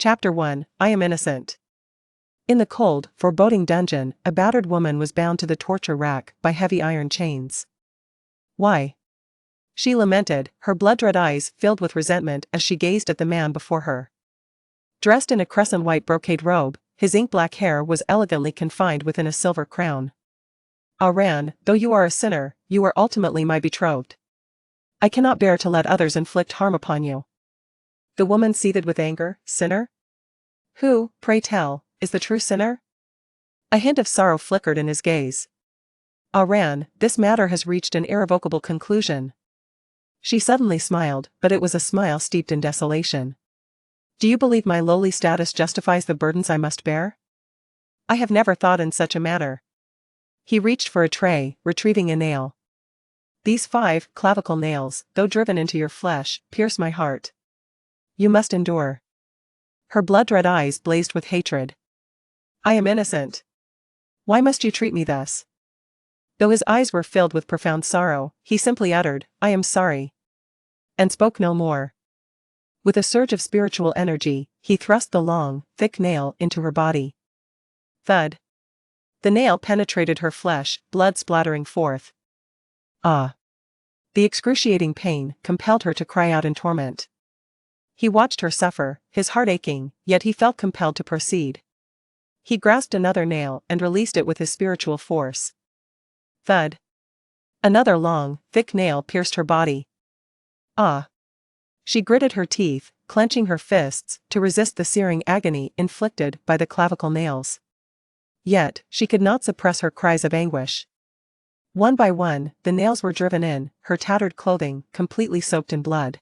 Chapter 1, I am innocent. In the cold, foreboding dungeon, a battered woman was bound to the torture rack by heavy iron chains. Why? She lamented, her blood-red eyes filled with resentment as she gazed at the man before her. Dressed in a crescent-white brocade robe, his ink-black hair was elegantly confined within a silver crown. Aran, though you are a sinner, you are ultimately my betrothed. I cannot bear to let others inflict harm upon you. The woman seethed with anger. Sinner? Who, pray tell, is the true sinner? A hint of sorrow flickered in his gaze. Aran, this matter has reached an irrevocable conclusion. She suddenly smiled, but it was a smile steeped in desolation. Do you believe my lowly status justifies the burdens I must bear? I have never thought in such a manner. He reached for a tray, retrieving a nail. These 5 clavicle nails, though driven into your flesh, pierce my heart. You must endure. Her blood-red eyes blazed with hatred. I am innocent. Why must you treat me thus? Though his eyes were filled with profound sorrow, he simply uttered, I am sorry. And spoke no more. With a surge of spiritual energy, he thrust the long, thick nail into her body. Thud. The nail penetrated her flesh, blood splattering forth. Ah! The excruciating pain compelled her to cry out in torment. He watched her suffer, his heart aching, yet he felt compelled to proceed. He grasped another nail and released it with his spiritual force. Thud. Another long, thick nail pierced her body. Ah! She gritted her teeth, clenching her fists, to resist the searing agony inflicted by the clavicle nails. Yet, she could not suppress her cries of anguish. One by one, the nails were driven in, her tattered clothing completely soaked in blood.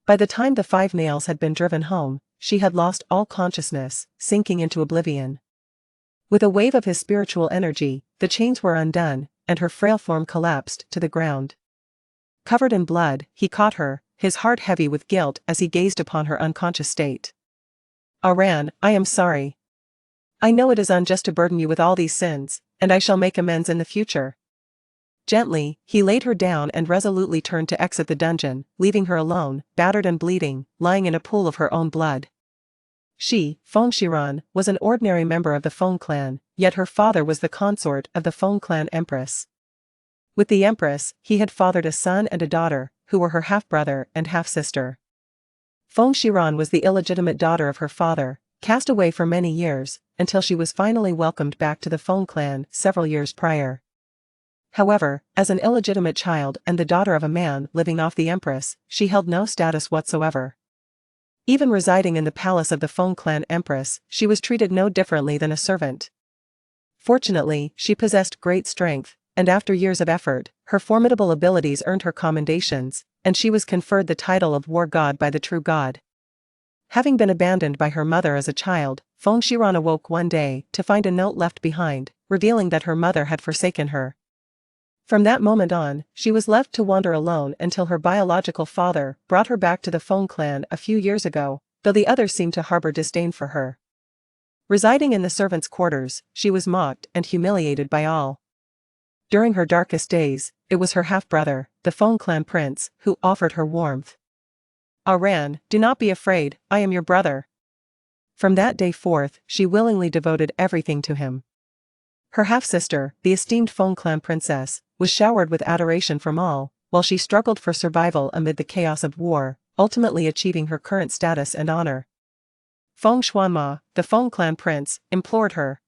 By the time the 5 nails had been driven home, she had lost all consciousness, sinking into oblivion. With a wave of his spiritual energy, the chains were undone, and her frail form collapsed to the ground. Covered in blood, he caught her, his heart heavy with guilt as he gazed upon her unconscious state. Aran, I am sorry. I know it is unjust to burden you with all these sins, and I shall make amends in the future. Gently, he laid her down and resolutely turned to exit the dungeon, leaving her alone, battered and bleeding, lying in a pool of her own blood. She, Feng Shiran, was an ordinary member of the Feng clan, yet her father was the consort of the Feng clan empress. With the empress, he had fathered a son and a daughter, who were her half-brother and half-sister. Feng Shiran was the illegitimate daughter of her father, cast away for many years, until she was finally welcomed back to the Feng clan several years prior. However, as an illegitimate child and the daughter of a man living off the empress, she held no status whatsoever. Even residing in the palace of the Feng clan empress, she was treated no differently than a servant. Fortunately, she possessed great strength, and after years of effort, her formidable abilities earned her commendations, and she was conferred the title of war god by the true god. Having been abandoned by her mother as a child, Feng Shiran awoke one day to find a note left behind, revealing that her mother had forsaken her. From that moment on, she was left to wander alone until her biological father brought her back to the Feng clan a few years ago, though the others seemed to harbor disdain for her. Residing in the servants' quarters, she was mocked and humiliated by all. During her darkest days, it was her half-brother, the Feng clan prince, who offered her warmth. Aran, do not be afraid, I am your brother. From that day forth, she willingly devoted everything to him. Her half-sister, the esteemed Feng clan princess, was showered with adoration from all, while she struggled for survival amid the chaos of war, ultimately achieving her current status and honor. Feng Xuanma, the Feng clan prince, implored her.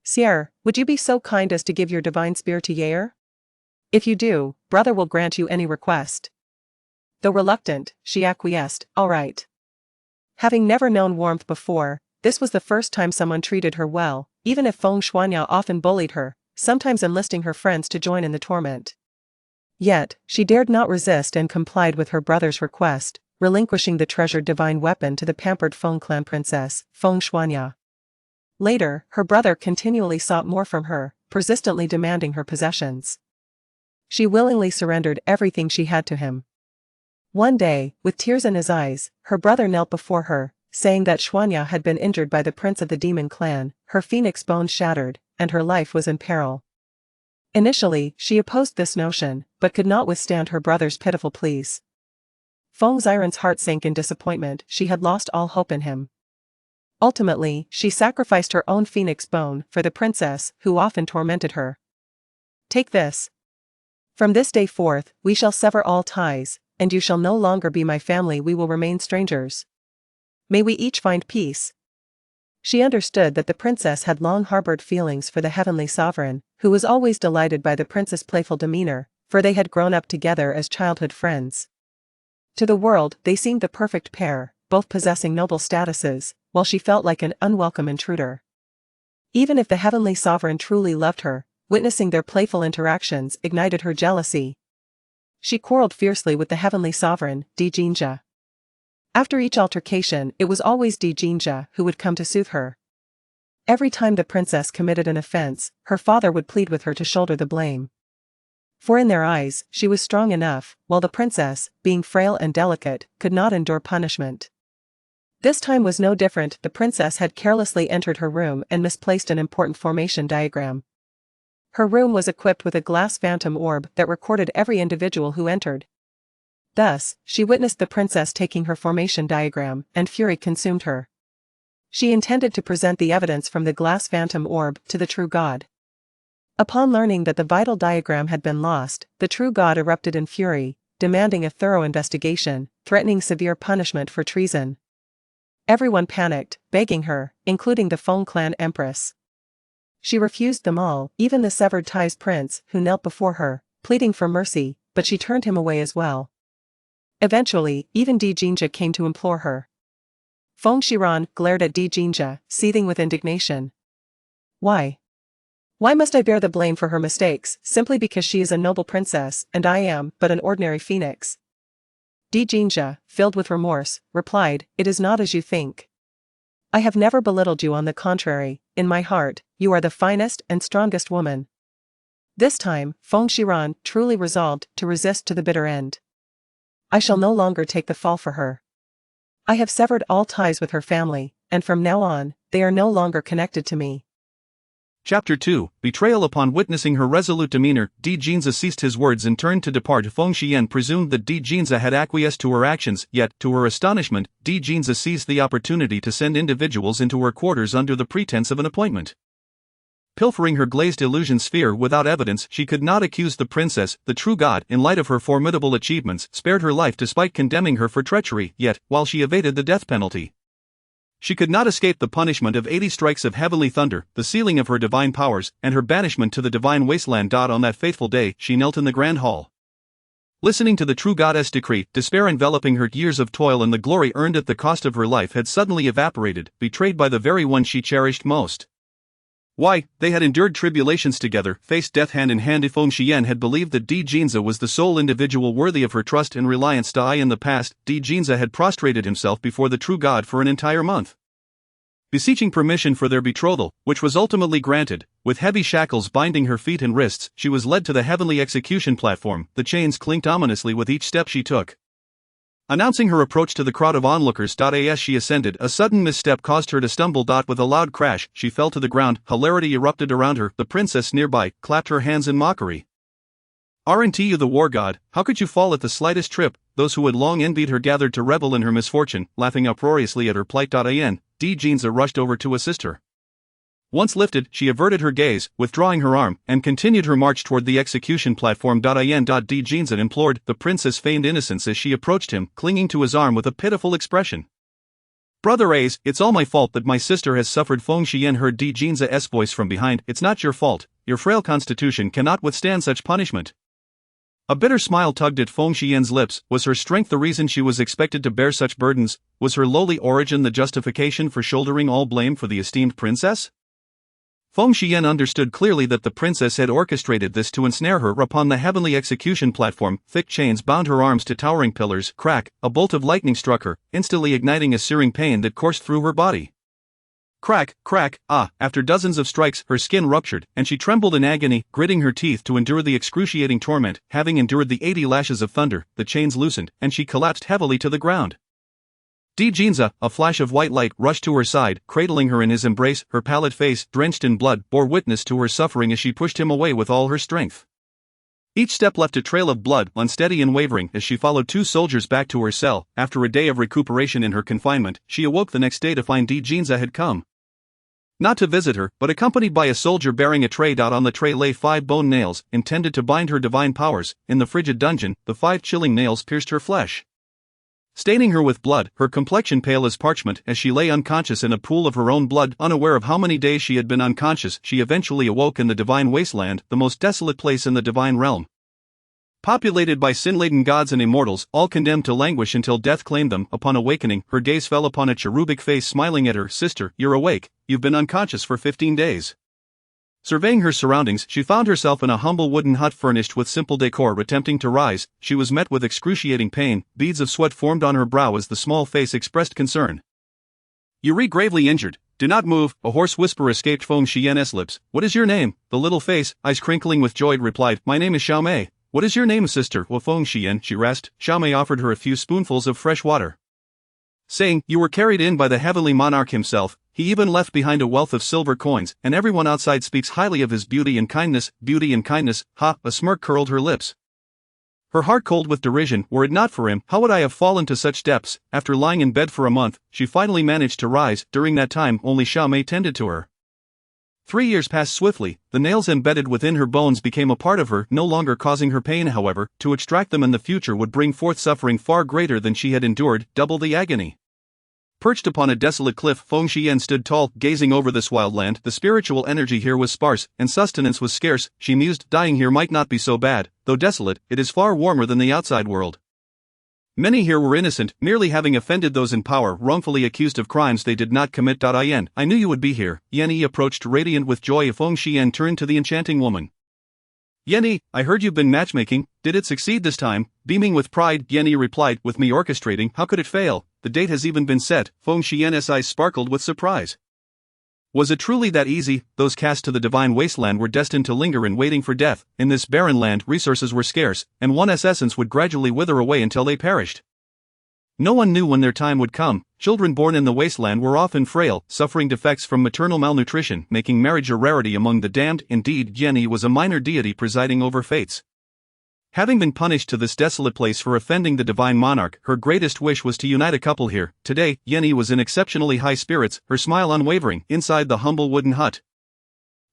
Sire, would you be so kind as to give your divine spear to Yair? If you do, brother will grant you any request. Though reluctant, she acquiesced, all right. Having never known warmth before, this was the first time someone treated her well, even if Feng Xuanya often bullied her, sometimes enlisting her friends to join in the torment. Yet, she dared not resist and complied with her brother's request, relinquishing the treasured divine weapon to the pampered Feng clan princess, Feng Xuanya. Later, her brother continually sought more from her, persistently demanding her possessions. She willingly surrendered everything she had to him. One day, with tears in his eyes, her brother knelt before her, saying that Xuanya had been injured by the prince of the demon clan, her phoenix bones shattered, and her life was in peril. Initially, she opposed this notion, but could not withstand her brother's pitiful pleas. Feng Xiren's heart sank in disappointment, she had lost all hope in him. Ultimately, she sacrificed her own phoenix bone for the princess who often tormented her. Take this. From this day forth, we shall sever all ties, and you shall no longer be my family, we will remain strangers. May we each find peace. She understood that the princess had long harbored feelings for the heavenly sovereign, who was always delighted by the prince's playful demeanor, for they had grown up together as childhood friends. To the world, they seemed the perfect pair, both possessing noble statuses, while she felt like an unwelcome intruder. Even if the heavenly sovereign truly loved her, witnessing their playful interactions ignited her jealousy. She quarreled fiercely with the heavenly sovereign, Dijinja. After each altercation, it was always Dijinja who would come to soothe her. Every time the princess committed an offense, her father would plead with her to shoulder the blame. For in their eyes, she was strong enough, while the princess, being frail and delicate, could not endure punishment. This time was no different. The princess had carelessly entered her room and misplaced an important formation diagram. Her room was equipped with a glass phantom orb that recorded every individual who entered. Thus, she witnessed the princess taking her formation diagram, and fury consumed her. She intended to present the evidence from the glass phantom orb to the true god. Upon learning that the vital diagram had been lost, the true god erupted in fury, demanding a thorough investigation, threatening severe punishment for treason. Everyone panicked, begging her, including the Feng clan empress. She refused them all, even the severed ties prince, who knelt before her, pleading for mercy, but she turned him away as well. Eventually, even Dijinja came to implore her. Feng Shiran glared at Dijinja, seething with indignation. Why? Why must I bear the blame for her mistakes, simply because she is a noble princess, and I am but an ordinary phoenix? Dijinja, filled with remorse, replied, It is not as you think. I have never belittled you, on the contrary, in my heart, you are the finest and strongest woman. This time, Feng Shiran truly resolved to resist to the bitter end. I shall no longer take the fall for her. I have severed all ties with her family, and from now on, they are no longer connected to me. Chapter 2, Betrayal. Upon witnessing her resolute demeanor, Dijinza ceased his words and turned to depart. Feng Xian presumed that Dijinza had acquiesced to her actions, yet, to her astonishment, Dijinza seized the opportunity to send individuals into her quarters under the pretense of an appointment. Pilfering her glazed illusion sphere without evidence, she could not accuse the princess. The true god, in light of her formidable achievements, spared her life despite condemning her for treachery, yet, while she evaded the death penalty, she could not escape the punishment of 80 strikes of heavenly thunder, the sealing of her divine powers, and her banishment to the divine wasteland. On that fateful day, she knelt in the grand hall, listening to the true goddess' decree. Despair enveloping her. Years of toil and the glory earned at the cost of her life had suddenly evaporated, betrayed by the very one she cherished most. Why, they had endured tribulations together, faced death hand in hand. Feng Xian had believed that Dijinza was the sole individual worthy of her trust and reliance. In the past, Dijinza had prostrated himself before the true god for an entire month, beseeching permission for their betrothal, which was ultimately granted. With heavy shackles binding her feet and wrists, she was led to the heavenly execution platform. The chains clinked ominously with each step she took, announcing her approach to the crowd of onlookers. As she ascended, a sudden misstep caused her to stumble. With a loud crash, she fell to the ground. Hilarity erupted around her. The princess nearby clapped her hands in mockery. Aren't you the war god? How could you fall at the slightest trip? Those who had long envied her gathered to revel in her misfortune, laughing uproariously at her plight. Dijinza rushed over to assist her. Once lifted, she averted her gaze, withdrawing her arm, and continued her march toward the execution platform. Dijinza implored the princess' feigned innocence as she approached him, clinging to his arm with a pitiful expression. Brother Ace, it's all my fault that my sister has suffered. Feng Xian heard Dijinza's voice from behind. It's not your fault. Your frail constitution cannot withstand such punishment. A bitter smile tugged at Feng Xian's lips. Was her strength the reason she was expected to bear such burdens? Was her lowly origin the justification for shouldering all blame for the esteemed princess? Feng Xian understood clearly that the princess had orchestrated this to ensnare her. Upon the heavenly execution platform, thick chains bound her arms to towering pillars. Crack, a bolt of lightning struck her, instantly igniting a searing pain that coursed through her body. Crack, crack, after dozens of strikes, her skin ruptured, and she trembled in agony, gritting her teeth to endure the excruciating torment. Having endured the 80 lashes of thunder, the chains loosened, and she collapsed heavily to the ground. Dijinza, a flash of white light, rushed to her side, cradling her in his embrace. Her pallid face, drenched in blood, bore witness to her suffering as she pushed him away with all her strength. Each step left a trail of blood, unsteady and wavering as she followed two soldiers back to her cell. After a day of recuperation in her confinement, she awoke the next day to find Jinza had come. Not to visit her, but accompanied by a soldier bearing a tray. On the tray lay 5 bone nails, intended to bind her divine powers. In the frigid dungeon, the 5 chilling nails pierced her flesh, staining her with blood, her complexion pale as parchment as she lay unconscious in a pool of her own blood. Unaware of how many days she had been unconscious, she eventually awoke in the divine wasteland, the most desolate place in the divine realm. Populated by sin-laden gods and immortals, all condemned to languish until death claimed them. Upon awakening, her gaze fell upon a cherubic face smiling at her. "Sister, you're awake, you've been unconscious for 15 days. Surveying her surroundings, she found herself in a humble wooden hut furnished with simple decor. Attempting to rise, she was met with excruciating pain. Beads of sweat formed on her brow as the small face expressed concern. "You're gravely injured. Do not move," a hoarse whisper escaped Feng Xian's lips. "What is your name?" The little face, eyes crinkling with joy, replied, "My name is Xiaomei." "What is your name, sister?" "Wa Feng Xian," she rasped. Xiaomei offered her a few spoonfuls of fresh water, saying, "You were carried in by the heavenly monarch himself. He even left behind a wealth of silver coins, and everyone outside speaks highly of his beauty and kindness." Beauty and kindness, ha! A smirk curled her lips, her heart cold with derision. Were it not for him, how would I have fallen to such depths? After lying in bed for a month, she finally managed to rise. During that time, only Xiaomei tended to her. 3 years passed swiftly. The nails embedded within her bones became a part of her, no longer causing her pain. However, to extract them in the future would bring forth suffering far greater than she had endured, double the agony. Perched upon a desolate cliff, Feng Xian stood tall, gazing over this wild land. The spiritual energy here was sparse, and sustenance was scarce. She mused, dying here might not be so bad. Though desolate, it is far warmer than the outside world. Many here were innocent, merely having offended those in power, wrongfully accused of crimes they did not commit. I knew you would be here. Yanni approached, radiant with joy. Feng Xian turned to the enchanting woman. "Yanni, I heard you've been matchmaking. Did it succeed this time?" Beaming with pride, Yanni replied, "With me orchestrating, how could it fail? The date has even been set." Feng Xian's eyes sparkled with surprise. Was it truly that easy? Those cast to the divine wasteland were destined to linger in waiting for death. In this barren land, resources were scarce, and one's essence would gradually wither away until they perished. No one knew when their time would come. Children born in the wasteland were often frail, suffering defects from maternal malnutrition, making marriage a rarity among the damned. Indeed, Yanni was a minor deity presiding over fates. Having been punished to this desolate place for offending the divine monarch, her greatest wish was to unite a couple here. Today, Yanni was in exceptionally high spirits, her smile unwavering, inside the humble wooden hut.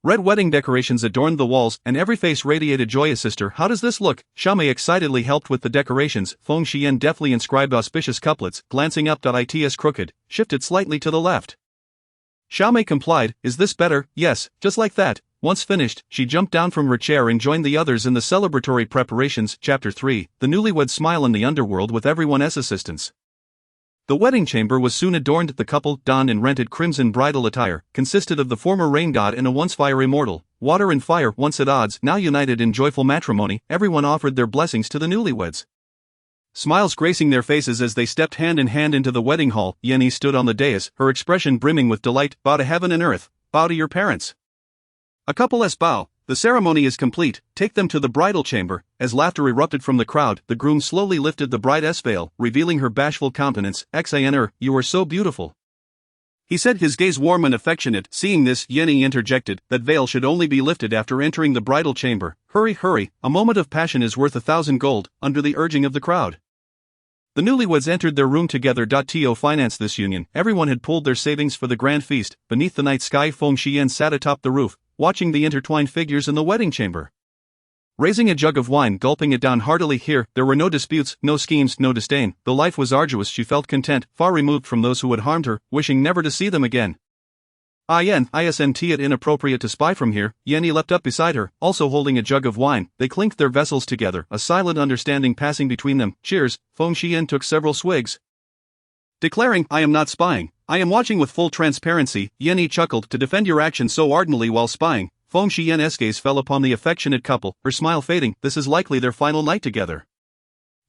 Red wedding decorations adorned the walls, and every face radiated joy. "Sister, how does this look?" Xiaomei excitedly helped with the decorations. Feng Xian deftly inscribed auspicious couplets, glancing up. "It's crooked, shifted slightly to the left." Xiaomei complied. "Is this better?" "Yes, just like that." Once finished, she jumped down from her chair and joined the others in the celebratory preparations. Chapter 3, The newlyweds smile in the underworld with everyone's assistance. The wedding chamber was soon adorned. The couple, donned in rented crimson bridal attire, consisted of the former rain god and a once fire immortal. Water and fire, once at odds, now united in joyful matrimony. Everyone offered their blessings to the newlyweds, smiles gracing their faces as they stepped hand in hand into the wedding hall. Yanni stood on the dais, her expression brimming with delight. "Bow to heaven and earth. Bow to your parents." A couple's bow. "The ceremony is complete, take them to the bridal chamber." As laughter erupted from the crowd, the groom slowly lifted the bride's veil, revealing her bashful countenance. "Xanr, you are so beautiful," he said, his gaze warm and affectionate. Seeing this, Yanni interjected, "That veil should only be lifted after entering the bridal chamber." Hurry, hurry, a moment of passion is worth 1,000 gold, under the urging of the crowd. The newlyweds entered their room together. To finance this union, everyone had pooled their savings for the grand feast. Beneath the night sky, Feng Xian sat atop the roof, watching the intertwined figures in the wedding chamber. Raising a jug of wine, gulping it down heartily. Here, there were no disputes, no schemes, no disdain. Though life was arduous, she felt content, far removed from those who had harmed her, wishing never to see them again. Isn't it inappropriate to spy from here? Yanni leapt up beside her, also holding a jug of wine. They clinked their vessels together, a silent understanding passing between them. "Cheers." Feng Xian took several swigs, declaring, "I am not spying. I am watching with full transparency." Yanni chuckled. "To defend your actions so ardently while spying." Feng Xian's gaze fell upon the affectionate couple, her smile fading. This is likely their final night together.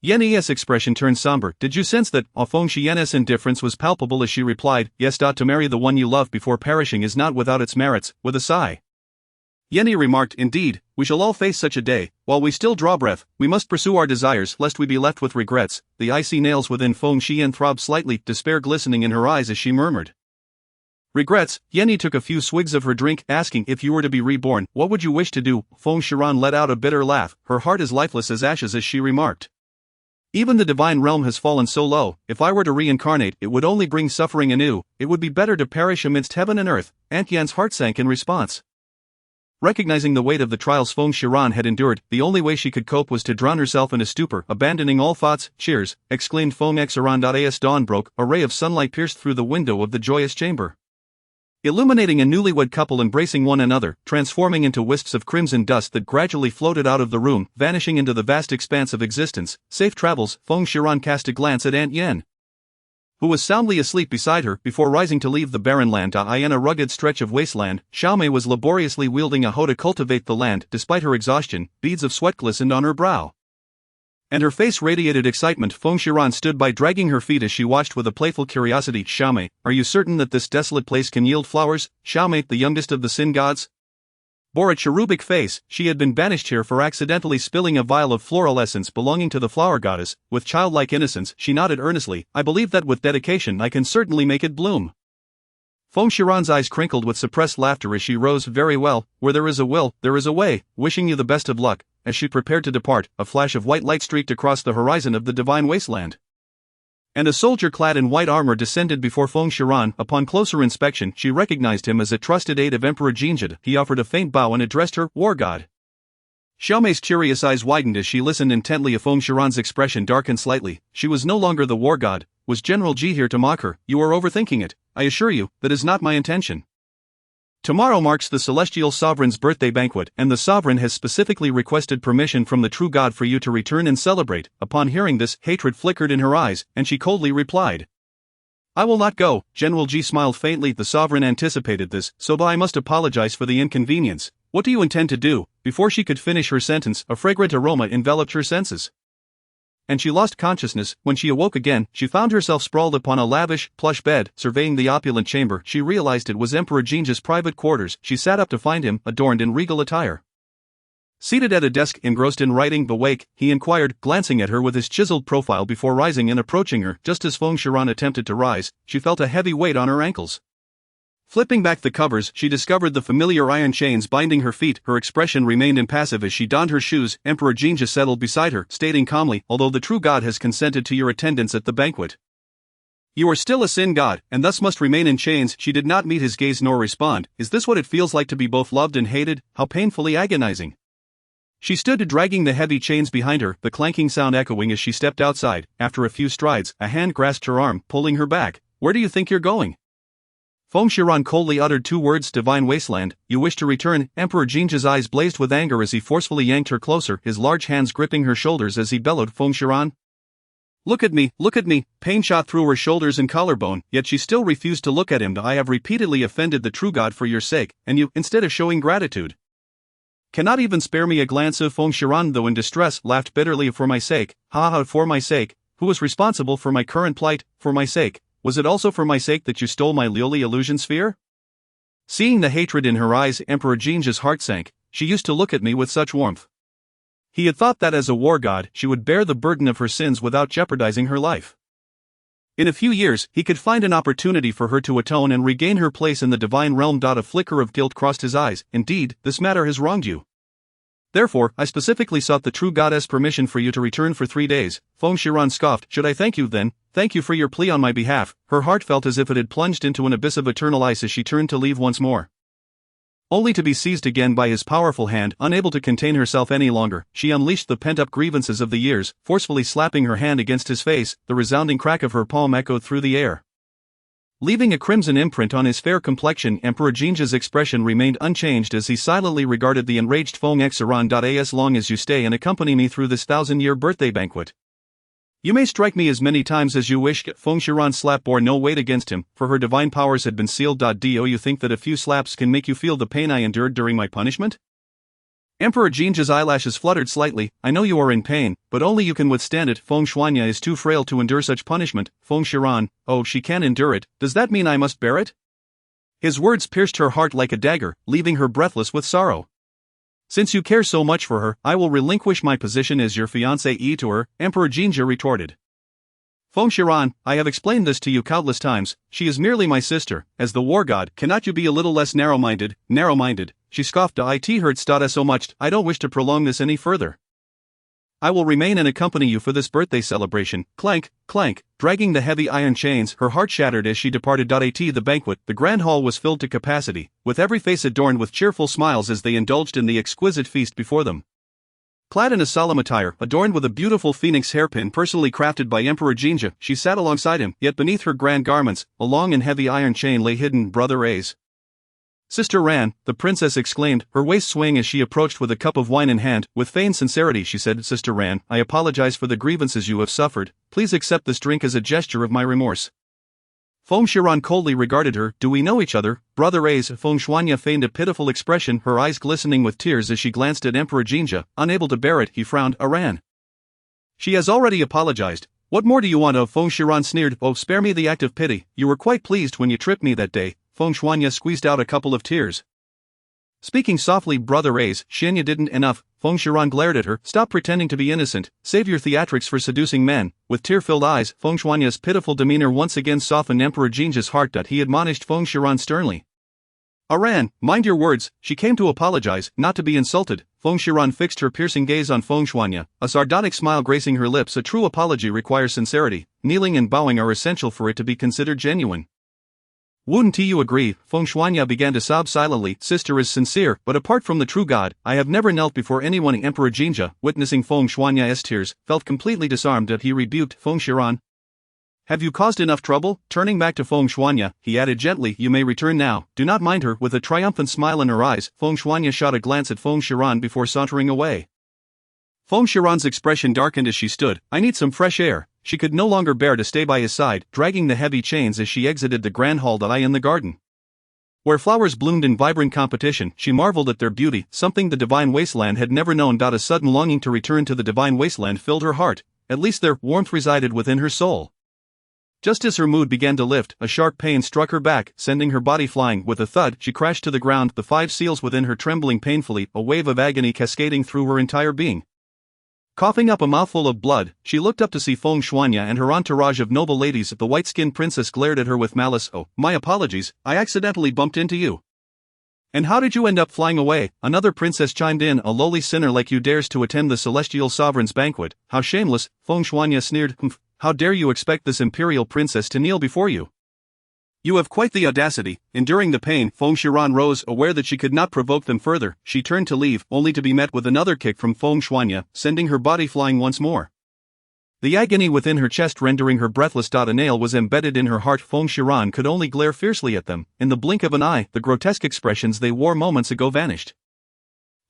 Yanni's expression turned somber. "Did you sense that?" Feng Xian's indifference was palpable as she replied, "Yes. To marry the one you love before perishing is not without its merits." With a sigh, Yanni remarked, "Indeed, we shall all face such a day. While we still draw breath, we must pursue our desires lest we be left with regrets." The icy nails within Feng Xian throbbed slightly, despair glistening in her eyes as she murmured, Regrets, Yenny took a few swigs of her drink, asking, if you were to be reborn, what would you wish to do? Feng Shiran let out a bitter laugh, her heart as lifeless as ashes as she remarked. Even the divine realm has fallen so low, if I were to reincarnate it would only bring suffering anew, it would be better to perish amidst heaven and earth. Aunt Yan's heart sank in response. Recognizing the weight of the trials Feng Shiran had endured, the only way she could cope was to drown herself in a stupor. Abandoning all thoughts, cheers, exclaimed Feng Xiran. As dawn broke, a ray of sunlight pierced through the window of the joyous chamber, illuminating a newlywed couple embracing one another, transforming into wisps of crimson dust that gradually floated out of the room, vanishing into the vast expanse of existence. Safe travels. Feng Shiran cast a glance at Aunt Yen, who was soundly asleep beside her, before rising to leave the barren land. In a rugged stretch of wasteland, Xiaomei was laboriously wielding a hoe to cultivate the land. Despite her exhaustion, beads of sweat glistened on her brow, and her face radiated excitement. Feng Shiran stood by, dragging her feet as she watched with a playful curiosity. Xiaomei, are you certain that this desolate place can yield flowers? Xiaomei, the youngest of the sin gods, bore a cherubic face. She had been banished here for accidentally spilling a vial of floral essence belonging to the flower goddess. With childlike innocence, she nodded earnestly. I believe that with dedication I can certainly make it bloom. Feng Shiran's eyes crinkled with suppressed laughter as she rose. Very well, where there is a will, there is a way, wishing you the best of luck. As she prepared to depart, a flash of white light streaked across the horizon of the divine wasteland, and a soldier clad in white armor descended before Feng Shiran. Upon closer inspection, she recognized him as a trusted aide of Emperor Jinjid. He offered a faint bow and addressed her, War God. Xiaomei's curious eyes widened as she listened intently. Feng Shiran's expression darkened slightly. She was no longer the War God. Was General Ji here to mock her? You are overthinking it. I assure you, that is not my intention. Tomorrow marks the Celestial Sovereign's birthday banquet, and the Sovereign has specifically requested permission from the true God for you to return and celebrate. Upon hearing this, hatred flickered in her eyes, and she coldly replied, I will not go. General Ji smiled faintly. The Sovereign anticipated this, so I must apologize for the inconvenience. What do you intend to do? Before she could finish her sentence, a fragrant aroma enveloped her senses, and she lost consciousness. When she awoke again, she found herself sprawled upon a lavish, plush bed. Surveying the opulent chamber, she realized it was Emperor Jinja's private quarters. She sat up to find him, adorned in regal attire, seated at a desk, engrossed in writing. Awake, he inquired, glancing at her with his chiseled profile before rising and approaching her. Just as Feng Shiran attempted to rise, she felt a heavy weight on her ankles. Flipping back the covers, she discovered the familiar iron chains binding her feet. Her expression remained impassive as she donned her shoes. Emperor Jinja settled beside her, stating calmly, although the true God has consented to your attendance at the banquet, you are still a sin god, and thus must remain in chains. She did not meet his gaze nor respond. Is this what it feels like to be both loved and hated? How painfully agonizing. She stood dragging the heavy chains behind her, the clanking sound echoing as she stepped outside. After a few strides, a hand grasped her arm, pulling her back. Where do you think you're going? Feng Shiran coldly uttered two words, divine wasteland. You wish to return? Emperor Jinja's eyes blazed with anger as he forcefully yanked her closer, his large hands gripping her shoulders as he bellowed, Feng Shiran, look at me, look at me. Pain shot through her shoulders and collarbone, yet she still refused to look at him. I have repeatedly offended the true God for your sake, and you, instead of showing gratitude, cannot even spare me a glance of. Feng Shiran, though in distress, laughed bitterly. For my sake? Haha, for my sake? Who was responsible for my current plight? For my sake? Was it also for my sake that you stole my Lioli illusion sphere? Seeing the hatred in her eyes, Emperor Jinja's heart sank. She used to look at me with such warmth. He had thought that as a war god, she would bear the burden of her sins without jeopardizing her life. In a few years, he could find an opportunity for her to atone and regain her place in the divine realm. A flicker of guilt crossed his eyes. Indeed, this matter has wronged you. Therefore, I specifically sought the true goddess' permission for you to return for 3 days. Feng Shiran scoffed. Should I thank you then? Thank you for your plea on my behalf. Her heart felt as if it had plunged into an abyss of eternal ice as she turned to leave once more, only to be seized again by his powerful hand. Unable to contain herself any longer, she unleashed the pent-up grievances of the years, forcefully slapping her hand against his face. The resounding crack of her palm echoed through the air, leaving a crimson imprint on his fair complexion. Emperor Jinja's expression remained unchanged as he silently regarded the enraged Feng Xiran. As long as you stay and accompany me through this 1,000-year birthday banquet, you may strike me as many times as you wish. Feng Shiran's slap bore no weight against him, for her divine powers had been sealed. Do you think that a few slaps can make you feel the pain I endured during my punishment? Emperor Jinja's eyelashes fluttered slightly. I know you are in pain, but only you can withstand it. Feng Shuanya is too frail to endure such punishment. Feng Shiran, oh, she can endure it. Does that mean I must bear it? His words pierced her heart like a dagger, leaving her breathless with sorrow. Since you care so much for her, I will relinquish my position as your fiancé to her, Emperor Jinja retorted. Feng Shiran, I have explained this to you countless times, she is merely my sister, as the war god, cannot you be a little less narrow-minded, she scoffed. It hurts so much, I don't wish to prolong this any further. I will remain and accompany you for this birthday celebration. Clank, clank, dragging the heavy iron chains, her heart shattered as she departed. The banquet, the grand hall was filled to capacity, with every face adorned with cheerful smiles as they indulged in the exquisite feast before them. Clad in a solemn attire, adorned with a beautiful phoenix hairpin personally crafted by Emperor Jinja, she sat alongside him, yet beneath her grand garments, a long and heavy iron chain lay hidden. Brother A's. Sister Ran, the princess exclaimed, her waist swaying as she approached with a cup of wine in hand. With feigned sincerity she said, Sister Ran, I apologize for the grievances you have suffered, please accept this drink as a gesture of my remorse. Feng Shiran coldly regarded her. Do we know each other, Brother A's? Feng Shuanya feigned a pitiful expression, her eyes glistening with tears as she glanced at Emperor Jinja. Unable to bear it, he frowned. Aran. She has already apologized. What more do you want of? Feng Shiran sneered. Oh, spare me the act of pity, you were quite pleased when you tripped me that day. Feng Shuanya squeezed out a couple of tears. Speaking softly, Brother A's, Xianya didn't enough. Feng Shiran glared at her. Stop pretending to be innocent, save your theatrics for seducing men. With tear-filled eyes, Feng Shuanya's pitiful demeanor once again softened Emperor Jinja's heart. He admonished Feng Shiran sternly. Aran, mind your words, she came to apologize, not to be insulted. Feng Shiran fixed her piercing gaze on Feng Shuanya, a sardonic smile gracing her lips. A true apology requires sincerity, kneeling and bowing are essential for it to be considered genuine. Wouldn't you agree? Feng Shuanya began to sob silently. Sister is sincere, but apart from the true God, I have never knelt before anyone. Emperor Jinja, witnessing Feng Shuanya's tears, felt completely disarmed. He rebuked Feng Shiran. Have you caused enough trouble? Turning back to Feng Shuanya, he added gently, you may return now, do not mind her. With a triumphant smile in her eyes, Feng Shuanya shot a glance at Feng Shiran before sauntering away. Feng Shiran's expression darkened as she stood. I need some fresh air. She could no longer bear to stay by his side, dragging the heavy chains as she exited the grand hall. In the garden, where flowers bloomed in vibrant competition, she marveled at their beauty, something the divine wasteland had never known. A sudden longing to return to the divine wasteland filled her heart, at least there, warmth resided within her soul. Just as her mood began to lift, a sharp pain struck her back, sending her body flying. With a thud, she crashed to the ground, the 5 seals within her trembling painfully, a wave of agony cascading through her entire being. Coughing up a mouthful of blood, she looked up to see Feng Shuanya and her entourage of noble ladies. The white-skinned princess glared at her with malice. Oh, my apologies, I accidentally bumped into you. And how did you end up flying away? Another princess chimed in. A lowly sinner like you dares to attend the celestial sovereign's banquet. How shameless, Feng Shuanya sneered. How dare you expect this imperial princess to kneel before you? You have quite the audacity. Enduring the pain, Feng Shiran rose, aware that she could not provoke them further. She turned to leave, only to be met with another kick from Feng Shuanya, sending her body flying once more. The agony within her chest rendering her breathless. A nail was embedded in her heart. Feng Shiran could only glare fiercely at them. In the blink of an eye, the grotesque expressions they wore moments ago vanished.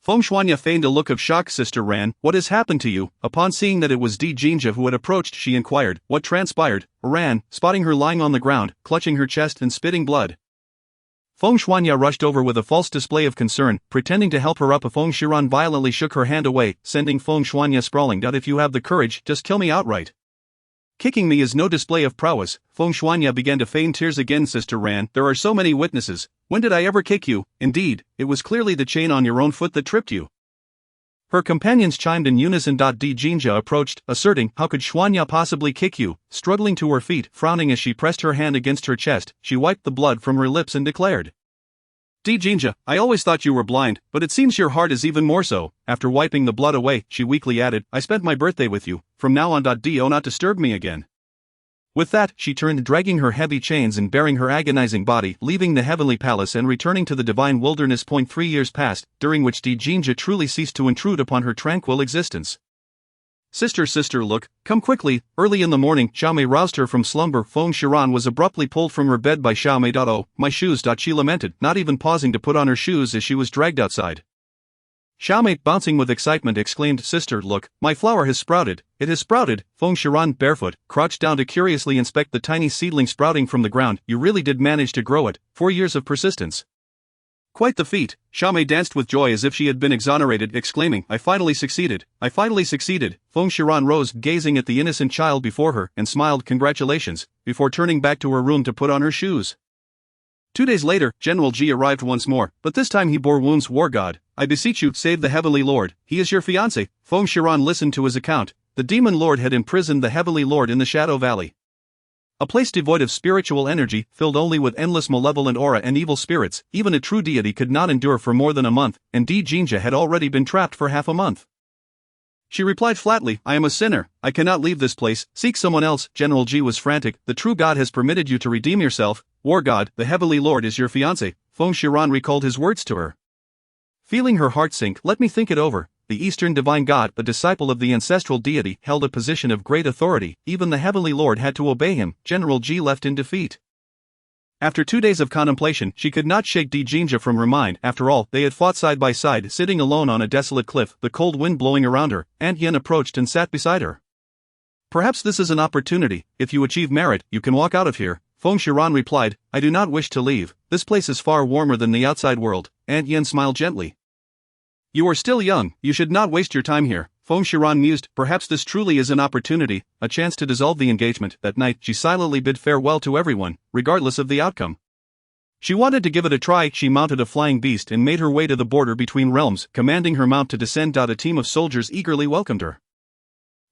Feng Shuanya feigned a look of shock. Sister Ran, what has happened to you? Upon seeing that it was Jinja who had approached, she inquired, what transpired? Ran, spotting her lying on the ground, clutching her chest and spitting blood. Feng Shuanya rushed over with a false display of concern, pretending to help her up. Feng Shiran violently shook her hand away, sending Feng Shuanya sprawling. If you have the courage, just kill me outright. Kicking me is no display of prowess. Feng Shuanya began to feign tears again. Sister Ran, there are so many witnesses. When did I ever kick you? Indeed, it was clearly the chain on your own foot that tripped you. Her companions chimed in unison. Jinja approached, asserting, how could Shuanya possibly kick you? Struggling to her feet, frowning as she pressed her hand against her chest, she wiped the blood from her lips and declared. Jinja, I always thought you were blind, but it seems your heart is even more so. After wiping the blood away, she weakly added, I spent my birthday with you, from now on. Do not disturb me again. With that, she turned, dragging her heavy chains and bearing her agonizing body, leaving the heavenly palace and returning to the divine wilderness. 3 years passed, during which Jinja truly ceased to intrude upon her tranquil existence. Sister, look, come quickly. Early in the morning, Xiaomei roused her from slumber. Feng Shiran was abruptly pulled from her bed by Xiaomei. Oh, my shoes. She lamented, not even pausing to put on her shoes as she was dragged outside. Xiaomei, bouncing with excitement, exclaimed, Sister, look, my flower has sprouted. It has sprouted. Feng Shiran, barefoot, crouched down to curiously inspect the tiny seedling sprouting from the ground. You really did manage to grow it. 4 years of persistence. Quite the feat. Xiaomei danced with joy as if she had been exonerated, exclaiming, I finally succeeded. I finally succeeded. Feng Shiran rose, gazing at the innocent child before her, and smiled congratulations, before turning back to her room to put on her shoes. 2 days later, General Ji arrived once more, but this time he bore wounds. War God, I beseech you, save the heavenly lord, he is your fiancé. Feng Shiran listened to his account, the Demon Lord had imprisoned the Heavenly Lord in the Shadow Valley. A place devoid of spiritual energy, filled only with endless malevolent aura and evil spirits. Even a true deity could not endure for more than a month, and Jinja had already been trapped for half a month. She replied flatly, I am a sinner, I cannot leave this place, seek someone else. General Ji was frantic, the true God has permitted you to redeem yourself, War God, the Heavenly Lord is your fiancé. Feng Shiran recalled his words to her. Feeling her heart sink, let me think it over. The Eastern Divine God, a disciple of the ancestral deity, held a position of great authority. Even the Heavenly Lord had to obey him. General Ji left in defeat. After 2 days of contemplation, she could not shake Jinja from her mind. After all, they had fought side by side, sitting alone on a desolate cliff, the cold wind blowing around her. Aunt Yen approached and sat beside her. Perhaps this is an opportunity. If you achieve merit, you can walk out of here. Feng Shiran replied, I do not wish to leave. This place is far warmer than the outside world. Aunt Yen smiled gently. You are still young, you should not waste your time here. Feng Shiran mused, perhaps this truly is an opportunity, a chance to dissolve the engagement. That night, she silently bid farewell to everyone, regardless of the outcome. She wanted to give it a try. She mounted a flying beast and made her way to the border between realms, commanding her mount to descend. A team of soldiers eagerly welcomed her.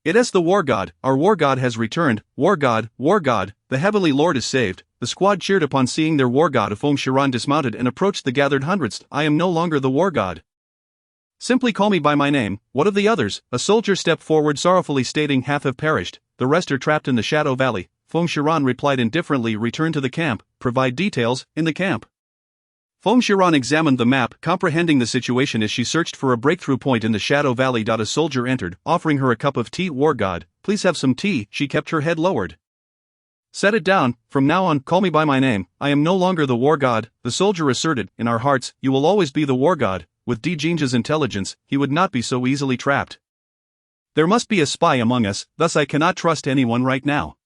It is the War God, our War God has returned. War God, the Heavenly Lord is saved. The squad cheered upon seeing their War God. Feng Shiran dismounted and approached the gathered hundreds. I am no longer the War God. Simply call me by my name. What of the others? A soldier stepped forward sorrowfully stating half have perished, the rest are trapped in the Shadow Valley. Feng Shiran replied indifferently, return to the camp, provide details, in the camp. Feng Shiran examined the map, comprehending the situation as she searched for a breakthrough point in the Shadow Valley. A soldier entered, offering her a cup of tea. War God, please have some tea. She kept her head lowered. Set it down, from now on, call me by my name. I am no longer the War God, the soldier asserted, in our hearts, you will always be the War God. With Jinja's intelligence, he would not be so easily trapped. There must be a spy among us, thus I cannot trust anyone right now.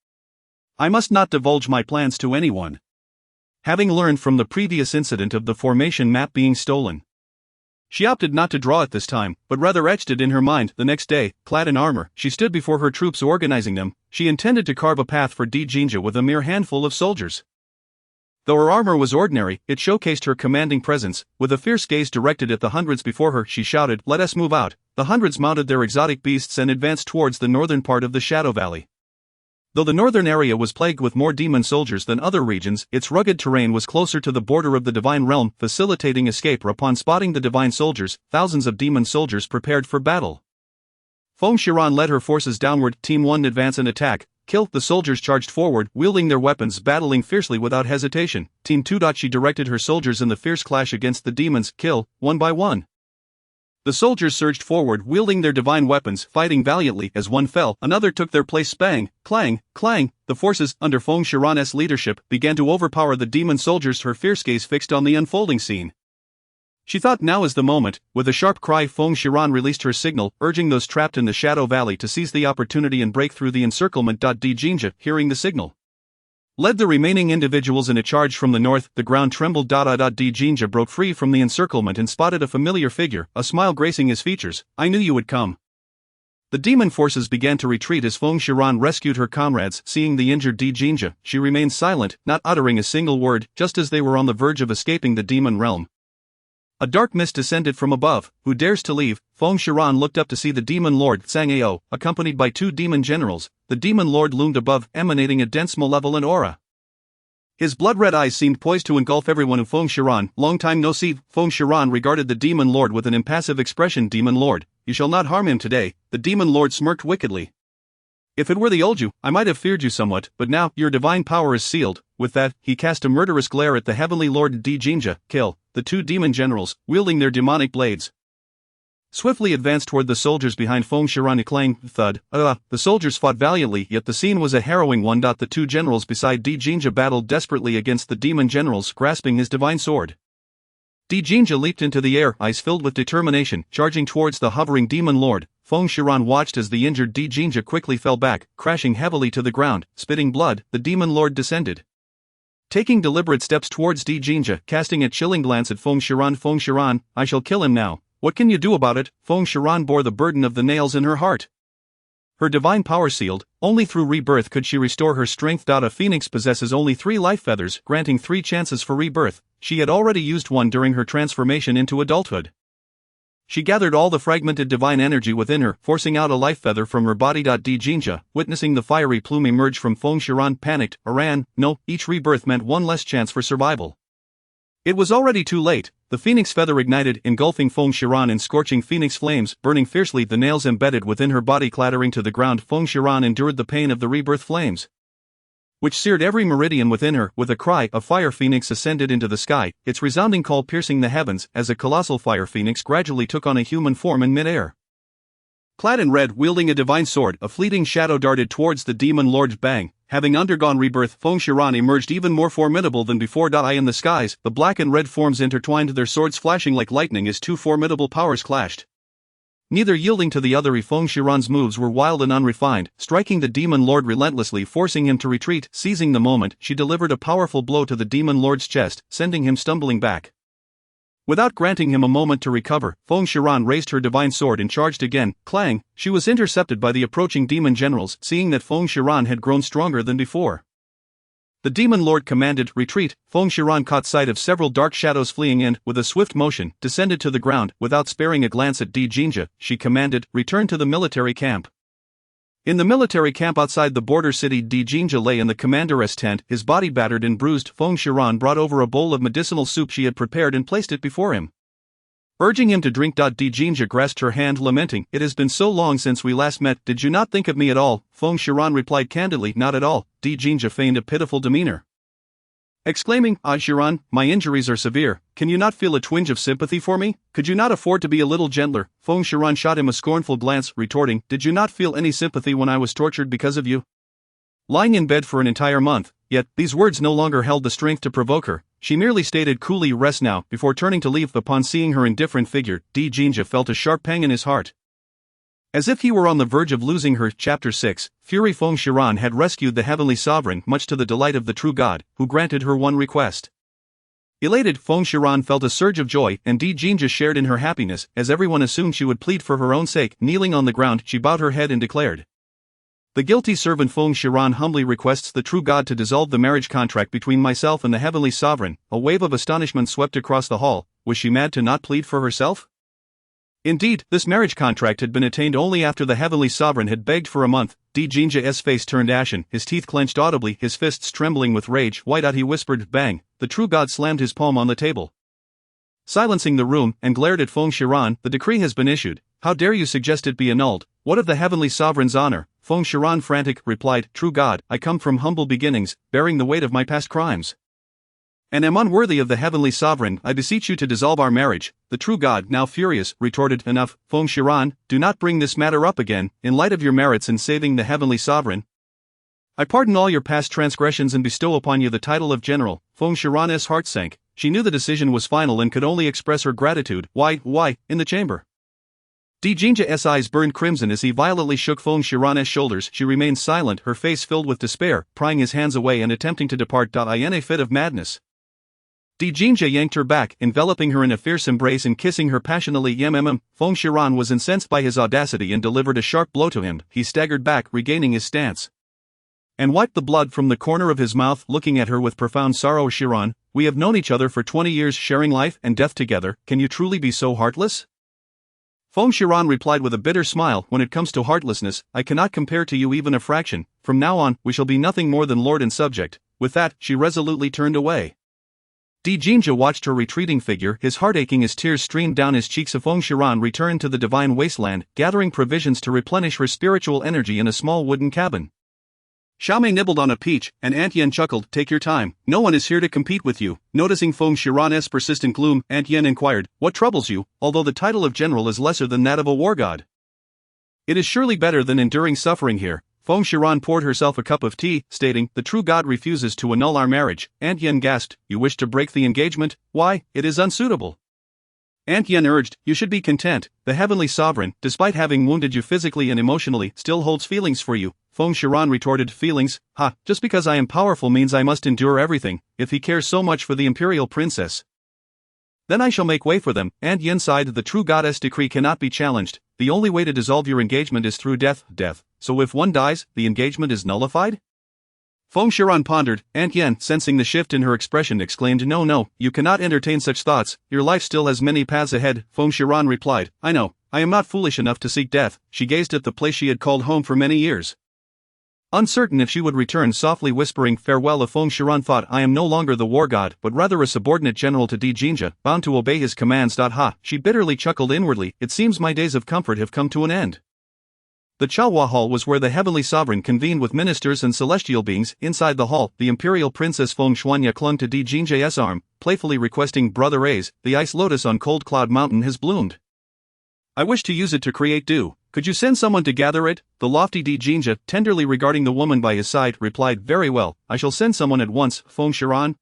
I must not divulge my plans to anyone. Having learned from the previous incident of the formation map being stolen, she opted not to draw it this time, but rather etched it in her mind. The next day, clad in armor, she stood before her troops organizing them. She intended to carve a path for Jinja with a mere handful of soldiers. Though her armor was ordinary, it showcased her commanding presence. With a fierce gaze directed at the hundreds before her, she shouted, let us move out. The hundreds mounted their exotic beasts and advanced towards the northern part of the Shadow Valley. Though the northern area was plagued with more demon soldiers than other regions, its rugged terrain was closer to the border of the Divine Realm, facilitating escape. Upon spotting the Divine soldiers, thousands of demon soldiers prepared for battle. Feng Shiran led her forces downward. Team 1 advance and attack. Kill. The soldiers charged forward, wielding their weapons, battling fiercely without hesitation. Team 2. She directed her soldiers in the fierce clash against the demons. Kill, one by one. The soldiers surged forward, wielding their divine weapons, fighting valiantly. As one fell, another took their place. Bang, clang, clang. The forces, under Feng Shiran's leadership, began to overpower the demon soldiers, her fierce gaze fixed on the unfolding scene. She thought now is the moment. With a sharp cry, Feng Shiran released her signal, urging those trapped in the Shadow Valley to seize the opportunity and break through the encirclement. Jinja, hearing the signal, led the remaining individuals in a charge from the north. The ground trembled. Jinja broke free from the encirclement and spotted a familiar figure, a smile gracing his features. I knew you would come. The demon forces began to retreat as Feng Shiran rescued her comrades. Seeing the injured Jinja, she remained silent, not uttering a single word. Just as they were on the verge of escaping the demon realm, a dark mist descended from above. Who dares to leave? Feng Shiran looked up to see the demon lord Tsangao, accompanied by 2 demon generals. The demon lord loomed above, emanating a dense malevolent aura. His blood-red eyes seemed poised to engulf everyone. Of Feng Shiran, long time no see. Feng Shiran regarded the demon lord with an impassive expression. Demon lord, you shall not harm him today. The demon lord smirked wickedly. If it were the old you, I might have feared you somewhat, but now, your divine power is sealed. With that, he cast a murderous glare at the Heavenly Lord Jinja. Kill. The 2 demon generals, wielding their demonic blades, swiftly advanced toward the soldiers behind Feng Shiran. Clang, thud. The soldiers fought valiantly, yet the scene was a harrowing one. The 2 generals beside Jinja battled desperately against the demon generals, grasping his divine sword. Jinja leaped into the air, eyes filled with determination, charging towards the hovering demon lord. Feng Shiran watched as the injured Jinja quickly fell back, crashing heavily to the ground. Spitting blood, the demon lord descended, taking deliberate steps towards Jinja, casting a chilling glance at Feng Shiran. Feng Shiran, I shall kill him now. What can you do about it? Feng Shiran bore the burden of the nails in her heart. Her divine power sealed, only through rebirth could she restore her strength. A phoenix possesses only 3 life feathers, granting 3 chances for rebirth. She had already used one during her transformation into adulthood. She gathered all the fragmented divine energy within her, forcing out a life feather from her body. Jinja, witnessing the fiery plume emerge from Feng Shiran, panicked, ran. No, each rebirth meant one less chance for survival. It was already too late. The phoenix feather ignited, engulfing Feng Shiran in scorching phoenix flames, burning fiercely, the nails embedded within her body clattering to the ground. Feng Shiran endured the pain of the rebirth flames, which seared every meridian within her. With a cry, a fire phoenix ascended into the sky, its resounding call piercing the heavens, as a colossal fire phoenix gradually took on a human form in midair. Clad in red, wielding a divine sword, a fleeting shadow darted towards the demon lord. Bang! Having undergone rebirth, Feng Shiran emerged even more formidable than before. In the skies, the black and red forms intertwined, their swords flashing like lightning as two formidable powers clashed. Neither yielding to the other, Feng Shiran's moves were wild and unrefined, striking the demon lord relentlessly, forcing him to retreat. Seizing the moment, she delivered a powerful blow to the demon lord's chest, sending him stumbling back. Without granting him a moment to recover, Feng Shiran raised her divine sword and charged again. Clang! She was intercepted by the approaching demon generals. Seeing that Feng Shiran had grown stronger than before, the demon lord commanded, retreat. Feng Shiran caught sight of several dark shadows fleeing and, with a swift motion, descended to the ground. Without sparing a glance at Jinja, she commanded, return to the military camp. In the military camp outside the border city, Jinja lay in the commander's tent, his body battered and bruised. Feng Shiran brought over a bowl of medicinal soup she had prepared and placed it before him, urging him to drink. Jinja grasped her hand, lamenting, it has been so long since we last met. Did you not think of me at all? Feng Shiran replied candidly, not at all. Jinja feigned a pitiful demeanor, exclaiming, Shiran, my injuries are severe, can you not feel a twinge of sympathy for me? Could you not afford to be a little gentler? Feng Shiran shot him a scornful glance, retorting, did you not feel any sympathy when I was tortured because of you? Lying in bed for an entire month. Yet, these words no longer held the strength to provoke her. She merely stated coolly, rest now, before turning to leave. Upon seeing her indifferent figure, Jinja felt a sharp pang in his heart, as if he were on the verge of losing her. Chapter 6, Fury. Feng Shiran had rescued the heavenly sovereign, much to the delight of the true god, who granted her one request. Elated, Feng Shiran felt a surge of joy, and Jinja shared in her happiness, as everyone assumed she would plead for her own sake. Kneeling on the ground, she bowed her head and declared, the guilty servant Feng Shiran humbly requests the true god to dissolve the marriage contract between myself and the heavenly sovereign. A wave of astonishment swept across the hall. Was she mad to not plead for herself? Indeed, this marriage contract had been attained only after the heavenly sovereign had begged for a month. Jinja's face turned ashen, his teeth clenched audibly, his fists trembling with rage. White-out, he whispered, bang! The true god slammed his palm on the table, silencing the room, and glared at Feng Shiran. The decree has been issued. How dare you suggest it be annulled? What of the heavenly sovereign's honor? Feng Shiran, frantic, replied, true god, I come from humble beginnings, bearing the weight of my past crimes, and am unworthy of the heavenly sovereign. I beseech you to dissolve our marriage. The true god, now furious, retorted, enough, Feng Shiran, do not bring this matter up again. In light of your merits in saving the heavenly sovereign, I pardon all your past transgressions and bestow upon you the title of general. Feng Shiran's heart sank. She knew the decision was final and could only express her gratitude. Why, in the chamber, Jinja's eyes burned crimson as he violently shook Feng Shiran's shoulders. She remained silent, her face filled with despair, prying his hands away and attempting to depart. In a fit of madness, Jinja yanked her back, enveloping her in a fierce embrace and kissing her passionately. Feng Shiran was incensed by his audacity and delivered a sharp blow to him. He staggered back, regaining his stance, and wiped the blood from the corner of his mouth, looking at her with profound sorrow. Shiran, we have known each other for 20 years, sharing life and death together. Can you truly be so heartless? Feng Shiran replied with a bitter smile, when it comes to heartlessness, I cannot compare to you even a fraction. From now on, we shall be nothing more than lord and subject. With that, she resolutely turned away. Jinja watched her retreating figure, his heart aching as tears streamed down his cheeks. Feng Shiran returned to the divine wasteland, gathering provisions to replenish her spiritual energy in a small wooden cabin. Xiaomei nibbled on a peach, and Aunt Yen chuckled, take your time, no one is here to compete with you. Noticing Feng Shiran's persistent gloom, Aunt Yen inquired, what troubles you, although the title of general is lesser than that of a war god? It is surely better than enduring suffering here. Feng Shiran poured herself a cup of tea, stating, the true god refuses to annul our marriage. Aunt Yen gasped, you wish to break the engagement? Why, it is unsuitable. Aunt Yen urged, you should be content. The heavenly sovereign, despite having wounded you physically and emotionally, still holds feelings for you. Feng Shiran retorted, feelings? Just because I am powerful means I must endure everything. If he cares so much for the imperial princess, then I shall make way for them. Aunt Yen sighed, the true goddess decree cannot be challenged. The only way to dissolve your engagement is through death. So if one dies, the engagement is nullified? Feng Shiran pondered, Aunt Yen, sensing the shift in her expression, exclaimed, No, you cannot entertain such thoughts, your life still has many paths ahead. Feng Shiran replied, I know, I am not foolish enough to seek death. She gazed at the place she had called home for many years, uncertain if she would return, softly whispering farewell. Of Feng Shiran thought, I am no longer the war god, but rather a subordinate general to Dijinja, bound to obey his commands. Ha, she bitterly chuckled inwardly, it seems my days of comfort have come to an end. The Chawa Hall was where the Heavenly Sovereign convened with ministers and celestial beings. Inside the hall, the Imperial Princess Feng Shuanya clung to Dijinja's arm, playfully requesting, Brother A's, the ice lotus on Cold Cloud Mountain has bloomed. I wish to use it to create dew. Could you send someone to gather it? The lofty Dijinja, tenderly regarding the woman by his side, replied, Very well, I shall send someone at once. Feng Shiran,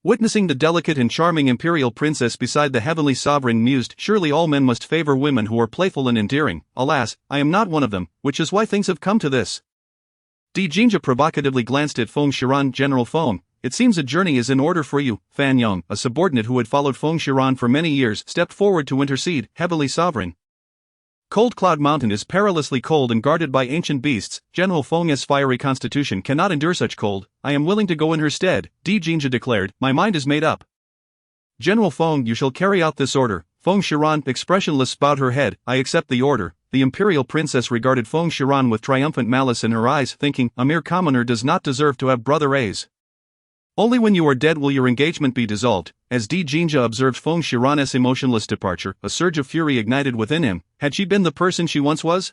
witnessing the delicate and charming Imperial Princess beside the Heavenly Sovereign, mused, Surely all men must favor women who are playful and endearing. Alas, I am not one of them, which is why things have come to this. Dijinja provocatively glanced at Feng Shiran. General Feng, it seems a journey is in order for you. Fan Yong, a subordinate who had followed Feng Shiran for many years, stepped forward to intercede. Heavenly Sovereign, Cold Cloud Mountain is perilously cold and guarded by ancient beasts. General Feng's fiery constitution cannot endure such cold. I am willing to go in her stead, Dijinja declared. My mind is made up. General Feng, you shall carry out this order. Feng Shiran, expressionless, bowed her head. I accept the order. The Imperial Princess regarded Feng Shiran with triumphant malice in her eyes, thinking, a mere commoner does not deserve to have Brother A's. Only when you are dead will your engagement be dissolved. As Dijinja observed Feng Shiran's emotionless departure, a surge of fury ignited within him. Had she been the person she once was,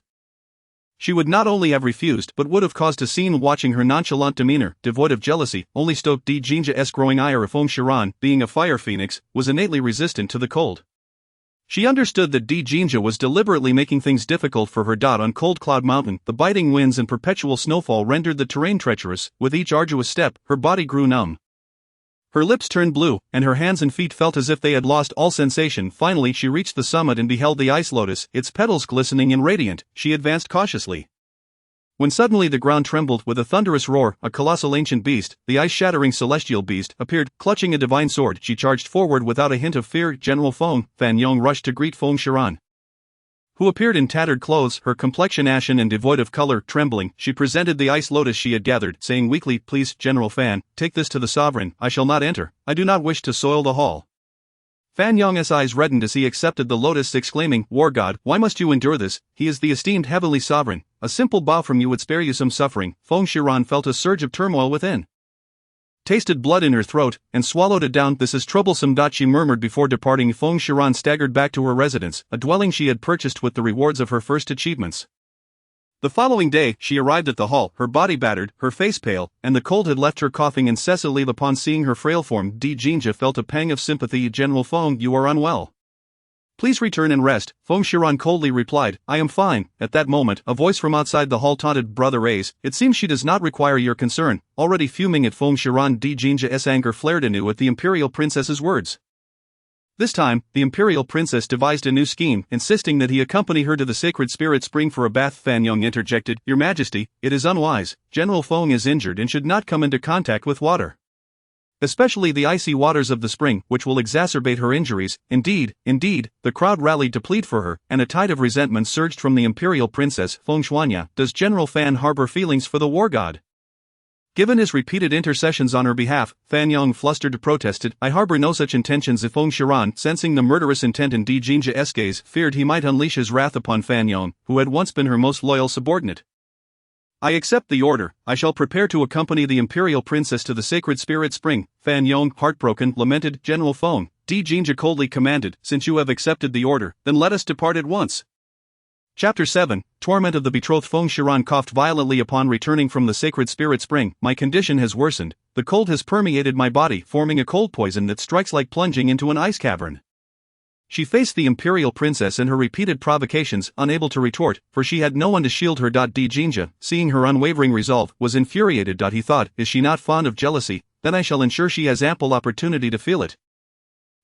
she would not only have refused but would have caused a scene. Watching her nonchalant demeanor, devoid of jealousy, only stoked Dijinja's growing ire. Of Feng Shiran, being a fire phoenix, was innately resistant to the cold. She understood that Dijinja was deliberately making things difficult for her. On Cold Cloud Mountain, the biting winds and perpetual snowfall rendered the terrain treacherous. With each arduous step, her body grew numb. Her lips turned blue, and her hands and feet felt as if they had lost all sensation. Finally she reached the summit and beheld the ice lotus, its petals glistening and radiant. She advanced cautiously, when suddenly the ground trembled. With a thunderous roar, a colossal ancient beast, the ice-shattering celestial beast, appeared, clutching a divine sword. She charged forward without a hint of fear. General Feng, Fan Yong rushed to greet Feng Shiran, who appeared in tattered clothes, her complexion ashen and devoid of color. Trembling, she presented the ice lotus she had gathered, saying weakly, Please, General Fan, take this to the sovereign. I shall not enter. I do not wish to soil the hall. Fan Yong's eyes reddened as he accepted the lotus, exclaiming, War God, why must you endure this? He is the esteemed Heavenly Sovereign. A simple bow from you would spare you some suffering. Feng Shiran felt a surge of turmoil within, tasted blood in her throat, and swallowed it down. This is troublesome. She murmured before departing. Feng Shiran staggered back to her residence, a dwelling she had purchased with the rewards of her first achievements. The following day, she arrived at the hall, her body battered, her face pale, and the cold had left her coughing incessantly. Upon seeing her frail form, Dijinja felt a pang of sympathy. General Feng, you are unwell. Please return and rest. Feng Shiran coldly replied, I am fine. At that moment, a voice from outside the hall taunted, Brother A's, it seems she does not require your concern. Already fuming at Feng Shiran, Dijinja's anger flared anew at the Imperial Princess's words. This time, the Imperial Princess devised a new scheme, insisting that he accompany her to the sacred spirit spring for a bath. Fan Yong interjected, Your Majesty, it is unwise. General Feng is injured and should not come into contact with water, especially the icy waters of the spring, which will exacerbate her injuries. Indeed, the crowd rallied to plead for her, and a tide of resentment surged from the Imperial Princess. Feng Shuanya, does General Fan harbor feelings for the war god? Given his repeated intercessions on her behalf, Fan Yong flustered protested, I harbor no such intentions. If Feng Shiran, sensing the murderous intent in Dijinja's gaze, feared he might unleash his wrath upon Fan Yong, who had once been her most loyal subordinate. I accept the order. I shall prepare to accompany the Imperial Princess to the sacred spirit spring. Fan Yong, heartbroken, lamented. General Feng, Dijinja coldly commanded, since you have accepted the order, then let us depart at once. Chapter 7, Torment of the Betrothed. Feng Shiran coughed violently upon returning from the sacred spirit spring. My condition has worsened. The cold has permeated my body, forming a cold poison that strikes like plunging into an ice cavern. She faced the Imperial Princess and her repeated provocations, unable to retort, for she had no one to shield her. Dijinja, seeing her unwavering resolve, was infuriated. He thought, is she not fond of jealousy? Then I shall ensure she has ample opportunity to feel it.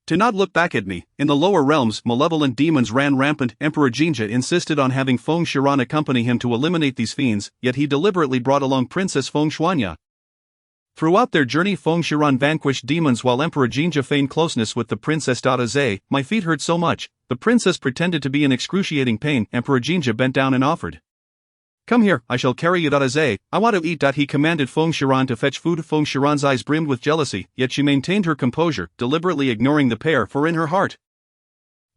To not look back at me. In the lower realms, malevolent demons ran rampant. Emperor Jinja insisted on having Feng Shiran accompany him to eliminate these fiends, yet he deliberately brought along Princess Feng Shuanya. Throughout their journey, Feng Shiran vanquished demons while Emperor Jinja feigned closeness with the princess. Zay, my feet hurt so much. The princess pretended to be in excruciating pain. Emperor Jinja bent down and offered Come here, I shall carry you. I want to eat. He commanded Feng Shiran to fetch food. Feng Shiran's eyes brimmed with jealousy, yet she maintained her composure, deliberately ignoring the pair, for in her heart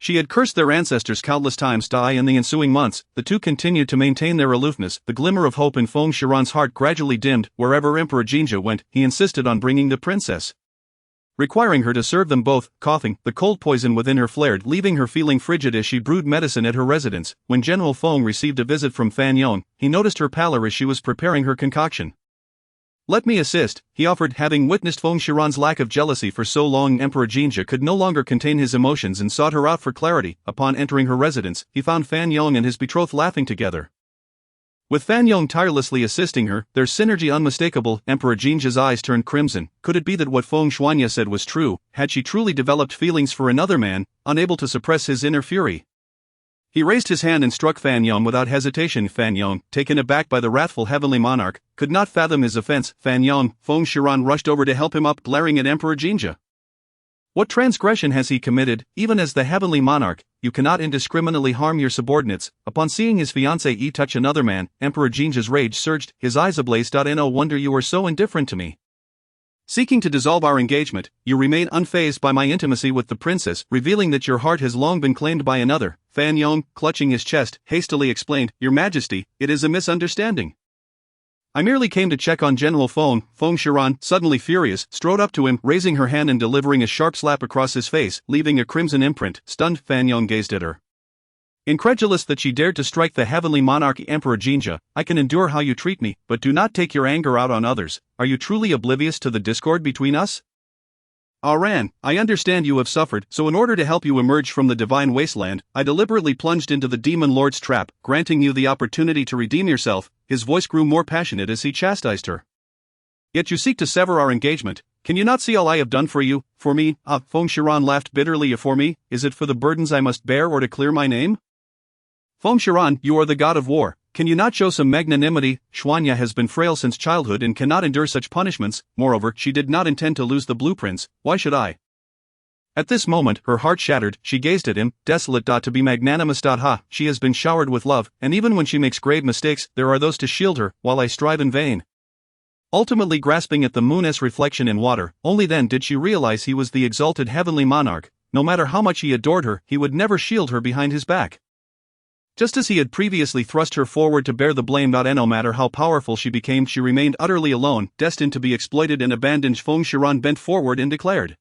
she had cursed their ancestors countless times. In the ensuing months, the two continued to maintain their aloofness. The glimmer of hope in Feng Shiran's heart gradually dimmed. Wherever Emperor Jinja went, he insisted on bringing the princess, requiring her to serve them both. Coughing, the cold poison within her flared, leaving her feeling frigid as she brewed medicine at her residence. When General Feng received a visit from Fan Yong, he noticed her pallor as she was preparing her concoction. Let me assist, he offered. Having witnessed Feng Shiran's lack of jealousy for so long, Emperor Jinja could no longer contain his emotions and sought her out for clarity. Upon entering her residence, he found Fan Yong and his betrothed laughing together, with Fan Yong tirelessly assisting her, their synergy unmistakable. Emperor Jinja's eyes turned crimson. Could it be that what Feng Shuanya said was true? Had she truly developed feelings for another man, unable to suppress his inner fury? He raised his hand and struck Fan Yong without hesitation. Fan Yong, taken aback by the wrathful heavenly monarch, could not fathom his offense. Fan Yong, Feng Shiran rushed over to help him up, glaring at Emperor Jinja. What transgression has he committed? Even as the heavenly monarch, you cannot indiscriminately harm your subordinates. Upon seeing his fiancée touch another man, Emperor Jinja's rage surged, his eyes ablaze. No wonder you are so indifferent to me. Seeking to dissolve our engagement, you remain unfazed by my intimacy with the princess, revealing that your heart has long been claimed by another. Fan Yong, clutching his chest, hastily explained, Your Majesty, it is a misunderstanding. I merely came to check on General Feng. Feng Shiran, suddenly furious, strode up to him, raising her hand and delivering a sharp slap across his face, leaving a crimson imprint. Stunned, Fan Yong gazed at her, incredulous that she dared to strike the heavenly monarch. Emperor Jinja, I can endure how you treat me, but do not take your anger out on others. Are you truly oblivious to the discord between us? Aran, I understand you have suffered, so in order to help you emerge from the divine wasteland, I deliberately plunged into the demon lord's trap, granting you the opportunity to redeem yourself. His voice grew more passionate as he chastised her. Yet you seek to sever our engagement. Can you not see all I have done for you, for me? Feng Shiran laughed bitterly. For me, is it for the burdens I must bear or to clear my name? Feng Shiran, you are the god of war. Can you not show some magnanimity? Shuanya has been frail since childhood and cannot endure such punishments. Moreover, she did not intend to lose the blueprints. Why should I? At this moment, her heart shattered. She gazed at him, desolate. To be magnanimous. She has been showered with love, and even when she makes grave mistakes, there are those to shield her, while I strive in vain. Ultimately grasping at the moon's reflection in water, only then did she realize he was the exalted heavenly monarch. No matter how much he adored her, he would never shield her behind his back. Just as he had previously thrust her forward to bear the blame. No matter how powerful she became, she remained utterly alone, destined to be exploited and abandoned. Feng Shiran bent forward and declared,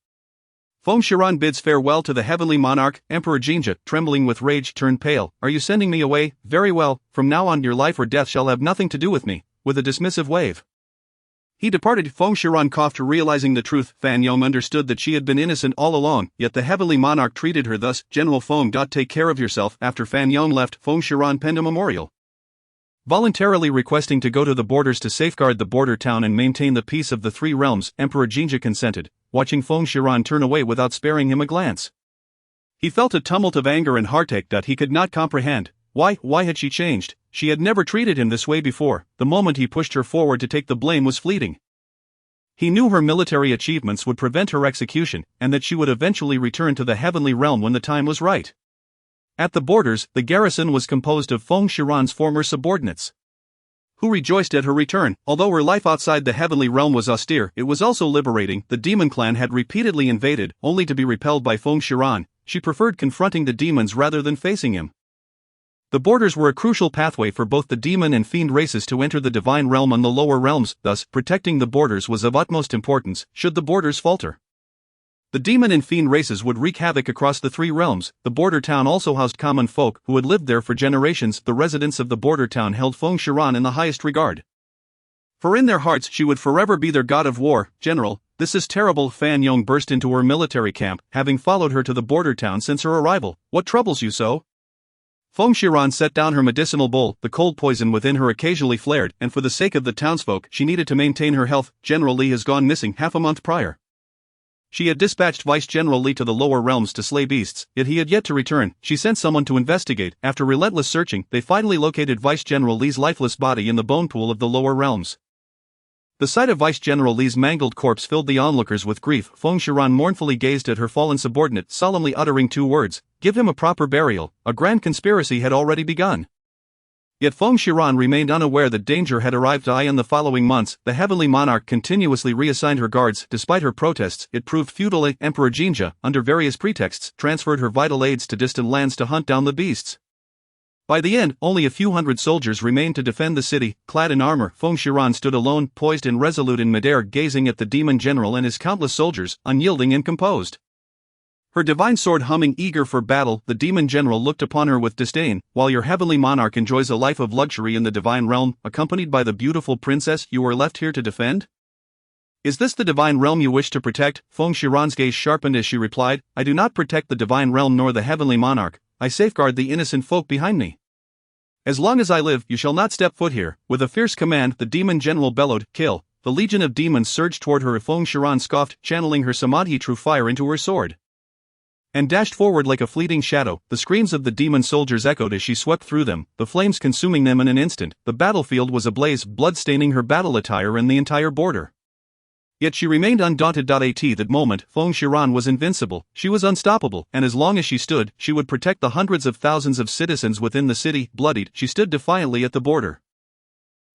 Feng Shiran bids farewell to the heavenly monarch. Emperor Jinja, trembling with rage, turned pale. Are you sending me away? Very well, from now on your life or death shall have nothing to do with me. With a dismissive wave, he departed. Feng Shiran coughed, realizing the truth. Fan Yong understood that she had been innocent all along, yet the heavenly monarch treated her thus. General Feng. Take care of yourself. After Fan Yong left, Feng Shiran penned a memorial, voluntarily requesting to go to the borders to safeguard the border town and maintain the peace of the three realms. Emperor Jinja consented, watching Feng Shiran turn away without sparing him a glance. He felt a tumult of anger and heartache that he could not comprehend. Why had she changed? She had never treated him this way before. The moment he pushed her forward to take the blame was fleeting. He knew her military achievements would prevent her execution, and that she would eventually return to the heavenly realm when the time was right. At the borders, the garrison was composed of Feng Shiran's former subordinates, who rejoiced at her return. Although her life outside the heavenly realm was austere, it was also liberating. The demon clan had repeatedly invaded, only to be repelled by Feng Shiran. She preferred confronting the demons rather than facing him. The borders were a crucial pathway for both the demon and fiend races to enter the divine realm and the lower realms, thus, protecting the borders was of utmost importance, should the borders falter. The demon and fiend races would wreak havoc across the three realms. The border town also housed common folk who had lived there for generations. The residents of the border town held Feng Shiran in the highest regard, for in their hearts she would forever be their god of war. General, this is terrible. Fan Yong burst into her military camp, having followed her to the border town since her arrival. What troubles you so? Feng Shiran set down her medicinal bowl. The cold poison within her occasionally flared, and for the sake of the townsfolk, she needed to maintain her health. General Li has gone missing half a month prior. She had dispatched Vice General Li to the lower realms to slay beasts, yet he had yet to return. She sent someone to investigate. After relentless searching, they finally located Vice General Li's lifeless body in the bone pool of the lower realms. The sight of Vice General Li's mangled corpse filled the onlookers with grief. Feng Shiran mournfully gazed at her fallen subordinate, solemnly uttering two words, give him a proper burial. A grand conspiracy had already begun. Yet Feng Shiran remained unaware that danger had arrived. In the following months, the heavenly monarch continuously reassigned her guards. Despite her protests, it proved futile. Emperor Jinja, under various pretexts, transferred her vital aides to distant lands to hunt down the beasts. By the end, only a few hundred soldiers remained to defend the city. Clad in armor, Feng Shiran stood alone, poised and resolute in midair, gazing at the demon general and his countless soldiers, unyielding and composed. Her divine sword humming, eager for battle, the demon general looked upon her with disdain. While your heavenly monarch enjoys a life of luxury in the divine realm, accompanied by the beautiful princess, you are left here to defend? Is this the divine realm you wish to protect? Feng Shiran's gaze sharpened as she replied, I do not protect the divine realm nor the heavenly monarch, I safeguard the innocent folk behind me. As long as I live, you shall not step foot here. With a fierce command, the demon general bellowed, kill. The legion of demons surged toward her. Feng Shiran scoffed, channeling her samadhi true fire into her sword, and dashed forward like a fleeting shadow. The screams of the demon soldiers echoed as she swept through them, the flames consuming them in an instant. The battlefield was ablaze, blood staining her battle attire and the entire border. Yet she remained undaunted. At that moment, Feng Shiran was invincible, she was unstoppable, and as long as she stood, she would protect the hundreds of thousands of citizens within the city. Bloodied, she stood defiantly at the border,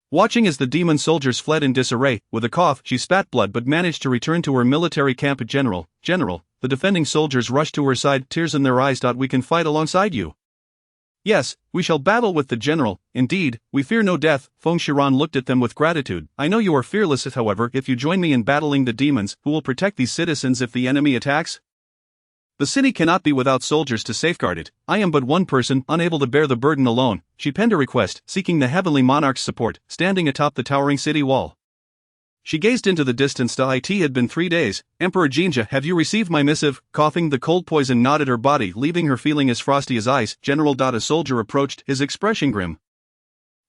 watching as the demon soldiers fled in disarray. With a cough, she spat blood but managed to return to her military camp. General, the defending soldiers rushed to her side, tears in their eyes. We can fight alongside you. Yes, we shall battle with the general. Indeed, we fear no death. Feng Shiran looked at them with gratitude. I know you are fearless. However, if you join me in battling the demons, who will protect these citizens if the enemy attacks? The city cannot be without soldiers to safeguard it. I am but one person, unable to bear the burden alone. She penned a request, seeking the heavenly monarch's support, standing atop the towering city wall. She gazed into the distance. It had been 3 days. Emperor Jinja, have you received my missive? Coughing, the cold poison gnawed at her body, leaving her feeling as frosty as ice. General. A soldier approached, his expression grim.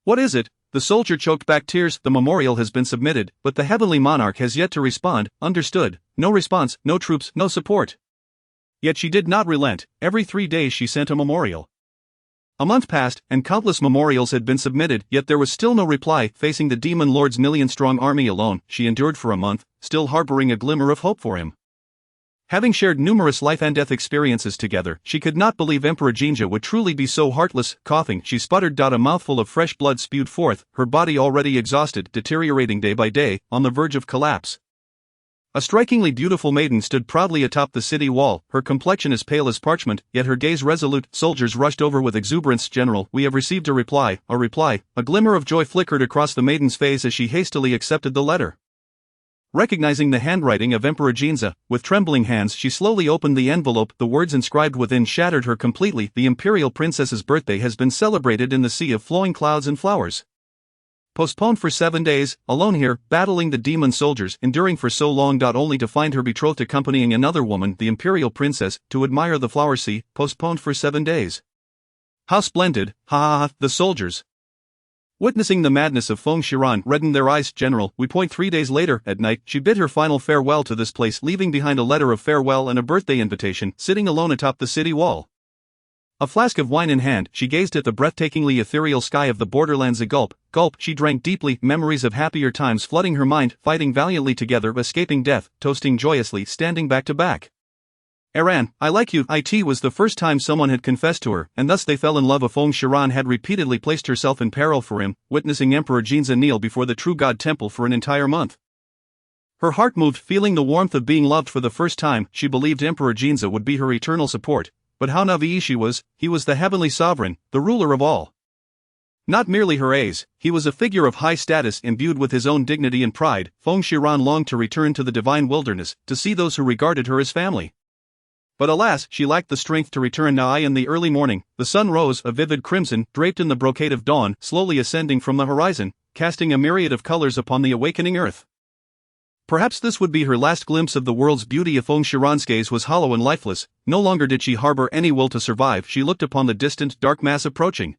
What is it? The soldier choked back tears. The memorial has been submitted, but the heavenly monarch has yet to respond. Understood. No response, no troops, no support. Yet she did not relent. Every 3 days she sent a memorial. A month passed, and countless memorials had been submitted, yet there was still no reply. Facing the demon lord's million-strong army alone, she endured for a month, still harboring a glimmer of hope for him. Having shared numerous life and death experiences together, she could not believe Emperor Jinja would truly be so heartless. Coughing, she sputtered. A mouthful of fresh blood spewed forth, her body already exhausted, deteriorating day by day, on the verge of collapse. A strikingly beautiful maiden stood proudly atop the city wall, her complexion as pale as parchment, yet her gaze resolute. Soldiers rushed over with exuberance. General, we have received a reply. A glimmer of joy flickered across the maiden's face as she hastily accepted the letter. Recognizing the handwriting of Emperor Jinja, with trembling hands she slowly opened the envelope. The words inscribed within shattered her completely. The imperial princess's birthday has been celebrated in the sea of flowing clouds and flowers. Postponed for 7 days, alone here, battling the demon soldiers, enduring for so long. Only to find her betrothed accompanying another woman, the imperial princess, to admire the flower sea. Postponed for 7 days. How splendid, Hahaha, the soldiers, witnessing the madness of Feng Shiran, reddened their eyes. General, we point 3 days later, at night, she bid her final farewell to this place, leaving behind a letter of farewell and a birthday invitation, sitting alone atop the city wall. A flask of wine in hand, she gazed at the breathtakingly ethereal sky of the borderlands. A gulp, she drank deeply, memories of happier times flooding her mind, fighting valiantly together, escaping death, toasting joyously, standing back to back. Aran, I like you. It was the first time someone had confessed to her, and thus they fell in love. Feng Shiran had repeatedly placed herself in peril for him, witnessing Emperor Jinja kneel before the true god temple for an entire month. Her heart moved, feeling the warmth of being loved for the first time. She believed Emperor Jinja would be her eternal support. But how naive she was, he was the heavenly sovereign, the ruler of all. Not merely her ace, he was a figure of high status imbued with his own dignity and pride. Feng Shiran longed to return to the divine wilderness, to see those who regarded her as family. But alas, she lacked the strength to return. In the early morning, the sun rose, a vivid crimson, draped in the brocade of dawn, slowly ascending from the horizon, casting a myriad of colors upon the awakening earth. Perhaps this would be her last glimpse of the world's beauty. Feng Shiran's gaze was hollow and lifeless. No longer did she harbor any will to survive. She looked upon the distant, dark mass approaching.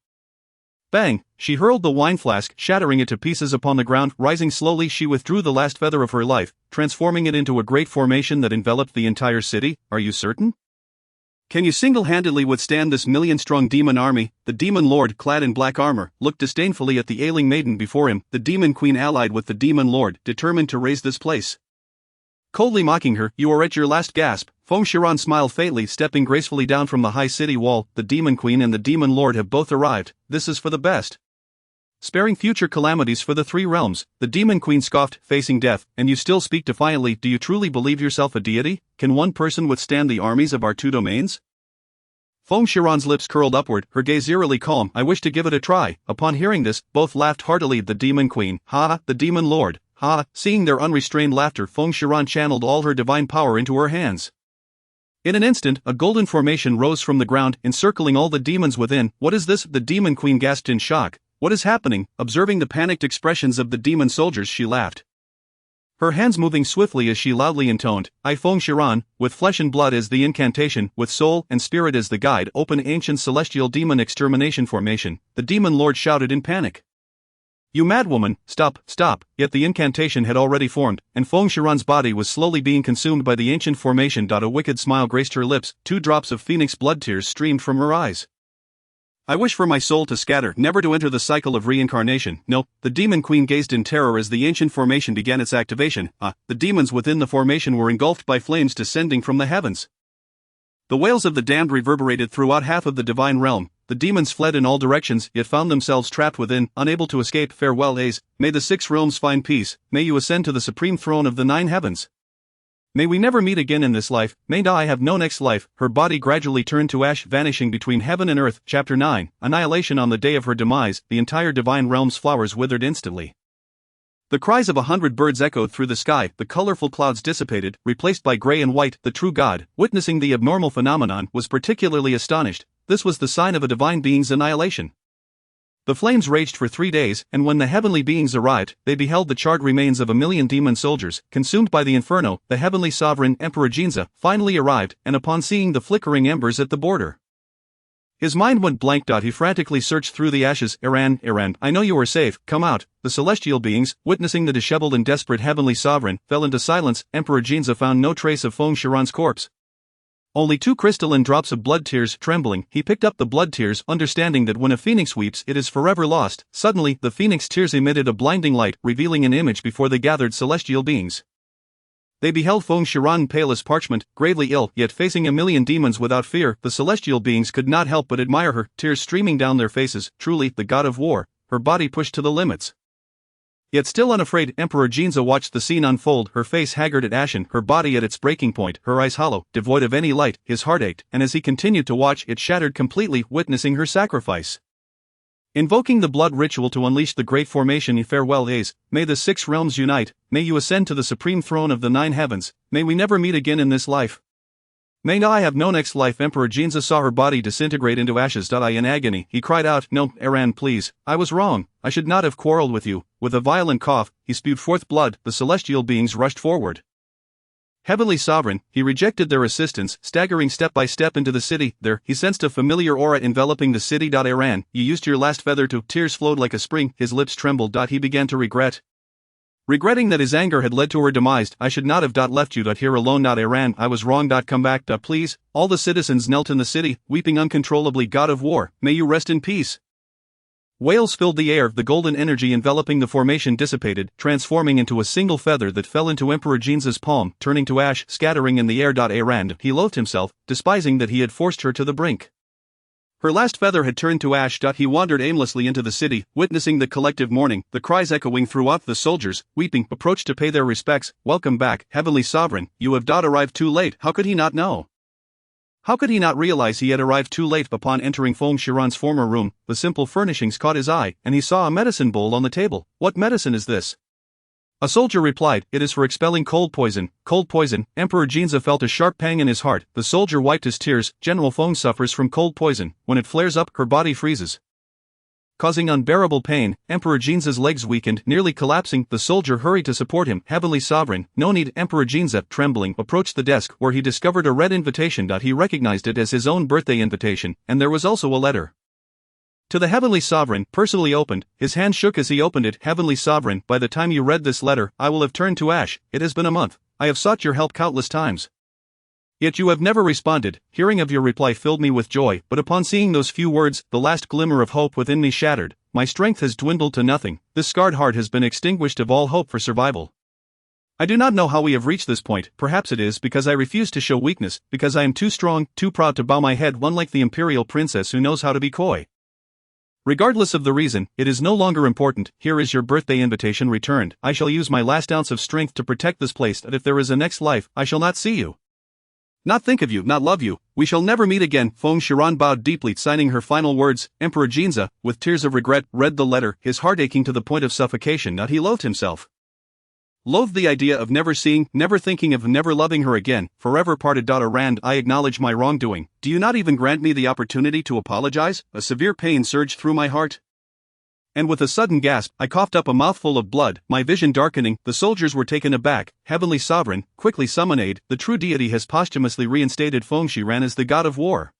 Bang! She hurled the wine flask, shattering it to pieces upon the ground. Rising slowly, she withdrew the last feather of her life, transforming it into a great formation that enveloped the entire city. Are you certain? Can you single-handedly withstand this million-strong demon army? The demon lord, clad in black armor, looked disdainfully at the ailing maiden before him. The demon queen allied with the demon lord, determined to raise this place. Coldly mocking her, you are at your last gasp. Feng Shiran smiled faintly, stepping gracefully down from the high city wall. The demon queen and the demon lord have both arrived. This is for the best. sparing future calamities for the three realms. The demon queen scoffed, facing death, and you still speak defiantly. Do you truly believe yourself a deity? Can one person withstand the armies of our two domains? Feng Shiran's lips curled upward, her gaze eerily calm. I wish to give it a try. Upon hearing this, both laughed heartily. The demon queen, ha, the demon lord, ha. Seeing their unrestrained laughter, Feng Shiran channeled all her divine power into her hands. In an instant, a golden formation rose from the ground, encircling all the demons within. What is this? The demon queen gasped in shock. What is happening? Observing the panicked expressions of the demon soldiers, she laughed. Her hands moving swiftly as she loudly intoned, I Feng Shiran, with flesh and blood as the incantation, with soul and spirit as the guide, open ancient celestial demon extermination formation. The demon lord shouted in panic. You madwoman, stop, stop. Yet the incantation had already formed, and Feng Shiran's body was slowly being consumed by the ancient formation. A wicked smile graced her lips, 2 drops of phoenix blood tears streamed from her eyes. I wish for my soul to scatter, never to enter the cycle of reincarnation. No, the demon queen gazed in terror as the ancient formation began its activation. The demons within the formation were engulfed by flames descending from the heavens. The wails of the damned reverberated throughout half of the divine realm. The demons fled in all directions, yet found themselves trapped within, unable to escape. Farewell, Aes. May the 6 realms find peace. May you ascend to the supreme throne of the 9 heavens. May we never meet again in this life. May I have no next life. Her body gradually turned to ash, vanishing between heaven and earth. Chapter 9. Annihilation. On the day of her demise, the entire divine realm's flowers withered instantly. The cries of 100 birds echoed through the sky. The colorful clouds dissipated, replaced by gray and white. The true god, witnessing the abnormal phenomenon, was particularly astonished. This was the sign of a divine being's annihilation. The flames raged for 3 days, and when the heavenly beings arrived, they beheld the charred remains of 1,000,000 demon soldiers, consumed by the inferno. The heavenly sovereign, Emperor Jinza, finally arrived, and upon seeing the flickering embers at the border, his mind went blank. He frantically searched through the ashes. Iran, I know you are safe, come out. The celestial beings, witnessing the disheveled and desperate heavenly sovereign, fell into silence. Emperor Jinza found no trace of Feng Shiran's corpse. Only 2 crystalline drops of blood tears. Trembling, he picked up the blood tears, understanding that when a phoenix weeps, it is forever lost. Suddenly, the phoenix tears emitted a blinding light, revealing an image before the gathered celestial beings. They beheld Feng Shiran pale as parchment, gravely ill, yet facing 1,000,000 demons without fear. The celestial beings could not help but admire her, tears streaming down their faces. Truly, the god of war, her body pushed to the limits. Yet still unafraid, Emperor Jinza watched the scene unfold, her face haggard and ashen, her body at its breaking point, her eyes hollow, devoid of any light. His heart ached, and as he continued to watch, it shattered completely, witnessing her sacrifice. Invoking the blood ritual to unleash the great formation. Farewell, Aes. May the 6 realms unite. May you ascend to the supreme throne of the 9 heavens. May we never meet again in this life. May I have no next life. Emperor Jinza saw her body disintegrate into ashes. In agony, he cried out, No, Iran, please, I was wrong, I should not have quarreled with you. With a violent cough, he spewed forth blood. The celestial beings rushed forward. Heavenly sovereign, he rejected their assistance, staggering step by step into the city. There, he sensed a familiar aura enveloping the city. Iran, you used your last feather to. Tears flowed like a spring, his lips trembled. He began to regretting that his anger had led to her demise. I should not have left you here alone. Iran, I was wrong. Come back. Please. All the citizens knelt in the city, weeping uncontrollably. God of war, may you rest in peace. Wails filled the air. The golden energy enveloping the formation dissipated, transforming into a single feather that fell into Emperor Jinza's palm, turning to ash, scattering in the air. Iran, he loathed himself, despising that he had forced her to the brink. Her last feather had turned to ash. He wandered aimlessly into the city, witnessing the collective mourning, the cries echoing throughout. The soldiers, weeping, approached to pay their respects. Welcome back, Heavenly Sovereign, you have arrived too late. How could he not know? How could he not realize he had arrived too late? Upon entering Feng Shiran's former room, the simple furnishings caught his eye, and he saw a medicine bowl on the table. What medicine is this? A soldier replied, it is for expelling cold poison. Cold poison. Emperor Jinza felt a sharp pang in his heart. The soldier wiped his tears. General Feng suffers from cold poison. When it flares up, her body freezes, causing unbearable pain. Emperor Jinza's legs weakened, nearly collapsing. The soldier hurried to support him. Heavenly Sovereign, no need. Emperor Jinza, trembling, approached the desk, where he discovered a red invitation. He recognized it as his own birthday invitation, and there was also a letter to the Heavenly Sovereign, personally opened. His hand shook as he opened it. Heavenly Sovereign, by the time you read this letter, I will have turned to ash. It has been a month. I have sought your help countless times, yet you have never responded. Hearing of your reply filled me with joy, but upon seeing those few words, the last glimmer of hope within me shattered. My strength has dwindled to nothing. This scarred heart has been extinguished of all hope for survival. I do not know how we have reached this point. Perhaps it is because I refuse to show weakness, because I am too strong, too proud to bow my head, unlike the imperial princess who knows how to be coy. Regardless of the reason, it is no longer important. Here is your birthday invitation returned. I shall use my last ounce of strength to protect this place, that if there is a next life, I shall not see you. Not think of you, not love you. We shall never meet again. Feng Shiran bowed deeply, signing her final words. Emperor Jinza, with tears of regret, read the letter, his heart aching to the point of suffocation. That he loathed himself. Loathed the idea of never seeing, never thinking of, never loving her again. Forever parted. Rand, I acknowledge my wrongdoing. Do you not even grant me the opportunity to apologize? A severe pain surged through my heart. And with a sudden gasp, I coughed up a mouthful of blood, my vision darkening. The soldiers were taken aback. Heavenly Sovereign, quickly summon aid. The true deity has posthumously reinstated Feng Shiran as the god of war,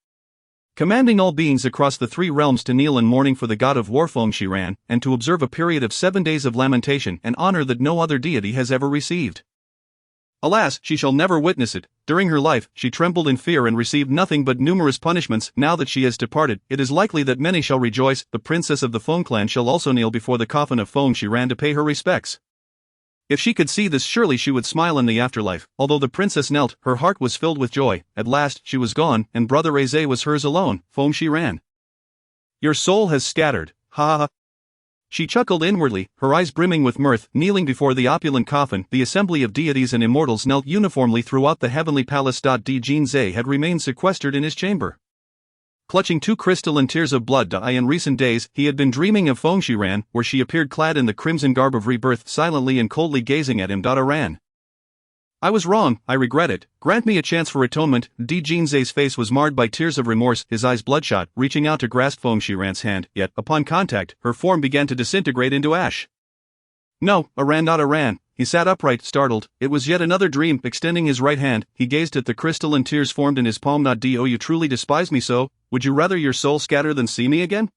commanding all beings across the three realms to kneel in mourning for the god of war Feng Shiran, and to observe a period of 7 days of lamentation, an honor that no other deity has ever received. Alas, she shall never witness it. During her life, she trembled in fear and received nothing but numerous punishments. Now that she has departed, it is likely that many shall rejoice. The princess of the Feng clan shall also kneel before the coffin of Feng Shiran to pay her respects. If she could see this, surely she would smile in the afterlife. Although the princess knelt, her heart was filled with joy. At last, she was gone, and brother Eze was hers alone. Feng Shiran, your soul has scattered. Hahaha. She chuckled inwardly, her eyes brimming with mirth. Kneeling before the opulent coffin, the assembly of deities and immortals knelt uniformly throughout the heavenly palace. D. Jinze had remained sequestered in his chamber, clutching 2 crystalline tears of blood. In recent days, he had been dreaming of Feng Shiran, where she appeared clad in the crimson garb of rebirth, silently and coldly gazing at him. Ran. I was wrong, I regret it. Grant me a chance for atonement. Jinze's face was marred by tears of remorse, his eyes bloodshot, reaching out to grasp Feng Shiran's hand, yet, upon contact, her form began to disintegrate into ash. No, Aran, not Aran. He sat upright, startled. It was yet another dream. Extending his right hand, he gazed at the crystalline tears formed in his palm. Do you truly despise me so? Would you rather your soul scatter than see me again?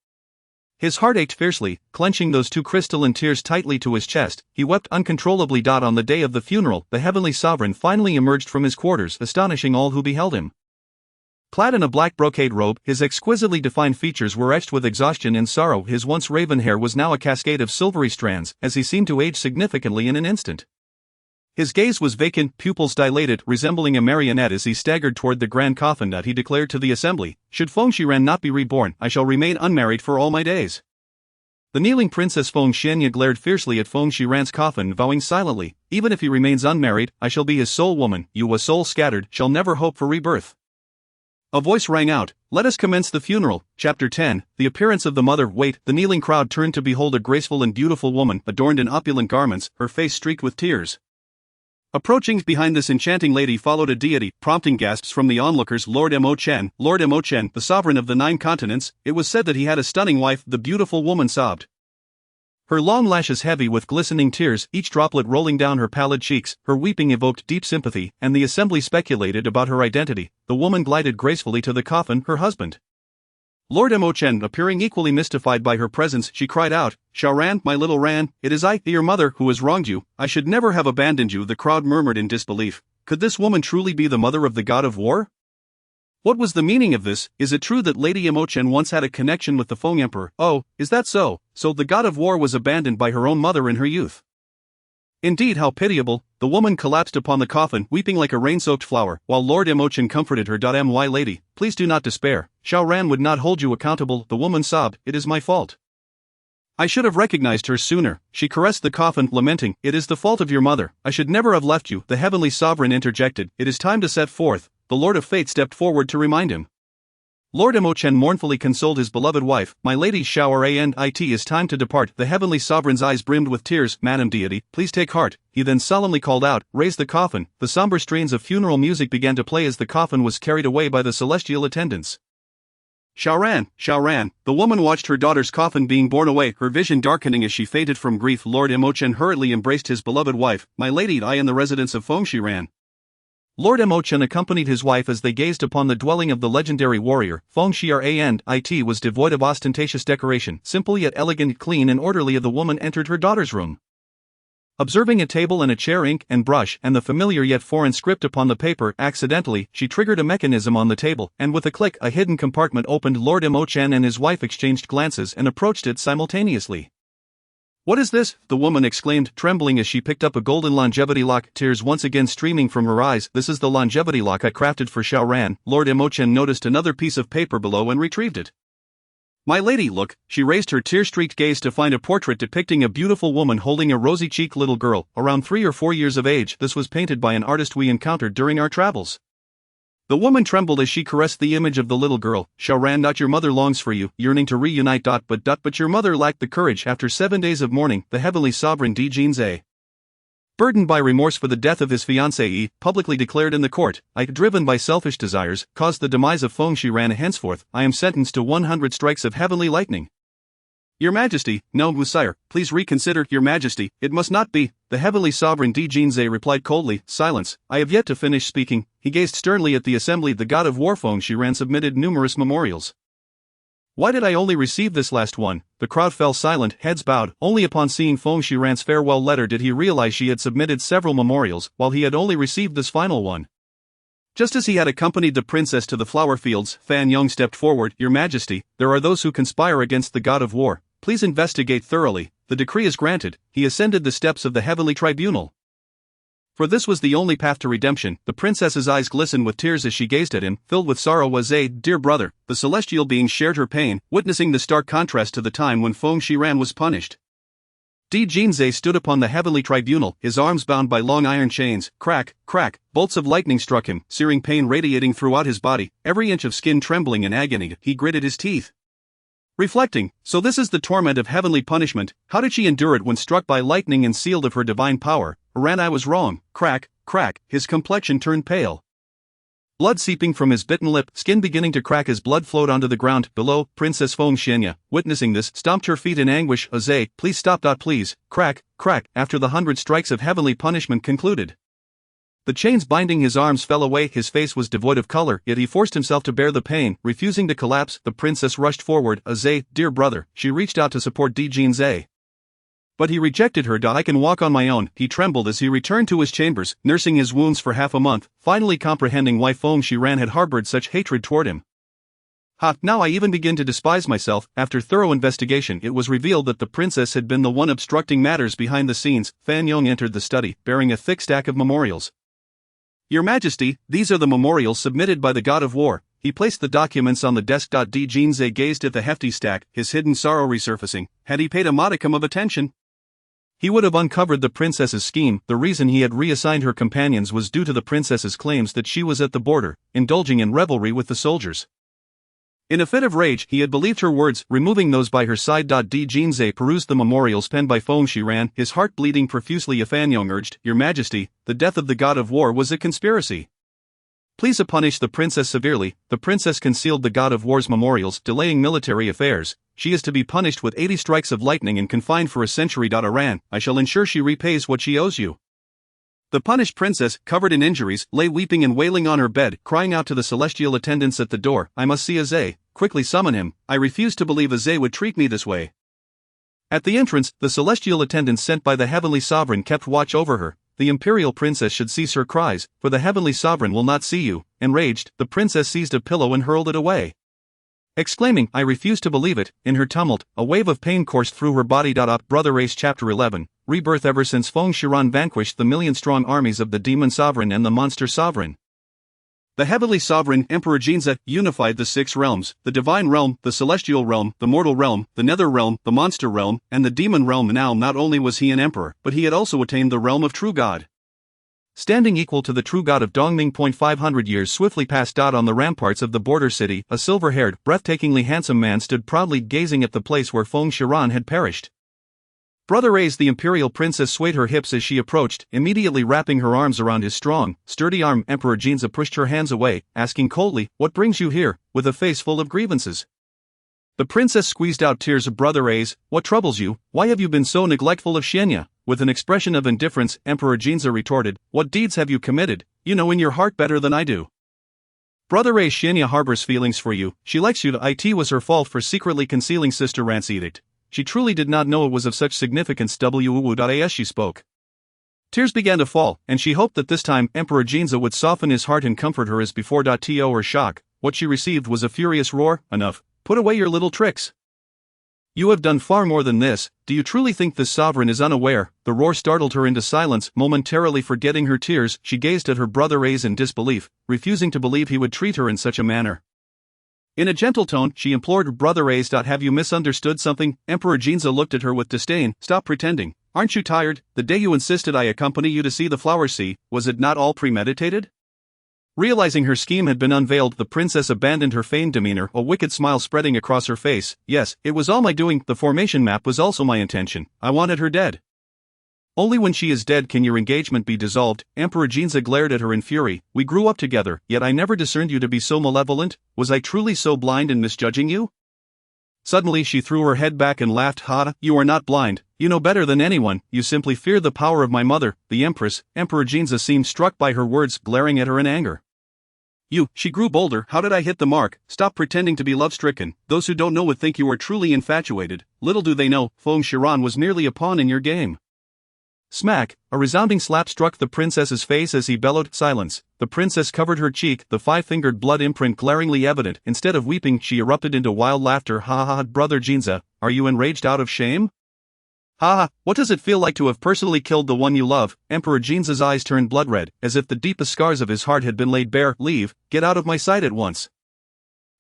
His heart ached fiercely, clenching those 2 crystalline tears tightly to his chest. He wept uncontrollably. On the day of the funeral, the heavenly sovereign finally emerged from his quarters, astonishing all who beheld him. Clad in a black brocade robe, his exquisitely defined features were etched with exhaustion and sorrow. His once raven hair was now a cascade of silvery strands, as he seemed to age significantly in an instant. His gaze was vacant, pupils dilated, resembling a marionette. As he staggered toward the grand coffin, he declared to the assembly, should Feng Shiran not be reborn, I shall remain unmarried for all my days. The kneeling princess Feng Xianya glared fiercely at Feng Shiran's coffin, vowing silently, even if he remains unmarried, I shall be his sole woman. You, a soul scattered, shall never hope for rebirth. A voice rang out, let us commence the funeral. Chapter 10, The Appearance of the Mother. Wait, the kneeling crowd turned to behold a graceful and beautiful woman, adorned in opulent garments, her face streaked with tears. Approaching behind this enchanting lady followed a deity, prompting gasps from the onlookers. Lord Mo Chen, the sovereign of the 9 continents. It was said that he had a stunning wife. The beautiful woman sobbed, her long lashes heavy with glistening tears, each droplet rolling down her pallid cheeks. Her weeping evoked deep sympathy, and the assembly speculated about her identity. The woman glided gracefully to the coffin, her husband. Lord Mo Chen, appearing equally mystified by her presence, she cried out, Xiaoran, my little Ran, it is I, your mother, who has wronged you. I should never have abandoned you. The crowd murmured in disbelief. Could this woman truly be the mother of the god of war? What was the meaning of this? Is it true that Lady Mo Chen once had a connection with the Feng Emperor? Oh, is that so? So the god of war was abandoned by her own mother in her youth. Indeed, how pitiable. The woman collapsed upon the coffin, weeping like a rain-soaked flower, while Lord Mo Chen comforted her. My lady, please do not despair. Xiaoran would not hold you accountable. The woman sobbed, it is my fault. I should have recognized her sooner. She caressed the coffin, lamenting, it is the fault of your mother. I should never have left you. The heavenly sovereign interjected, it is time to set forth. The Lord of Fate stepped forward to remind him. Lord Mo Chen mournfully consoled his beloved wife, my lady Xiaoran, it is time to depart. The heavenly sovereign's eyes brimmed with tears. Madam deity, please take heart. He then solemnly called out, raise the coffin. The somber strains of funeral music began to play as the coffin was carried away by the celestial attendants. Xiaoran, the woman watched her daughter's coffin being borne away, her vision darkening as she fainted from grief. Lord Mo Chen hurriedly embraced his beloved wife, my lady I in the residence of Feng Shiran. Lord Mo Chen accompanied his wife as they gazed upon the dwelling of the legendary warrior. Feng Shiran it was devoid of ostentatious decoration, simple yet elegant, clean and orderly. The woman entered her daughter's room. Observing a table and a chair, ink and brush, and the familiar yet foreign script upon the paper, accidentally, she triggered a mechanism on the table, and with a click, a hidden compartment opened. Lord Mo Chen and his wife exchanged glances and approached it simultaneously. What is this? The woman exclaimed, trembling as she picked up a golden longevity lock, tears once again streaming from her eyes. This is the longevity lock I crafted for Xiaoran. Lord Mo Chen noticed another piece of paper below and retrieved it. My lady, look, she raised her tear-streaked gaze to find a portrait depicting a beautiful woman holding a rosy-cheeked little girl, around 3 or 4 years of age. This was painted by an artist we encountered during our travels. The woman trembled as she caressed the image of the little girl. Showran, your mother longs for you, yearning to reunite. But your mother lacked the courage. After 7 days of mourning, the heavenly sovereign Dijinze, burdened by remorse for the death of his fiancée, publicly declared in the court, I, driven by selfish desires, caused the demise of Feng Shiran. Henceforth, I am sentenced to 100 strikes of heavenly lightning. Your Majesty, no, sire, please reconsider. Your Majesty, it must not be. The heavenly sovereign Dijinze replied coldly, silence, I have yet to finish speaking. He gazed sternly at the assembly. The god of war Feng Shiran submitted numerous memorials. Why did I only receive this last one? The crowd fell silent, heads bowed. Only upon seeing Feng Shiran's farewell letter did he realize she had submitted several memorials, while he had only received this final one. Just as he had accompanied the princess to the flower fields, Fan Yong stepped forward. Your Majesty, there are those who conspire against the god of war. Please investigate thoroughly. The decree is granted. He ascended the steps of the heavenly tribunal. For this was the only path to redemption. The princess's eyes glistened with tears as she gazed at him, filled with sorrow. Was a dear brother, the celestial being shared her pain, witnessing the stark contrast to the time when Feng Shiran was punished. Dijinze stood upon the heavenly tribunal, his arms bound by long iron chains. Crack, crack, bolts of lightning struck him, searing pain radiating throughout his body, every inch of skin trembling in agony. He gritted his teeth, reflecting, so this is the torment of heavenly punishment. How did she endure it when struck by lightning and sealed of her divine power? Ran, I was wrong. Crack, crack, his complexion turned pale, blood seeping from his bitten lip, skin beginning to crack as blood flowed onto the ground below. Princess Feng Xianya, witnessing this, stomped her feet in anguish. Aze, please stop. Please. Crack, crack, after the 100 strikes of heavenly punishment concluded, the chains binding his arms fell away. His face was devoid of color, yet he forced himself to bear the pain, refusing to collapse. The princess rushed forward. Aze, dear brother, she reached out to support Dijinze, but he rejected her. I can walk on my own. He trembled as he returned to his chambers, nursing his wounds for half a month, finally comprehending why Feng Shiran had harbored such hatred toward him. Now I even begin to despise myself. After thorough investigation, it was revealed that the princess had been the one obstructing matters behind the scenes. Fan Yong entered the study, bearing a thick stack of memorials. Your Majesty, these are the memorials submitted by the god of war. He placed the documents on the desk. Dijinze gazed at the hefty stack, his hidden sorrow resurfacing. Had he paid a modicum of attention, he would have uncovered the princess's scheme. The reason he had reassigned her companions was due to the princess's claims that she was at the border, indulging in revelry with the soldiers. In a fit of rage, he had believed her words, removing those by her side. Dijinze perused the memorials penned by Feng Shiran, his heart bleeding profusely. Fan Yong urged, Your Majesty, the death of the god of war was a conspiracy. Please punish the princess severely. The princess concealed the god of war's memorials, delaying military affairs. She is to be punished with 80 strikes of lightning and confined for a century. Iran, I shall ensure she repays what she owes you. The punished princess, covered in injuries, lay weeping and wailing on her bed, crying out to the celestial attendants at the door, I must see Aze, quickly summon him. I refuse to believe Aze would treat me this way. At the entrance, the celestial attendants sent by the heavenly sovereign kept watch over her. The imperial princess should cease her cries, for the heavenly sovereign will not see you. Enraged, the princess seized a pillow and hurled it away, exclaiming, I refuse to believe it. In her tumult, a wave of pain coursed through her body. Brother Ace Chapter 11, Rebirth. Ever since Feng Shiran vanquished the million-strong armies of the demon sovereign and the monster sovereign, the heavenly sovereign, Emperor Jinza, unified the 6 realms, the divine realm, the celestial realm, the mortal realm, the nether realm, the monster realm, and the demon realm. Now not only was he an emperor, but he had also attained the realm of true god, standing equal to the true god of Dongming. 500 years swiftly passed. On the ramparts of the border city, a silver-haired, breathtakingly handsome man stood proudly gazing at the place where Feng Shiran had perished. Brother Ace, the imperial princess, swayed her hips as she approached, immediately wrapping her arms around his strong, sturdy arm. Emperor Jinza pushed her hands away, asking coldly, What brings you here, with a face full of grievances? The princess squeezed out tears. Brother Ace, what troubles you? Why have you been so neglectful of Xianya? With an expression of indifference, Emperor Jinza retorted, What deeds have you committed? You know in your heart better than I do. Brother Ace, Xianya harbors feelings for you. She likes you. It was her fault for secretly concealing Sister Rant's edict. She truly did not know it was of such significance. As she spoke, tears began to fall, and she hoped that this time Emperor Jinza would soften his heart and comfort her as before. To her shock, what she received was a furious roar, Enough, put away your little tricks. You have done far more than this. Do you truly think this sovereign is unaware? The roar startled her into silence. Momentarily forgetting her tears, she gazed at her brother Ace in disbelief, refusing to believe he would treat her in such a manner. In a gentle tone, she implored Brother A's. Have you misunderstood something? Emperor Jinza looked at her with disdain. Stop pretending. Aren't you tired? The day you insisted I accompany you to see the flowers see, was it not all premeditated? Realizing her scheme had been unveiled, the princess abandoned her feigned demeanor, a wicked smile spreading across her face. Yes, it was all my doing. The formation map was also my intention. I wanted her dead. Only when she is dead can your engagement be dissolved. Emperor Jinza glared at her in fury. We grew up together, yet I never discerned you to be so malevolent. Was I truly so blind in misjudging you? Suddenly she threw her head back and laughed. Ha! You are not blind. You know better than anyone. You simply fear the power of my mother, the Empress. Emperor Jinza seemed struck by her words, glaring at her in anger. She grew bolder. How did I hit the mark? Stop pretending to be love-stricken. Those who don't know would think you are truly infatuated. Little do they know, Feng Shiran was merely a pawn in your game. Smack! A resounding slap struck the princess's face as he bellowed, silence. The princess covered her cheek, the five-fingered blood imprint glaringly evident. Instead of weeping, she erupted into wild laughter. Ha! Brother Jinza, are you enraged out of shame? Ha! What does it feel like to have personally killed the one you love? Emperor Jinza's eyes turned blood red, as if the deepest scars of his heart had been laid bare. Leave, get out of my sight at once.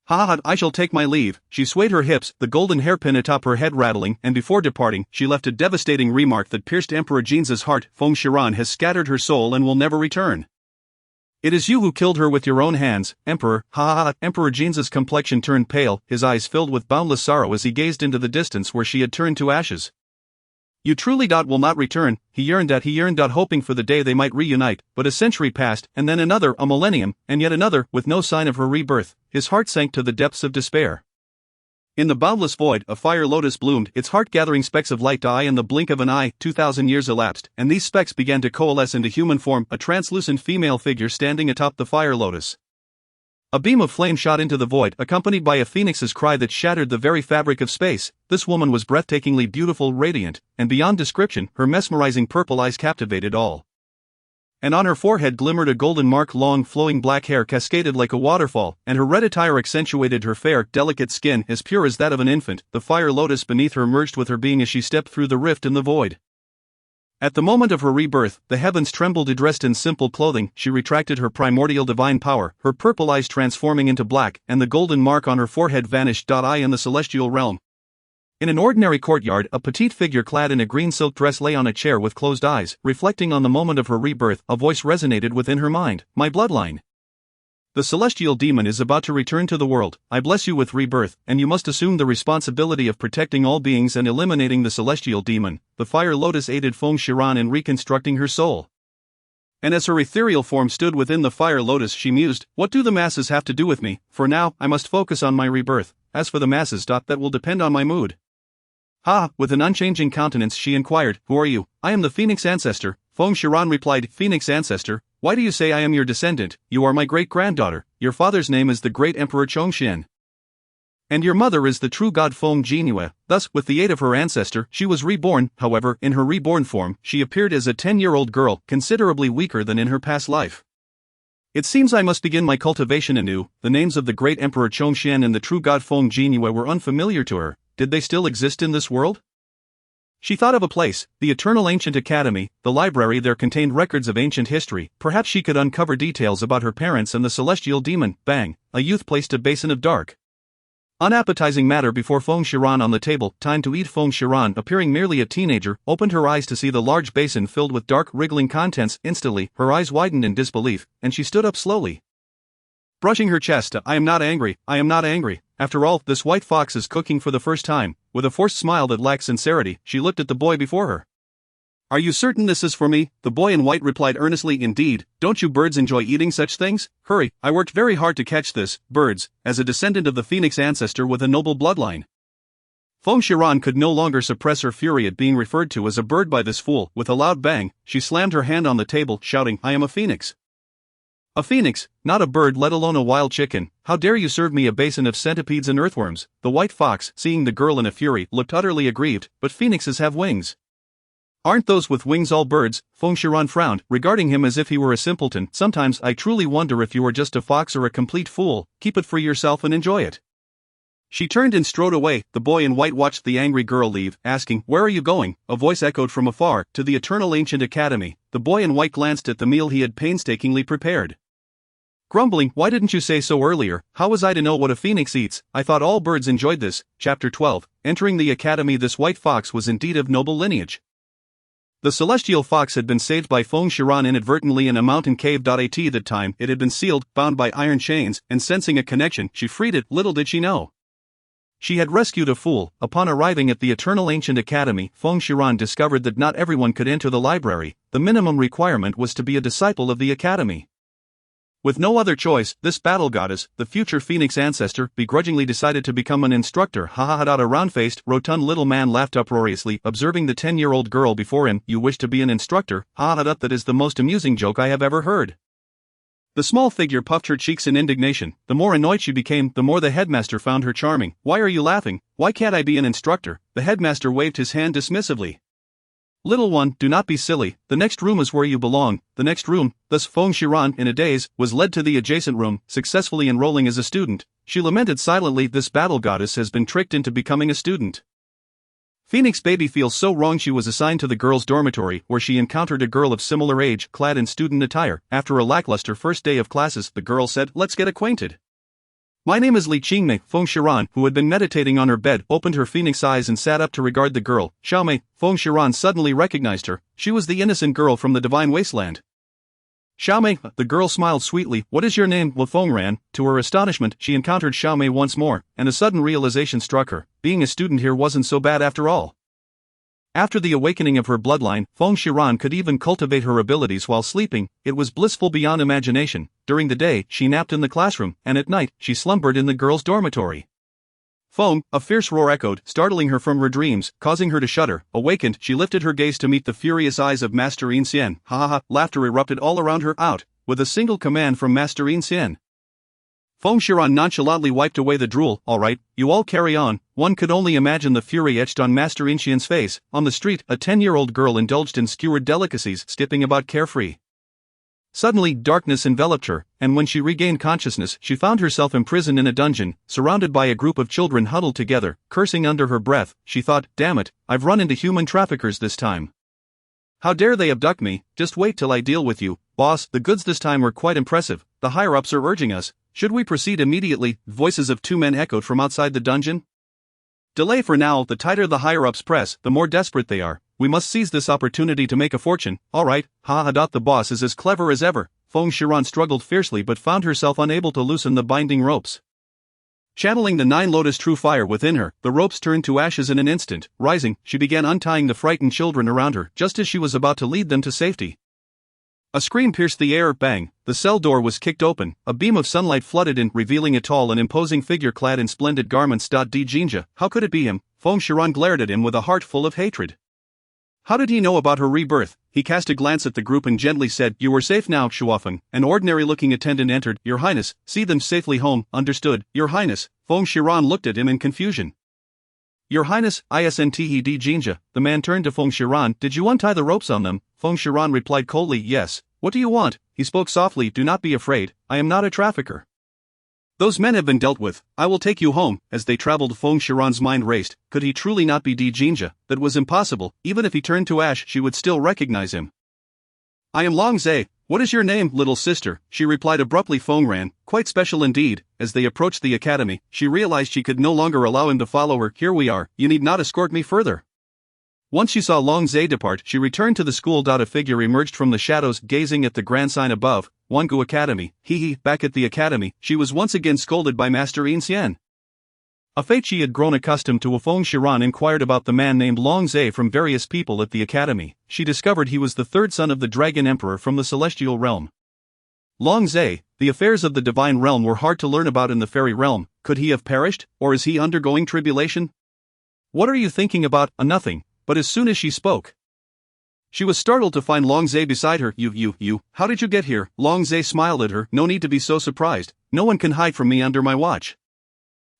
Ha! I shall take my leave. She swayed her hips, the golden hairpin atop her head rattling, and before departing, she left a devastating remark that pierced Emperor Jinza's heart. Feng Shiran has scattered her soul and will never return. It is you who killed her with your own hands, Emperor. Ha! Emperor Jinza's complexion turned pale, his eyes filled with boundless sorrow as he gazed into the distance where she had turned to ashes. You truly will not return. He yearned, hoping for the day they might reunite, but a century passed, and then another, a millennium, and yet another, with no sign of her rebirth. His heart sank to the depths of despair. In the boundless void, a fire lotus bloomed, its heart gathering specks of light die in the blink of an eye. 2,000 years elapsed, and these specks began to coalesce into human form, a translucent female figure standing atop the fire lotus. A beam of flame shot into the void, accompanied by a phoenix's cry that shattered the very fabric of space. This woman was breathtakingly beautiful, radiant, and beyond description, her mesmerizing purple eyes captivated all. And on her forehead glimmered a golden mark. Long flowing black hair cascaded like a waterfall, and her red attire accentuated her fair, delicate skin, as pure as that of an infant. The fire lotus beneath her merged with her being as she stepped through the rift in the void. At the moment of her rebirth, the heavens trembled. Dressed in simple clothing, she retracted her primordial divine power, her purple eyes transforming into black, and the golden mark on her forehead vanished. I in the celestial realm. In an ordinary courtyard, a petite figure clad in a green silk dress lay on a chair with closed eyes. Reflecting on the moment of her rebirth, a voice resonated within her mind. My bloodline. The celestial demon is about to return to the world. I bless you with rebirth, and you must assume the responsibility of protecting all beings and eliminating the celestial demon. The fire lotus aided Feng Shiran in reconstructing her soul. And as her ethereal form stood within the fire lotus, she mused, what do the masses have to do with me? For now, I must focus on my rebirth. As for the masses, that will depend on my mood. With an unchanging countenance she inquired, who are you? I am the Phoenix Ancestor. Feng Shiran replied, Phoenix Ancestor? Why do you say I am your descendant? You are my great-granddaughter. Your father's name is the great Emperor Chongqian. And your mother is the true god Feng Jinue. Thus, with the aid of her ancestor, she was reborn. However, in her reborn form, she appeared as a 10-year-old girl, considerably weaker than in her past life. It seems I must begin my cultivation anew. The names of the great Emperor Chongqian and the true god Feng Jinue were unfamiliar to her. Did they still exist in this world? She thought of a place, the Eternal Ancient Academy, the library. There contained records of ancient history. Perhaps she could uncover details about her parents and the celestial demon. Bang! A youth placed a basin of dark, unappetizing matter before Feng Shiran on the table. Time to eat. Feng Shiran, appearing merely a teenager, opened her eyes to see the large basin filled with dark, wriggling contents. Instantly, her eyes widened in disbelief, and she stood up slowly, brushing her chest. I am not angry. I am not angry. After all, this white fox is cooking for the first time. With a forced smile that lacked sincerity, she looked at the boy before her. Are you certain this is for me? The boy in white replied earnestly. Indeed. Don't you birds enjoy eating such things? Hurry, I worked very hard to catch this, birds, as a descendant of the Phoenix Ancestor with a noble bloodline. Feng Shiran could no longer suppress her fury at being referred to as a bird by this fool. With a loud bang, she slammed her hand on the table, shouting, I am a phoenix. A phoenix, not a bird, let alone a wild chicken. How dare you serve me a basin of centipedes and earthworms? The white fox, seeing the girl in a fury, looked utterly aggrieved. But phoenixes have wings. Aren't those with wings all birds? Feng Shiran frowned, regarding him as if he were a simpleton. Sometimes I truly wonder if you are just a fox or a complete fool. Keep it for yourself and enjoy it. She turned and strode away. The boy in white watched the angry girl leave, asking, Where are you going? A voice echoed from afar, To the Eternal Ancient Academy. The boy in white glanced at the meal he had painstakingly prepared. Grumbling, why didn't you say so earlier? How was I to know what a phoenix eats? I thought all birds enjoyed this. Chapter 12. Entering the academy. This white fox was indeed of noble lineage. The celestial fox had been saved by Feng Shiran inadvertently in a mountain cave. At that time, it had been sealed, bound by iron chains, and sensing a connection, she freed it. Little did she know. She had rescued a fool. Upon arriving at the Eternal Ancient Academy, Feng Shiran discovered that not everyone could enter the library. The minimum requirement was to be a disciple of the academy. With no other choice, this battle goddess, the future Phoenix Ancestor, begrudgingly decided to become an instructor. Hahaha. A round-faced, rotund little man laughed uproariously, observing the 10-year-old girl before him. You wish to be an instructor? Hahaha. That is the most amusing joke I have ever heard. The small figure puffed her cheeks in indignation. The more annoyed she became, the more the headmaster found her charming. Why are you laughing? Why can't I be an instructor? The headmaster waved his hand dismissively. Little one, do not be silly. The next room is where you belong. The next room. Thus Feng Shiran, in a daze, was led to the adjacent room, successfully enrolling as a student. She lamented silently, this battle goddess has been tricked into becoming a student. Phoenix baby feels so wrong. She was assigned to the girls' dormitory, where she encountered a girl of similar age, clad in student attire. After a lackluster first day of classes, the girl said, let's get acquainted. My name is Li Qingmei. Feng Shiran, who had been meditating on her bed, opened her phoenix eyes and sat up to regard the girl. Xiaomei. Feng Shiran suddenly recognized her. She was the innocent girl from the Divine Wasteland. Xiaomei. The girl smiled sweetly. What is your name? Li Feng ran. To her astonishment, she encountered Xiaomei once more, and a sudden realization struck her. Being a student here wasn't so bad after all. After the awakening of her bloodline, Feng Shiran could even cultivate her abilities while sleeping. It was blissful beyond imagination. During the day, she napped in the classroom, and at night, she slumbered in the girls' dormitory. Feng, a fierce roar echoed, startling her from her dreams, causing her to shudder. Awakened, she lifted her gaze to meet the furious eyes of Master Yin Xian. Hahaha, laughter erupted all around her. Out, with a single command from Master Yin Xian. Feng Shiran nonchalantly wiped away the drool. All right, you all carry on. One could only imagine the fury etched on Master Yin Xian's face. On the street, a 10-year-old girl indulged in skewered delicacies, skipping about carefree. Suddenly, darkness enveloped her, and when she regained consciousness, she found herself imprisoned in a dungeon, surrounded by a group of children huddled together. Cursing under her breath, she thought, damn it, I've run into human traffickers this time. How dare they abduct me? Just wait till I deal with you. Boss, the goods this time were quite impressive. The higher-ups are urging us. Should we proceed immediately? Voices of two men echoed from outside the dungeon. Delay for now. The tighter the higher-ups press, the more desperate they are. We must seize this opportunity to make a fortune. Alright, Hahaha. The boss is as clever as ever. Feng Shiran struggled fiercely but found herself unable to loosen the binding ropes. Channeling the 9 Lotus true fire within her, the ropes turned to ashes in an instant. Rising, she began untying the frightened children around her, just as she was about to lead them to safety. A scream pierced the air. Bang! The cell door was kicked open. A beam of sunlight flooded in, revealing a tall and imposing figure clad in splendid garments. Jinja, how could it be him? Feng Shiran glared at him with a heart full of hatred. How did he know about her rebirth? He cast a glance at the group and gently said, you are safe now, Shuofeng. An ordinary-looking attendant entered. Your Highness, see them safely home. Understood, Your Highness. Feng Shiran looked at him in confusion. Your Highness, Isnte Jinja. The man turned to Feng Shiran. Did you untie the ropes on them? Feng Shiran replied coldly, yes. What do you want? He spoke softly. Do not be afraid, I am not a trafficker. Those men have been dealt with. I will take you home. As they traveled, Feng Shiran's mind raced. Could he truly not be Jinja? That was impossible. Even if he turned to ash, she would still recognize him. I am Long Zhe. What is your name, little sister? She replied abruptly. Feng ran. Quite special indeed. As they approached the academy, she realized she could no longer allow him to follow her. Here we are. You need not escort me further. Once she saw Long Zhe depart, she returned to the school. A figure emerged from the shadows, gazing at the grand sign above, Wangu Academy. Back at the academy, she was once again scolded by Master Yin Xian. A fate she had grown accustomed to. Feng Shiran inquired about the man named Long Zhe from various people at the academy. She discovered he was the third son of the Dragon Emperor from the Celestial Realm. Long Zhe, the affairs of the Divine Realm were hard to learn about in the Fairy Realm. Could he have perished, or is he undergoing tribulation? What are you thinking about? Nothing. But as soon as she spoke, she was startled to find Long Zhe beside her. You, how did you get here? Long Zhe smiled at her. No need to be so surprised. No one can hide from me under my watch.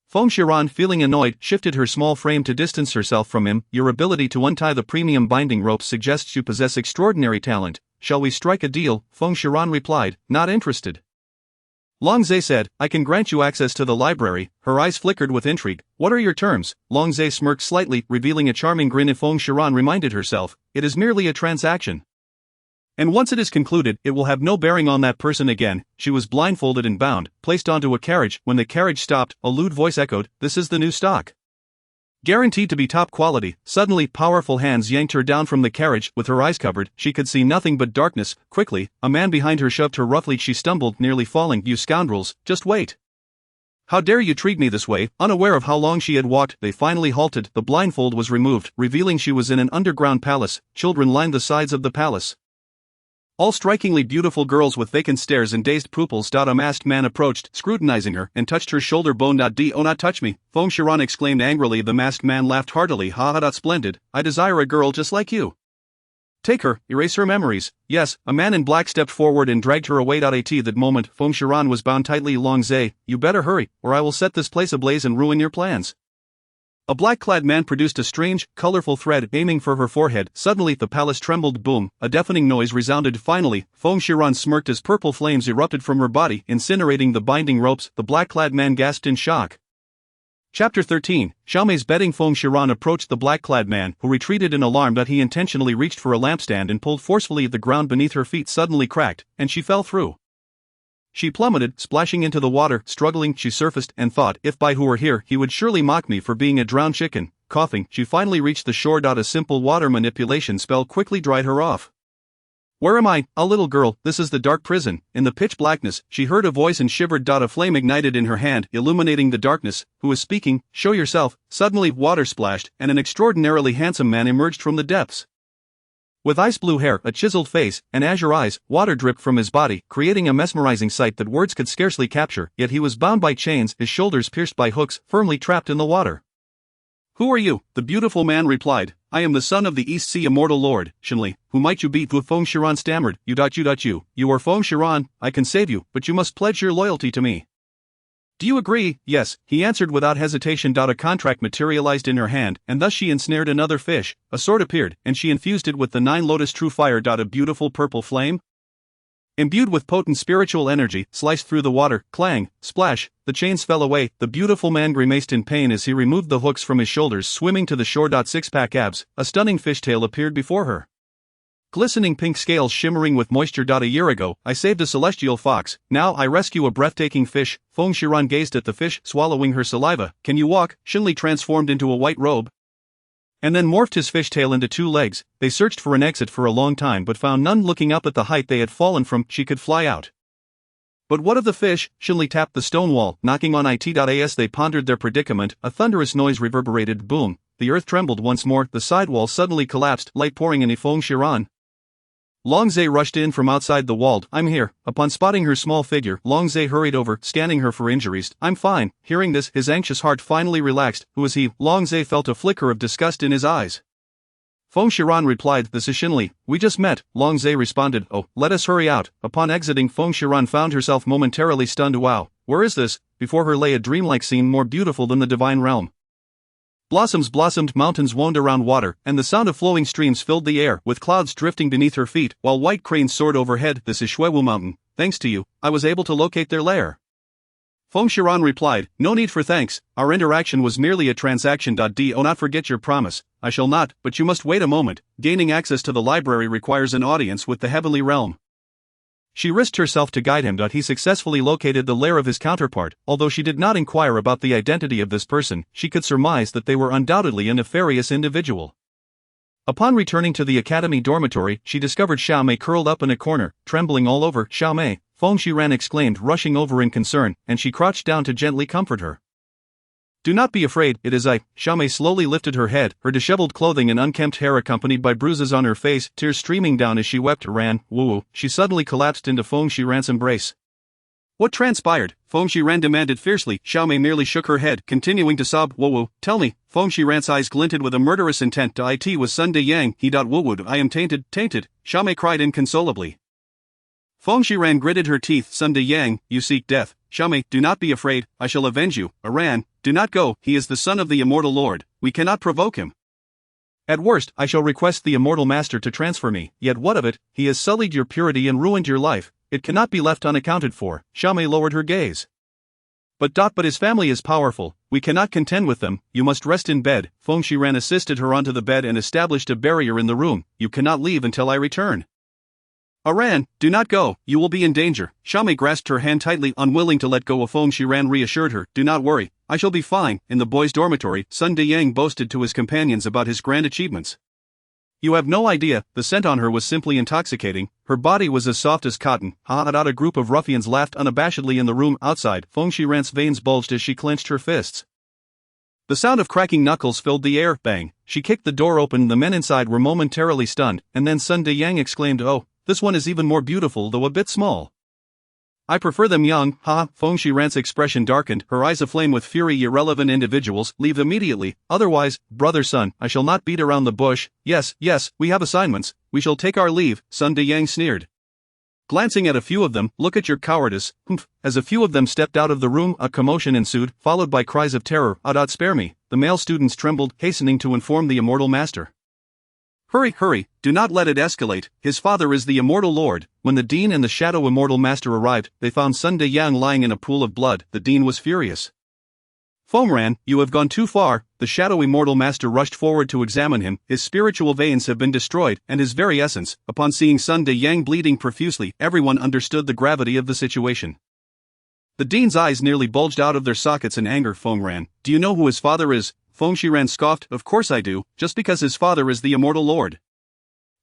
Feng Shiran, feeling annoyed, shifted her small frame to distance herself from him. Your ability to untie the premium binding ropes suggests you possess extraordinary talent. Shall we strike a deal? Feng Shiran replied, not interested. Long Zhe said, I can grant you access to the library. Her eyes flickered with intrigue. What are your terms? Long Zhe smirked slightly, revealing a charming grin. If Feng Shiran reminded herself, it is merely a transaction. And once it is concluded, it will have no bearing on that person again. She was blindfolded and bound, placed onto a carriage. When the carriage stopped, a lewd voice echoed, "This is the new stock. Guaranteed to be top quality." Suddenly, powerful hands yanked her down from the carriage. With her eyes covered, she could see nothing but darkness. Quickly, a man behind her shoved her roughly. She stumbled, nearly falling. "You scoundrels, just wait. How dare you treat me this way?" Unaware of how long she had walked, they finally halted. The blindfold was removed, revealing she was in an underground palace. Children lined the sides of the palace, all strikingly beautiful girls with vacant stares and dazed pupils. A masked man approached, scrutinizing her, and touched her shoulder bone. "Do not touch me," Feng Shiran exclaimed angrily. The masked man laughed heartily. "Hahaha, splendid. I desire a girl just like you. Take her, erase her memories." Yes, a man in black stepped forward and dragged her away. At that moment, Feng Shiran was bound tightly. "Long Zhe, you better hurry, or I will set this place ablaze and ruin your plans." A black-clad man produced a strange, colorful thread, aiming for her forehead. Suddenly the palace trembled. Boom, a deafening noise resounded. Finally, Feng Shiran smirked as purple flames erupted from her body, incinerating the binding ropes. The black-clad man gasped in shock. Chapter 13, Xiaomei's bedding. Feng Shiran approached the black-clad man, who retreated in alarm. He intentionally reached for a lampstand and pulled forcefully. The ground beneath her feet suddenly cracked, and she fell through. She plummeted, splashing into the water. Struggling, she surfaced and thought, if Bai Hu were here, he would surely mock me for being a drowned chicken. Coughing, she finally reached the shore. A simple water manipulation spell quickly dried her off. "Where am I? A little girl, this is the dark prison." In the pitch blackness, she heard a voice and shivered. A flame ignited in her hand, illuminating the darkness. "Who is speaking? Show yourself." Suddenly, water splashed, and an extraordinarily handsome man emerged from the depths. With ice-blue hair, a chiseled face, and azure eyes, water dripped from his body, creating a mesmerizing sight that words could scarcely capture. Yet he was bound by chains, his shoulders pierced by hooks, firmly trapped in the water. "Who are you?" the beautiful man replied. "I am the son of the East Sea immortal lord, Shenli. Who might you be?" Feng Shiran stammered. You are Feng Shiran. I can save you, but you must pledge your loyalty to me." "Do you agree?" "Yes," he answered without hesitation. A contract materialized in her hand, and thus she ensnared another fish. A sword appeared, and she infused it with the 9 lotus true fire. A beautiful purple flame, imbued with potent spiritual energy, sliced through the water. Clang, splash, the chains fell away. The beautiful man grimaced in pain as he removed the hooks from his shoulders. Swimming to the shore. Six-pack abs, a stunning fishtail appeared before her. Glistening pink scales shimmering with moisture. A year ago, I saved a celestial fox, now I rescue a breathtaking fish. Feng Shiran gazed at the fish, swallowing her saliva. "Can you walk?" Shenli transformed into a white robe, and then morphed his fishtail into 2 legs. They searched for an exit for a long time but found none. Looking up at the height they had fallen from, she could fly out. But what of the fish? Shenli tapped the stone wall, knocking on it. As they pondered their predicament, a thunderous noise reverberated. Boom, the earth trembled once more. The sidewall suddenly collapsed, light pouring in. Feng Shiran. Long Zhe rushed in from outside the wall. "I'm here." Upon spotting her small figure, Long Zhe hurried over, scanning her for injuries. "I'm fine." Hearing this, his anxious heart finally relaxed. "Who is he?" Long Zhe felt a flicker of disgust in his eyes. Feng Shiran replied, "This is Shenli. We just met." Long Zhe responded, "Oh, let us hurry out." Upon exiting, Feng Shiran found herself momentarily stunned. Wow, where is this? Before her lay a dreamlike scene more beautiful than the divine realm. Blossoms blossomed, mountains wound around water, and the sound of flowing streams filled the air, with clouds drifting beneath her feet, while white cranes soared overhead. "This is Shuewu Mountain. Thanks to you, I was able to locate their lair." Feng Shiran replied, "No need for thanks, our interaction was merely a transaction. Do not forget your promise." "I shall not, but you must wait a moment. Gaining access to the library requires an audience with the heavenly realm." She risked herself to guide him. He successfully located the lair of his counterpart. Although she did not inquire about the identity of this person, she could surmise that they were undoubtedly a nefarious individual. Upon returning to the academy dormitory, she discovered Xiaomei curled up in a corner, trembling all over. "Xiaomei," Feng Shiran exclaimed, rushing over in concern, and she crouched down to gently comfort her. "Do not be afraid, it is I." Xiaomei slowly lifted her head, her disheveled clothing and unkempt hair accompanied by bruises on her face, tears streaming down as she wept. "Ran, woo." She suddenly collapsed into Feng Shiran's embrace. "What transpired?" Feng Shiran demanded fiercely. Xiaomei merely shook her head, continuing to sob. "Woo. Tell me." Feng Shiran's eyes glinted with a murderous intent. "It was Sun De Yang, he woo. I am tainted." Xiaomei cried inconsolably. Feng Shiran gritted her teeth. "Sun De Yang, you seek death. Xiaomei, do not be afraid, I shall avenge you." "Aran, do not go, he is the son of the immortal lord, we cannot provoke him. At worst, I shall request the immortal master to transfer me." "Yet what of it? He has sullied your purity and ruined your life. It cannot be left unaccounted for." Xiaomei lowered her gaze. But his family is powerful, we cannot contend with them. You must rest in bed." Feng Shiran assisted her onto the bed and established a barrier in the room. "You cannot leave until I return." Aran, do not go, you will be in danger. Xiaomei grasped her hand tightly, unwilling to let go of Feng Shiran reassured her, do not worry, I shall be fine. In the boys' dormitory, Sun Deyang boasted to his companions about his grand achievements. You have no idea, the scent on her was simply intoxicating, her body was as soft as cotton. A group of ruffians laughed unabashedly in the room outside. Feng Shiran's veins bulged as she clenched her fists. The sound of cracking knuckles filled the air. Bang! She kicked the door open. The men inside were momentarily stunned, and then Sun Deyang exclaimed, oh, this one is even more beautiful though a bit small. I prefer them young. Feng Shiran's expression darkened, her eyes aflame with fury. Irrelevant individuals, leave immediately, otherwise, brother Sun, I shall not beat around the bush. Yes, we have assignments, we shall take our leave, Sun Deyang sneered. Glancing at a few of them, look at your cowardice. As a few of them stepped out of the room, a commotion ensued, followed by cries of terror. Spare me. The male students trembled, hastening to inform the immortal master. Hurry, do not let it escalate, his father is the immortal lord. When the dean and the shadow immortal master arrived, they found Sun Deyang lying in a pool of blood. The dean was furious. Fengran, you have gone too far. The shadow immortal master rushed forward to examine him. His spiritual veins have been destroyed, and his very essence. Upon seeing Sun Deyang bleeding profusely, everyone understood the gravity of the situation. The dean's eyes nearly bulged out of their sockets in anger. Fengran, do you know who his father is? Feng Shiran scoffed, of course I do, just because his father is the immortal lord.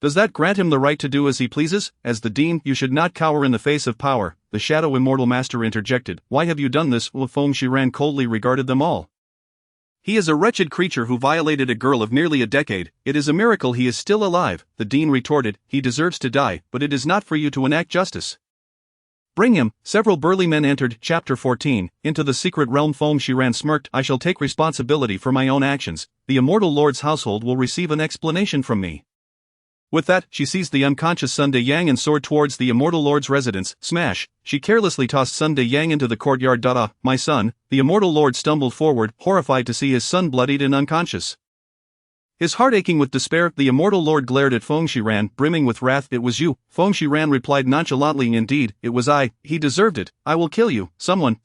Does that grant him the right to do as he pleases? As the dean, you should not cower in the face of power, the shadow immortal master interjected. Why have you done this? Well, Feng Shiran coldly regarded them all. He is a wretched creature who violated a girl of nearly a decade. It is a miracle he is still alive, the dean retorted. He deserves to die, but it is not for you to enact justice. Bring him. Several burly men entered. Chapter 14. Into the secret realm. Feng Shiran smirked. I shall take responsibility for my own actions. The immortal lord's household will receive an explanation from me. With that, she seized the unconscious Sun Deyang and soared towards the immortal lord's residence. Smash! She carelessly tossed Sun Deyang into the courtyard. My son. The immortal lord stumbled forward, horrified to see his son bloodied and unconscious. His heart aching with despair, the immortal lord glared at Feng Shiran, brimming with wrath. It was you. Feng Shiran replied nonchalantly. Indeed, it was I. He deserved it. I will kill you. Someone.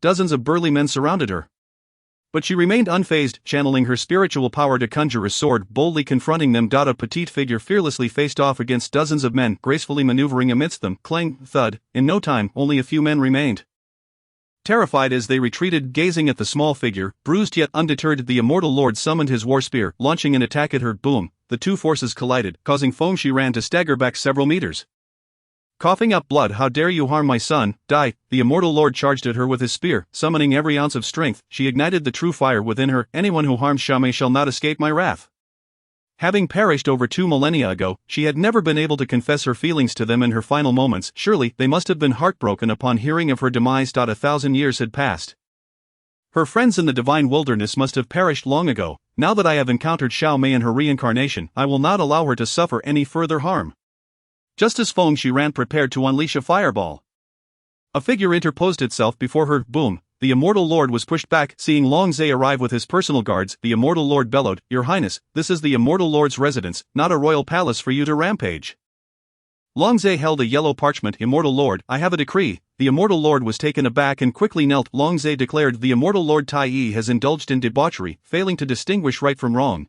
Dozens of burly men surrounded her. But she remained unfazed, channeling her spiritual power to conjure a sword, boldly confronting them. A petite figure fearlessly faced off against dozens of men, gracefully maneuvering amidst them. Clang, thud. In no time, only a few men remained. Terrified as they retreated, gazing at the small figure, bruised yet undeterred, the immortal lord summoned his war spear, launching an attack at her. Boom! The two forces collided, causing Feng Shiran to stagger back several meters. Coughing up blood, how dare you harm my son? Die! The immortal lord charged at her with his spear, summoning every ounce of strength. She ignited the true fire within her. Anyone who harms Xiaomei shall not escape my wrath. Having perished over 2 millennia ago, she had never been able to confess her feelings to them in her final moments. Surely, they must have been heartbroken upon hearing of her demise. 1,000 years had passed. Her friends in the divine wilderness must have perished long ago. Now that I have encountered Xiaomei and her reincarnation, I will not allow her to suffer any further harm. Just as Feng Shiran prepared to unleash a fireball, a figure interposed itself before her. Boom! The immortal lord was pushed back. Seeing Long Zhe arrive with his personal guards, the immortal lord bellowed, Your Highness, this is the immortal lord's residence, not a royal palace for you to rampage. Long Zhe held a yellow parchment. Immortal lord, I have a decree. The immortal lord was taken aback and quickly knelt. Long Zhe declared, the immortal lord Tai Yi has indulged in debauchery, failing to distinguish right from wrong.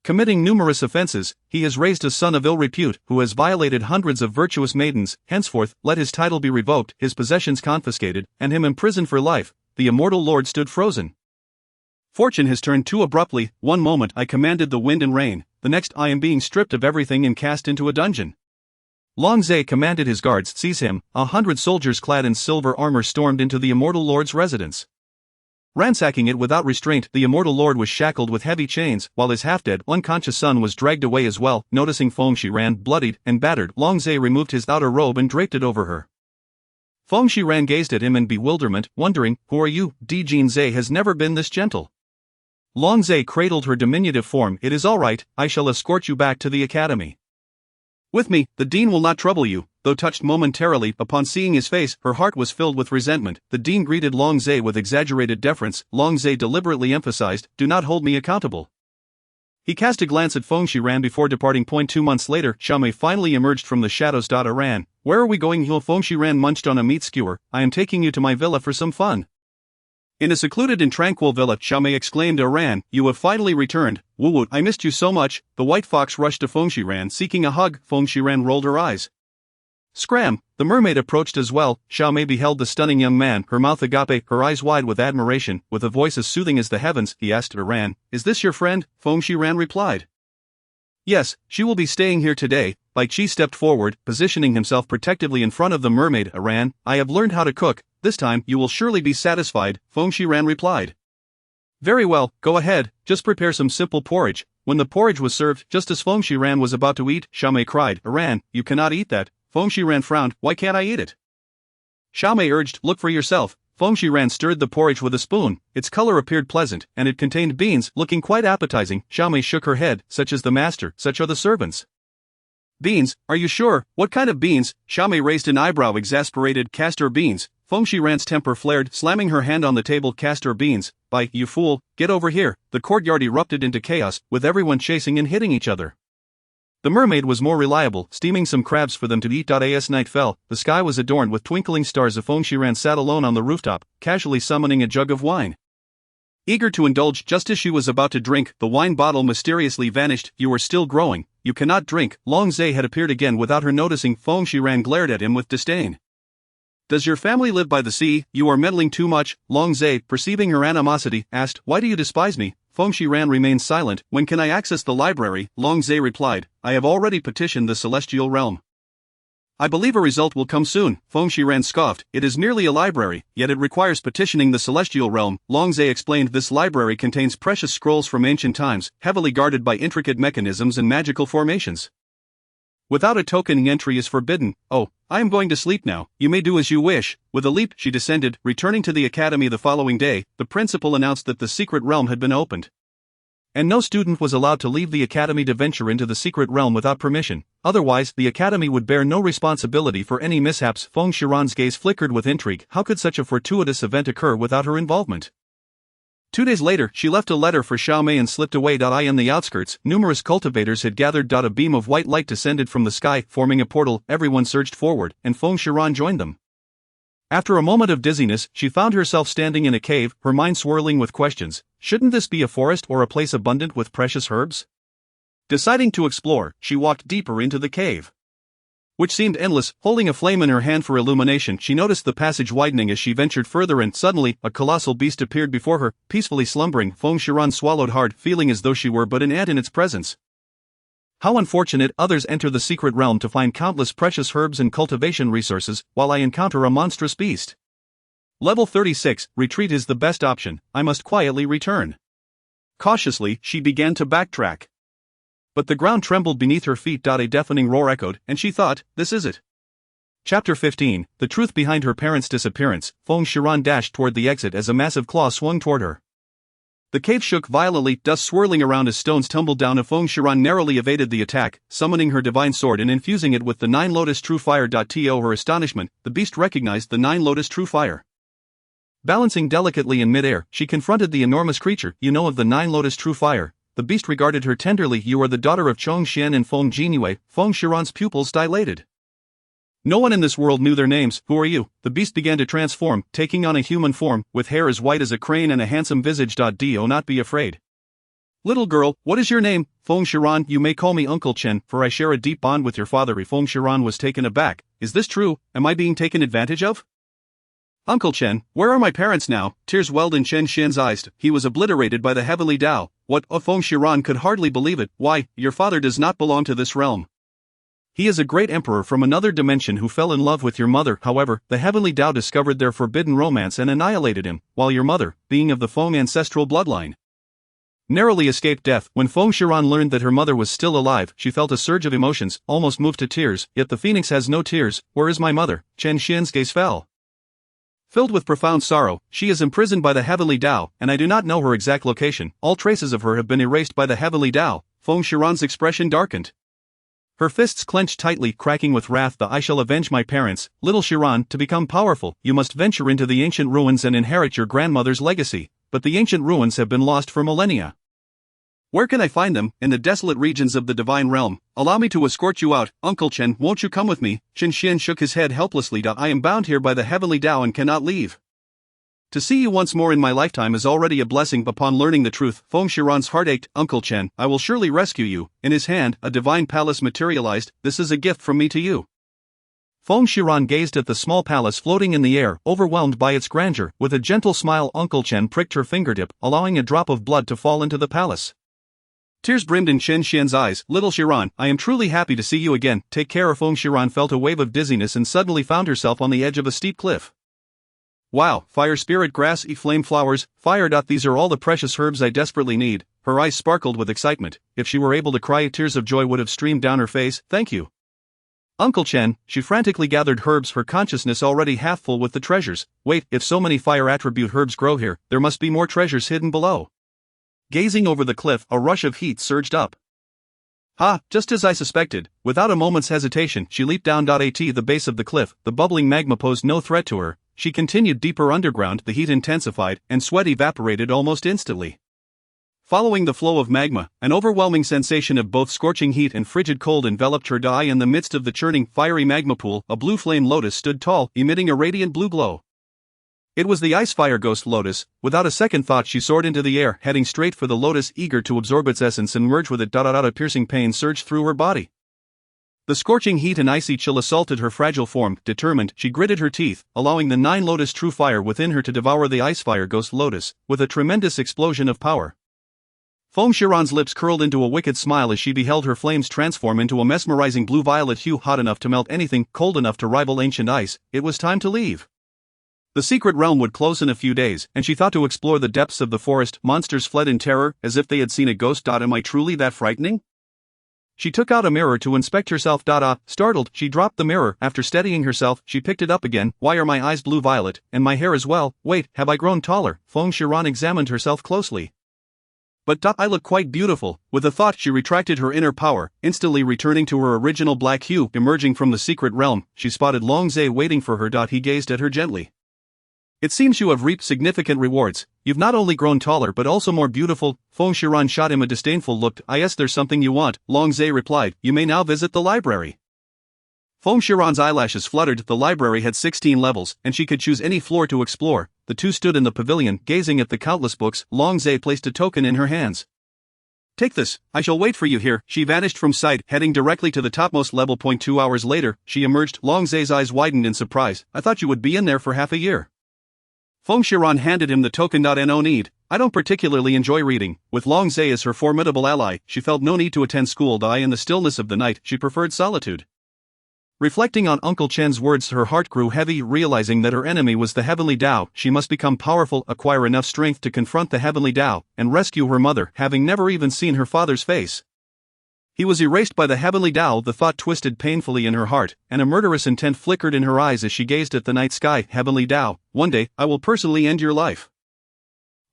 Committing numerous offenses, he has raised a son of ill repute, who has violated hundreds of virtuous maidens. Henceforth, let his title be revoked, his possessions confiscated, and him imprisoned for life. The immortal lord stood frozen. Fortune has turned too abruptly. One moment I commanded the wind and rain, the next I am being stripped of everything and cast into a dungeon. Long Zhe commanded his guards, seize him. 100 soldiers clad in silver armor stormed into the immortal lord's residence. Ransacking it without restraint, the immortal lord was shackled with heavy chains, while his half-dead, unconscious son was dragged away as well. Noticing Feng Shiran bloodied and battered, Long Zhe removed his outer robe and draped it over her. Feng Shiran gazed at him in bewilderment, wondering, who are you? Dijin Zhe has never been this gentle. Long Zhe cradled her diminutive form. It is all right, I shall escort you back to the academy. With me, the dean will not trouble you. Though touched momentarily, upon seeing his face, her heart was filled with resentment. The dean greeted Long Zhe with exaggerated deference. Long Zhe deliberately emphasized, do not hold me accountable. He cast a glance at Feng Shiran before departing. 2 months later, Xiaomei finally emerged from the shadows. Aran, where are we going? Feng Shiran munched on a meat skewer. I am taking you to my villa for some fun. In a secluded and tranquil villa, Xiaomei exclaimed, Aran, you have finally returned. Woo-woo, I missed you so much. The white fox rushed to Feng Shiran seeking a hug. Feng Shiran rolled her eyes. Scram! The mermaid approached as well. Xiaomei beheld the stunning young man, her mouth agape, her eyes wide with admiration. With a voice as soothing as the heavens, he asked Ran, "Is this your friend?" Feng Shiran replied. "Yes, she will be staying here today." Bai Qi stepped forward, positioning himself protectively in front of the mermaid. "Ran, I have learned how to cook. This time you will surely be satisfied," Feng Shiran replied. "Very well, go ahead, just prepare some simple porridge." When the porridge was served, just as Feng Shiran was about to eat, Xiaomei cried, "Ran, you cannot eat that." Feng Shiran frowned, "Why can't I eat it?" Xiaomei urged, "Look for yourself." Feng Shiran stirred the porridge with a spoon. Its color appeared pleasant, and it contained beans, looking quite appetizing. Xiaomei shook her head, "Such is the master, such are the servants." "Beans, are you sure? What kind of beans?" Xiaomei raised an eyebrow, exasperated. "Castor beans." Feng Shiran's temper flared, slamming her hand on the table. "Castor beans? By, you fool, get over here." The courtyard erupted into chaos, with everyone chasing and hitting each other. The mermaid was more reliable, steaming some crabs for them to eat. As night fell, the sky was adorned with twinkling stars. Feng Shiran sat alone on the rooftop, casually summoning a jug of wine. Eager to indulge, just as she was about to drink, the wine bottle mysteriously vanished. "You are still growing, you cannot drink." Long Zhe had appeared again without her noticing. Feng Shiran glared at him with disdain. "Does your family live by the sea? You are meddling too much." Long Zhe, perceiving her animosity, asked, "Why do you despise me?" Feng Shiran remained silent. "When can I access the library?" Long Zhe replied, "I have already petitioned the celestial realm. I believe a result will come soon." Feng Shiran scoffed, "It is merely a library, yet it requires petitioning the celestial realm." Long Zhe explained, "This library contains precious scrolls from ancient times, heavily guarded by intricate mechanisms and magical formations. Without a token, entry is forbidden." "Oh, I am going to sleep now, you may do as you wish." With a leap, she descended. Returning to the academy the following day, the principal announced that the secret realm had been opened, and no student was allowed to leave the academy to venture into the secret realm without permission. Otherwise, the academy would bear no responsibility for any mishaps. Feng Shiran's gaze flickered with intrigue. How could such a fortuitous event occur without her involvement? 2 days later, she left a letter for Xiaomei and slipped away. In the outskirts, numerous cultivators had gathered. A beam of white light descended from the sky, forming a portal. Everyone surged forward, and Feng Shiran joined them. After a moment of dizziness, she found herself standing in a cave, her mind swirling with questions. Shouldn't this be a forest or a place abundant with precious herbs? Deciding to explore, she walked deeper into the cave, which seemed endless. Holding a flame in her hand for illumination, she noticed the passage widening as she ventured further, and suddenly, a colossal beast appeared before her, peacefully slumbering. Feng Shiran swallowed hard, feeling as though she were but an ant in its presence. How unfortunate! Others enter the secret realm to find countless precious herbs and cultivation resources, while I encounter a monstrous beast. Level 36, retreat is the best option. I must quietly return. Cautiously, she began to backtrack. But the ground trembled beneath her feet. A deafening roar echoed, and she thought, "This is it." Chapter 15, The Truth Behind Her Parents' Disappearance. Feng Shiran dashed toward the exit as a massive claw swung toward her. The cave shook violently, dust swirling around as stones tumbled down. Feng Shiran narrowly evaded the attack, summoning her divine sword and infusing it with the 9 Lotus True Fire. To her astonishment, the beast recognized the 9 Lotus True Fire. Balancing delicately in midair, she confronted the enormous creature. "You know of the 9 Lotus True Fire?" The beast regarded her tenderly. "You are the daughter of Chong Xian and Feng Jinyue." Feng Shiran's pupils dilated. No one in this world knew their names. "Who are you?" The beast began to transform, taking on a human form, with hair as white as a crane and a handsome visage. Do not be afraid. "Little girl, what is your name?" "Feng Shiran. You may call me Uncle Chen, for I share a deep bond with your father." Feng Shiran was taken aback. "Is this true? Am I being taken advantage of?" "Uncle Chen, where are my parents now?" Tears welled in Chen Xian's eyes. He was obliterated by the heavenly Tao. "What?" Feng Shiran could hardly believe it. "Why, your father does not belong to this realm. He is a great emperor from another dimension who fell in love with your mother." However, the heavenly Tao discovered their forbidden romance and annihilated him, while your mother, being of the Feng ancestral bloodline, narrowly escaped death. When Feng Shiran learned that her mother was still alive, she felt a surge of emotions, almost moved to tears. "Yet the phoenix has no tears. Where is my mother?" Chen Xian's gaze fell. Filled with profound sorrow, "She is imprisoned by the heavenly Tao, and I do not know her exact location. All traces of her have been erased by the heavenly Tao." Feng Shiran's expression darkened. Her fists clenched tightly, cracking with wrath. "I shall avenge my parents." "Little Shiran, to become powerful, you must venture into the ancient ruins and inherit your grandmother's legacy." "But the ancient ruins have been lost for millennia." "Where can I find them?" "In the desolate regions of the divine realm." "Allow me to escort you out." "Uncle Chen, won't you come with me?" Chen Xian shook his head helplessly. "I am bound here by the heavenly Tao and cannot leave. To see you once more in my lifetime is already a blessing." Upon learning the truth, Feng Shiran's heart ached. "Uncle Chen, I will surely rescue you." In his hand, a divine palace materialized. "This is a gift from me to you." Feng Shiran gazed at the small palace floating in the air, overwhelmed by its grandeur. With a gentle smile, Uncle Chen pricked her fingertip, allowing a drop of blood to fall into the palace. Tears brimmed in Chen Xian's eyes. Little Shiran, I am truly happy to see you again. Take care. Feng Shiran felt a wave of dizziness and suddenly found herself on the edge of a steep cliff. Wow, fire spirit, grass, flame flowers, fire. These are all the precious herbs I desperately need. Her eyes sparkled with excitement. If she were able to cry, tears of joy would have streamed down her face. Thank you, Uncle Chen. She frantically gathered herbs, her consciousness already half full with the treasures. Wait, if so many fire attribute herbs grow here, there must be more treasures hidden below. Gazing over the cliff, a rush of heat surged up. Ha, just as I suspected. Without a moment's hesitation, she leaped down. At the base of the cliff, the bubbling magma posed no threat to her. She continued deeper underground. The heat intensified, and sweat evaporated almost instantly. Following the flow of magma, an overwhelming sensation of both scorching heat and frigid cold enveloped her. In the midst of the churning, fiery magma pool, a blue flame lotus stood tall, emitting a radiant blue glow. It was the ice fire ghost lotus. Without a second thought, she soared into the air, heading straight for the lotus, eager to absorb its essence and merge with it. A piercing pain surged through her body. The scorching heat and icy chill assaulted her fragile form. Determined, she gritted her teeth, allowing the 9 lotus true fire within her to devour the ice fire ghost lotus, with a tremendous explosion of power. Feng Shiran's lips curled into a wicked smile as she beheld her flames transform into a mesmerizing blue-violet hue, hot enough to melt anything, cold enough to rival ancient ice. It was time to leave. The secret realm would close in a few days, and she thought to explore the depths of the forest. Monsters fled in terror, as if they had seen a ghost. Am I truly that frightening? She took out a mirror to inspect herself. Startled, she dropped the mirror. After steadying herself, she picked it up again. Why are my eyes blue-violet, and my hair as well? Wait, have I grown taller? Feng Shiran examined herself closely. But I look quite beautiful. With a thought, she retracted her inner power, instantly returning to her original black hue. Emerging from the secret realm, she spotted Long Zhe waiting for her. He gazed at her gently. It seems you have reaped significant rewards. You've not only grown taller but also more beautiful. Feng Shiran shot him a disdainful look. Yes, there's something you want, Long Zhe replied. You may now visit the library. Feng Shiran's eyelashes fluttered. The library had 16 levels, and she could choose any floor to explore. The two stood in the pavilion, gazing at the countless books. Long Zhe placed a token in her hands. Take this, I shall wait for you here. She vanished from sight, heading directly to the topmost level. 2 hours later, she emerged. Long Zhe's eyes widened in surprise. I thought you would be in there for half a year. Feng Shiran handed him the token. No need. I don't particularly enjoy reading. With Long Zhe as her formidable ally, she felt no need to attend school. In the stillness of the night, she preferred solitude. Reflecting on Uncle Chen's words, her heart grew heavy, realizing that her enemy was the Heavenly Tao. She must become powerful, acquire enough strength to confront the Heavenly Tao, and rescue her mother, having never even seen her father's face. He was erased by the Heavenly Tao. The thought twisted painfully in her heart, and a murderous intent flickered in her eyes as she gazed at the night sky. Heavenly Tao, one day, I will personally end your life.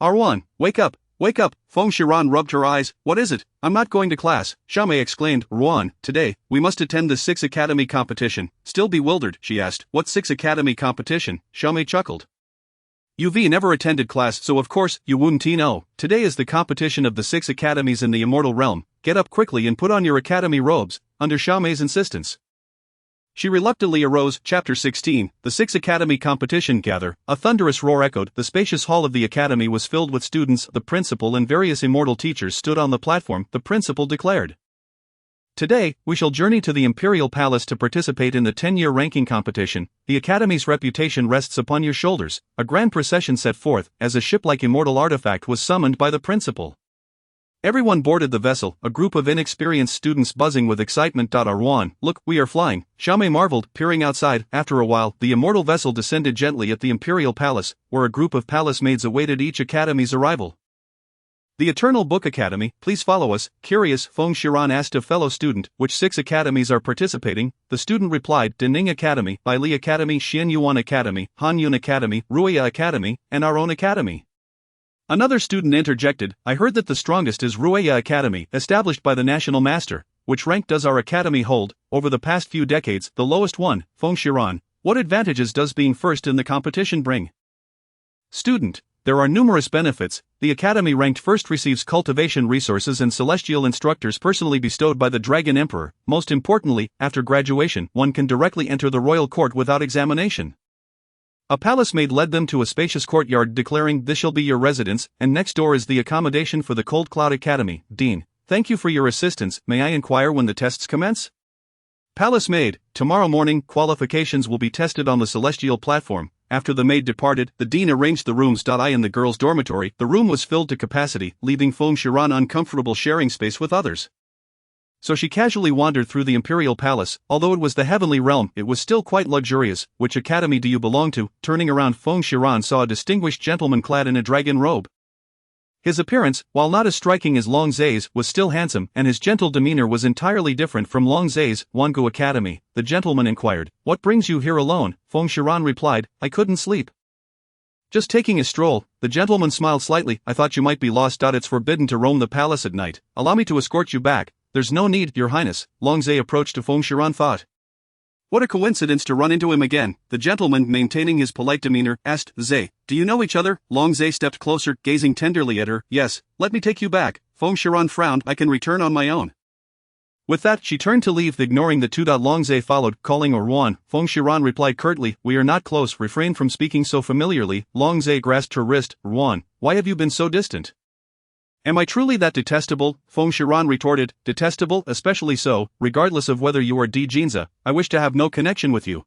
R1, wake up, wake up. Feng Shiran rubbed her eyes. What is it? I'm not going to class, Xiaomei exclaimed. Ruan, today, we must attend the 6 Academy competition. Still bewildered, she asked. What 6 Academy competition? Xiaomei chuckled. UV never attended class, so of course, you wouldn't know. Today is the competition of the 6 academies in the immortal realm. Get up quickly and put on your academy robes, under Xiaomei's insistence. She reluctantly arose. Chapter 16, the 6 Academy competition. Gather. A thunderous roar echoed. The spacious hall of the academy was filled with students. The principal and various immortal teachers stood on the platform. The principal declared, today, we shall journey to the Imperial Palace to participate in the 10-year ranking competition. The Academy's reputation rests upon your shoulders. A grand procession set forth, as a ship-like immortal artifact was summoned by the principal. Everyone boarded the vessel, a group of inexperienced students buzzing with excitement. R1, look, we are flying, Xiaomei marveled, peering outside. After a while, the immortal vessel descended gently at the Imperial Palace, where a group of palace maids awaited each academy's arrival. The Eternal Book Academy, please follow us. Curious, Feng Shiran asked a fellow student, which 6 academies are participating? The student replied, Dening Academy, Bai Li Academy, Xian Yuan Academy, Han Yun Academy, Ruya Academy, and our own academy. Another student interjected, I heard that the strongest is Ruya Academy, established by the National Master. Which rank does our academy hold? Over the past few decades, the lowest one. Feng Shiran, what advantages does being first in the competition bring? Student, there are numerous benefits. The academy ranked first receives cultivation resources and celestial instructors personally bestowed by the Dragon Emperor. Most importantly, after graduation, one can directly enter the royal court without examination. A palace maid led them to a spacious courtyard, declaring, this shall be your residence, and next door is the accommodation for the Cold Cloud Academy. Dean, thank you for your assistance. May I inquire when the tests commence? Palace maid, tomorrow morning, qualifications will be tested on the celestial platform. After the maid departed, the dean arranged the rooms. In the girls' dormitory, the room was filled to capacity, leaving Feng Shiran uncomfortable sharing space with others. So she casually wandered through the imperial palace. Although it was the heavenly realm, it was still quite luxurious. Which academy do you belong to? Turning around, Feng Shiran saw a distinguished gentleman clad in a dragon robe. His appearance, while not as striking as Long Zai's, was still handsome, and his gentle demeanor was entirely different from Long Zai's. Wangu Academy, the gentleman inquired. What brings you here alone? Feng Shiran replied, I couldn't sleep. Just taking a stroll. The gentleman smiled slightly. I thought you might be lost. It's forbidden to roam the palace at night. Allow me to escort you back. There's no need, Your Highness. Long Zai approached to Feng Shiran thought. What a coincidence to run into him again. The gentleman, maintaining his polite demeanor, asked, Zai, do you know each other? Long Zai stepped closer, gazing tenderly at her. Yes, let me take you back. Feng Shiran frowned. I can return on my own. With that, she turned to leave, ignoring the two. Long Zai followed, calling Erwan. Feng Shiran replied curtly, we are not close. Refrain from speaking so familiarly. Long Zai grasped her wrist. Erwan, why have you been so distant? Am I truly that detestable? Feng Shiran retorted, detestable, especially so, regardless of whether you are Di Jinza, I wish to have no connection with you.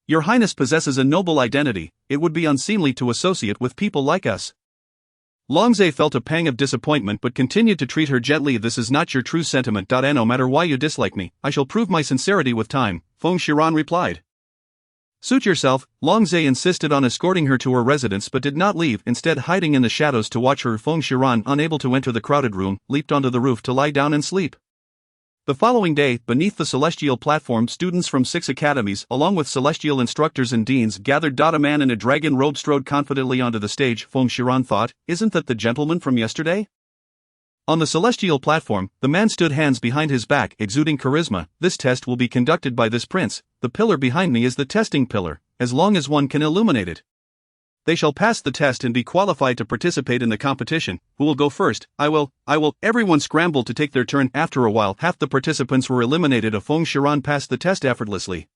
Your Highness possesses a noble identity, it would be unseemly to associate with people like us. Long Zai felt a pang of disappointment but continued to treat her gently. This is not your true sentiment. No matter why you dislike me, I shall prove my sincerity with time, Feng Shiran replied. Suit yourself. Long Zai insisted on escorting her to her residence but did not leave, instead hiding in the shadows to watch her. Feng Shiran, unable to enter the crowded room, leaped onto the roof to lie down and sleep. The following day, beneath the celestial platform, students from 6 academies, along with celestial instructors and deans, gathered. A man in a dragon robe strode confidently onto the stage. Feng Shiran thought, isn't that the gentleman from yesterday? On the celestial platform, the man stood, hands behind his back, exuding charisma. This test will be conducted by this prince. The pillar behind me is the testing pillar, as long as one can illuminate it. They shall pass the test and be qualified to participate in the competition. Who will go first? I will. Everyone scrambled to take their turn. After a while, half the participants were eliminated. Feng Shiran passed the test effortlessly.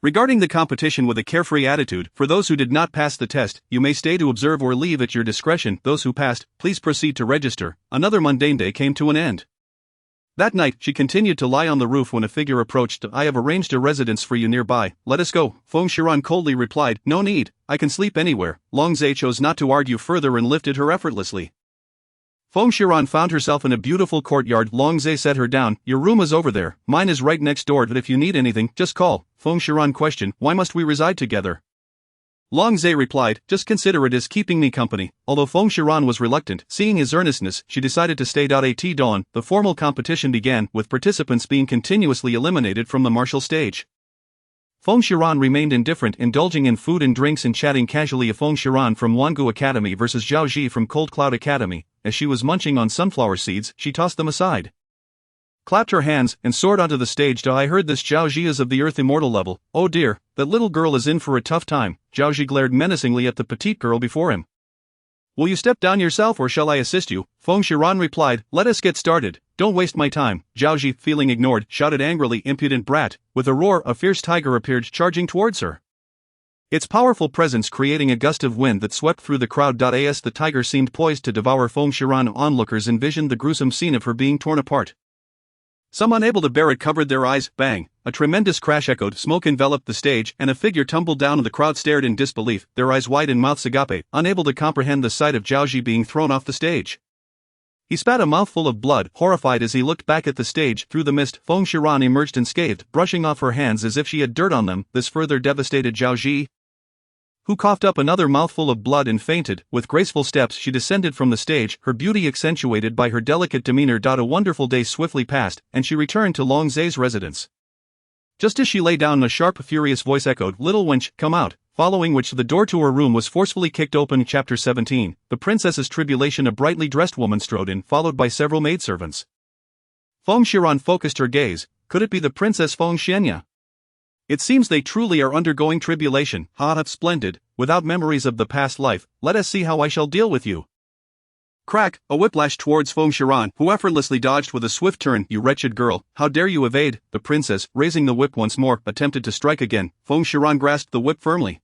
Regarding the competition with a carefree attitude, for those who did not pass the test, you may stay to observe or leave at your discretion. Those who passed, please proceed to register. Another mundane day came to an end. That night, she continued to lie on the roof when a figure approached. I have arranged a residence for you nearby. Let us go. Feng Shiran coldly replied, no need, I can sleep anywhere. Long Zai chose not to argue further and lifted her effortlessly. Feng Shiran found herself in a beautiful courtyard. Long Zai set her down. Your room is over there, mine is right next door, but if you need anything, just call. Feng Shiran questioned, why must we reside together? Long Zai replied, just consider it as keeping me company. Although Feng Shiran was reluctant, seeing his earnestness, she decided to stay. At dawn, the formal competition began, with participants being continuously eliminated from the martial stage. Feng Shiran remained indifferent, indulging in food and drinks and chatting casually. Feng Shiran from Wangu Academy versus Zhao Ji from Cold Cloud Academy. As she was munching on sunflower seeds, she tossed them aside, clapped her hands, and soared onto the stage. I heard this Zhao Ji is of the Earth Immortal level. Oh dear, that little girl is in for a tough time. Zhao Ji glared menacingly at the petite girl before him. Will you step down yourself or shall I assist you? Feng Shiran replied, let us get started, don't waste my time. Zhao Ji, feeling ignored, shouted angrily, impudent brat. With a roar, a fierce tiger appeared, charging towards her, its powerful presence creating a gust of wind that swept through the crowd. As the tiger seemed poised to devour Feng Shiran, onlookers envisioned the gruesome scene of her being torn apart. Some, unable to bear it, covered their eyes. Bang! A tremendous crash echoed, smoke enveloped the stage, and a figure tumbled down. The crowd stared in disbelief, their eyes wide and mouths agape, unable to comprehend the sight of Zhao Ji being thrown off the stage. He spat a mouthful of blood, horrified as he looked back at the stage. Through the mist, Feng Shiran emerged unscathed, brushing off her hands as if she had dirt on them. This further devastated Zhao Ji, who coughed up another mouthful of blood and fainted. With graceful steps she descended from the stage, her beauty accentuated by her delicate demeanor. A wonderful day swiftly passed, and she returned to Long Zai's residence. Just as she lay down, a sharp, furious voice echoed, little wench, come out, following which the door to her room was forcefully kicked open. Chapter 17, The Princess's Tribulation. A brightly dressed woman strode in, followed by several maidservants. Feng Shiran focused her gaze. Could it be the Princess Feng Xianya? It seems they truly are undergoing tribulation. Hahaha, splendid. Without memories of the past life, let us see how I shall deal with you. Crack, a whip lashed towards Feng Shiran, who effortlessly dodged with a swift turn. You wretched girl, how dare you evade? The princess, raising the whip once more, attempted to strike again. Feng Shiran grasped the whip firmly.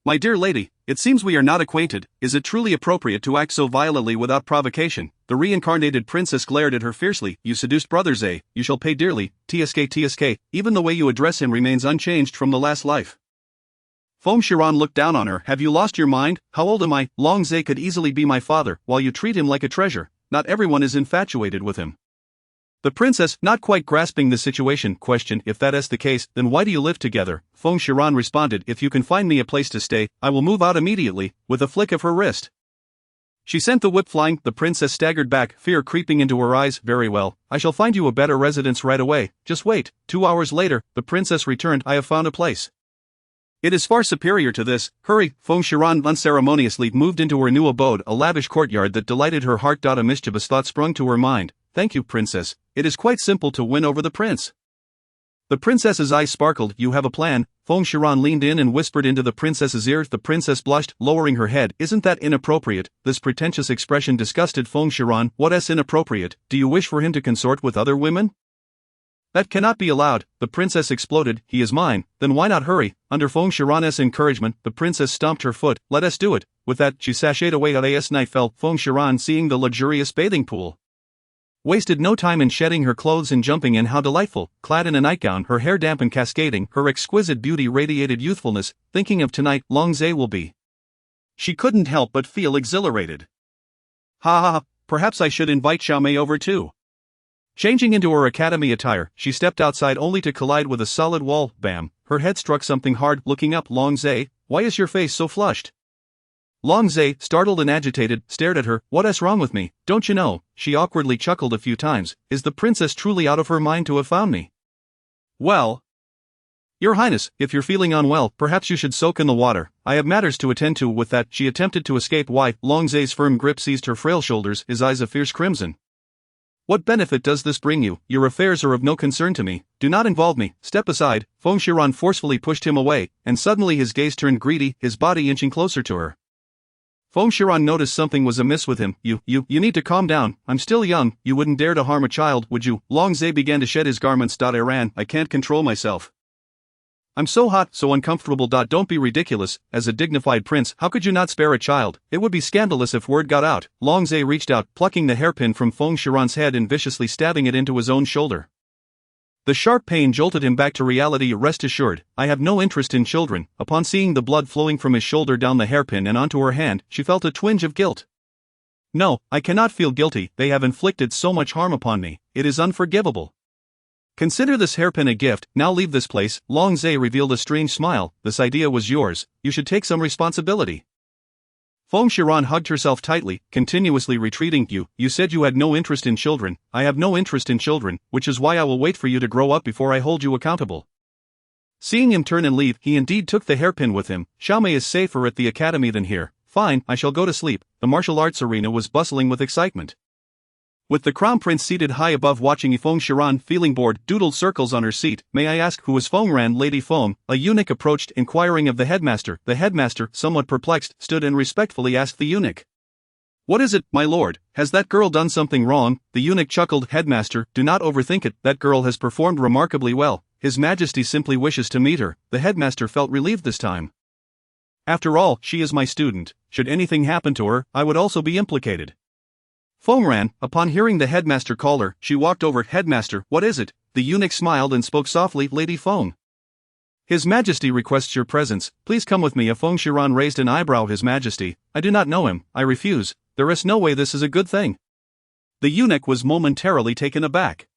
My dear lady, it seems we are not acquainted. Is it truly appropriate to act so violently without provocation? The reincarnated princess glared at her fiercely. You seduced brother Zay, you shall pay dearly. TSK, even the way you address him remains unchanged from the last life. Feng Shiran looked down on her. Have you lost your mind? How old am I? Long Zay could easily be my father, while you treat him like a treasure. Not everyone is infatuated with him. The princess, not quite grasping the situation, questioned, if that is the case, then why do you live together? Feng Shiran responded, if you can find me a place to stay, I will move out immediately, with a flick of her wrist. She sent the whip flying. The princess staggered back, fear creeping into her eyes. Very well, I shall find you a better residence right away, just wait. 2 hours later, the princess returned. I have found a place. It is far superior to this. Hurry. Feng Shiran unceremoniously moved into her new abode, a lavish courtyard that delighted her heart. A mischievous thought sprung to her mind. Thank you, princess. It is quite simple to win over the prince. The princess's eyes sparkled. You have a plan? Feng Shiran leaned in and whispered into the princess's ear. The princess blushed, lowering her head. Isn't that inappropriate? This pretentious expression disgusted Feng Shiran. What is inappropriate? Do you wish for him to consort with other women? That cannot be allowed, the princess exploded. He is mine. Then why not hurry? Under Feng Shiran's encouragement, the princess stomped her foot. Let us do it. With that, she sashayed away. As night fell, Feng Shiran, seeing the luxurious bathing pool, wasted no time in shedding her clothes and jumping in. How delightful! Clad in a nightgown, her hair damp and cascading, her exquisite beauty radiated youthfulness. Thinking of tonight, Long Zay will be. She couldn't help but feel exhilarated. Ha! Perhaps I should invite Xiaomei over too. Changing into her academy attire, she stepped outside only to collide with a solid wall. Bam! Her head struck something hard. Looking up, Long Zay, why is your face so flushed? Long Zay, startled and agitated, stared at her. What is wrong with me? Don't you know? She awkwardly chuckled a few times. Is the princess truly out of her mind to have found me? Well, Your Highness, if you're feeling unwell, perhaps you should soak in the water. I have matters to attend to. With that, she attempted to escape. Why? Long Zay's firm grip seized her frail shoulders, his eyes a fierce crimson. What benefit does this bring you? Your affairs are of no concern to me. Do not involve me. Step aside. Feng Shiran forcefully pushed him away, and suddenly his gaze turned greedy, his body inching closer to her. Feng Shiran noticed something was amiss with him. You need to calm down. I'm still young. You wouldn't dare to harm a child, would you? Long Zay began to shed his garments. I can't control myself. I'm so hot, so uncomfortable. Don't be ridiculous. As a dignified prince, how could you not spare a child? It would be scandalous if word got out. Long Zay reached out, plucking the hairpin from Feng Shiran's head and viciously stabbing it into his own shoulder. The sharp pain jolted him back to reality. Rest assured, I have no interest in children. Upon seeing the blood flowing from his shoulder down the hairpin and onto her hand, she felt a twinge of guilt. No, I cannot feel guilty. They have inflicted so much harm upon me. It is unforgivable. Consider this hairpin a gift. Now leave this place. Long Zay revealed a strange smile. This idea was yours. You should take some responsibility. Feng Shiran hugged herself tightly, continuously retreating. You said you had no interest in children. I have no interest in children, which is why I will wait for you to grow up before I hold you accountable. Seeing him turn and leave, he indeed took the hairpin with him. Xiaomei is safer at the academy than here. Fine, I shall go to sleep. The martial arts arena was bustling with excitement. With the crown prince seated high above watching, Feng Shiran, feeling bored, doodled circles on her seat. May I ask who is Feng Ran? Lady Feng? A eunuch approached, inquiring of the headmaster. The headmaster, somewhat perplexed, stood and respectfully asked the eunuch. What is it, my lord? Has that girl done something wrong? The eunuch chuckled. Headmaster, do not overthink it. That girl has performed remarkably well. His Majesty simply wishes to meet her. The headmaster felt relieved this time. After all, she is my student. Should anything happen to her, I would also be implicated. Feng Ran, upon hearing the headmaster call her, she walked over. Headmaster, what is it? The eunuch smiled and spoke softly. Lady Feng. His Majesty requests your presence. Please come with me. Feng Shiran raised an eyebrow. His Majesty, I do not know him. I refuse. There is no way this is a good thing. The eunuch was momentarily taken aback.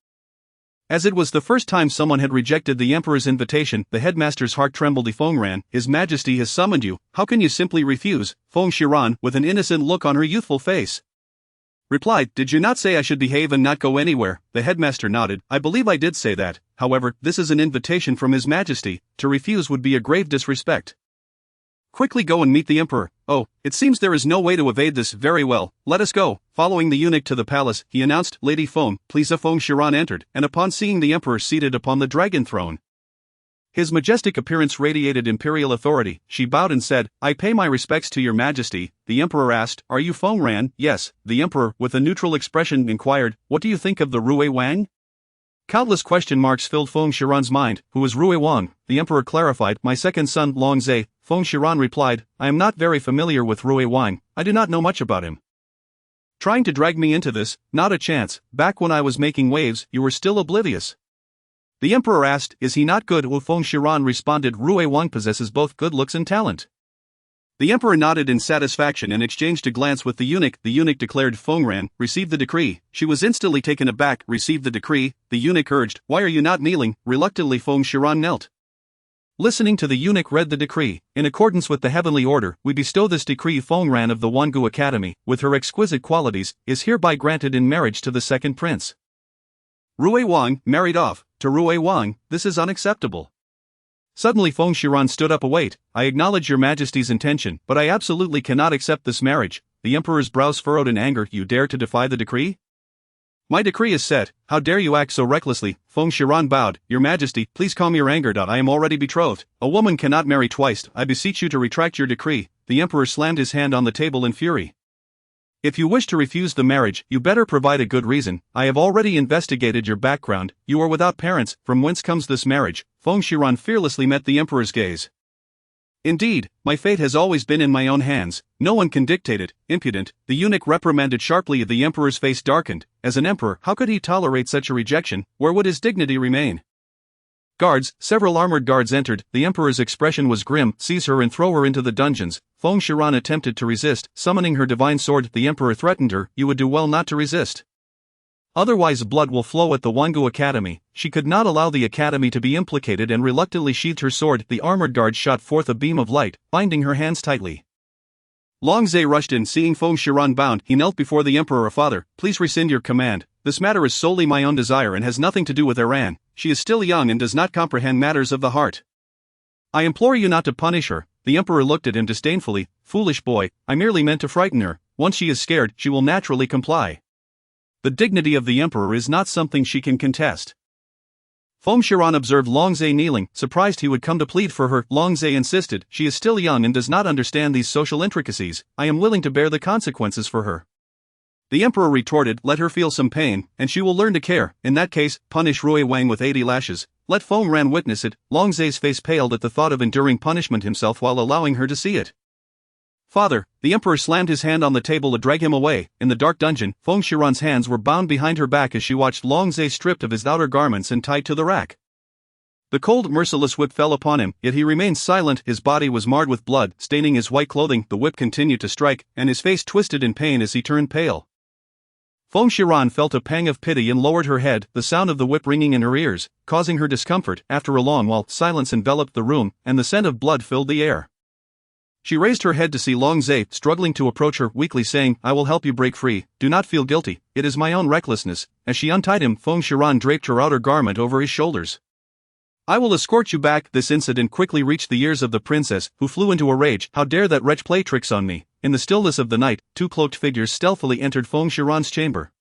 As it was the first time someone had rejected the emperor's invitation, the headmaster's heart trembled. Feng Ran, His Majesty has summoned you. How can you simply refuse? Feng Shiran, with an innocent look on her youthful face, replied, Did you not say I should behave and not go anywhere? The headmaster nodded. I believe I did say that. However, this is an invitation from His Majesty. To refuse would be a grave disrespect. Quickly go and meet the emperor. Oh, it seems there is no way to evade this. Very well, let us go. Following the eunuch to the palace, he announced, Lady Feng, please. Feng Shiran entered, and upon seeing the emperor seated upon the dragon throne, his majestic appearance radiated imperial authority. She bowed and said, I pay my respects to your majesty. The emperor asked, Are you Feng Ran? Yes. The emperor, with a neutral expression, inquired, What do you think of the Rui Wang? Countless question marks filled Feng Shiran's mind. Who is Rui Wang? The emperor clarified, My second son, Long Zay. Feng Shiran replied, I am not very familiar with Rui Wang, I do not know much about him. Trying to drag me into this, not a chance, back when I was making waves, you were still oblivious. The emperor asked, is he not good? Feng Shiran responded, Rui Wang possesses both good looks and talent. The emperor nodded in satisfaction and exchanged a glance with the eunuch. The eunuch declared, Feng Ran, receive the decree. She was instantly taken aback, received the decree. The eunuch urged, why are you not kneeling? Reluctantly Feng Shiran knelt. Listening to the eunuch read the decree, in accordance with the heavenly order, we bestow this decree Feng Ran of the Wangu Academy, with her exquisite qualities, is hereby granted in marriage to the second prince. Rui Wang, married off, to Rui Wang, this is unacceptable. Suddenly Feng Shiran stood up. Await, I acknowledge your majesty's intention, but I absolutely cannot accept this marriage. The emperor's brows furrowed in anger. You dare to defy the decree? My decree is set, how dare you act so recklessly? Feng Shiran bowed, your majesty, please calm your anger. I am already betrothed, a woman cannot marry twice, I beseech you to retract your decree. The emperor slammed his hand on the table in fury. If you wish to refuse the marriage, you better provide a good reason. I have already investigated your background, you are without parents, from whence comes this marriage? Feng Shiran fearlessly met the emperor's gaze. Indeed, my fate has always been in my own hands, no one can dictate it. Impudent, the eunuch reprimanded sharply. The emperor's face darkened. As an emperor, how could he tolerate such a rejection? Where would his dignity remain? Guards, several armored guards entered. The emperor's expression was grim. Seize her and throw her into the dungeons. Feng Shiran attempted to resist, summoning her divine sword. The emperor threatened her, you would do well not to resist. Otherwise blood will flow at the Wangu Academy. She could not allow the academy to be implicated and reluctantly sheathed her sword. The armored guard shot forth a beam of light, binding her hands tightly. Long Zhe rushed in. Seeing Feng Shiran bound, he knelt before the emperor. Father, please rescind your command. This matter is solely my own desire and has nothing to do with Iran. She is still young and does not comprehend matters of the heart. I implore you not to punish her. The emperor looked at him disdainfully. Foolish boy, I merely meant to frighten her. Once she is scared, she will naturally comply. The dignity of the emperor is not something she can contest. Feng Shiran observed Long Zhe kneeling, surprised he would come to plead for her. Long Zhe insisted, she is still young and does not understand these social intricacies. I am willing to bear the consequences for her. The emperor retorted, let her feel some pain, and she will learn to care. In that case, punish Rui Wang with 80 lashes. Let Feng Ran witness it. Long Zhe's face paled at the thought of enduring punishment himself while allowing her to see it. Father, the emperor slammed his hand on the table to drag him away. In the dark dungeon, Feng Shiran's hands were bound behind her back as she watched Long Zhe stripped of his outer garments and tied to the rack. The cold, merciless whip fell upon him, yet he remained silent. His body was marred with blood, staining his white clothing. The whip continued to strike, and his face twisted in pain as he turned pale. Feng Shiran felt a pang of pity and lowered her head, the sound of the whip ringing in her ears, causing her discomfort. After a long while, silence enveloped the room, and the scent of blood filled the air. She raised her head to see Long Zhe struggling to approach her, weakly saying, I will help you break free, do not feel guilty, it is my own recklessness. As she untied him, Feng Shiran draped her outer garment over his shoulders. I will escort you back. This incident quickly reached the ears of the princess, who flew into a rage. How dare that wretch play tricks on me? In the stillness of the night, two cloaked figures stealthily entered Feng Shiran's chamber.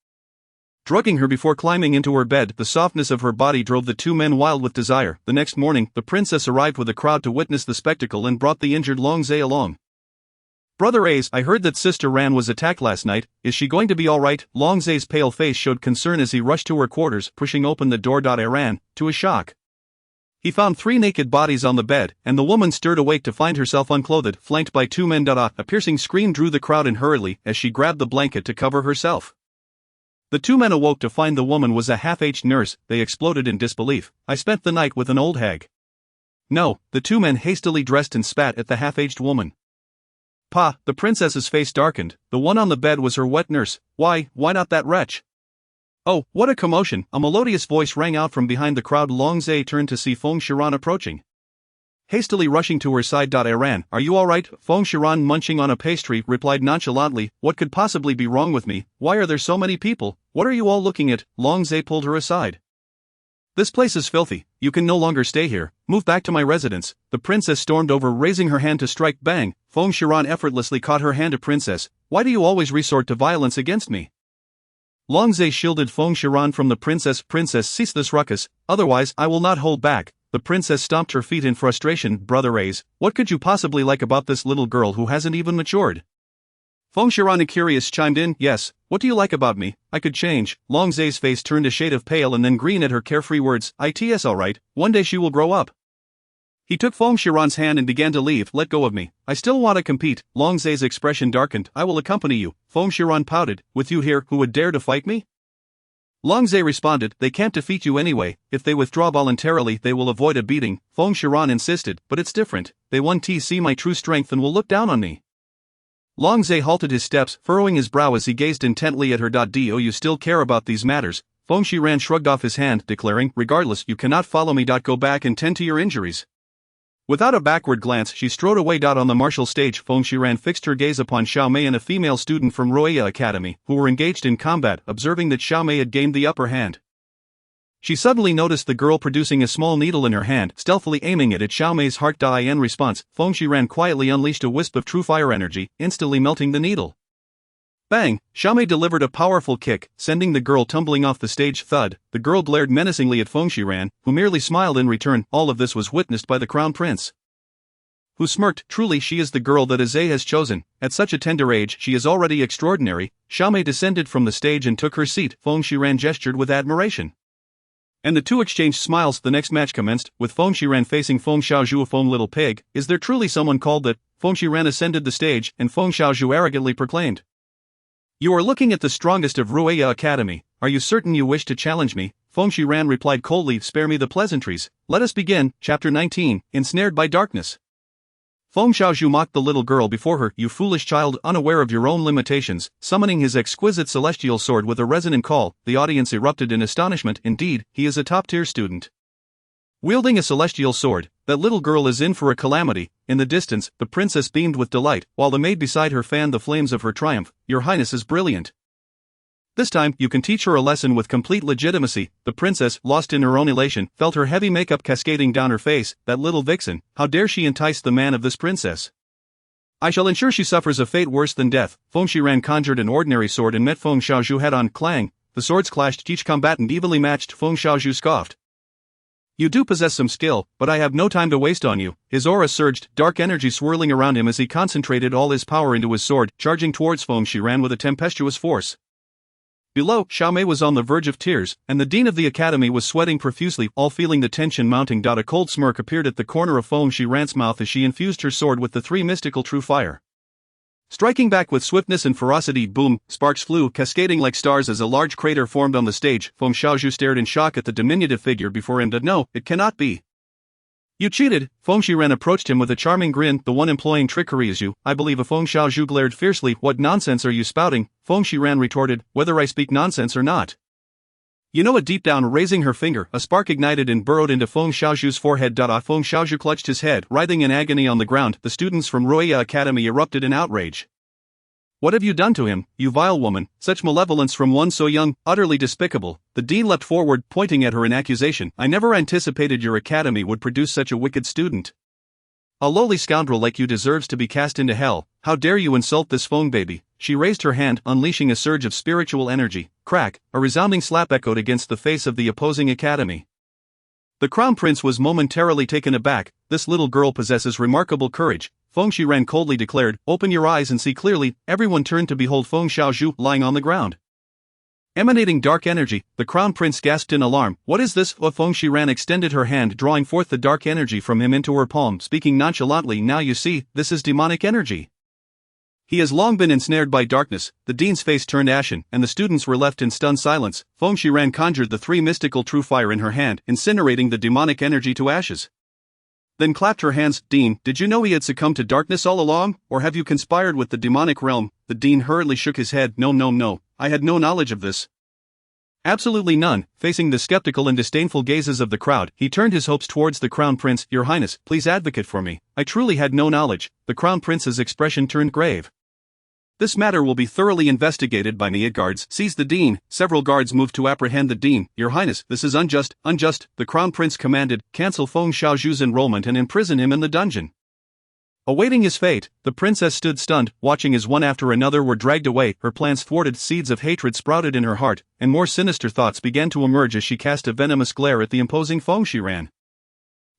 Drugging her before climbing into her bed, the softness of her body drove the two men wild with desire. The next morning, the princess arrived with a crowd to witness the spectacle and brought the injured Long Zhe along. Brother Ace, I heard that Sister Ran was attacked last night. Is she going to be alright? Long Zhe's pale face showed concern as he rushed to her quarters, pushing open the door. I ran, to his shock. He found 3 naked bodies on the bed, and the woman stirred awake to find herself unclothed, flanked by 2 men. A piercing scream drew the crowd in hurriedly as she grabbed the blanket to cover herself. The 2 men awoke to find the woman was a half-aged nurse. They exploded in disbelief. I spent the night with an old hag. No, the 2 men hastily dressed and spat at the half-aged woman. Pa, the princess's face darkened. The one on the bed was her wet nurse. Why not that wretch? Oh, what a commotion! A melodious voice rang out from behind the crowd. Long Zhe turned to see Feng Shiran approaching. Hastily rushing to her side. I ran. Are you alright? Feng Shiran, munching on a pastry, replied nonchalantly, what could possibly be wrong with me? Why are there so many people? What are you all looking at? Long Zhe pulled her aside. This place is filthy. You can no longer stay here. Move back to my residence. The princess stormed over, raising her hand to strike. Bang! Feng Shiran effortlessly caught her hand. Princess, why do you always resort to violence against me? Long Zhe shielded Feng Shiran from the princess. Princess, cease this ruckus, otherwise I will not hold back. The princess stomped her feet in frustration. Brother Ace, what could you possibly like about this little girl who hasn't even matured? Feng Shiran, curious, chimed in. Yes, what do you like about me? I could change. Long Zhe's face turned a shade of pale and then green at her carefree words. It's alright, one day she will grow up. He took Feng Shiran's hand and began to leave. Let go of me. I still want to compete. Long Zai's expression darkened. I will accompany you. Feng Shiran pouted. With you here, who would dare to fight me? Long Zai responded, they can't defeat you anyway. If they withdraw voluntarily, they will avoid a beating. Feng Shiran insisted, but it's different. They won't see my true strength and will look down on me. Long Zai halted his steps, furrowing his brow as he gazed intently at her. Do you still care about these matters? Feng Shiran shrugged off his hand, declaring, regardless, you cannot follow me. Go back and tend to your injuries. Without a backward glance, she strode away. On the martial stage, Feng Shiran fixed her gaze upon Xiao Mei and a female student from Roya Academy, who were engaged in combat. Observing that Xiao Mei had gained the upper hand, she suddenly noticed the girl producing a small needle in her hand, stealthily aiming it at Xiao Mei's heart. In response, Feng Shiran quietly unleashed a wisp of true fire energy, instantly melting the needle. Bang! Xiao Mei delivered a powerful kick, sending the girl tumbling off the stage. Thud! The girl glared menacingly at Feng Shiran, who merely smiled in return. All of this was witnessed by the crown prince, who smirked. Truly, she is the girl that Azay has chosen. At such a tender age, she is already extraordinary. Xiao Mei descended from the stage and took her seat. Feng Shiran gestured with admiration, and the two exchanged smiles. The next match commenced, with Feng Shiran facing Feng Xiaozhu. Feng little pig, is there truly someone called that? Feng Shiran ascended the stage, and Feng Xiaozhu arrogantly proclaimed, you are looking at the strongest of Rueya Academy. Are you certain you wish to challenge me? Feng Shiran replied coldly, spare me the pleasantries. Let us begin. Chapter 19, Ensnared by Darkness. Feng Xiaozhu mocked the little girl before her. You foolish child, unaware of your own limitations. Summoning his exquisite celestial sword with a resonant call, the audience erupted in astonishment. Indeed, he is a top-tier student, wielding a celestial sword. That little girl is in for a calamity. In the distance, the princess beamed with delight, while the maid beside her fanned the flames of her triumph. Your highness is brilliant. This time, you can teach her a lesson with complete legitimacy. The princess, lost in her own elation, felt her heavy makeup cascading down her face. That little vixen, how dare she entice the man of this princess? I shall ensure she suffers a fate worse than death. Feng Shiran conjured an ordinary sword and met Feng Xiaozhu head-on. Clang! The swords clashed, each combatant evenly matched. Feng Xiaozhu scoffed. You do possess some skill, but I have no time to waste on you. His aura surged, dark energy swirling around him as he concentrated all his power into his sword, charging towards Feng Shiran with a tempestuous force. Below, Xiao Mei was on the verge of tears, and the dean of the academy was sweating profusely, all feeling the tension mounting. A cold smirk appeared at the corner of Feng Shiran's mouth as she infused her sword with the three mystical true fire. Striking back with swiftness and ferocity, boom, sparks flew, cascading like stars as a large crater formed on the stage. Feng Xiaozhu stared in shock at the diminutive figure before him. No, it cannot be. You cheated. Feng Shiran approached him with a charming grin. The one employing trickery is you, I believe. Feng Xiaozhu glared fiercely. What nonsense are you spouting? Feng Shiran retorted, whether I speak nonsense or not. You know it. Deep down, raising her finger, a spark ignited and burrowed into Feng Xiaozhu's forehead. Feng Xiaozhu clutched his head, writhing in agony on the ground. The students from Roya Academy erupted in outrage. What have you done to him, you vile woman? Such malevolence from one so young, utterly despicable. The dean leapt forward, pointing at her in accusation. I never anticipated your academy would produce such a wicked student. A lowly scoundrel like you deserves to be cast into hell. How dare you insult this Feng baby? She raised her hand, unleashing a surge of spiritual energy. Crack! A resounding slap echoed against the face of the opposing academy. The crown prince was momentarily taken aback. This little girl possesses remarkable courage, Feng Shiran coldly declared. Open your eyes and see clearly. Everyone turned to behold Feng Xiaozhu lying on the ground, emanating dark energy. The crown prince gasped in alarm. What is this? Feng Shiran extended her hand, drawing forth the dark energy from him into her palm, speaking nonchalantly. Now you see, this is demonic energy. He has long been ensnared by darkness. The dean's face turned ashen, and the students were left in stunned silence. Feng Shiran conjured the three mystical true fire in her hand, incinerating the demonic energy to ashes. Then clapped her hands. Dean, did you know he had succumbed to darkness all along, or have you conspired with the demonic realm? The dean hurriedly shook his head. No, I had no knowledge of this. Absolutely none. Facing the skeptical and disdainful gazes of the crowd, he turned his hopes towards the crown prince. Your highness, please advocate for me. I truly had no knowledge. The crown prince's expression turned grave. This matter will be thoroughly investigated by me. Guards seized the dean. Several guards moved to apprehend the dean. Your highness, this is unjust. The crown prince commanded. Cancel Feng Xiaozhu's enrollment and imprison him in the dungeon. Awaiting his fate, the princess stood stunned, watching as one after another were dragged away. Her plans thwarted, seeds of hatred sprouted in her heart, and more sinister thoughts began to emerge as she cast a venomous glare at the imposing Feng Shiran.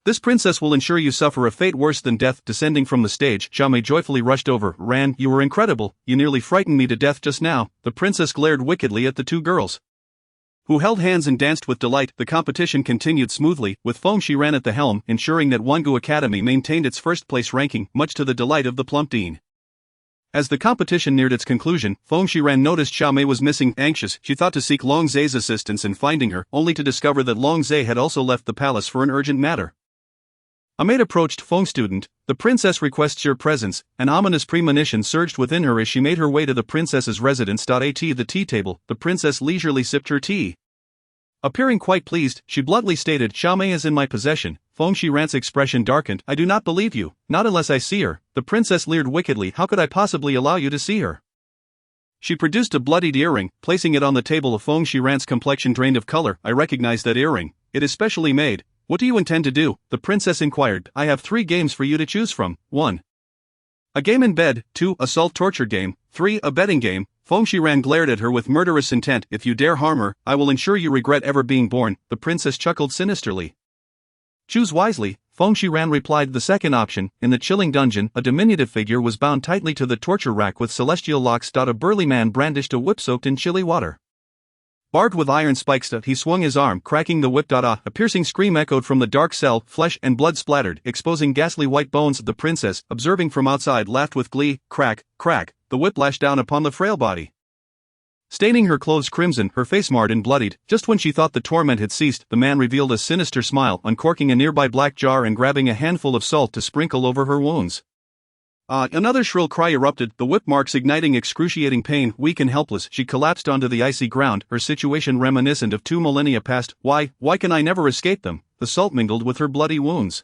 This princess will ensure you suffer a fate worse than death. Descending from the stage, Xiao Mei joyfully rushed over. Ran, you were incredible. You nearly frightened me to death just now. The princess glared wickedly at the two girls. who held hands and danced with delight. The competition continued smoothly, with Feng Shiran at the helm, ensuring that Wangu Academy maintained its first-place ranking, much to the delight of the plump dean. As the competition neared its conclusion, Feng Shiran noticed Xiaomei was missing. Anxious, she thought to seek Long Zhe's assistance in finding her, only to discover that Long Zhe had also left the palace for an urgent matter. A maid approached Feng student. The princess requests your presence. An ominous premonition surged within her as she made her way to the princess's residence. At the tea table, the princess leisurely sipped her tea. Appearing quite pleased, she bluntly stated, Xiaomei is in my possession. Feng Shiran's expression darkened. I do not believe you, not unless I see her. The princess leered wickedly. How could I possibly allow you to see her? She produced a bloodied earring, placing it on the table. Of Feng Shiran's complexion drained of color. I recognize that earring. It is specially made. What do you intend to do? The princess inquired. I have 3 games for you to choose from. 1. A game in bed. 2. Assault torture game. 3. A betting game. Feng Shiran glared at her with murderous intent. If you dare harm her, I will ensure you regret ever being born. The princess chuckled sinisterly. Choose wisely, Feng Shiran replied. The second option. In the chilling dungeon, a diminutive figure was bound tightly to the torture rack with celestial locks. A burly man brandished a whip soaked in chilly water. Barbed with iron spikes, he swung his arm, cracking the whip. A piercing scream echoed from the dark cell, flesh and blood splattered, exposing ghastly white bones. The princess, observing from outside, laughed with glee. Crack, crack, the whip lashed down upon the frail body, staining her clothes crimson, her face marred and bloodied. Just when she thought the torment had ceased, the man revealed a sinister smile, uncorking a nearby black jar and grabbing a handful of salt to sprinkle over her wounds. Another shrill cry erupted, the whip marks igniting excruciating pain. Weak and helpless, she collapsed onto the icy ground, her situation reminiscent of 2 millennia past. Why can I never escape them? The salt mingled with her bloody wounds,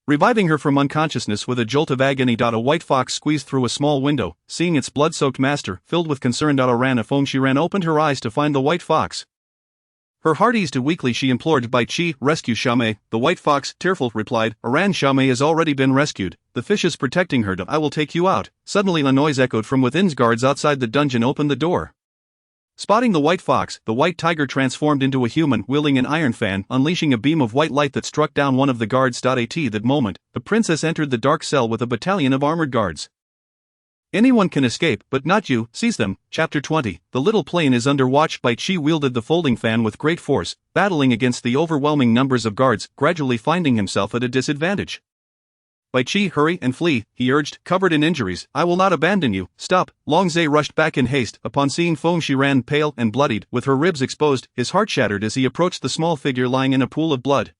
reviving her from unconsciousness with a jolt of agony. A white fox squeezed through a small window, seeing its blood-soaked master, filled with concern. Ran a Feng Shiran opened her eyes to find the white fox. Her heart eased weakly. She implored, Bai Qi, rescue Xiaomei. The white fox, tearful, replied, Aran, Xiaomei has already been rescued. The fish is protecting her. I will take you out. Suddenly a noise echoed from within. Guards outside the dungeon opened the door. Spotting the white fox, the white tiger transformed into a human, wielding an iron fan, unleashing a beam of white light that struck down one of the guards. At that moment, the princess entered the dark cell with a battalion of armored guards. Anyone can escape, but not you. Seize them. Chapter 20. The little plane is under watch. Bai Qi wielded the folding fan with great force, battling against the overwhelming numbers of guards, gradually finding himself at a disadvantage. Bai Qi, hurry and flee, he urged, covered in injuries. I will not abandon you. Stop. Long Zhe rushed back in haste. Upon seeing Feng Shiran pale and bloodied, with her ribs exposed, his heart shattered as he approached the small figure lying in a pool of blood.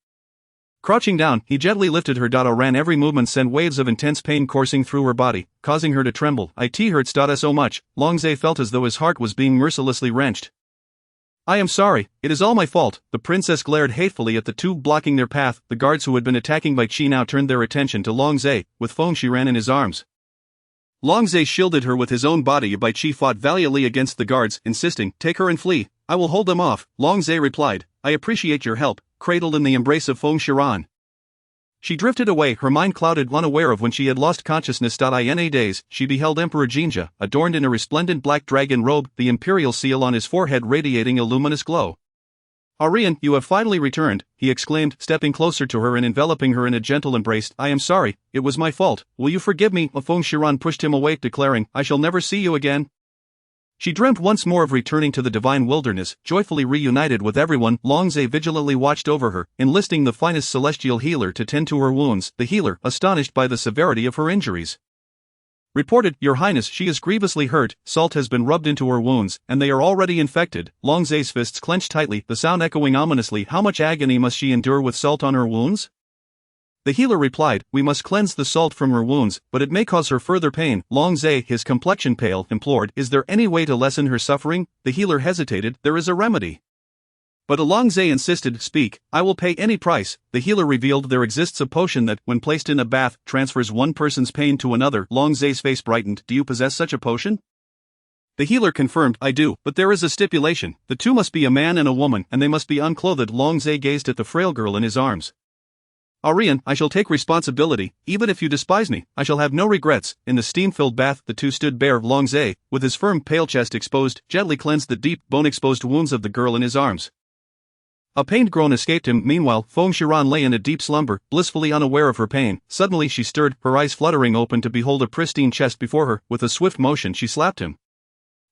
Crouching down, he gently lifted her. Ran every movement sent waves of intense pain coursing through her body, causing her to tremble. It hurts so much. Long Zhe felt as though his heart was being mercilessly wrenched. I am sorry, it is all my fault. The princess glared hatefully at the 2 blocking their path. The guards who had been attacking Bai Qi now turned their attention to Long Zhe, with Feng Shiran in his arms. Long Zhe shielded her with his own body. Bai Qi fought valiantly against the guards, insisting, take her and flee. I will hold them off. Long Zhe replied, I appreciate your help, cradled in the embrace of Feng Shiran. She drifted away, her mind clouded, unaware of when she had lost consciousness. In a daze, she beheld Emperor Jinja, adorned in a resplendent black dragon robe, the imperial seal on his forehead radiating a luminous glow. Arian, you have finally returned, he exclaimed, stepping closer to her and enveloping her in a gentle embrace. I am sorry, it was my fault. Will you forgive me? Feng Shiran pushed him away, declaring, I shall never see you again. She dreamt once more of returning to the divine wilderness, joyfully reunited with everyone. Long Zhe vigilantly watched over her, enlisting the finest celestial healer to tend to her wounds. The healer, astonished by the severity of her injuries, reported, Your Highness, she is grievously hurt. Salt has been rubbed into her wounds, and they are already infected. Long Zhe's fists clenched tightly, the sound echoing ominously. How much agony must she endure with salt on her wounds? The healer replied, We must cleanse the salt from her wounds, but it may cause her further pain. Long Zhe, his complexion pale, implored, Is there any way to lessen her suffering? The healer hesitated, There is a remedy. But Long Zhe insisted, Speak, I will pay any price. The healer revealed there exists a potion that, when placed in a bath, transfers one person's pain to another. Long Zhe's face brightened, Do you possess such a potion? The healer confirmed, I do, but there is a stipulation. The 2 must be a man and a woman, and they must be unclothed. Long Zhe gazed at the frail girl in his arms. Arian, I shall take responsibility. Even if you despise me, I shall have no regrets. In the steam-filled bath, the 2 stood bare. Long Zhe, with his firm pale chest exposed, gently cleansed the deep, bone-exposed wounds of the girl in his arms. A pained groan escaped him. Meanwhile, Feng Shiran lay in a deep slumber, blissfully unaware of her pain. Suddenly she stirred, her eyes fluttering open to behold a pristine chest before her. With a swift motion she slapped him.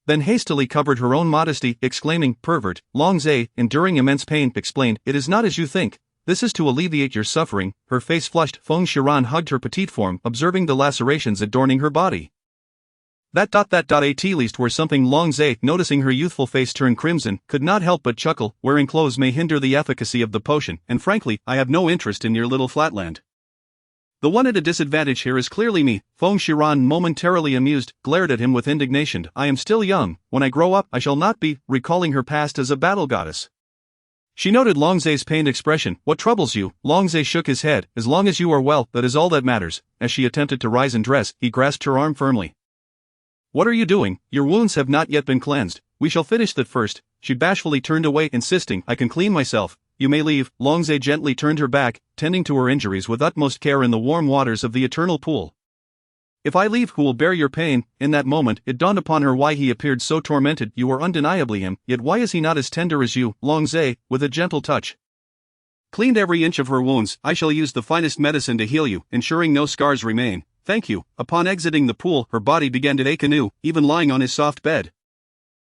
then hastily covered her own modesty, exclaiming, "Pervert." Long Zhe, enduring immense pain, explained, "It is not as you think. This is to alleviate your suffering." Her face flushed. Feng Shiran hugged her petite form, observing the lacerations adorning her body. At least were something. Long Zhe, noticing her youthful face turn crimson, could not help but chuckle. "Wearing clothes may hinder the efficacy of the potion, and frankly, I have no interest in your little flatland. The one at a disadvantage here is clearly me." Feng Shiran, momentarily amused, glared at him with indignation. "I am still young. When I grow up, I shall not be," recalling her past as a battle goddess. She noted Long Zhe's pained expression. "What troubles you?" Long Zhe shook his head. "As long as you are well, that is all that matters." As she attempted to rise and dress, he grasped her arm firmly. "What are you doing? Your wounds have not yet been cleansed. We shall finish that first." She bashfully turned away, insisting, "I can clean myself. You may leave." Long Zhe gently turned her back, tending to her injuries with utmost care in the warm waters of the eternal pool. "If I leave, who will bear your pain?" In that moment, it dawned upon her why he appeared so tormented. "You are undeniably him, yet why is he not as tender as you?" Long Zhe, with a gentle touch, cleaned every inch of her wounds. "I shall use the finest medicine to heal you, ensuring no scars remain." "Thank you." Upon exiting the pool, her body began to ache anew, even lying on his soft bed.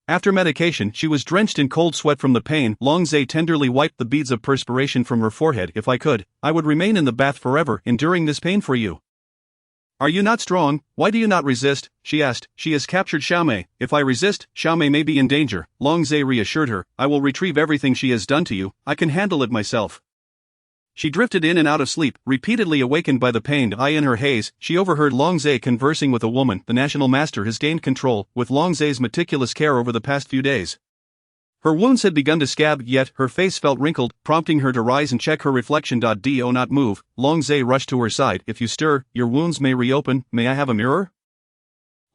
After medication, she was drenched in cold sweat from the pain. Long Zhe tenderly wiped the beads of perspiration from her forehead. "If I could, I would remain in the bath forever, enduring this pain for you." "Are you not strong? Why do you not resist?" she asked. "She has captured Xiaomei. If I resist, Xiaomei may be in danger." Long Zhe reassured her. "I will retrieve everything she has done to you. I can handle it myself." She drifted in and out of sleep, repeatedly awakened by the pained eye in her haze. She overheard Long Zhe conversing with a woman. "The National Master has gained control, with Long Zhe's meticulous care over the past few days. Her wounds had begun to scab, yet her face felt wrinkled, prompting her to rise and check her reflection. Do not move." Long Zhe rushed to her side. "If you stir, your wounds may reopen. May I have a mirror?"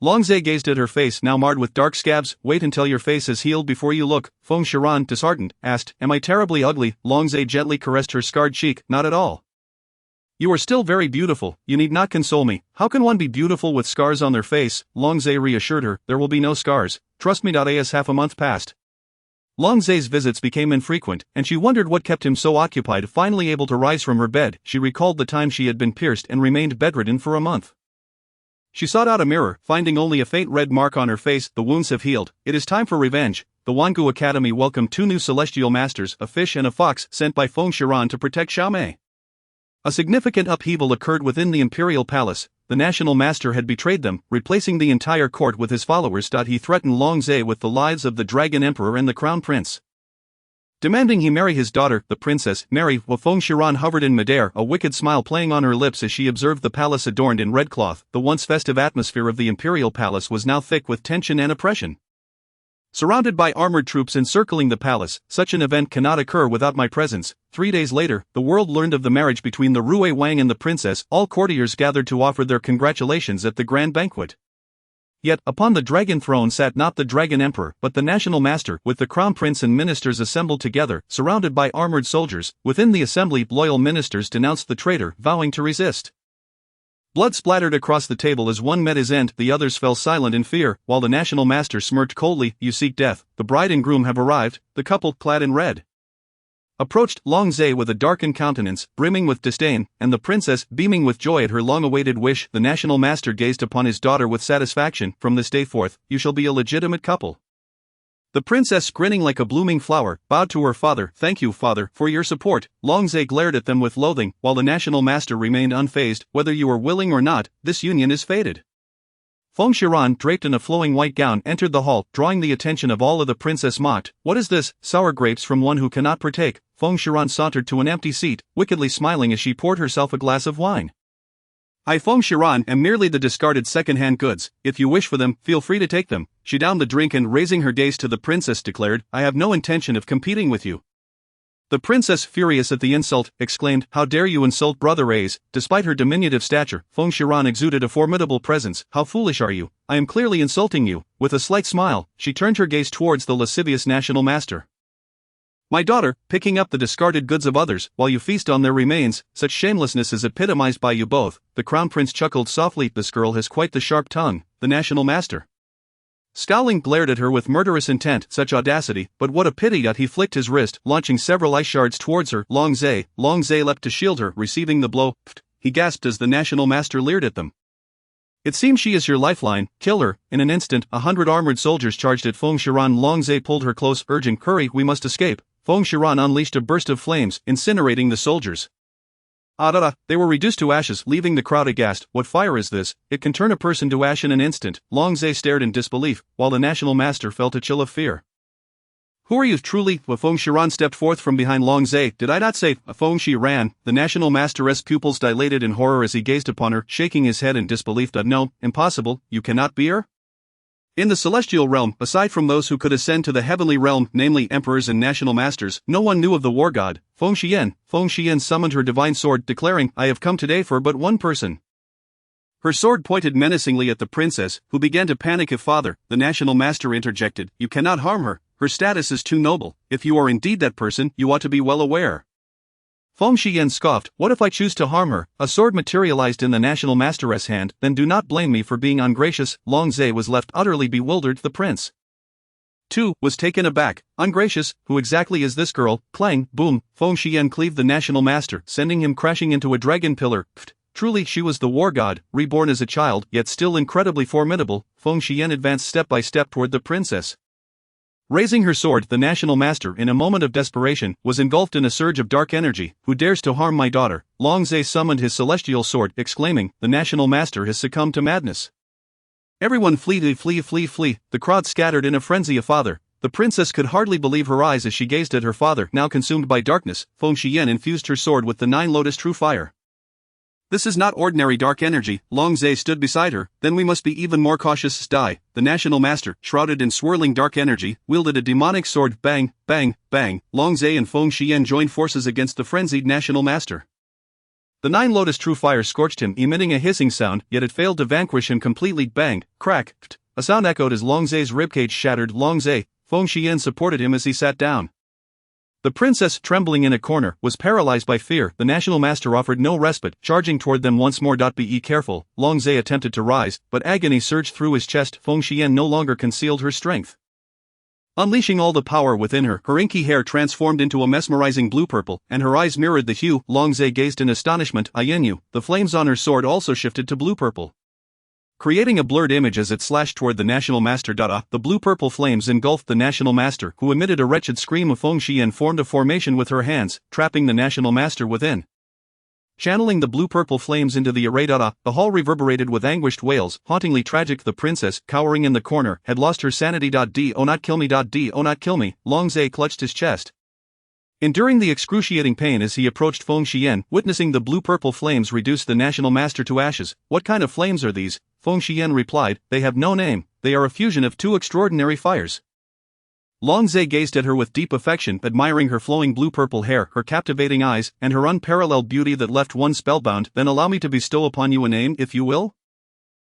Long Zhe gazed at her face, now marred with dark scabs. "Wait until your face has healed before you look." Feng Shiran, disheartened, asked, "Am I terribly ugly?" Long Zhe gently caressed her scarred cheek. "Not at all. You are still very beautiful. You need not console me." "How can one be beautiful with scars on their face?" Long Zhe reassured her. "There will be no scars. Trust me. As half a month passed, Long Zhe's visits became infrequent, and she wondered what kept him so occupied. Finally able to rise from her bed, she recalled the time she had been pierced and remained bedridden for a month. She sought out a mirror, finding only a faint red mark on her face. "The wounds have healed. It is time for revenge." The Wangu Academy welcomed 2 new celestial masters, a fish and a fox, sent by Feng Shiran to protect Xiaomei. A significant upheaval occurred within the imperial palace. The national master had betrayed them, replacing the entire court with his followers. He threatened Long Zhe with the lives of the Dragon Emperor and the Crown Prince, demanding he marry his daughter, the princess. "Marry?" While Feng Shiran hovered in midair, a wicked smile playing on her lips as she observed the palace adorned in red cloth. The once festive atmosphere of the imperial palace was now thick with tension and oppression. Surrounded by armored troops encircling the palace, such an event cannot occur without my presence. 3 days later, the world learned of the marriage between the Rui Wang and the princess. All courtiers gathered to offer their congratulations at the grand banquet. Yet, upon the dragon throne sat not the dragon emperor, but the national master, with the crown prince and ministers assembled together, surrounded by armored soldiers. Within the assembly, loyal ministers denounced the traitor, vowing to resist. Blood splattered across the table as one met his end. The others fell silent in fear, while the national master smirked coldly. "You seek death. The bride and groom have arrived." The couple, clad in red, approached. Long Zhe with a darkened countenance, brimming with disdain, and the princess, beaming with joy at her long-awaited wish. The national master gazed upon his daughter with satisfaction. "From this day forth, you shall be a legitimate couple." The princess, grinning like a blooming flower, bowed to her father. "Thank you, father, for your support." Long Zhe glared at them with loathing, while the national master remained unfazed. "Whether you are willing or not, this union is fated." Feng Shiran, draped in a flowing white gown, entered the hall, drawing the attention of all. Of the princess mocked. "What is this? Sour grapes from one who cannot partake." Feng Shiran sauntered to an empty seat, wickedly smiling as she poured herself a glass of wine. "I, Feng Shiran, am merely the discarded second-hand goods. If you wish for them, feel free to take them." She downed the drink and, raising her gaze to the princess, declared, "I have no intention of competing with you." The princess, furious at the insult, exclaimed, "How dare you insult Brother A's?" Despite her diminutive stature, Feng Shiran exuded a formidable presence. "How foolish are you? I am clearly insulting you." With a slight smile, she turned her gaze towards the lascivious national master. "My daughter, picking up the discarded goods of others, while you feast on their remains, such shamelessness is epitomized by you both." The crown prince chuckled softly. "This girl has quite the sharp tongue." The national master, scowling, glared at her with murderous intent. Such audacity, but what a pity! He flicked his wrist, launching several ice shards towards her. Long Zhe leapt to shield her, receiving the blow. "Pfft," he gasped as the national master leered at them. It seems she is your lifeline, kill her." In an instant, 100 armored soldiers charged at Feng Shiran. Long Zhe pulled her close, urging, "Hurry, we must escape." Feng Shiran unleashed a burst of flames, incinerating the soldiers. They were reduced to ashes, leaving the crowd aghast. "What fire is this? It can turn a person to ash in an instant." Long Zhe stared in disbelief, while the national master felt a chill of fear. "Who are you truly?" Feng Shiran stepped forth from behind Long Zhe. "Did I not say?" Feng Shiran, the national master's pupils dilated in horror as he gazed upon her, shaking his head in disbelief. "No, impossible, you cannot be her?" In the celestial realm, aside from those who could ascend to the heavenly realm, namely emperors and national masters, no one knew of the war god, Feng Xian. Feng Xian summoned her divine sword, declaring, "I have come today for but one person." Her sword pointed menacingly at the princess, who began to panic. "Father," the national master interjected, "you cannot harm her. Her status is too noble. If you are indeed that person, you ought to be well aware." Feng Xian scoffed, "What if I choose to harm her?" A sword materialized in the national master's hand. "Then do not blame me for being ungracious." Long Zhe was left utterly bewildered. The prince, too, was taken aback. "Ungracious? Who exactly is this girl?" Clang, boom, Feng Xian cleaved the national master, sending him crashing into a dragon pillar. Truly she was the war god, reborn as a child, yet still incredibly formidable. Feng Xian advanced step by step toward the princess. Raising her sword, the national master, in a moment of desperation, was engulfed in a surge of dark energy. "Who dares to harm my daughter?" Long Zhe summoned his celestial sword, exclaiming, "The national master has succumbed to madness. Everyone flee, flee, flee, flee." The crowd scattered in a frenzy. "Father." The princess could hardly believe her eyes as she gazed at her father, now consumed by darkness. Feng Xian infused her sword with the 9 lotus true fire. "This is not ordinary dark energy." Long Zhe stood beside her. "Then we must be even more cautious." Die. The national master, shrouded in swirling dark energy, wielded a demonic sword. Bang, bang, bang. Long Zhe and Feng Xian joined forces against the frenzied national master. The 9 lotus true fire scorched him, emitting a hissing sound, yet it failed to vanquish him completely. Bang, crack, a sound echoed as Long Zhe's ribcage shattered. Long Zhe, Feng Xian supported him as he sat down. The princess, trembling in a corner, was paralyzed by fear. The national master offered no respite, charging toward them once more. Be careful. Long Zhe attempted to rise, but agony surged through his chest. Feng Xian no longer concealed her strength. Unleashing all the power within her, her inky hair transformed into a mesmerizing blue-purple, and her eyes mirrored the hue. Long Zhe gazed in astonishment. "Ayenyu." The flames on her sword also shifted to blue-purple, creating a blurred image as it slashed toward the national master. The blue-purple flames engulfed the national master, who emitted a wretched scream. Feng Xian formed a formation with her hands, trapping the national master within. Channeling the blue-purple flames into the array. The hall reverberated with anguished wails, hauntingly tragic. The princess, cowering in the corner, had lost her sanity. "Oh not kill me. Oh not kill me." Long Zhe clutched his chest, enduring the excruciating pain as he approached Feng Xian, witnessing the blue-purple flames reduce the national master to ashes. "What kind of flames are these?" Feng Xian replied, "They have no name, they are a fusion of 2 extraordinary fires." Long Zhe gazed at her with deep affection, admiring her flowing blue-purple hair, her captivating eyes, and her unparalleled beauty that left one spellbound. "Then allow me to bestow upon you a name, if you will?"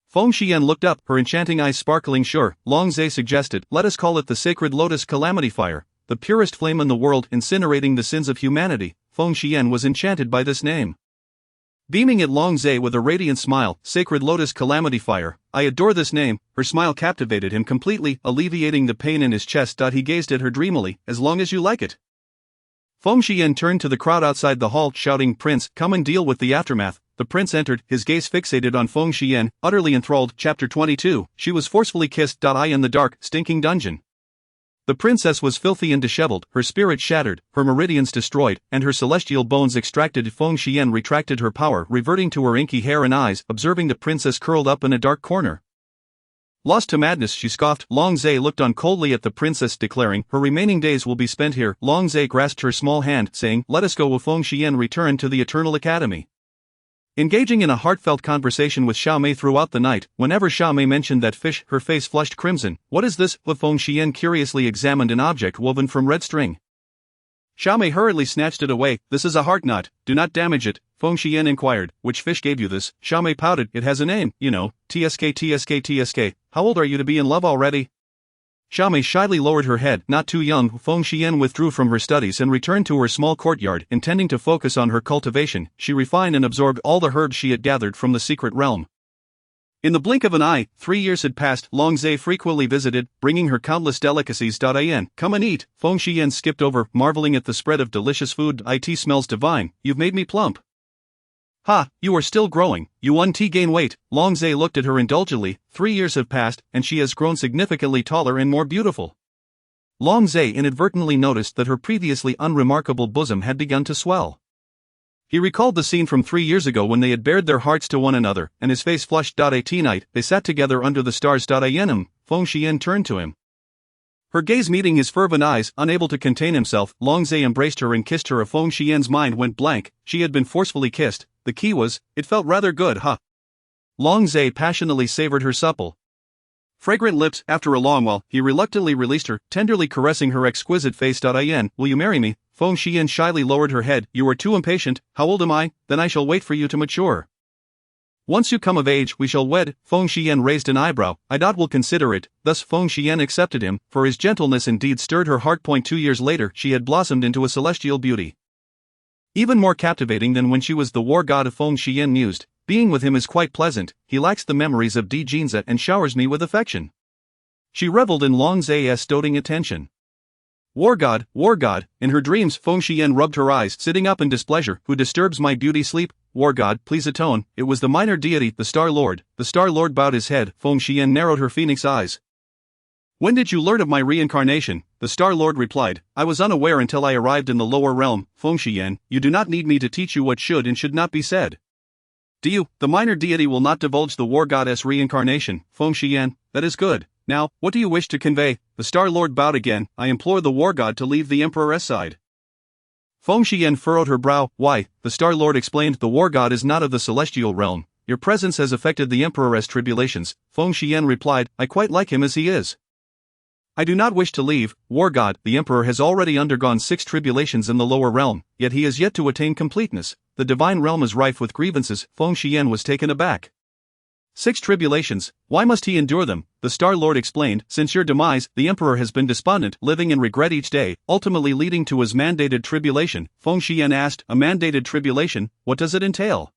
Feng Xian looked up, her enchanting eyes sparkling. "Sure." Long Zhe suggested, "Let us call it the sacred lotus calamity fire, the purest flame in the world, incinerating the sins of humanity." Feng Xian was enchanted by this name. Beaming at Long Zhe with a radiant smile, "Sacred Lotus Calamity Fire, I adore this name." Her smile captivated him completely, alleviating the pain in his chest. He gazed at her dreamily. "As long as you like it." Feng Xian turned to the crowd outside the hall, shouting, "Prince, come and deal with the aftermath." The prince entered, his gaze fixated on Feng Xian, utterly enthralled. Chapter 22, She was forcefully kissed. I in the dark, stinking dungeon. The princess was filthy and disheveled, her spirit shattered, her meridians destroyed, and her celestial bones extracted. Feng Xian retracted her power, reverting to her inky hair and eyes, observing the princess curled up in a dark corner. Lost to madness, she scoffed. Long Zhe looked on coldly at the princess, declaring, "Her remaining days will be spent here." Long Zhe grasped her small hand, saying, "Let us go." Feng Xian returned to the Eternal Academy. Engaging in a heartfelt conversation with Xiaomei throughout the night, whenever Xiaomei mentioned that fish, her face flushed crimson. "What is this?" Feng Xian curiously examined an object woven from red string. Xiaomei hurriedly snatched it away. "This is a heart knot, do not damage it." Feng Xian inquired, "Which fish gave you this?" Xiaomei pouted, "It has a name, you know, TSK. How old are you to be in love already?" Xiaomei shyly lowered her head. "Not too young." Feng Xian withdrew from her studies and returned to her small courtyard, intending to focus on her cultivation. She refined and absorbed all the herbs she had gathered from the secret realm. In the blink of an eye, 3 years had passed. Long Zhe frequently visited, bringing her countless delicacies. Come and eat." Feng Xian skipped over, marveling at the spread of delicious food. "It smells divine, you've made me plump." Ha, you are still growing, you gain weight. Long Zhe looked at her indulgently. 3 years have passed, and she has grown significantly taller and more beautiful. Long Zhe inadvertently noticed that her previously unremarkable bosom had begun to swell. He recalled the scene from 3 years ago when they had bared their hearts to one another, and his face flushed. At night, they sat together under the stars. Feng Xian turned to him. Her gaze meeting his fervent eyes, unable to contain himself, Long Zhe embraced her and kissed her. Feng Xian's mind went blank. She had been forcefully kissed. The key was, it felt rather good, huh? Long Zhe passionately savored her supple, fragrant lips. After a long while, he reluctantly released her, tenderly caressing her exquisite face. Will you marry me? Feng Xian shyly lowered her head. You are too impatient. How old am I? Then I shall wait for you to mature. Once you come of age, we shall wed. Feng Xian raised an eyebrow. I will consider it. Thus Feng Xian accepted him, for his gentleness indeed stirred her heart. 2 years later, she had blossomed into a celestial beauty, even more captivating than when she was the war god. Feng Xian mused. Being with him is quite pleasant. He lacks the memories of Jinza and showers me with affection. She reveled in Long Zhe's doting attention. War god, in her dreams Feng Xian rubbed her eyes, sitting up in displeasure. Who disturbs my beauty sleep? War god, please atone. It was the minor deity, the Star Lord. The Star Lord bowed his head. Feng Xian narrowed her phoenix eyes. When did you learn of my reincarnation? The Star Lord replied. I was unaware until I arrived in the lower realm. Feng Xian, you do not need me to teach you what should and should not be said. Do you? The minor deity will not divulge the war goddess reincarnation. Feng Xian, that is good. Now, what do you wish to convey? The Star Lord bowed again. I implore the war god to leave the emperor's side. Feng Xian furrowed her brow. Why? The Star Lord explained. The war god is not of the celestial realm. Your presence has affected the emperor's tribulations. Feng Xian replied. I quite like him as he is. I do not wish to leave. War god, the emperor has already undergone 6 tribulations in the lower realm, yet he has yet to attain completeness. The divine realm is rife with grievances. Feng Xian was taken aback. 6 tribulations, why must he endure them? The Star Lord explained. Since your demise, the emperor has been despondent, living in regret each day, ultimately leading to his mandated tribulation. Feng Xian asked, a mandated tribulation, what does it entail?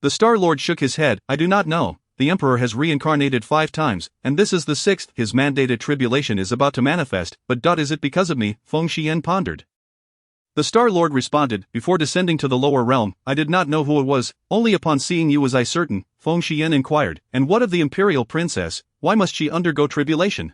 The Star Lord shook his head. I do not know. The emperor has reincarnated 5 times, and this is the 6th. His mandated tribulation is about to manifest, but is it because of me? Feng Xian pondered. The Star Lord responded, before descending to the lower realm, I did not know who it was, only upon seeing you was I certain. Feng Xian inquired, and what of the imperial princess? Why must she undergo tribulation?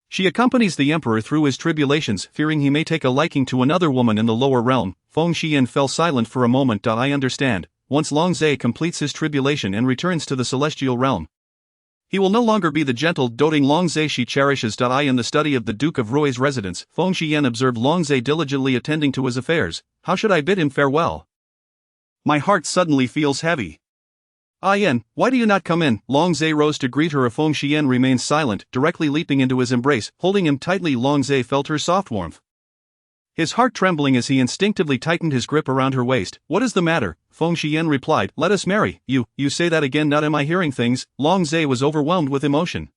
She accompanies the emperor through his tribulations, fearing he may take a liking to another woman in the lower realm. Feng Xian fell silent for a moment. I understand. Once Long Zhe completes his tribulation and returns to the celestial realm, he will no longer be the gentle, doting Long Zhe she cherishes. In the study of the Duke of Rui's residence, Feng Xian observed Long Zhe diligently attending to his affairs. How should I bid him farewell? My heart suddenly feels heavy. Yan, why do you not come in? Long Zhe rose to greet her. Feng Xian remained silent, directly leaping into his embrace, holding him tightly. Long Zhe felt her soft warmth, his heart trembling as he instinctively tightened his grip around her waist. What is the matter? Feng Xian replied. Let us marry. You say that again? Not am I hearing things? Long Zhe was overwhelmed with emotion,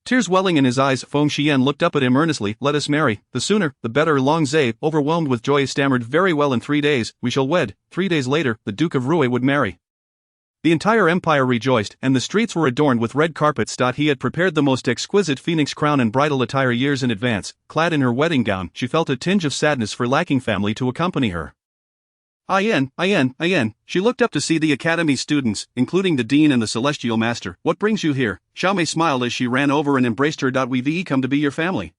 tears welling in his eyes. Feng Xian looked up at him earnestly. Let us marry. The sooner, the better. Long Zhe, overwhelmed with joy, stammered. Very well, in 3 days, we shall wed. 3 days later, the Duke of Rui would marry. The entire empire rejoiced, and the streets were adorned with red carpets. He had prepared the most exquisite phoenix crown and bridal attire years in advance. Clad in her wedding gown, she felt a tinge of sadness for lacking family to accompany her. Yan. She looked up to see the academy students, including the dean and the celestial master. What brings you here? Xiaomei smiled as she ran over and embraced her. We've come to be your family.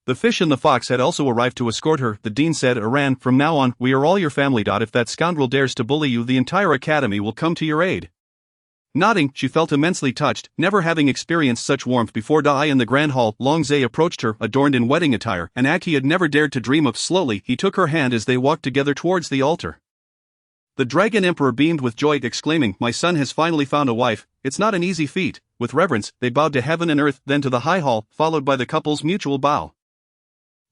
The fish and the fox had also arrived to escort her. The dean said, Aran, from now on, we are all your family. If that scoundrel dares to bully you, the entire academy will come to your aid. Nodding, she felt immensely touched, never having experienced such warmth before. In the grand hall, Long Zhe approached her, adorned in wedding attire, an act he had never dared to dream of. Slowly, he took her hand as they walked together towards the altar. The Dragon Emperor beamed with joy, exclaiming, my son has finally found a wife. It's not an easy feat. With reverence, they bowed to heaven and earth, then to the high hall, followed by the couple's mutual bow.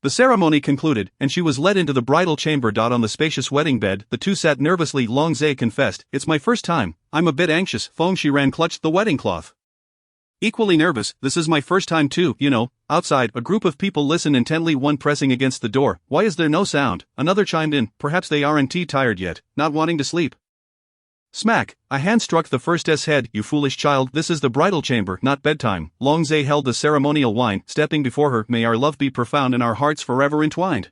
The ceremony concluded, and she was led into the bridal chamber. On the spacious wedding bed, the two sat nervously. Long Zhe confessed, it's my first time, I'm a bit anxious. Feng Xian clutched the wedding cloth. Equally nervous, this is my first time too, you know. Outside, a group of people listened intently, one pressing against the door. Why is there no sound? Another chimed in, perhaps they aren't tired yet, not wanting to sleep. Smack! A hand struck the first's head. You foolish child, this is the bridal chamber, not bedtime. Long Zhe held the ceremonial wine, stepping before her. May our love be profound and our hearts forever entwined.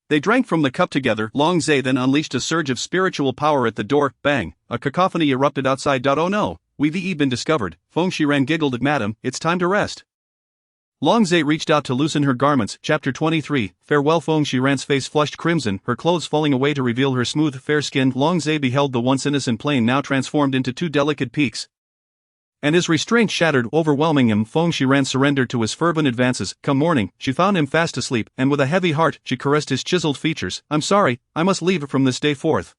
They drank from the cup together. Long Zhe then unleashed a surge of spiritual power at the door. Bang! A cacophony erupted outside. Oh no, we've been discovered. Feng Shiran giggled at Madam, it's time to rest. Long Zhe reached out to loosen her garments. Chapter 23, Farewell. Feng Shiran's face flushed crimson, her clothes falling away to reveal her smooth, fair skin. Long Zhe beheld the once innocent plain now transformed into two delicate peaks. And his restraint shattered, overwhelming him. Feng Shiran surrendered to his fervent advances. Come morning, she found him fast asleep, and with a heavy heart, she caressed his chiseled features. I'm sorry, I must leave from this day forth.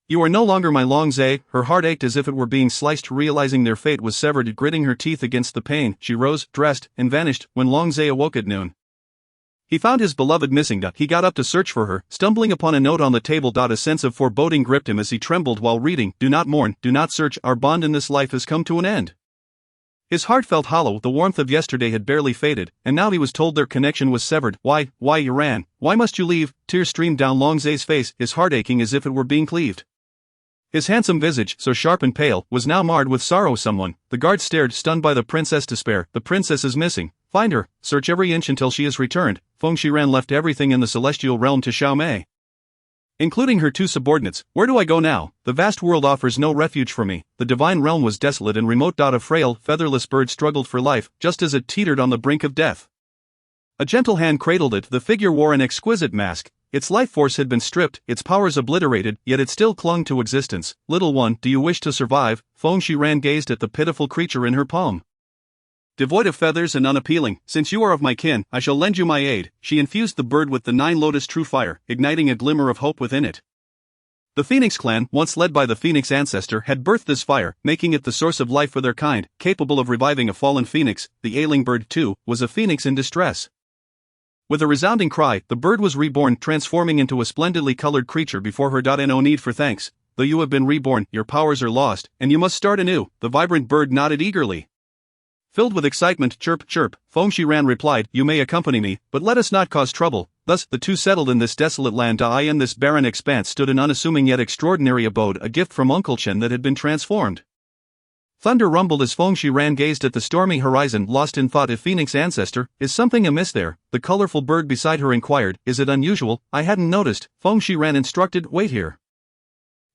You are no longer my Long Zhe. Her heart ached as if it were being sliced, realizing their fate was severed. Gritting her teeth against the pain, she rose, dressed, and vanished. When Long Zhe awoke at noon, he found his beloved missing. He got up to search for her, stumbling upon a note on the table. A sense of foreboding gripped him as he trembled while reading. Do not mourn, do not search, our bond in this life has come to an end. His heart felt hollow. The warmth of yesterday had barely faded, and now he was told their connection was severed. Why you ran? Why must you leave? Tears streamed down Long Zhe's face, his heart aching as if it were being cleaved. His handsome visage, so sharp and pale, was now marred with sorrow. Someone. The guard stared, stunned by the princess' despair. The princess is missing. Find her, search every inch until she is returned. Feng Shiran left everything in the celestial realm to Xiao Mei, including her two subordinates. Where do I go now? The vast world offers no refuge for me. The divine realm was desolate and remote. A frail, featherless bird struggled for life, just as it teetered on the brink of death. A gentle hand cradled it. The figure wore an exquisite mask. Its life force had been stripped, its powers obliterated, yet it still clung to existence. Little one, do you wish to survive? Feng Shiran gazed at the pitiful creature in her palm. Devoid of feathers and unappealing, since you are of my kin, I shall lend you my aid. She infused the bird with the 9 lotus true fire, igniting a glimmer of hope within it. The Phoenix clan, once led by the Phoenix Ancestor, had birthed this fire, making it the source of life for their kind, capable of reviving a fallen phoenix. The ailing bird, too, was a phoenix in distress. With a resounding cry, the bird was reborn, transforming into a splendidly colored creature before her. No need for thanks. Though you have been reborn, your powers are lost, and you must start anew. The vibrant bird nodded eagerly. Filled with excitement, chirp, chirp, Feng Shiran replied, you may accompany me, but let us not cause trouble. Thus, the two settled in this desolate land. In this barren expanse stood an unassuming yet extraordinary abode, a gift from Uncle Chen that had been transformed. Thunder rumbled as Feng Shiran gazed at the stormy horizon, lost in thought. If Phoenix Ancestor, is something amiss there? The colorful bird beside her inquired. Is it unusual? I hadn't noticed. Feng Shiran instructed, wait here.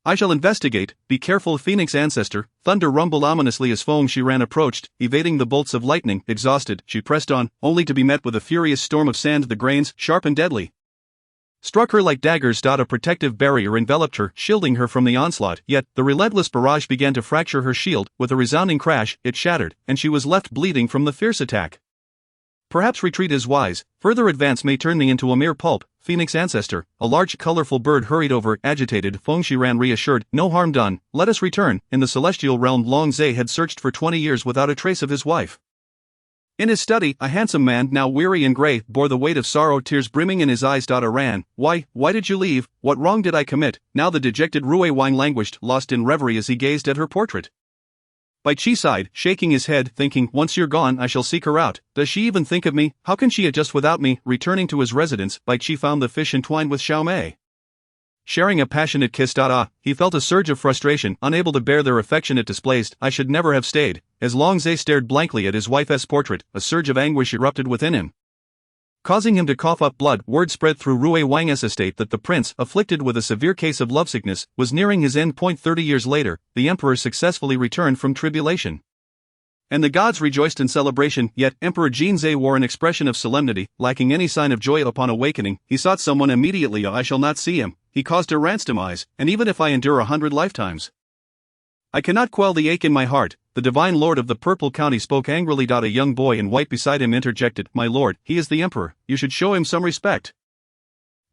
I shall investigate. Be careful. Phoenix Ancestor. Thunder rumbled ominously as Feng Shiran approached, evading the bolts of lightning. Exhausted, she pressed on, only to be met with a furious storm of sand. The grains, sharp and deadly, struck her like daggers. A protective barrier enveloped her, shielding her from the onslaught, yet, the relentless barrage began to fracture her shield. With a resounding crash, it shattered, and she was left bleeding from the fierce attack. Perhaps retreat is wise, further advance may turn me into a mere pulp. Phoenix Ancestor, a large colorful bird hurried over, agitated. Feng Shiran reassured, no harm done, let us return. In the celestial realm, Long Zhe had searched for 20 years without a trace of his wife. In his study, a handsome man, now weary and gray, bore the weight of sorrow, tears brimming in his eyes. Ran. Why did you leave? What wrong did I commit? Now the dejected Rui Wang languished, lost in reverie as he gazed at her portrait. Bai Qi sighed, shaking his head, thinking, once you're gone I shall seek her out. Does she even think of me? How can she adjust without me? Returning to his residence, Bai Qi found the fish entwined with Xiao Mei, sharing a passionate kiss. He felt a surge of frustration, unable to bear their affectionate displays. I should never have stayed. As Long Zhe stared blankly at his wife's portrait, a surge of anguish erupted within him, causing him to cough up blood. Word spread through Rui Wang's estate that the prince, afflicted with a severe case of lovesickness, was nearing his end. 30 years later, the emperor successfully returned from tribulation, and the gods rejoiced in celebration. Yet, Emperor Jinzhe wore an expression of solemnity, lacking any sign of joy. Upon awakening, he sought someone immediately. I shall not see him. He caused a demise, and even if I endure 100 lifetimes, I cannot quell the ache in my heart. The divine lord of the Purple County spoke angrily. A young boy in white beside him interjected, my lord, he is the emperor, you should show him some respect.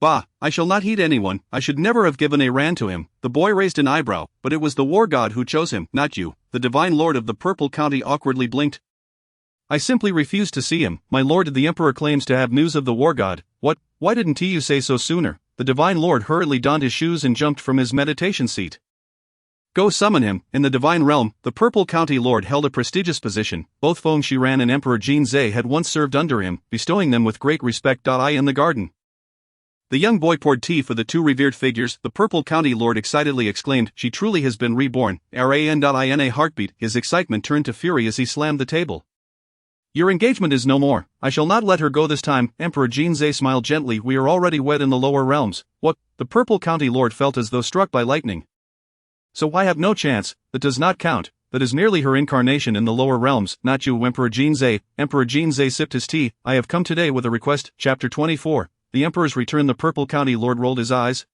Bah, I shall not heed anyone. I should never have given a ran to him. The boy raised an eyebrow, but it was the war god who chose him, not you. The divine lord of the Purple County awkwardly blinked. I simply refuse to see him, my lord. The emperor claims to have news of the war god. What? Why didn't you say so sooner? The divine lord hurriedly donned his shoes and jumped from his meditation seat. Go summon him. In the divine realm, the Purple County Lord held a prestigious position. Both Feng Shiran and Emperor Jinzhe had once served under him, bestowing them with great respect. In the garden, the young boy poured tea for the two revered figures. The Purple County Lord excitedly exclaimed, she truly has been reborn. In a heartbeat, his excitement turned to fury as he slammed the table. Your engagement is no more. I shall not let her go this time. Emperor Jinzei smiled gently. We are already wed in the lower realms. What? The purple county lord felt as though struck by lightning. So I have no chance. That does not count. That is merely her incarnation in the lower realms, not you, Emperor Jinzei. Emperor Jinzei sipped his tea. I have come today with a request. Chapter 24. The Emperor's Return. The purple county lord rolled his eyes.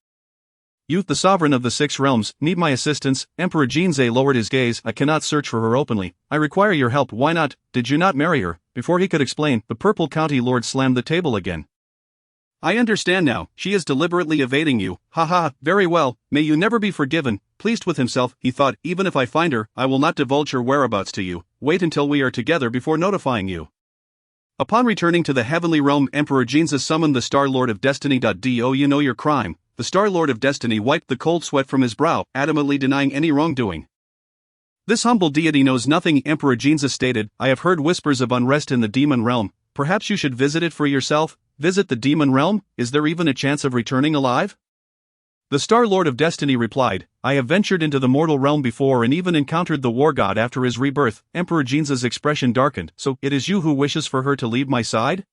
You, the sovereign of the 6 realms, need my assistance. Emperor Jinzei lowered his gaze. I cannot search for her openly. I require your help. Why not? Did you not marry her? Before he could explain, the purple county lord slammed the table again. I understand now. She is deliberately evading you. Haha, very well. May you never be forgiven. Pleased with himself, he thought, even if I find her, I will not divulge her whereabouts to you. Wait until we are together before notifying you. Upon returning to the heavenly realm, Emperor Jinzei summoned the Star Lord of Destiny. Do you know your crime? The Star Lord of Destiny wiped the cold sweat from his brow, adamantly denying any wrongdoing. This humble deity knows nothing, Emperor Jinzei stated. I have heard whispers of unrest in the demon realm. Perhaps you should visit it for yourself. Visit the demon realm? Is there even a chance of returning alive? The Star Lord of Destiny replied, I have ventured into the mortal realm before and even encountered the war god after his rebirth. Emperor Jinzei's expression darkened. So, it is you who wishes for her to leave my side?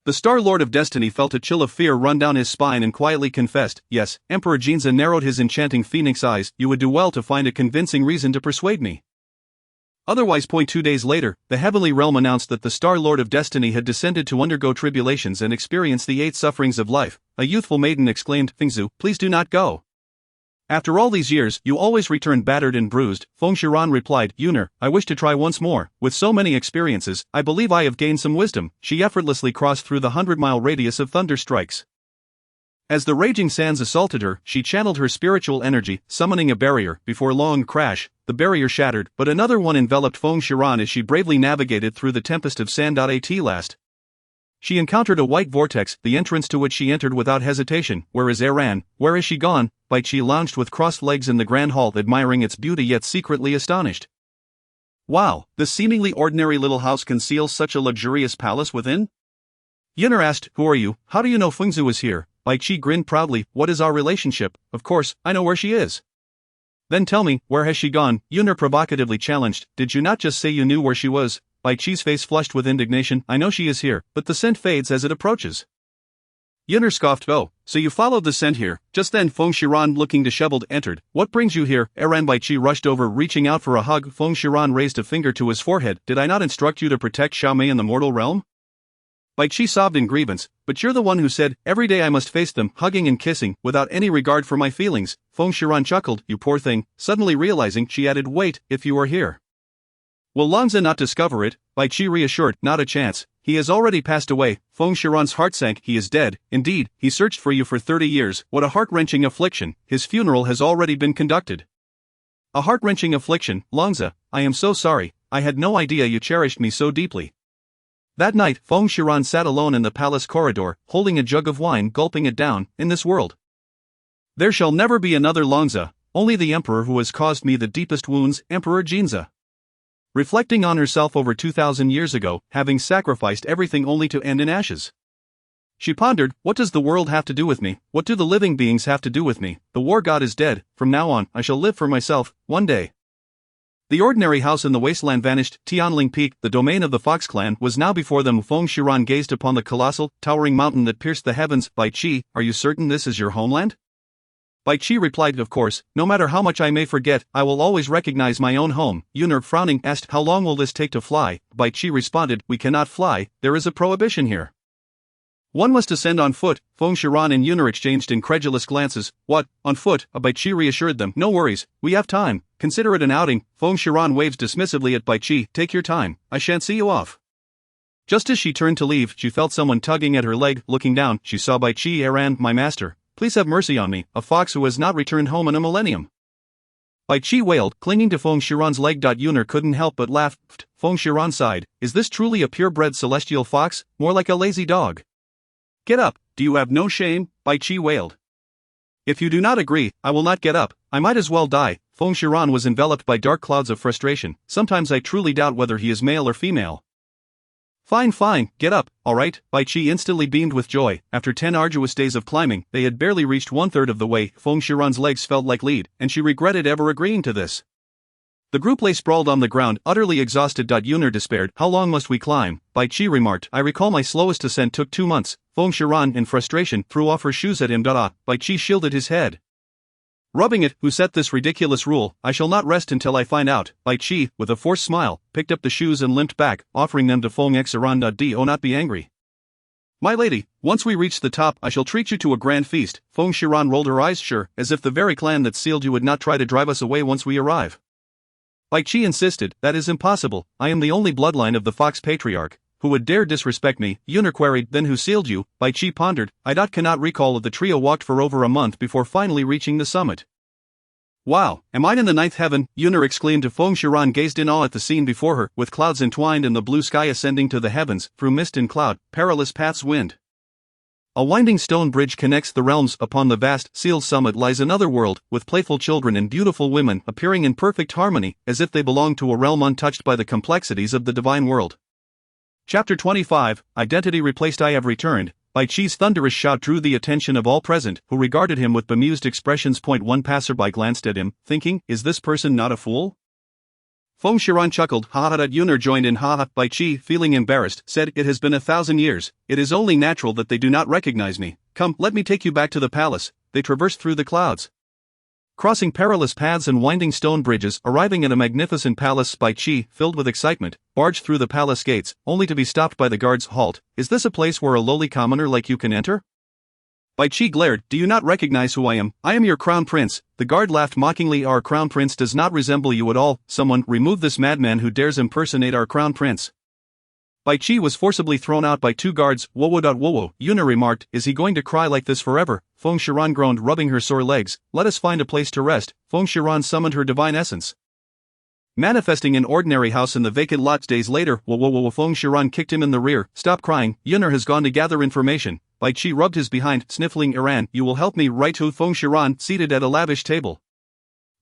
The Star Lord of Destiny felt a chill of fear run down his spine and quietly confessed, yes. Emperor Jinzei narrowed his enchanting phoenix eyes. You would do well to find a convincing reason to persuade me. Otherwise. 2 days later, the heavenly realm announced that the Star Lord of Destiny had descended to undergo tribulations and experience the 8 sufferings of life. A youthful maiden exclaimed, Fengzu, please do not go. After all these years, you always return battered and bruised. Feng Shiran replied, Yuner, I wish to try once more. With so many experiences, I believe I have gained some wisdom. She effortlessly crossed through the 100-mile radius of thunder strikes. As the raging sands assaulted her, she channeled her spiritual energy, summoning a barrier. Before long, crash, the barrier shattered, but another one enveloped Feng Shiran as she bravely navigated through the tempest of sand. At last, she encountered a white vortex, the entrance to which she entered without hesitation. Where is Eran? Where is she gone? Bai Qi lounged with crossed legs in the grand hall, admiring its beauty yet secretly astonished. Wow, this seemingly ordinary little house conceals such a luxurious palace within? Yuner asked, who are you? How do you know Fengzu is here? Bai Qi grinned proudly. What is our relationship? Of course, I know where she is. Then tell me, where has she gone? Yuner provocatively challenged. Did you not just say you knew where she was? Bai Qi's face flushed with indignation. I know she is here, but the scent fades as it approaches. Yuner scoffed. Oh, so you followed the scent here. Just then Feng Shiran, looking disheveled, entered. What brings you here? Eran. Bai Qi rushed over, reaching out for a hug. Feng Shiran raised a finger to his forehead. Did I not instruct you to protect Xiaomei in the mortal realm? Bai Qi sobbed in grievance. But you're the one who said, every day I must face them, hugging and kissing, without any regard for my feelings. Feng Shiran chuckled. You poor thing. Suddenly realizing, she added, wait, if you are here, will Longza not discover it? Bai Qi reassured, not a chance. He has already passed away. Feng Shiran's heart sank. He is dead. Indeed, he searched for you for 30 years. What a heart-wrenching affliction. His funeral has already been conducted. A heart-wrenching affliction, Longza. I am so sorry. I had no idea you cherished me so deeply. That night, Feng Shiran sat alone in the palace corridor, holding a jug of wine, gulping it down. In this world, there shall never be another Longza, only the emperor who has caused me the deepest wounds, Emperor Jinzei. Reflecting on herself over 2,000 years ago, having sacrificed everything only to end in ashes, she pondered, what does the world have to do with me? What do the living beings have to do with me? The war god is dead. From now on, I shall live for myself, one day. The ordinary house in the wasteland vanished. Tianling Peak, the domain of the Fox clan, was now before them. Feng Shiran gazed upon the colossal, towering mountain that pierced the heavens. Bai Qi, are you certain this is your homeland? Bai Qi replied, of course, no matter how much I may forget, I will always recognize my own home. Yuner, frowning, asked, how long will this take to fly? Bai Qi responded, we cannot fly, there is a prohibition here. One must ascend on foot. Feng Shiran and Yuner exchanged incredulous glances. What, on foot? Bai Qi reassured them. No worries, we have time. Consider it an outing. Feng Shiran waves dismissively at Bai Qi. Take your time, I shan't see you off. Just as she turned to leave, she felt someone tugging at her leg. Looking down, she saw Bai Qi. Eran, my master, please have mercy on me, a fox who has not returned home in a millennium. Bai Qi wailed, clinging to Feng Shiran's leg. Yuner couldn't help but laugh. Feng Shiran sighed. Is this truly a purebred celestial fox? More like a lazy dog. Get up, do you have no shame? Bai Qi wailed. If you do not agree, I will not get up. I might as well die. Feng Shiran was enveloped by dark clouds of frustration. Sometimes I truly doubt whether he is male or female. Fine, get up, alright. Bai Qi instantly beamed with joy. After 10 arduous days of climbing, they had barely reached 1/3 of the way. Feng Shiran's legs felt like lead, and she regretted ever agreeing to this. The group lay sprawled on the ground, utterly exhausted. Yuner despaired. How long must we climb? Bai Qi remarked. I recall my slowest ascent took 2 months. Feng Shiran, in frustration, threw off her shoes at him. Bai Qi shielded his head. Rubbing it, who set this ridiculous rule? I shall not rest until I find out. Bai Qi, with a forced smile, picked up the shoes and limped back, offering them to Feng Xiran. Do not be angry. My lady, once we reach the top, I shall treat you to a grand feast. Feng Shiran rolled her eyes. Sure, as if the very clan that sealed you would not try to drive us away once we arrive. Bai Qi insisted. That is impossible. I am the only bloodline of the Fox Patriarch. Who would dare disrespect me? Yuner queried. Then who sealed you? Bai Qi pondered. I cannot recall if the trio walked for over a month before finally reaching the summit. Wow, am I in the 9th heaven? Yuner exclaimed. Feng Shiran gazed in awe at the scene before her, with clouds entwined and the blue sky ascending to the heavens, through mist and cloud, perilous paths wind. A winding stone bridge connects the realms. Upon the vast, sealed summit lies another world, with playful children and beautiful women appearing in perfect harmony, as if they belonged to a realm untouched by the complexities of the divine world. Chapter 25, Identity Replaced. I have returned. Bai Qi's thunderous shout drew the attention of all present, who regarded him with bemused expressions. One passerby glanced at him, thinking, is this person not a fool? Feng Shiran chuckled. Hahaha. Yuner joined in. Haha. Bai Qi, feeling embarrassed, said, it has been 1,000 years, it is only natural that they do not recognize me. Come, let me take you back to the palace. They traversed through the clouds, crossing perilous paths and winding stone bridges, arriving at a magnificent palace. Bai Qi, filled with excitement, barged through the palace gates, only to be stopped by the guards. Halt, is this a place where a lowly commoner like you can enter? Bai Qi glared. Do you not recognize who I am? I am your crown prince. The guard laughed mockingly. Our crown prince does not resemble you at all. Someone, remove this madman who dares impersonate our crown prince. Bai Qi was forcibly thrown out by 2 guards. Whoa. Yuner remarked, is he going to cry like this forever? Feng Shiran groaned, rubbing her sore legs. Let us find a place to rest. Feng Shiran summoned her divine essence, manifesting an ordinary house in the vacant lot. Days later. Whoa. Feng Shiran kicked him in the rear. Stop crying. Yuner has gone to gather information. Bai Qi rubbed his behind, sniffling. Iran, you will help me, right? Who? Feng Shiran, seated at a lavish table,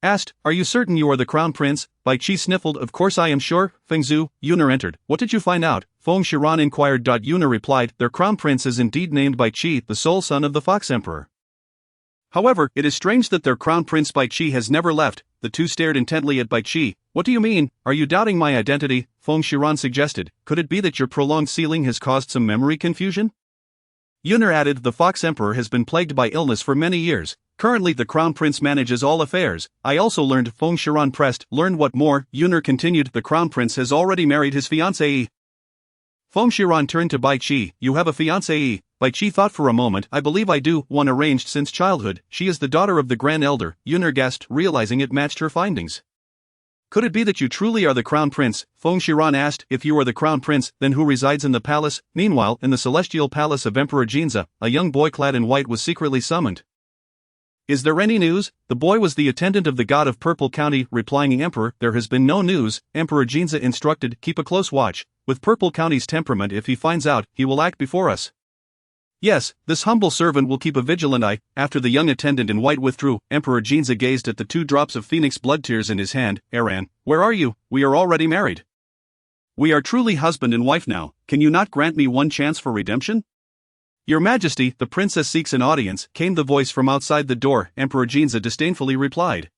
asked, are you certain you are the crown prince? Bai Qi sniffled. Of course I am sure. Feng Zhu. Yuner entered. What did you find out? Feng Shiran inquired. Yuner replied, their crown prince is indeed named Bai Qi, the sole son of the Fox Emperor. However, it is strange that their crown prince Bai Qi has never left. The 2 stared intently at Bai Qi. What do you mean? Are you doubting my identity? Feng Shiran suggested. Could it be that your prolonged sealing has caused some memory confusion? Yuner added, the Fox Emperor has been plagued by illness for many years. Currently the crown prince manages all affairs. I also learned. Feng Shiran pressed. Learned what more? Yuner continued. The crown prince has already married his fiancée. Feng Shiran turned to Bai Qi. You have a fiancée? Bai Qi thought for a moment. I believe I do, one arranged since childhood. She is the daughter of the Grand Elder. Yuner gasped, realizing it matched her findings. Could it be that you truly are the crown prince? Feng Shiran asked. If you are the crown prince, then who resides in the palace? Meanwhile, in the celestial palace of Emperor Jinza, a young boy clad in white was secretly summoned. Is there any news? The boy was the attendant of the god of Purple County. Replying Emperor, there has been no news. Emperor Jinza instructed, keep a close watch. With Purple County's temperament, if he finds out, he will act before us. Yes, this humble servant will keep a vigilant eye. After the young attendant in white withdrew, Emperor Jinza gazed at the 2 drops of phoenix blood tears in his hand. Aran, where are you? We are already married. We are truly husband and wife now. Can you not grant me one chance for redemption? Your Majesty, the princess seeks an audience, came the voice from outside the door. Emperor Jinza disdainfully replied.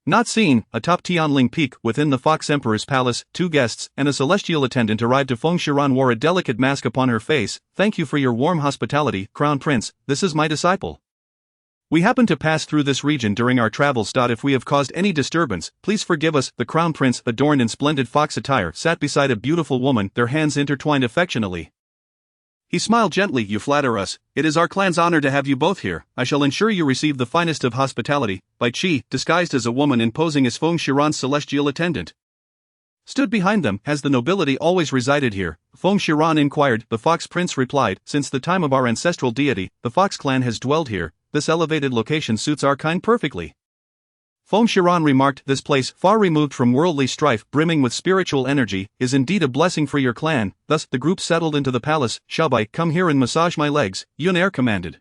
Not seen. Atop Tianling Peak, within the Fox Emperor's palace, 2 guests and a celestial attendant arrived. Feng Shiran wore a delicate mask upon her face. Thank you for your warm hospitality, Crown Prince. This is my disciple. We happened to pass through this region during our travels. If we have caused any disturbance, please forgive us. The Crown Prince, adorned in splendid fox attire, sat beside a beautiful woman, their hands intertwined affectionately. He smiled gently. You flatter us. It is our clan's honor to have you both here. I shall ensure you receive the finest of hospitality. Bai Qi, disguised as a woman and posing as Feng Shiran's celestial attendant, stood behind them. Has the nobility always resided here? Feng Shiran inquired. The Fox Prince replied, since the time of our ancestral deity, the Fox clan has dwelled here. This elevated location suits our kind perfectly. Feng Shiran remarked, this place, far removed from worldly strife, brimming with spiritual energy, is indeed a blessing for your clan. Thus, the group settled into the palace. Shabai, come here and massage my legs, Yuner commanded.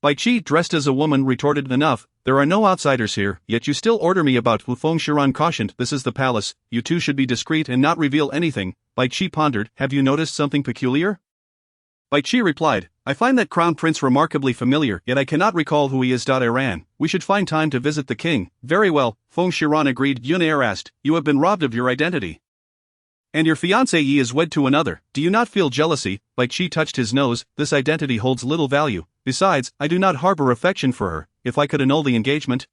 Bai Qi, dressed as a woman, retorted, enough, there are no outsiders here, yet you still order me about. Feng Shiran cautioned, this is the palace, you 2 should be discreet and not reveal anything. Bai Qi pondered, have you noticed something peculiar? Bai Qi replied, I find that Crown Prince remarkably familiar, yet I cannot recall who he is. Iran, we should find time to visit the king. Very well, Feng Shiran agreed. Yunair asked, you have been robbed of your identity. And your fiancé Yi is wed to another. Do you not feel jealousy? Bai Qi touched his nose. This identity holds little value. Besides, I do not harbor affection for her. If I could annul the engagement,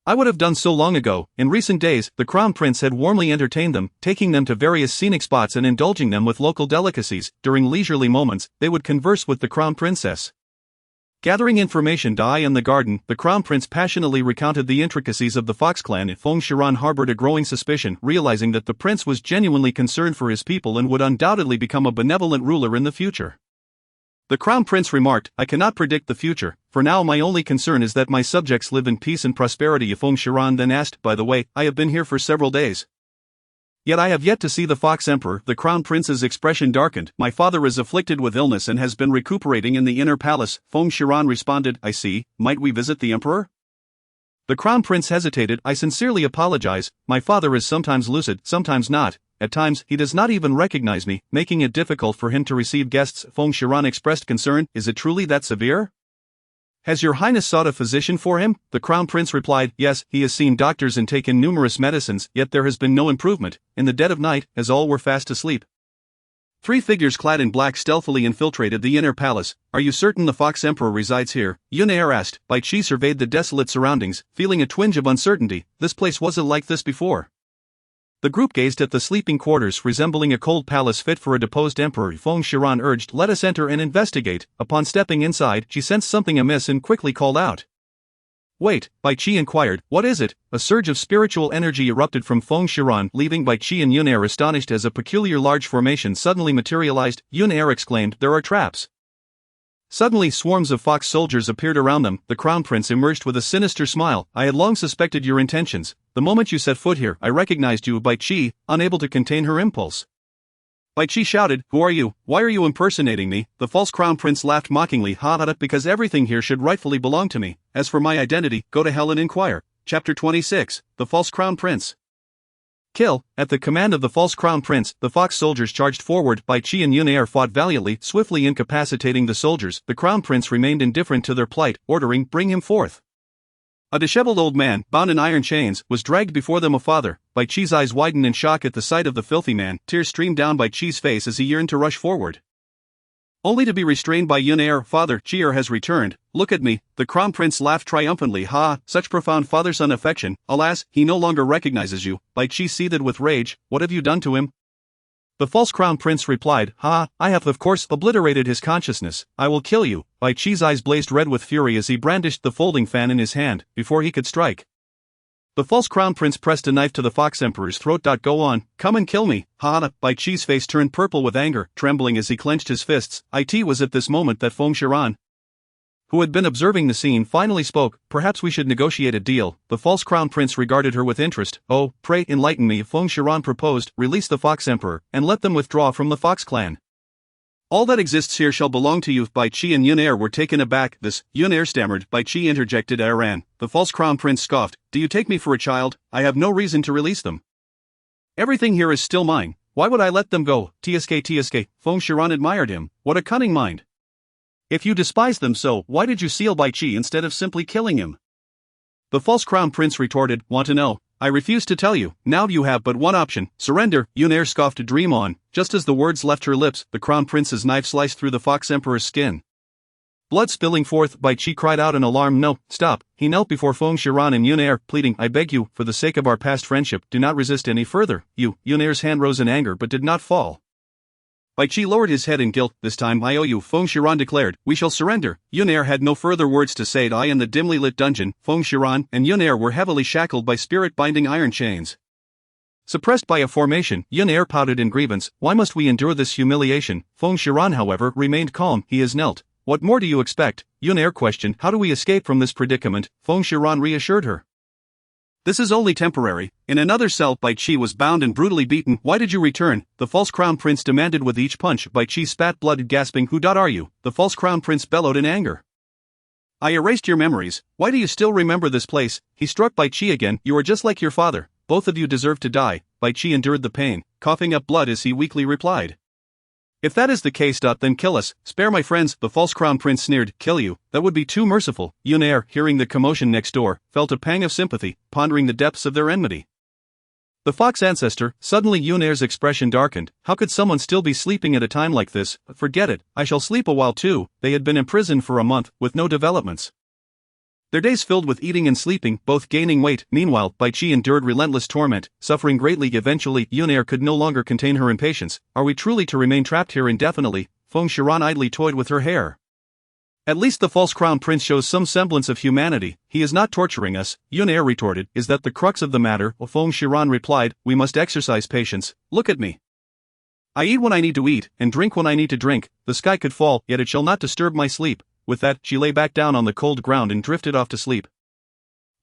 I would have done so long ago. In recent days, the Crown Prince had warmly entertained them, taking them to various scenic spots and indulging them with local delicacies. During leisurely moments, they would converse with the Crown Princess. Gathering information in the garden, the Crown Prince passionately recounted the intricacies of the Fox clan. Feng Shiran harbored a growing suspicion, realizing that the prince was genuinely concerned for his people and would undoubtedly become a benevolent ruler in the future. The Crown Prince remarked, I cannot predict the future. For now my only concern is that my subjects live in peace and prosperity. Feng Shiran then asked, by the way, I have been here for several days. Yet I have yet to see the Fox Emperor. The Crown Prince's expression darkened. My father is afflicted with illness and has been recuperating in the inner palace. Feng Shiran responded, I see. Might we visit the Emperor? The Crown Prince hesitated. I sincerely apologize. My father is sometimes lucid, sometimes not. At times, he does not even recognize me, making it difficult for him to receive guests. Feng Shiran expressed concern. Is it truly that severe? Has your highness sought a physician for him? The Crown Prince replied, yes, he has seen doctors and taken numerous medicines, yet there has been no improvement. In the dead of night, as all were fast asleep, 3 figures clad in black stealthily infiltrated the inner palace. Are you certain the Fox Emperor resides here? Yunair asked. Bai Qi surveyed the desolate surroundings, feeling a twinge of uncertainty. This place wasn't like this before. The group gazed at the sleeping quarters resembling a cold palace fit for a deposed emperor. Feng Shiran urged, let us enter and investigate. Upon stepping inside, she sensed something amiss and quickly called out. Wait, Bai Qi inquired, what is it? A surge of spiritual energy erupted from Feng Shiran, leaving Bai Qi and Yunair astonished as a peculiar large formation suddenly materialized. Yunair exclaimed, there are traps. Suddenly swarms of fox soldiers appeared around them. The Crown Prince emerged with a sinister smile. I had long suspected your intentions. The moment you set foot here, I recognized you. Bai Qi, unable to contain her impulse. Bai Qi shouted, who are you? Why are you impersonating me? The false Crown Prince laughed mockingly. Hahaha, because everything here should rightfully belong to me. As for my identity, go to hell and inquire. Chapter 26, The False Crown Prince. Kill. At the command of the false Crown Prince, the fox soldiers charged forward. Bai Qi and Yunair fought valiantly, swiftly incapacitating the soldiers. The Crown Prince remained indifferent to their plight, ordering, bring him forth. A disheveled old man, bound in iron chains, was dragged before them. A father. Bai Qi's eyes widened in shock at the sight of the filthy man. Tears streamed down Bai Qi's face as he yearned to rush forward, only to be restrained by Yunair. Father, Qi'er has returned. Look at me. The Crown Prince laughed triumphantly. Such profound father-son affection. Alas, he no longer recognizes you. Bai Qi seethed with rage. What have you done to him? The false Crown Prince replied, I have of course obliterated his consciousness. I will kill you. Bai Qi's eyes blazed red with fury as he brandished the folding fan in his hand. Before he could strike, the false Crown Prince pressed a knife to the Fox Emperor's throat. Go on, come and kill me. Bai Qi's face turned purple with anger, trembling as he clenched his fists. It was at this moment that Feng Shiran, who had been observing the scene, finally spoke. Perhaps we should negotiate a deal. The false Crown Prince regarded her with interest. Oh, pray enlighten me. Feng Shiran proposed, release the Fox Emperor, and let them withdraw from the Fox clan. All that exists here shall belong to you. Bai Qi and Yunair were taken aback. This, Yunair stammered. Bai Qi interjected. Iran. The false Crown Prince scoffed. Do you take me for a child? I have no reason to release them. Everything here is still mine. Why would I let them go? Tsk. Feng Shiran admired him. What a cunning mind. If you despise them so, why did you seal Bai Qi instead of simply killing him? The false Crown Prince retorted, want to know? I refuse to tell you. Now you have but one option, surrender. Yunair scoffed. Dream on. Just as the words left her lips, the Crown Prince's knife sliced through the Fox Emperor's skin. Blood spilling forth, Bai Qi cried out in alarm. No, stop. He knelt before Feng Shiran and Yunair, pleading, I beg you, for the sake of our past friendship, do not resist any further. Yunair's hand rose in anger but did not fall. Bai Qi lowered his head in guilt. This time I owe you. Feng Shiran declared, we shall surrender. Yunair had no further words to say. In the dimly lit dungeon, Feng Shiran and Yunair were heavily shackled by spirit-binding iron chains. Suppressed by a formation, Yunair pouted in grievance. Why must we endure this humiliation? Feng Shiran, however, remained calm. He is knelt. What more do you expect? Yunair questioned. How do we escape from this predicament? Feng Shiran reassured her. This is only temporary. In another cell, Bai Qi was bound and brutally beaten. Why did you return? The false Crown Prince demanded with each punch. Bai Qi spat blood, gasping, who are you? The false Crown Prince bellowed in anger. I erased your memories. Why do you still remember this place? He struck Bai Qi again. You are just like your father. Both of you deserve to die. Bai Qi endured the pain, coughing up blood as he weakly replied. If that is the case, then kill us, spare my friends, the false crown prince sneered. Kill you, that would be too merciful. Yunair, hearing the commotion next door, felt a pang of sympathy, pondering the depths of their enmity. The fox ancestor, suddenly Yunair's expression darkened. How could someone still be sleeping at a time like this? Forget it, I shall sleep a while too. They had been imprisoned for a month, with no developments. Their days filled with eating and sleeping, both gaining weight. Meanwhile, Bai Qi endured relentless torment, suffering greatly. Eventually, Yunair could no longer contain her impatience. Are we truly to remain trapped here indefinitely? Feng Shiran idly toyed with her hair. At least the false crown prince shows some semblance of humanity. He is not torturing us, Yunair retorted. Is that the crux of the matter? Feng Shiran replied. We must exercise patience. Look at me. I eat when I need to eat, and drink when I need to drink. The sky could fall, yet it shall not disturb my sleep. With that, she lay back down on the cold ground and drifted off to sleep.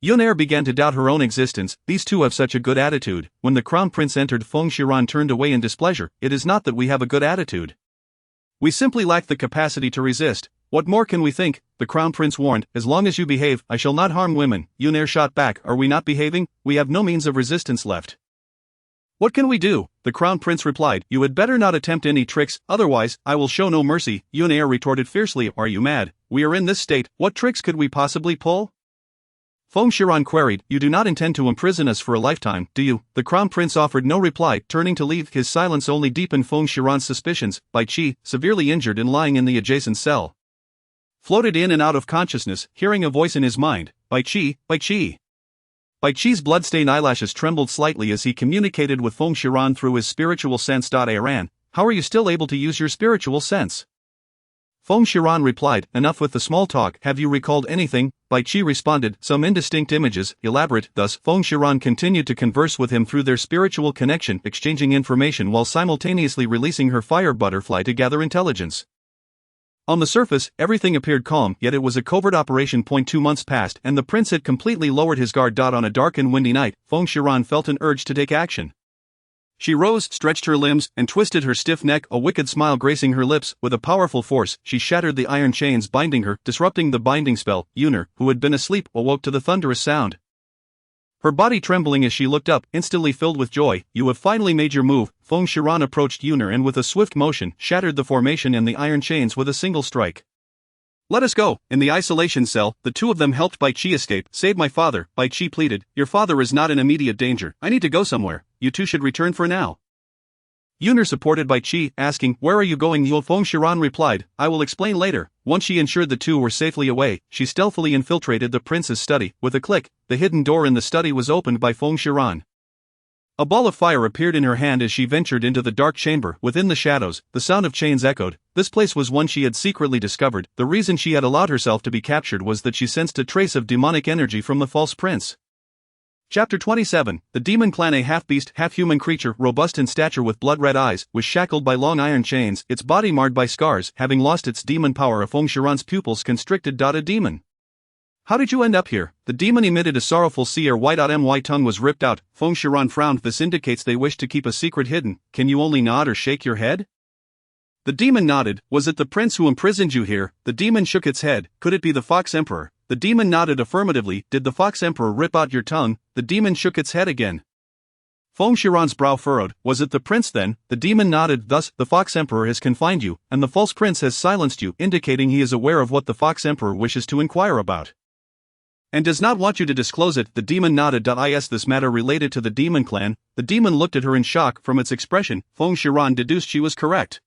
Yunair began to doubt her own existence. These two have such a good attitude. When the crown prince entered, Feng Shiran turned away in displeasure. It is not that we have a good attitude. We simply lack the capacity to resist. What more can we think? The crown prince warned. As long as you behave, I shall not harm women. Yunair shot back. Are we not behaving? We have no means of resistance left. What can we do? The crown prince replied. You had better not attempt any tricks, otherwise, I will show no mercy. Yunair retorted fiercely. Are you mad? We are in this state, what tricks could we possibly pull? Feng Shiran queried. You do not intend to imprison us for a lifetime, do you? The crown prince offered no reply, turning to leave. His silence only deepened Feng Shiran's suspicions. Bai Qi, severely injured and lying in the adjacent cell, floated in and out of consciousness, hearing a voice in his mind. Bai Qi, Bai Qi. Bai Qi's blood-stained eyelashes trembled slightly as he communicated with Feng Shiran through his spiritual sense. Aran, how are you still able to use your spiritual sense? Feng Shiran replied. Enough with the small talk. Have you recalled anything? Bai Qi responded. Some indistinct images, elaborate. Thus, Feng Shiran continued to converse with him through their spiritual connection, exchanging information while simultaneously releasing her fire butterfly to gather intelligence. On the surface, everything appeared calm, yet it was a covert operation. 2 months passed, and the prince had completely lowered his guard. On a dark and windy night, Feng Shiran felt an urge to take action. She rose, stretched her limbs, and twisted her stiff neck, a wicked smile gracing her lips. With a powerful force, she shattered the iron chains binding her, disrupting the binding spell. Yunair, who had been asleep, awoke to the thunderous sound. Her body trembling as she looked up, instantly filled with joy. You have finally made your move. Feng Shiran approached Yunair and with a swift motion, shattered the formation and the iron chains with a single strike. Let us go. In the isolation cell, the two of them helped Bai Qi escape. Save my father, Bai Qi pleaded. Your father is not in immediate danger. I need to go somewhere. You two should return for now. Yunair supported Bai Qi, asking, where are you going? Feng Shiran replied, I will explain later. Once she ensured the two were safely away, she stealthily infiltrated the prince's study. With a click, the hidden door in the study was opened by Feng Shiran. A ball of fire appeared in her hand as she ventured into the dark chamber. Within the shadows, the sound of chains echoed. This place was one she had secretly discovered. The reason she had allowed herself to be captured was that she sensed a trace of demonic energy from the false prince. Chapter 27. The demon clan, a half-beast, half-human creature, robust in stature with blood-red eyes, was shackled by long iron chains, its body marred by scars, having lost its demon power. Feng Shiran's pupils constricted. A demon. How did you end up here? The demon emitted a sorrowful CRY. My tongue was ripped out. Feng Shiran frowned. This indicates they wish to keep a secret hidden. Can you only nod or shake your head? The demon nodded. Was it the prince who imprisoned you here? The demon shook its head. Could it be the Fox Emperor? The demon nodded affirmatively. Did the Fox Emperor rip out your tongue? The demon shook its head again. Feng Shiran's brow furrowed. Was it the prince then? The demon nodded. Thus, the Fox Emperor has confined you, and the false prince has silenced you, indicating he is aware of what the Fox Emperor wishes to inquire about, and does not want you to disclose it. The demon nodded. Is this matter related to the demon clan? The demon looked at her in shock. From its expression, Feng Shiran deduced she was correct.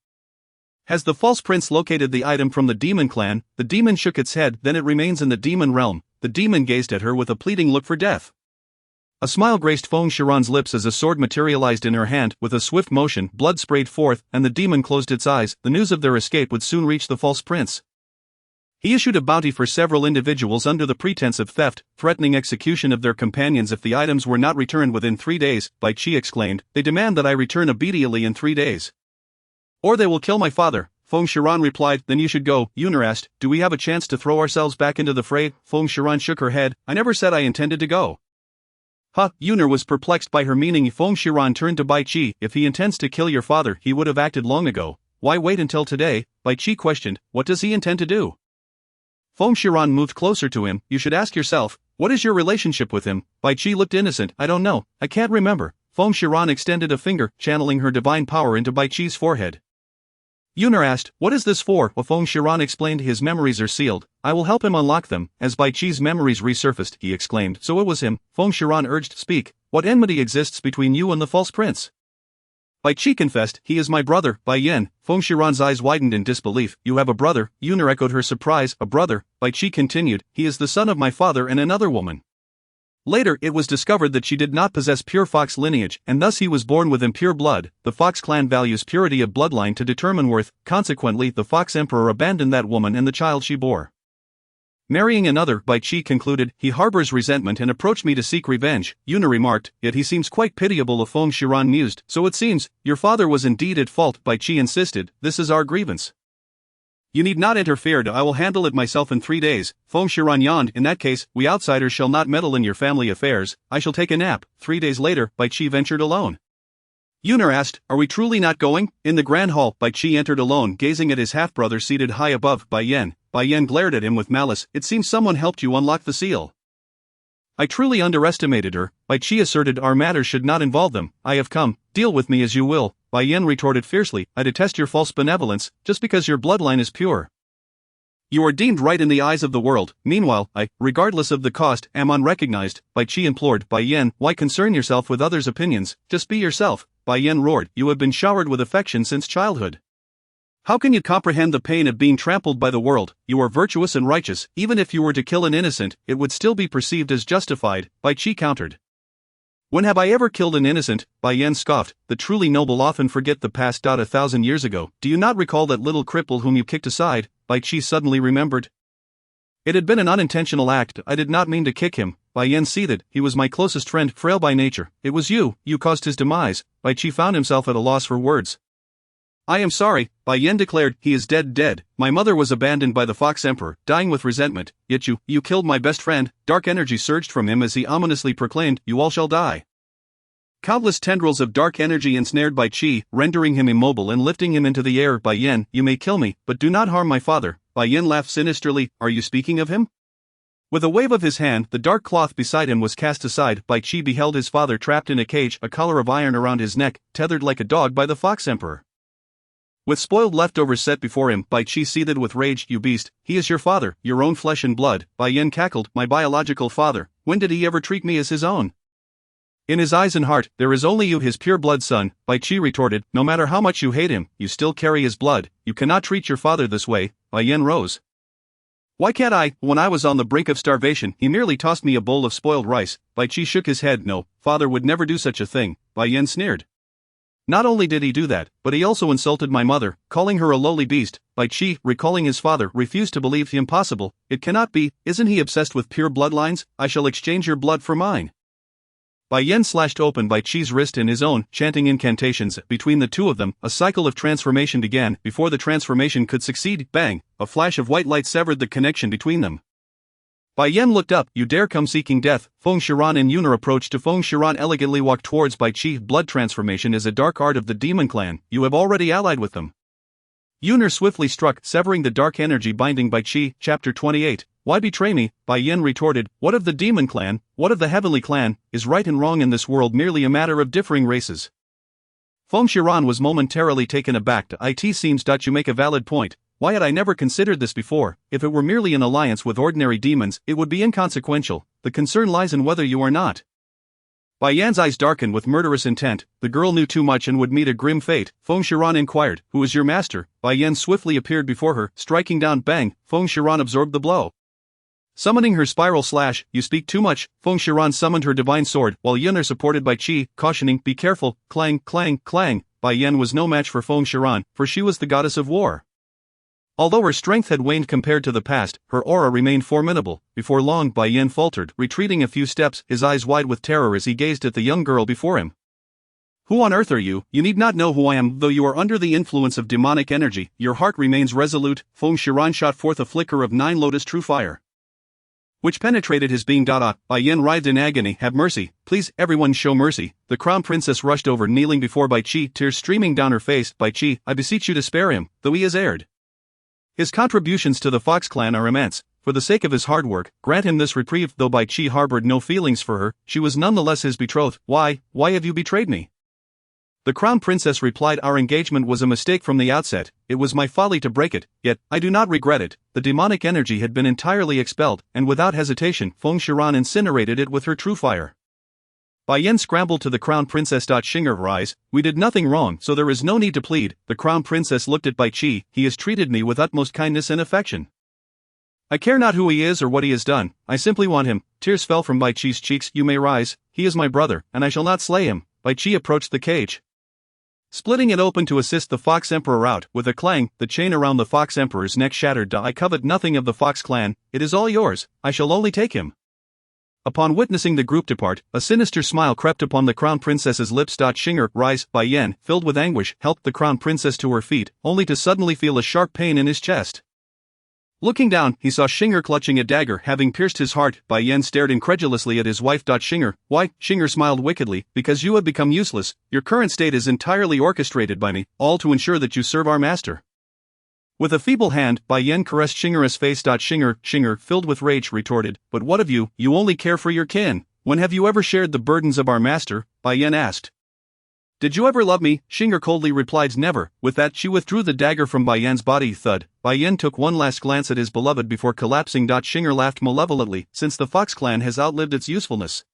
Has the false prince located the item from the demon clan? The demon shook its head. Then it remains in the demon realm. The demon gazed at her with a pleading look for death. A smile graced Feng Shiran's lips as a sword materialized in her hand. With a swift motion, blood sprayed forth, and the demon closed its eyes. The news of their escape would soon reach the false prince. He issued a bounty for several individuals under the pretense of theft, threatening execution of their companions if the items were not returned within 3 days. Bai Qi exclaimed, they demand that I return immediately in 3 days, or they will kill my father. Feng Shiran replied, then you should go. Yunair asked, do we have a chance to throw ourselves back into the fray? Feng Shiran shook her head. I never said I intended to go. Yunair was perplexed by her meaning. Feng Shiran turned to Bai Qi. If he intends to kill your father, he would have acted long ago. Why wait until today? Bai Qi questioned, what does he intend to do? Feng Shiran moved closer to him. You should ask yourself, what is your relationship with him? Bai Qi looked innocent. I don't know. I can't remember. Feng Shiran extended a finger, channeling her divine power into Bai Qi's forehead. Yunar asked, "What is this for?" Feng Shiran explained, "His memories are sealed. I will help him unlock them." As Bai Chi's memories resurfaced, he exclaimed, "So it was him." Feng Shiran urged, "Speak. What enmity exists between you and the false prince?" Bai Chi confessed, "He is my brother, Bai Yen." Feng Shiran's eyes widened in disbelief. "You have a brother?" Yunar echoed her surprise. "A brother?" Bai Chi continued, "He is the son of my father and another woman." Later, it was discovered that she did not possess pure fox lineage, and thus he was born with impure blood. The Fox clan values purity of bloodline to determine worth, consequently, the Fox Emperor abandoned that woman and the child she bore. Marrying another, Bai Chi concluded, "He harbors resentment and approached me to seek revenge." Yuna remarked, "Yet he seems quite pitiable." Feng Shiran mused, "So it seems, your father was indeed at fault." Bai Chi insisted, "This is our grievance. You need not interfere, I will handle it myself in 3 days. Feng Shiran yawned, "In that case, we outsiders shall not meddle in your family affairs. I shall take a nap." 3 days later, Bai Chi ventured alone. Yunar asked, "Are we truly not going?" In the grand hall, Bai Chi entered alone, gazing at his half-brother seated high above Bai Yen. Bai Yen glared at him with malice. "It seems someone helped you unlock the seal." "I truly underestimated her," Bai Chi asserted. "Our matters should not involve them. I have come, deal with me as you will." Bai Yen retorted fiercely, "I detest your false benevolence, just because your bloodline is pure. You are deemed right in the eyes of the world, meanwhile, I, regardless of the cost, am unrecognized." Bai Chi implored, "Bai Yen, why concern yourself with others' opinions? Just be yourself." Bai Yen roared, "You have been showered with affection since childhood. How can you comprehend the pain of being trampled by the world? You are virtuous and righteous. Even if you were to kill an innocent, it would still be perceived as justified." Bai Chi countered. "When have I ever killed an innocent?" Bai Yen scoffed. "The truly noble often forget the past. 1,000 years ago, do you not recall that little cripple whom you kicked aside?" Bai Chi suddenly remembered. "It had been an unintentional act. I did not mean to kick him." Bai Yen seethed. "He was my closest friend, frail by nature. It was you caused his demise." Bai Chi found himself at a loss for words. "I am sorry," Bai Yen declared. "He is dead. My mother was abandoned by the Fox Emperor, dying with resentment. Yet you killed my best friend." Dark energy surged from him as he ominously proclaimed, "You all shall die." Countless tendrils of dark energy ensnared Bai Chi, rendering him immobile and lifting him into the air. "Bai Yen, you may kill me, but do not harm my father." Bai Yen laughed sinisterly. "Are you speaking of him?" With a wave of his hand, the dark cloth beside him was cast aside. Bai Chi beheld his father trapped in a cage, a collar of iron around his neck, tethered like a dog by the Fox Emperor. With spoiled leftovers set before him, Bai Chi seethed with rage. "You beast, he is your father, your own flesh and blood." Bai Yen cackled, "My biological father, when did he ever treat me as his own? In his eyes and heart, there is only you, his pure blood son." Bai Chi retorted, "No matter how much you hate him, you still carry his blood. You cannot treat your father this way." Bai Yen rose. "Why can't I? When I was on the brink of starvation, he merely tossed me a bowl of spoiled rice." Bai Chi shook his head. "No, father would never do such a thing." Bai Yen sneered. "Not only did he do that, but he also insulted my mother, calling her a lowly beast." Bai Chi, recalling his father, refused to believe the impossible. "It cannot be. Isn't he obsessed with pure bloodlines? I shall exchange your blood for mine." Bai Yen slashed open Bai Chi's wrist and his own, chanting incantations. Between the two of them, a cycle of transformation began. Before the transformation could succeed, bang, a flash of white light severed the connection between them. Bai Yen looked up. "You dare come seeking death?" Feng Shiran and Yunar approached. Feng Shiran elegantly walked towards Bai Chi. "Blood transformation is a dark art of the demon clan. You have already allied with them." Yunar swiftly struck, severing the dark energy binding Bai Chi. Chapter 28. "Why betray me?" Bai Yen retorted. "What of the demon clan? What of the heavenly clan? Is right and wrong in this world merely a matter of differing races?" Feng Shiran was momentarily taken aback. "It seems that you make a valid point. Why had I never considered this before? If it were merely an alliance with ordinary demons, it would be inconsequential. The concern lies in whether you are not." Bai Yan's eyes darkened with murderous intent. The girl knew too much and would meet a grim fate. Feng Shiran inquired, "Who is your master?" Bai Yan swiftly appeared before her, striking down. Bang! Feng Shiran absorbed the blow. Summoning her spiral slash, "You speak too much." Feng Shiran summoned her divine sword, while Yunar supported Bai Chi, cautioning, "Be careful." Clang, clang, clang. Bai Yan was no match for Feng Shiran, for she was the goddess of war. Although her strength had waned compared to the past, her aura remained formidable. Before long, Bai Yen faltered, retreating a few steps, his eyes wide with terror as he gazed at the young girl before him. "Who on earth are you?" "You need not know who I am. Though you are under the influence of demonic energy, your heart remains resolute." Feng Shiran shot forth a flicker of 9 lotus true fire, which penetrated his being. Bai Yen writhed in agony. "Have mercy, please, everyone show mercy." The crown princess rushed over, kneeling before Bai Chi, tears streaming down her face. "Bai Chi, I beseech you to spare him, though he has erred. His contributions to the Fox clan are immense. For the sake of his hard work, grant him this reprieve." Though Bai Chi harbored no feelings for her, she was nonetheless his betrothed. Why have you betrayed me?" The Crown Princess replied, our engagement was a mistake from the outset, it was my folly to break it, yet, I do not regret it. The demonic energy had been entirely expelled, and without hesitation, Feng Shiran incinerated it with her true fire. Bai Yan scrambled to the Crown Princess. Shinger, rise, we did nothing wrong, so there is no need to plead. The Crown Princess looked at Bai Qi, he has treated me with utmost kindness and affection. I care not who he is or what he has done, I simply want him. Tears fell from Bai Qi's cheeks. You may rise, he is my brother, and I shall not slay him. Bai Qi approached the cage, splitting it open to assist the Fox Emperor out. With a clang, the chain around the Fox Emperor's neck shattered. I covet nothing of the Fox clan, it is all yours, I shall only take him. Upon witnessing the group depart, a sinister smile crept upon the Crown Princess's lips. Shinger, rise, Bai Yan, filled with anguish, helped the Crown Princess to her feet, only to suddenly feel a sharp pain in his chest. Looking down, he saw Shinger clutching a dagger having pierced his heart. Bai Yan stared incredulously at his wife. Shinger, why? Shinger smiled wickedly, because you have become useless, your current state is entirely orchestrated by me, all to ensure that you serve our master. With a feeble hand, Bai Yan caressed Shinger's face. Shinger, filled with rage, retorted, but what of you? You only care for your kin. When have you ever shared the burdens of our master? Bai Yan asked. Did you ever love me? Shinger coldly replied, never. With that, she withdrew the dagger from Bai Yan's body. Thud. Bai Yan took one last glance at his beloved before collapsing. Shinger laughed malevolently, since the Fox clan has outlived its usefulness.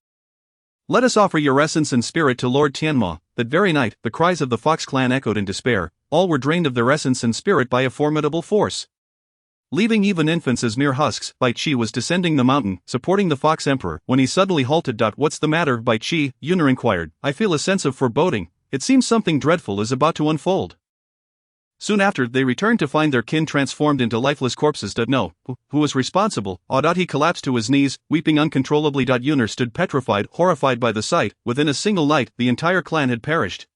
Let us offer your essence and spirit to Lord Tianma. That very night, the cries of the Fox clan echoed in despair. All were drained of their essence and spirit by a formidable force. Leaving even infants as mere husks, Bai Qi was descending the mountain, supporting the Fox Emperor, when he suddenly halted. What's the matter, Bai Qi? Yuner inquired. I feel a sense of foreboding, it seems something dreadful is about to unfold. Soon after, they returned to find their kin transformed into lifeless corpses. No, who was responsible? He collapsed to his knees, weeping uncontrollably. Yuner stood petrified, horrified by the sight. Within a single night, the entire clan had perished.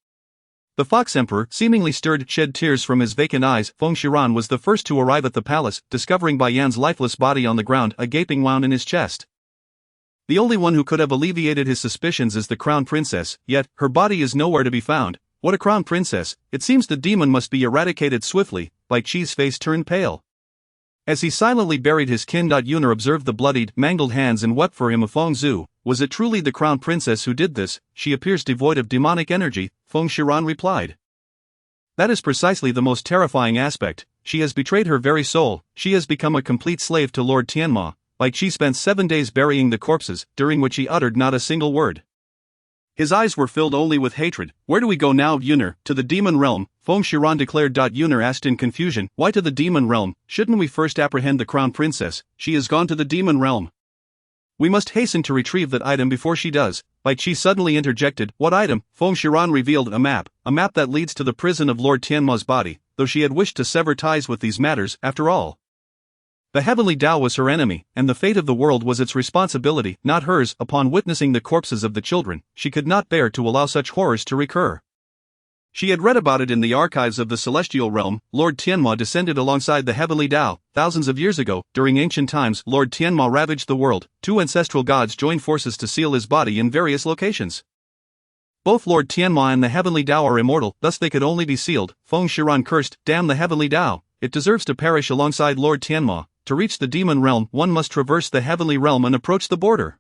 The Fox Emperor, seemingly stirred, shed tears from his vacant eyes. Feng Shiran was the first to arrive at the palace, discovering Bai Yan's lifeless body on the ground, a gaping wound in his chest. The only one who could have alleviated his suspicions is the Crown Princess, yet, her body is nowhere to be found. What a Crown Princess, it seems the demon must be eradicated swiftly. Bai Qi's face turned pale. As he silently buried his kin. Yuner observed the bloodied, mangled hands and wept for him. Feng Zhu, was it truly the Crown Princess who did this? She appears devoid of demonic energy, Feng Shiran replied. That is precisely the most terrifying aspect, she has betrayed her very soul, she has become a complete slave to Lord Tianma. Bai Qi spent 7 days burying the corpses, during which he uttered not a single word. His eyes were filled only with hatred. Where do we go now, Yuner? To the demon realm, Feng Shiran declared. Yuner asked in confusion, why to the demon realm? Shouldn't we first apprehend the Crown Princess? She has gone to the demon realm. We must hasten to retrieve that item before she does. Bai Qi suddenly interjected, what item? Feng Shiran revealed a map that leads to the prison of Lord Tianma's body, though she had wished to sever ties with these matters, after all. The heavenly Tao was her enemy, and the fate of the world was its responsibility, not hers. Upon witnessing the corpses of the children, she could not bear to allow such horrors to recur. She had read about it in the archives of the celestial realm. Lord Tianma descended alongside the heavenly Tao. Thousands of years ago, during ancient times, Lord Tianma ravaged the world. 2 ancestral gods joined forces to seal his body in various locations. Both Lord Tianma and the heavenly Tao are immortal, thus they could only be sealed. Feng Shiran cursed, damn the heavenly Tao, it deserves to perish alongside Lord Tianma. To reach the demon realm, one must traverse the heavenly realm and approach the border.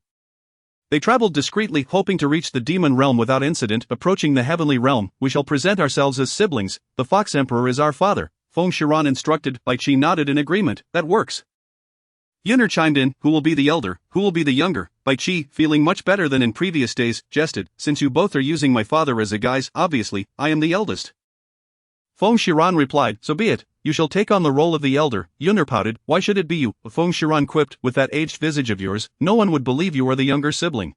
They traveled discreetly, hoping to reach the demon realm without incident. Approaching the heavenly realm, we shall present ourselves as siblings. The Fox Emperor is our father, Feng Shiran instructed. Bai Qi nodded in agreement. That works. Yuner chimed in, who will be the elder, who will be the younger? Bai Qi, feeling much better than in previous days, jested, since you both are using my father as a guise, obviously, I am the eldest. Feng Shiran replied, so be it, you shall take on the role of the elder. Yuner pouted, why should it be you? Feng Shiran quipped, with that aged visage of yours, no one would believe you are the younger sibling.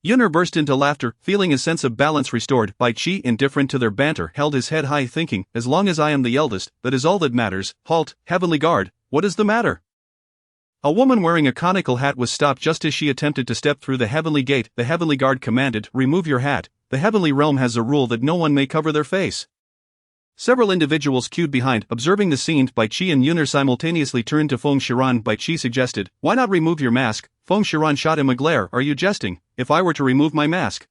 Yuner burst into laughter, feeling a sense of balance restored. Bai Qi, indifferent to their banter, held his head high thinking, as long as I am the eldest, that is all that matters. Halt, heavenly guard, what is the matter? A woman wearing a conical hat was stopped just as she attempted to step through the heavenly gate. The heavenly guard commanded, remove your hat, the heavenly realm has a rule that no one may cover their face. Several individuals queued behind. Observing the scene, Bai Qi and Yuner simultaneously turned to Feng Shiran. Bai Qi suggested, why not remove your mask? Feng Shiran shot him a glare, are you jesting? If I were to remove my mask,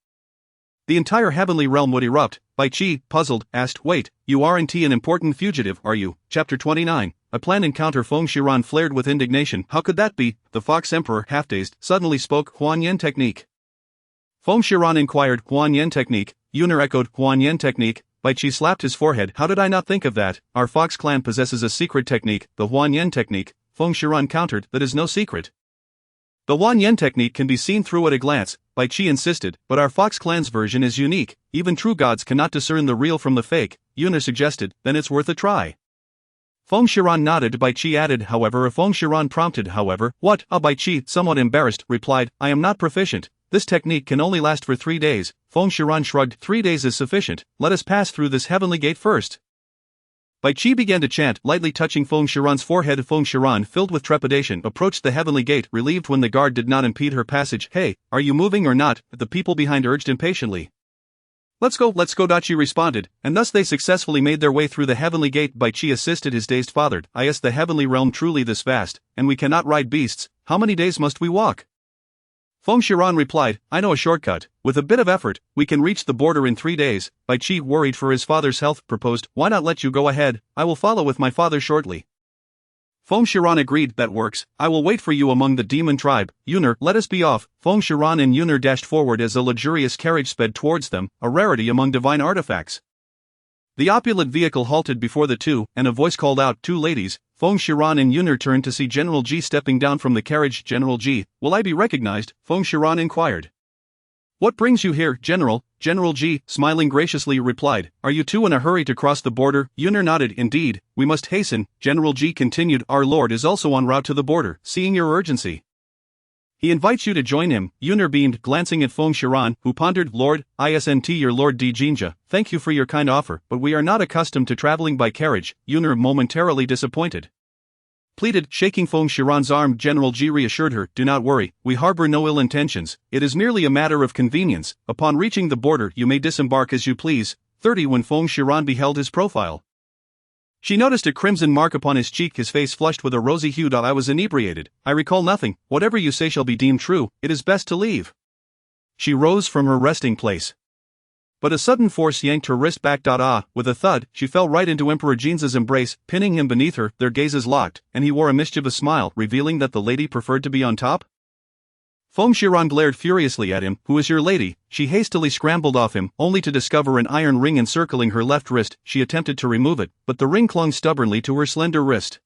the entire heavenly realm would erupt. Bai Qi, puzzled, asked, wait, you aren't an important fugitive, are you? Chapter 29. A planned encounter. Feng Shiran flared with indignation. How could that be? The Fox Emperor, half-dazed, suddenly spoke. Huan Yen technique. Feng Shiran inquired, Huan Yen technique. Yunar echoed, Huan Yen technique. Bai Qi slapped his forehead. How did I not think of that? Our Fox clan possesses a secret technique, the Huan Yen technique. Feng Shiran countered, that is no secret. The Huan Yen technique can be seen through at a glance, Bai Qi insisted, but our Fox clan's version is unique. Even true gods cannot discern the real from the fake, Yunar suggested, then it's worth a try. Feng Shiran nodded. Bai Qi added, however. Feng Shiran prompted, however. What? Bai Qi, somewhat embarrassed, replied, I am not proficient. This technique can only last for 3 days. Feng Shiran shrugged. 3 days is sufficient. Let us pass through this heavenly gate first. Bai Qi began to chant, lightly touching Feng Shiran's forehead. Feng Shiran, filled with trepidation, approached the heavenly gate, relieved when the guard did not impede her passage. Hey, are you moving or not? The people behind urged impatiently. Let's go, Dachi responded, and thus they successfully made their way through the heavenly gate. Bai Qi assisted his dazed father. Is the heavenly realm truly this vast, and we cannot ride beasts? How many days must we walk? Feng Shiran replied, I know a shortcut. With a bit of effort, we can reach the border in 3 days. Bai Qi, worried for his father's health, proposed, why not let you go ahead? I will follow with my father shortly. Feng Shiran agreed, that works. I will wait for you among the demon tribe. Yunar, let us be off. Feng Shiran and Yunar dashed forward as a luxurious carriage sped towards them, a rarity among divine artifacts. The opulent vehicle halted before the two, and a voice called out, 2 ladies. Feng Shiran and Yunar turned to see General Ji stepping down from the carriage. General Ji, will I be recognized? Feng Shiran inquired. What brings you here, General? General Ji, smiling graciously, replied, Are you two in a hurry to cross the border? Yunar nodded. Indeed, we must hasten. General Ji continued, Our Lord is also en route to the border, seeing your urgency. He invites you to join him. Yunar beamed, glancing at Feng Shiran, who pondered, Lord, Isnt your Lord D. Jinja, thank you for your kind offer, but we are not accustomed to traveling by carriage. Yunar, momentarily disappointed, pleaded, shaking Feng Shiran's arm. General Ji reassured her, do not worry, we harbor no ill intentions, it is merely a matter of convenience. Upon reaching the border you may disembark as you please. 30 When Feng Shiran beheld his profile, she noticed a crimson mark upon his cheek, his face flushed with a rosy hue. I was inebriated, I recall nothing, whatever you say shall be deemed true, it is best to leave. She rose from her resting place, but a sudden force yanked her wrist back. With a thud, she fell right into Emperor Jinza's embrace, pinning him beneath her. Their gazes locked, and he wore a mischievous smile, revealing that the lady preferred to be on top. Feng Shiran glared furiously at him. Who is your lady? She hastily scrambled off him, only to discover an iron ring encircling her left wrist. She attempted to remove it, but the ring clung stubbornly to her slender wrist.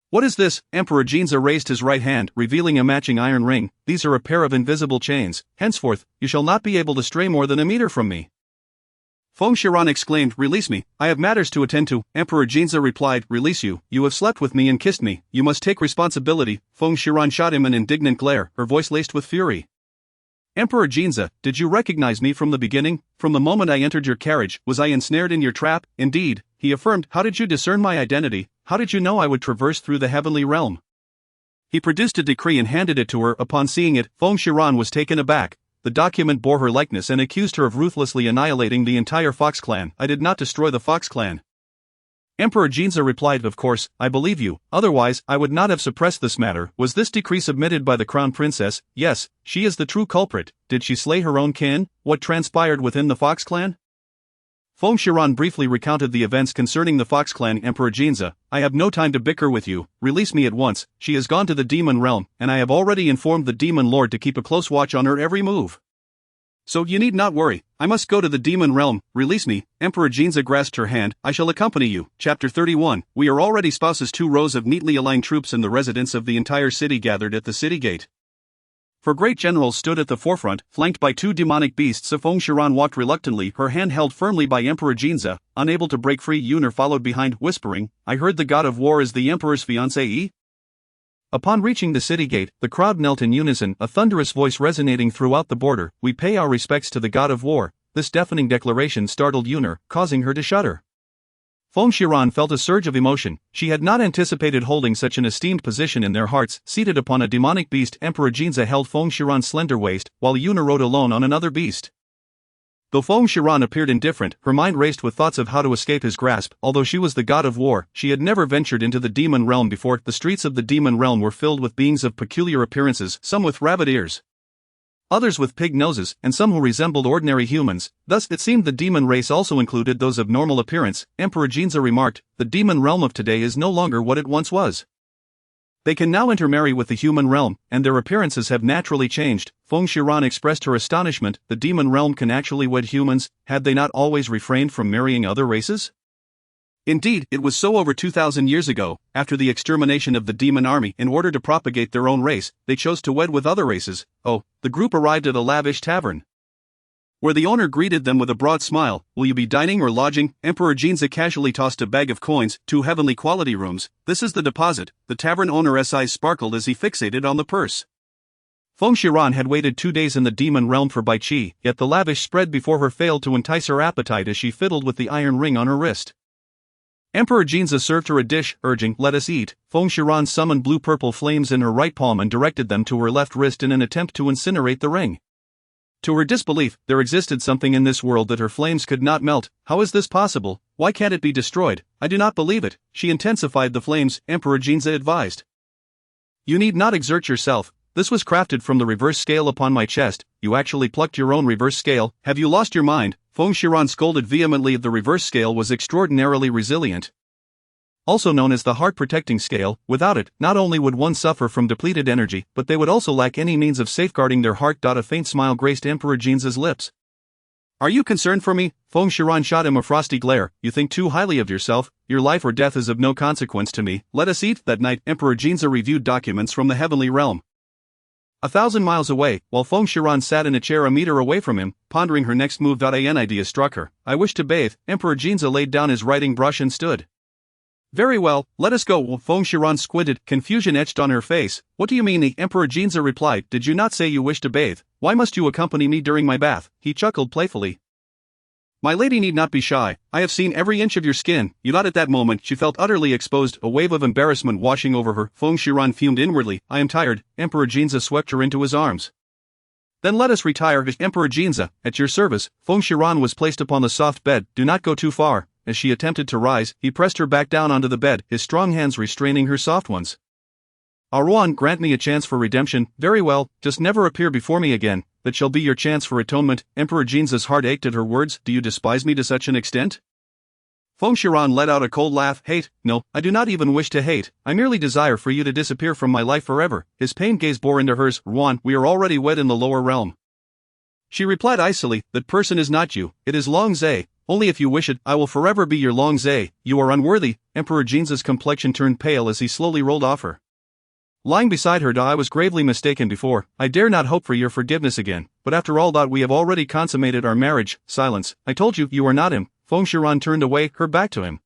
What is this? Emperor Jinza raised his right hand, revealing a matching iron ring. These are a pair of invisible chains. Henceforth, you shall not be able to stray more than a meter from me. Feng Shiran exclaimed, Release me, I have matters to attend to. Emperor Jinza replied, Release you, you have slept with me and kissed me, you must take responsibility. Feng Shiran shot him an indignant glare, her voice laced with fury. Emperor Jinza, did you recognize me from the beginning? From the moment I entered your carriage, was I ensnared in your trap? Indeed, he affirmed. How did you discern my identity? How did you know I would traverse through the heavenly realm? He produced a decree and handed it to her. Upon seeing it, Feng Shiran was taken aback. The document bore her likeness and accused her of ruthlessly annihilating the entire Fox clan. I did not destroy the Fox clan. Emperor Jinza replied, Of course, I believe you, otherwise I would not have suppressed this matter. Was this decree submitted by the crown princess? Yes, she is the true culprit. Did she slay her own kin? What transpired within the Fox clan? Feng Shiran briefly recounted the events concerning the Fox clan. Emperor Jinza, I have no time to bicker with you, release me at once. She has gone to the demon realm, and I have already informed the demon lord to keep a close watch on her every move. So you need not worry, I must go to the demon realm. Release me. Emperor Jinza grasped her hand. I shall accompany you. Chapter 31. We are already spouses. 2 rows of neatly aligned troops and the residents of the entire city gathered at the city gate. 4 great generals stood at the forefront, flanked by 2 demonic beasts. Feng Shiran walked reluctantly, her hand held firmly by Emperor Jinza, unable to break free. Yunar followed behind, whispering, I heard the god of war is the emperor's fiancée. Upon reaching the city gate, the crowd knelt in unison, a thunderous voice resonating throughout the border. We pay our respects to the god of war. This deafening declaration startled Yunar, causing her to shudder. Feng Shiran felt a surge of emotion. She had not anticipated holding such an esteemed position in their hearts. Seated upon a demonic beast, Emperor Jinza held Feng Shiran's slender waist, while Yunar rode alone on another beast. Though Feng Shiran appeared indifferent, her mind raced with thoughts of how to escape his grasp. Although she was the god of war, she had never ventured into the demon realm before. The streets of the demon realm were filled with beings of peculiar appearances, some with rabbit ears, others with pig noses, and some who resembled ordinary humans. Thus, it seemed the demon race also included those of normal appearance. Emperor Jinza remarked, the demon realm of today is no longer what it once was. They can now intermarry with the human realm, and their appearances have naturally changed. Feng Shiran expressed her astonishment. The demon realm can actually wed humans. Had they not always refrained from marrying other races? Indeed, it was so over 2,000 years ago. After the extermination of the demon army, in order to propagate their own race, they chose to wed with other races. Oh, the group arrived at a lavish tavern, where the owner greeted them with a broad smile. Will you be dining or lodging? Emperor Jinza casually tossed a bag of coins. 2 heavenly quality rooms. This is the deposit. The tavern owner's eyes sparkled as he fixated on the purse. Feng Shiran had waited 2 days in the demon realm for Bai Qi, yet the lavish spread before her failed to entice her appetite as she fiddled with the iron ring on her wrist. Emperor Jinza served her a dish, urging, "Let us eat." Feng Shiran summoned blue-purple flames in her right palm and directed them to her left wrist in an attempt to incinerate the ring. To her disbelief, there existed something in this world that her flames could not melt. How is this possible? Why can't it be destroyed? I do not believe it. She intensified the flames, Emperor Jinza advised. You need not exert yourself. This was crafted from the reverse scale upon my chest. You actually plucked your own reverse scale. Have you lost your mind? Feng Shiran scolded vehemently. The reverse scale was extraordinarily resilient, also known as the heart-protecting scale. Without it, not only would one suffer from depleted energy, but they would also lack any means of safeguarding their heart. A faint smile graced Emperor Jinza's lips. Are you concerned for me? Feng Shiran shot him a frosty glare. You think too highly of yourself. Your life or death is of no consequence to me. Let us eat. That night, Emperor Jinza reviewed documents from the heavenly realm. 1,000 miles away, while Feng Shiran sat in a chair a meter away from him, pondering her next move. An idea struck her. I wish to bathe. Emperor Jinza laid down his writing brush and stood. Very well, let us go. Feng Shiran squinted, confusion etched on her face. What do you mean? The Emperor Jinza replied. Did you not say you wish to bathe? Why must you accompany me during my bath? He chuckled playfully. My lady need not be shy. I have seen every inch of your skin. You not at that moment. She felt utterly exposed, a wave of embarrassment washing over her. Feng Shiran fumed inwardly. I am tired. Emperor Jinza swept her into his arms. Then let us retire. Emperor Jinza, at your service. Feng Shiran was placed upon the soft bed. Do not go too far. As she attempted to rise, he pressed her back down onto the bed, his strong hands restraining her soft ones. Arwan, grant me a chance for redemption. Very well, just never appear before me again. That shall be your chance for atonement. Emperor Jinza's heart ached at her words. Do you despise me to such an extent? Feng Shiran let out a cold laugh. Hate? No, I do not even wish to hate. I merely desire for you to disappear from my life forever. His pained gaze bore into hers. Ruan, we are already wed in the lower realm. She replied icily, that person is not you, it is Long Zhe. Only if you wish it, I will forever be your Long Zhe. You are unworthy. Emperor Jinza's complexion turned pale as he slowly rolled off her. Lying beside her, I was gravely mistaken before. I dare not hope for your forgiveness again. But after all, we have already consummated our marriage. Silence. I told you, you are not him. Feng Shiran turned away, her back to him.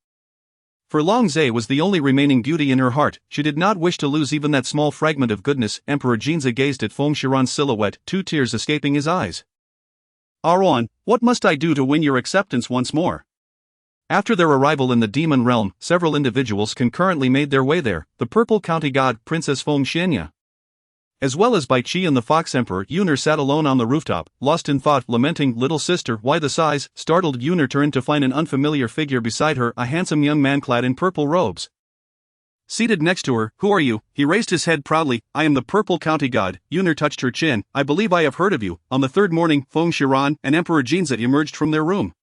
For Long Zhe was the only remaining beauty in her heart. She did not wish to lose even that small fragment of goodness. Emperor Jinza gazed at Feng Shiran's silhouette, 2 tears escaping his eyes. Arwan, what must I do to win your acceptance once more? After their arrival in the demon realm, several individuals concurrently made their way there. The purple county god, Princess Feng Xianya, as well as Bai Qi and the Fox Emperor. Yuner sat alone on the rooftop, lost in thought, lamenting, little sister, why the sighs? Startled, Yuner turned to find an unfamiliar figure beside her, a handsome young man clad in purple robes. Seated next to her. Who are you? He raised his head proudly. I am the purple county god. Yuner touched her chin. I believe I have heard of you. On the third morning, Feng Shiran and Emperor Jinza emerged from their room,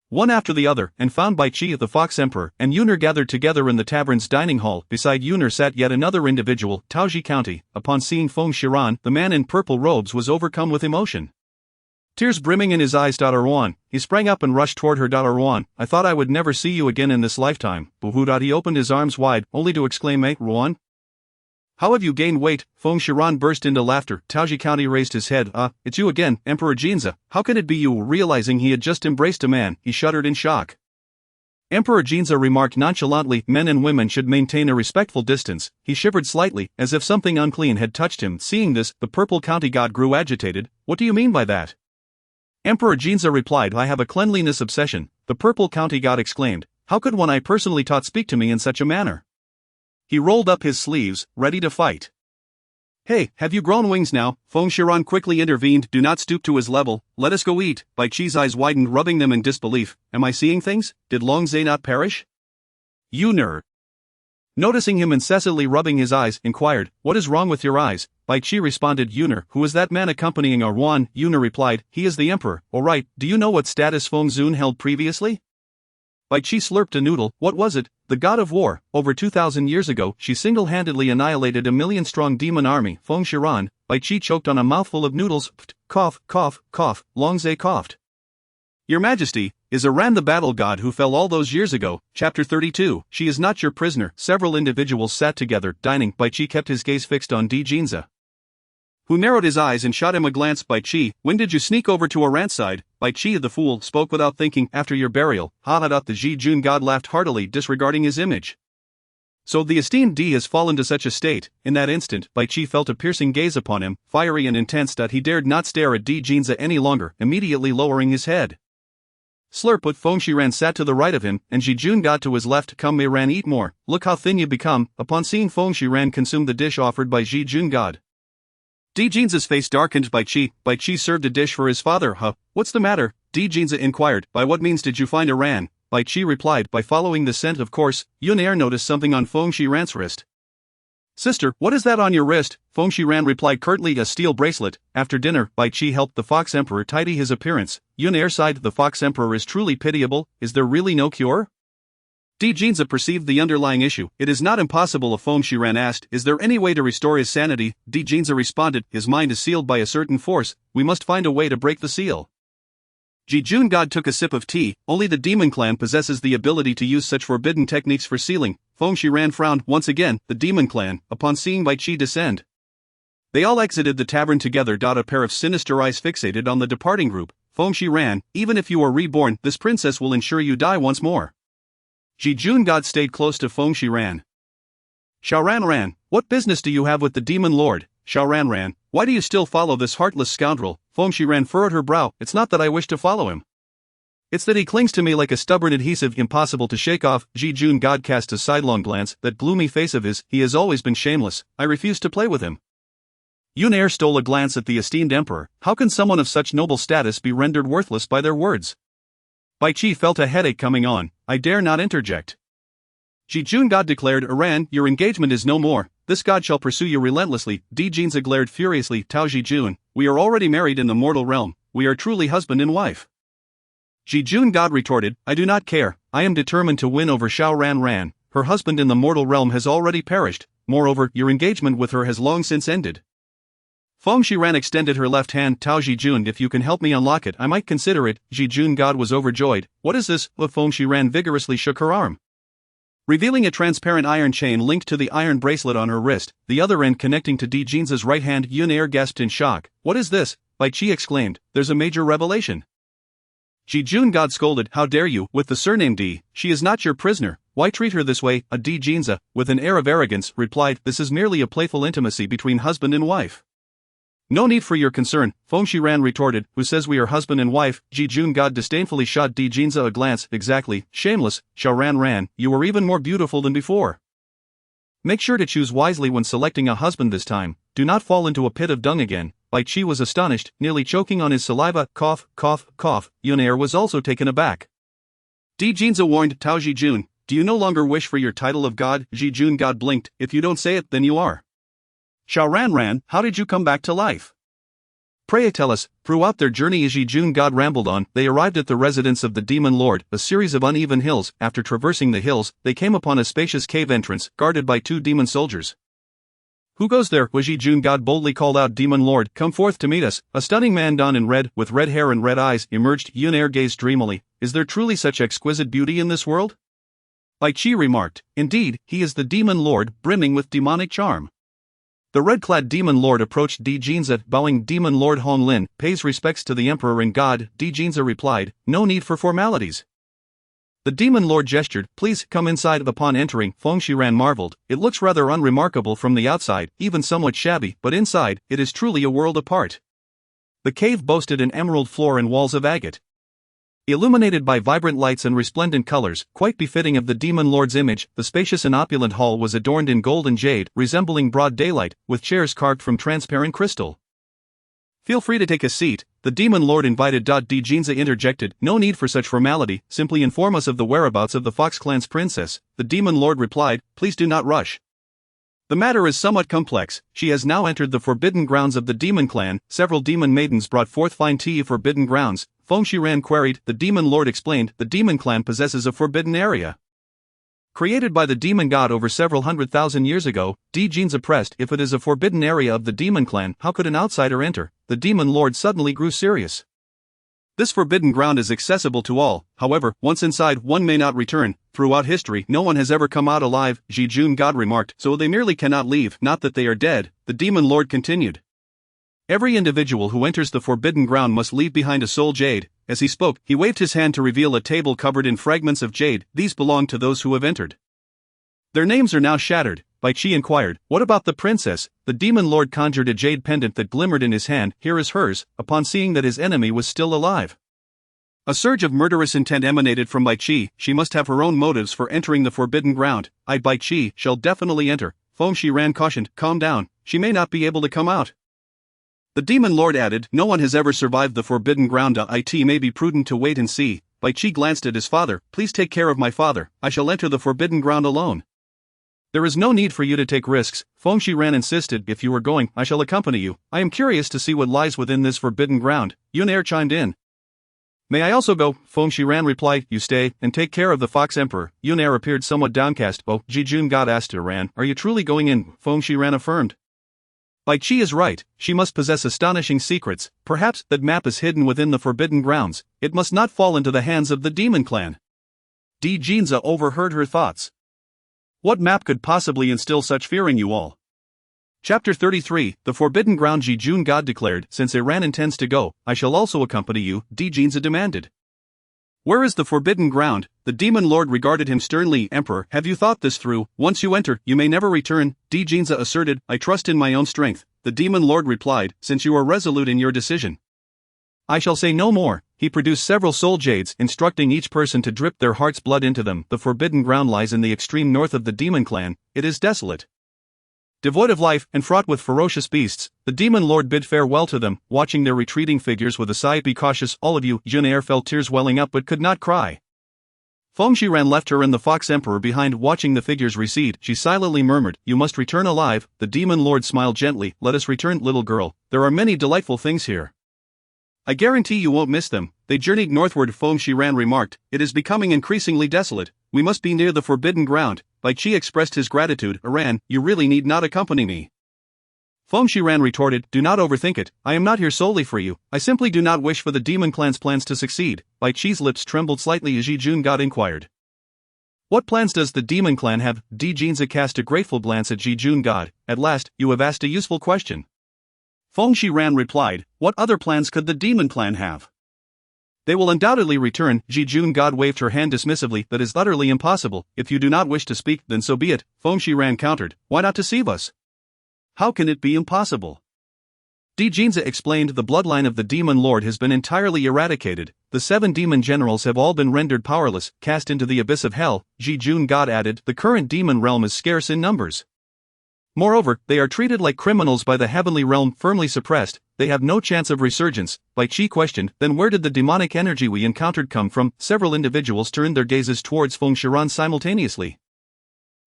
one after the other, and found Bai Qi, the Fox Emperor, and Yuner gathered together in the tavern's dining hall. Beside Yuner sat yet another individual, Taoji County. Upon seeing Feng Shiran, the man in purple robes was overcome with emotion, tears brimming in his eyes. Arwan, he sprang up and rushed toward her. Arwan, I thought I would never see you again in this lifetime. Buhu. He opened his arms wide, only to exclaim, Ruan? How have you gained weight? Feng Shiran burst into laughter. Taoji County raised his head. It's you again, Emperor Jinza. How can it be you? Realizing he had just embraced a man, he shuddered in shock. Emperor Jinza remarked nonchalantly, men and women should maintain a respectful distance. He shivered slightly, as if something unclean had touched him. Seeing this, the purple county god grew agitated. What do you mean by that? Emperor Jinza replied, I have a cleanliness obsession. The purple county god exclaimed, how could one I personally taught speak to me in such a manner? He rolled up his sleeves, ready to fight. Hey, have you grown wings now? Feng Shiran quickly intervened. Do not stoop to his level, let us go eat. Bai Qi's eyes widened, rubbing them in disbelief. Am I seeing things? Did Long Zhe not perish? Yuner, noticing him incessantly rubbing his eyes, inquired, what is wrong with your eyes? Bai Qi responded, Yuner, who is that man accompanying Arwan? Yuner replied, he is the emperor. Alright, do you know what status Feng Zun held previously? Bai Qi slurped a noodle. What was it? The god of war. Over 2,000 years ago, she single-handedly annihilated a million-strong demon army. Feng Shiran. Bai Qi choked on a mouthful of noodles. Pht, cough, cough, cough. Longzhe coughed. Your Majesty, is Iran the battle god who fell all those years ago? Chapter 32. She is not your prisoner. Several individuals sat together, dining. Bai Qi kept his gaze fixed on Di Jinza, who narrowed his eyes and shot him a glance. Bai Qi, when did you sneak over to Iran's side? Bai Qi the fool spoke without thinking. After your burial. Hahaha. The Ji Jun god laughed heartily, disregarding his image. So the esteemed D has fallen to such a state. In that instant, Bai Qi felt a piercing gaze upon him, fiery and intense that he dared not stare at Di Jinza any longer, immediately lowering his head. Slurp. But Feng Shiran sat to the right of him, and Ji Jun god to his left. Come Meiran, eat more. Look how thin you become. Upon seeing Feng Shiran consume the dish offered by Ji Jun god, Di Jinza's face darkened. Bai Qi served a dish for his father. Huh, what's the matter? Di Jinza inquired. By what means did you find Iran? Bai Qi replied, by following the scent of course. Yunair noticed something on Feng Shiran's wrist. Sister, what is that on your wrist? Feng Shiran replied curtly, a steel bracelet. After dinner, Bai Qi helped the Fox Emperor tidy his appearance. Yunair sighed, the Fox Emperor is truly pitiable. Is there really no cure? Di Jinza perceived the underlying issue. It is not impossible. Feng Shiran asked, is there any way to restore his sanity? Di Jinza responded, his mind is sealed by a certain force. We must find a way to break the seal. Ji Jun god took a sip of tea. Only the demon clan possesses the ability to use such forbidden techniques for sealing. Feng Shiran frowned. Once again, the demon clan, upon seeing Bai Qi descend. They all exited the tavern together. A pair of sinister eyes fixated on the departing group. Feng Shiran, even if you are reborn, this princess will ensure you die once more. Ji Jun god stayed close to Feng Shiran. Xiaoran ran, what business do you have with the demon lord? Xiaoran ran, why do you still follow this heartless scoundrel? Feng Shiran furrowed her brow. It's not that I wish to follow him. It's that he clings to me like a stubborn adhesive, impossible to shake off. Ji Jun god cast a sidelong glance. That gloomy face of his, he has always been shameless. I refuse to play with him. Yunair stole a glance at the esteemed emperor. How can someone of such noble status be rendered worthless by their words? Bai Qi felt a headache coming on. I dare not interject. Ji Jun god declared, Iran, your engagement is no more. This god shall pursue you relentlessly. Di Jinza glared furiously. Tao Ji Jun, we are already married in the mortal realm. We are truly husband and wife. Ji Jun god retorted, I do not care. I am determined to win over Xiaoran Ran. Her husband in the mortal realm has already perished. Moreover, your engagement with her has long since ended. Feng Shiran extended her left hand. Tao Ji Jun, if you can help me unlock it, I might consider it. Ji Jun god was overjoyed. What is this? Feng Shiran vigorously shook her arm, revealing a transparent iron chain linked to the iron bracelet on her wrist, the other end connecting to Di Jinza's right hand. Yunair gasped in shock. What is this? Bai Qi exclaimed, there's a major revelation. Ji Jun god scolded, how dare you, with the surname Di, she is not your prisoner, why treat her this way? A Di Jinza, with an air of arrogance, replied, this is merely a playful intimacy between husband and wife. No need for your concern, Feng Shiran retorted, who says we are husband and wife? Ji Jun god disdainfully shot Di Jinza a glance. Exactly, shameless. Xiaoran Ran, you are even more beautiful than before. Make sure to choose wisely when selecting a husband this time. Do not fall into a pit of dung again. Bai Qi was astonished, nearly choking on his saliva. Cough, cough, cough. Yunair was also taken aback. Di Jinza warned Tao Ji Jun, do you no longer wish for your title of god? Ji Jun god blinked, if you don't say it, then you are. Xiaoran Ran, how did you come back to life? Pray tell us. Throughout their journey as Ji Jun god rambled on, they arrived at the residence of the demon lord, a series of uneven hills. After traversing the hills, they came upon a spacious cave entrance, guarded by 2 demon soldiers. Who goes there? Ji Jun god boldly called out, demon lord, come forth to meet us. A stunning man donned in red, with red hair and red eyes, emerged. Yunair gazed dreamily. Is there truly such exquisite beauty in this world? Bai Qi remarked, indeed, he is the demon lord, brimming with demonic charm. The red-clad demon lord approached Di Jinza, bowing. Demon Lord Hong Lin pays respects to the emperor and god. Di Jinza replied, no need for formalities. The demon lord gestured, please come inside. Upon entering, Feng Shiran marveled, it looks rather unremarkable from the outside, even somewhat shabby, but inside, it is truly a world apart. The cave boasted an emerald floor and walls of agate, illuminated by vibrant lights and resplendent colors, quite befitting of the demon lord's image. The spacious and opulent hall was adorned in gold and jade, resembling broad daylight, with chairs carved from transparent crystal. Feel free to take a seat, the demon lord invited. Di Jinza interjected, no need for such formality, simply inform us of the whereabouts of the Fox clan's princess. The demon lord replied, please do not rush. The matter is somewhat complex. She has now entered the forbidden grounds of the demon clan. Several demon maidens brought forth fine tea. Forbidden grounds. Feng Shiran queried. The demon lord explained. The demon clan possesses a forbidden area. Created by the demon god over several 100,000 years ago, Jinza pressed. If it is a forbidden area of the demon clan, how could an outsider enter? The demon lord suddenly grew serious. This forbidden ground is accessible to all, however, once inside one may not return. Throughout history no one has ever come out alive, Jijun God remarked, so they merely cannot leave, not that they are dead, the demon lord continued. Every individual who enters the forbidden ground must leave behind a soul jade. As he spoke, he waved his hand to reveal a table covered in fragments of jade. These belong to those who have entered. Their names are now shattered. Bai Qi inquired, what about the princess? The demon lord conjured a jade pendant that glimmered in his hand. Here is hers, upon seeing that his enemy was still alive. A surge of murderous intent emanated from Bai Qi. She must have her own motives for entering the forbidden ground. Bai Qi shall definitely enter. Feng Shiran cautioned, calm down, she may not be able to come out. The demon lord added, no one has ever survived the forbidden ground. It may be prudent to wait and see. Bai Qi glanced at his father, please take care of my father, I shall enter the forbidden ground alone. There is no need for you to take risks, Feng Shiran insisted. If you are going, I shall accompany you. I am curious to see what lies within this forbidden ground. Yunair chimed in. May I also go? Feng Shiran replied, you stay, and take care of the Fox Emperor. Yunair appeared somewhat downcast. Oh, Jijun God asked Iran, are you truly going in? Feng Shiran affirmed. Bai Qi is right, she must possess astonishing secrets. Perhaps that map is hidden within the forbidden grounds. It must not fall into the hands of the demon clan. Jinza overheard her thoughts. What map could possibly instill such fear in you all? Chapter 33, The Forbidden Ground. Jijun God declared, since Iran intends to go, I shall also accompany you, Jinza demanded. Where is the forbidden ground? The demon lord regarded him sternly. Emperor, have you thought this through? Once you enter, you may never return, Jinza asserted. I trust in my own strength. The demon lord replied, since you are resolute in your decision, I shall say no more. He produced several soul jades, instructing each person to drip their heart's blood into them. The forbidden ground lies in the extreme north of the demon clan. It is desolate, devoid of life, and fraught with ferocious beasts. The demon lord bid farewell to them, watching their retreating figures with a sigh. Be cautious, all of you. Junair felt tears welling up but could not cry. Feng Shiran left her and the Fox Emperor behind, watching the figures recede. She silently murmured, you must return alive. The demon lord smiled gently. Let us return, little girl. There are many delightful things here. I guarantee you won't miss them. They journeyed northward. Feng Shiran remarked, it is becoming increasingly desolate. We must be near the forbidden ground. Bai Qi expressed his gratitude. Iran, you really need not accompany me. Feng Shiran retorted, do not overthink it. I am not here solely for you. I simply do not wish for the demon clan's plans to succeed. Bai Qi's lips trembled slightly as Jijun God inquired. What plans does the demon clan have? Jinza cast a grateful glance at Jijun God. At last, you have asked a useful question. Feng Shiran replied, what other plans could the demon clan have? They will undoubtedly return. Jijun God waved her hand dismissively. That is utterly impossible. If you do not wish to speak, then so be it. Feng Shiran countered, why not deceive us? How can it be impossible? Jinza explained, the bloodline of the demon lord has been entirely eradicated. The 7 demon generals have all been rendered powerless, cast into the abyss of hell. Jijun God added, the current demon realm is scarce in numbers. Moreover, they are treated like criminals by the heavenly realm, firmly suppressed. They have no chance of resurgence. Bai Qi questioned, then where did the demonic energy we encountered come from? Several individuals turned their gazes towards Feng Shiran simultaneously,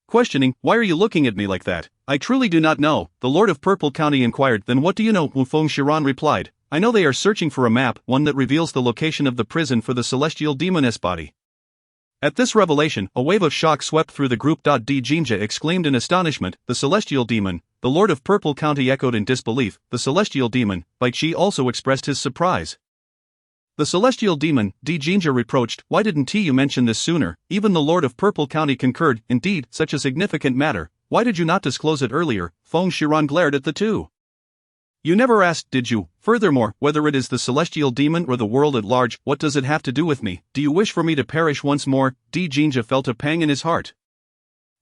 questioning, why are you looking at me like that? I truly do not know. The Lord of Purple County inquired, then what do you know? Feng Shiran replied, I know they are searching for a map, one that reveals the location of the prison for the celestial demoness body. At this revelation, a wave of shock swept through the group. Jinja exclaimed in astonishment, the celestial demon. The Lord of Purple County echoed in disbelief, the celestial demon. Bai Qi also expressed his surprise. The celestial demon, Jinja reproached, why didn't you mention this sooner? Even the Lord of Purple County concurred, indeed, such a significant matter. Why did you not disclose it earlier? Feng Shiran glared at the two. You never asked, did you? Furthermore, whether it is the celestial demon or the world at large, what does it have to do with me? Do you wish for me to perish once more? Jinja felt a pang in his heart.